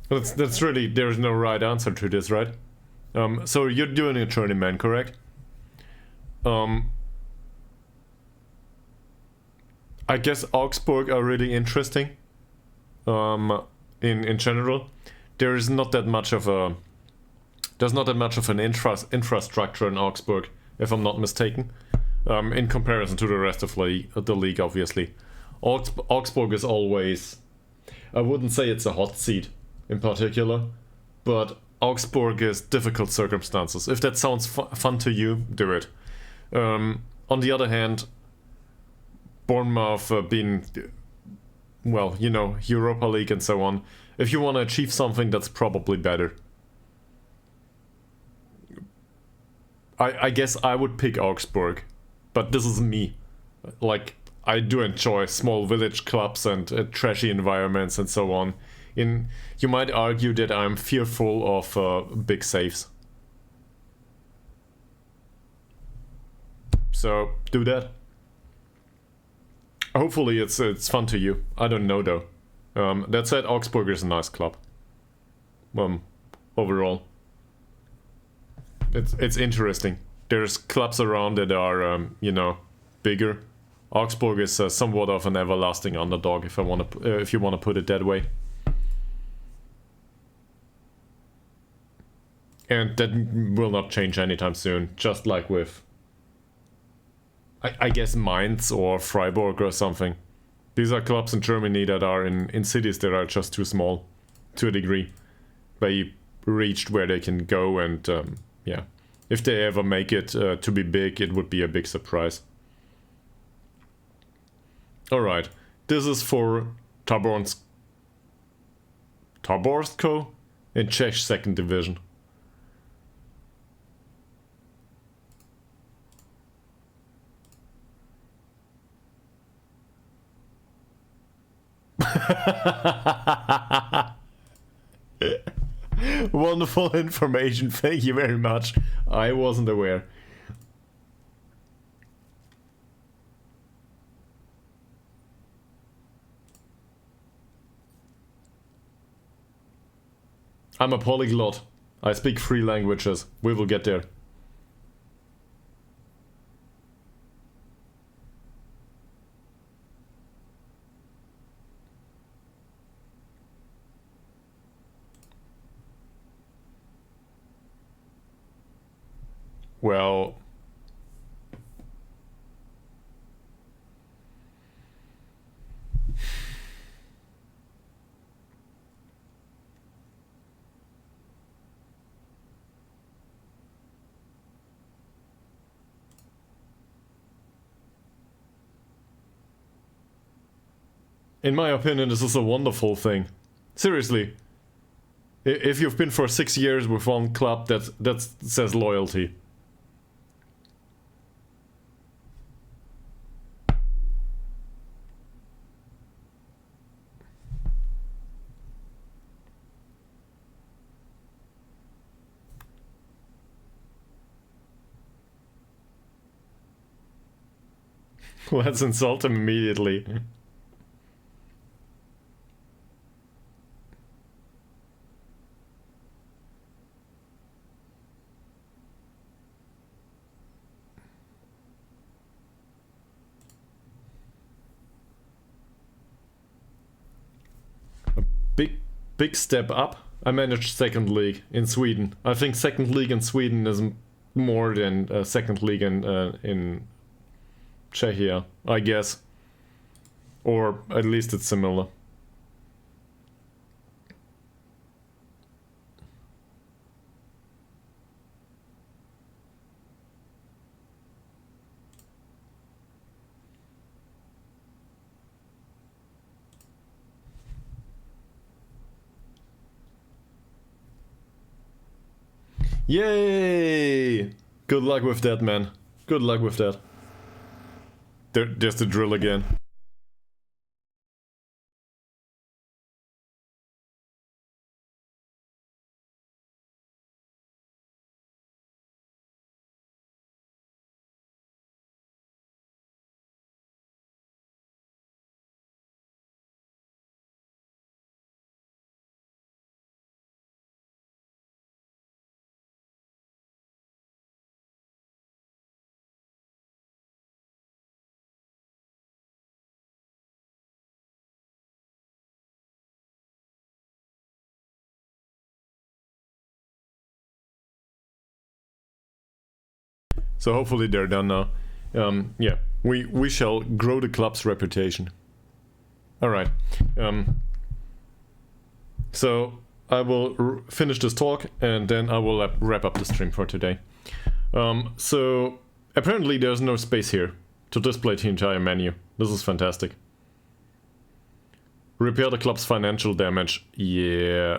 That's really, there's no right answer to this, right? So you're doing a journeyman, correct? I guess Augsburg are really interesting. In general, there's not that much of an infrastructure in Augsburg, if I'm not mistaken. In comparison to the rest of the league, obviously. Augsburg is always, I wouldn't say it's a hot seat in particular, but Augsburg is difficult circumstances. If that sounds fun to you, do it. On the other hand, Bournemouth being, well, you know, Europa League and so on, if you want to achieve something, that's probably better. I guess I would pick Augsburg, but this is me. Like, I do enjoy small village clubs and trashy environments and so on. You might argue that I'm fearful of big saves. So do that. Hopefully it's fun to you. I don't know though. That said, Augsburg is a nice club. Overall, it's interesting. There's clubs around that are you know, bigger. Augsburg is somewhat of an everlasting underdog, if you want to put it that way. And that will not change anytime soon. Just like with, I guess, Mainz or Freiburg or something. These are clubs in Germany that are in cities that are just too small, to a degree. They reached where they can go, and yeah, if they ever make it to be big, it would be a big surprise. Alright, this is for Taborsko in Czech 2nd division. Wonderful information, thank you very much. I wasn't aware. I'm a polyglot. I speak 3 languages. We will get there. Well... In my opinion, this is a wonderful thing. Seriously. If you've been for 6 years with one club, that says loyalty. Let's insult him immediately. Big step up. I managed second league in Sweden. I think second league in Sweden is more than second league in Czechia, I guess. Or at least it's similar. Yay! Good luck with that, man. Good luck with that. There's the drill again. So hopefully they're done now. Yeah, we shall grow the club's reputation. Alright. So I will finish this talk and then I will wrap up the stream for today. So apparently there's no space here to display the entire menu. This is fantastic. Repair the club's financial damage. Yeah.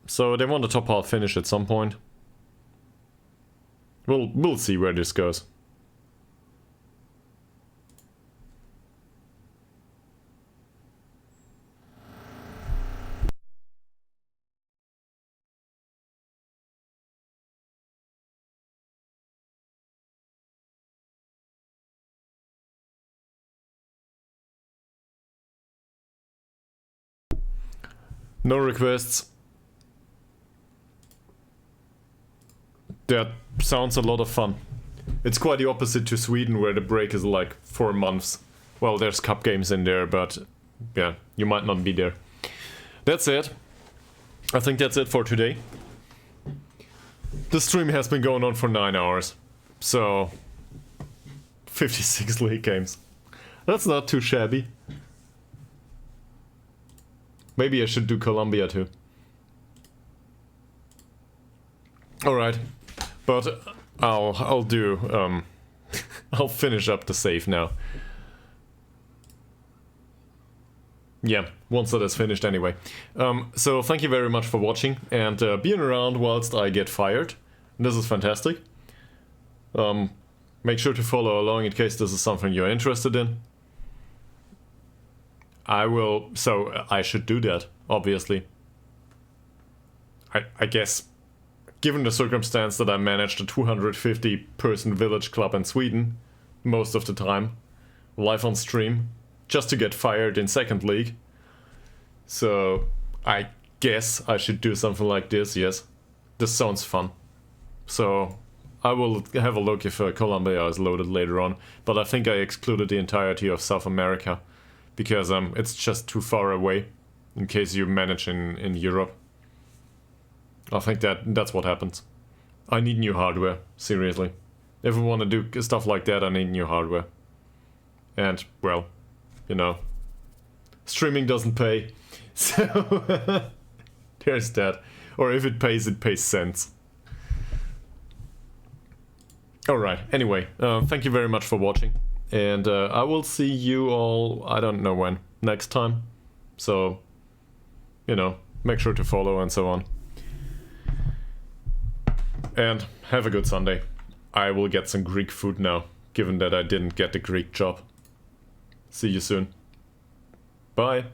So they want the top half finish at some point. We'll see where this goes. No requests. That sounds a lot of fun. It's quite the opposite to Sweden, where the break is like 4 months. Well, there's cup games in there, but yeah, you might not be there. That's it. I think that's it for today. The stream has been going on for 9 hours. So 56 league games. That's not too shabby. Maybe I should do Colombia too. Alright. But I'll do I'll finish up the save now. Yeah, once that is finished anyway. So thank you very much for watching and being around whilst I get fired. This is fantastic. Make sure to follow along in case this is something you're interested in. So I should do that, obviously. I guess, given the circumstance that I managed a 250 person village club in Sweden, most of the time, live on stream, just to get fired in second league. So I guess I should do something like this, yes. This sounds fun. So I will have a look if Colombia is loaded later on, but I think I excluded the entirety of South America, because it's just too far away, in case you manage in Europe. I think that's what happens. I need new hardware, seriously. If we want to do stuff like that, I need new hardware. And, well, you know, streaming doesn't pay. So, there's that. Or if it pays cents. Alright, anyway, thank you very much for watching. And I will see you all, I don't know when, next time. So, you know, make sure to follow and so on. And have a good Sunday. I will get some Greek food now, given that I didn't get the Greek job. See you soon. Bye.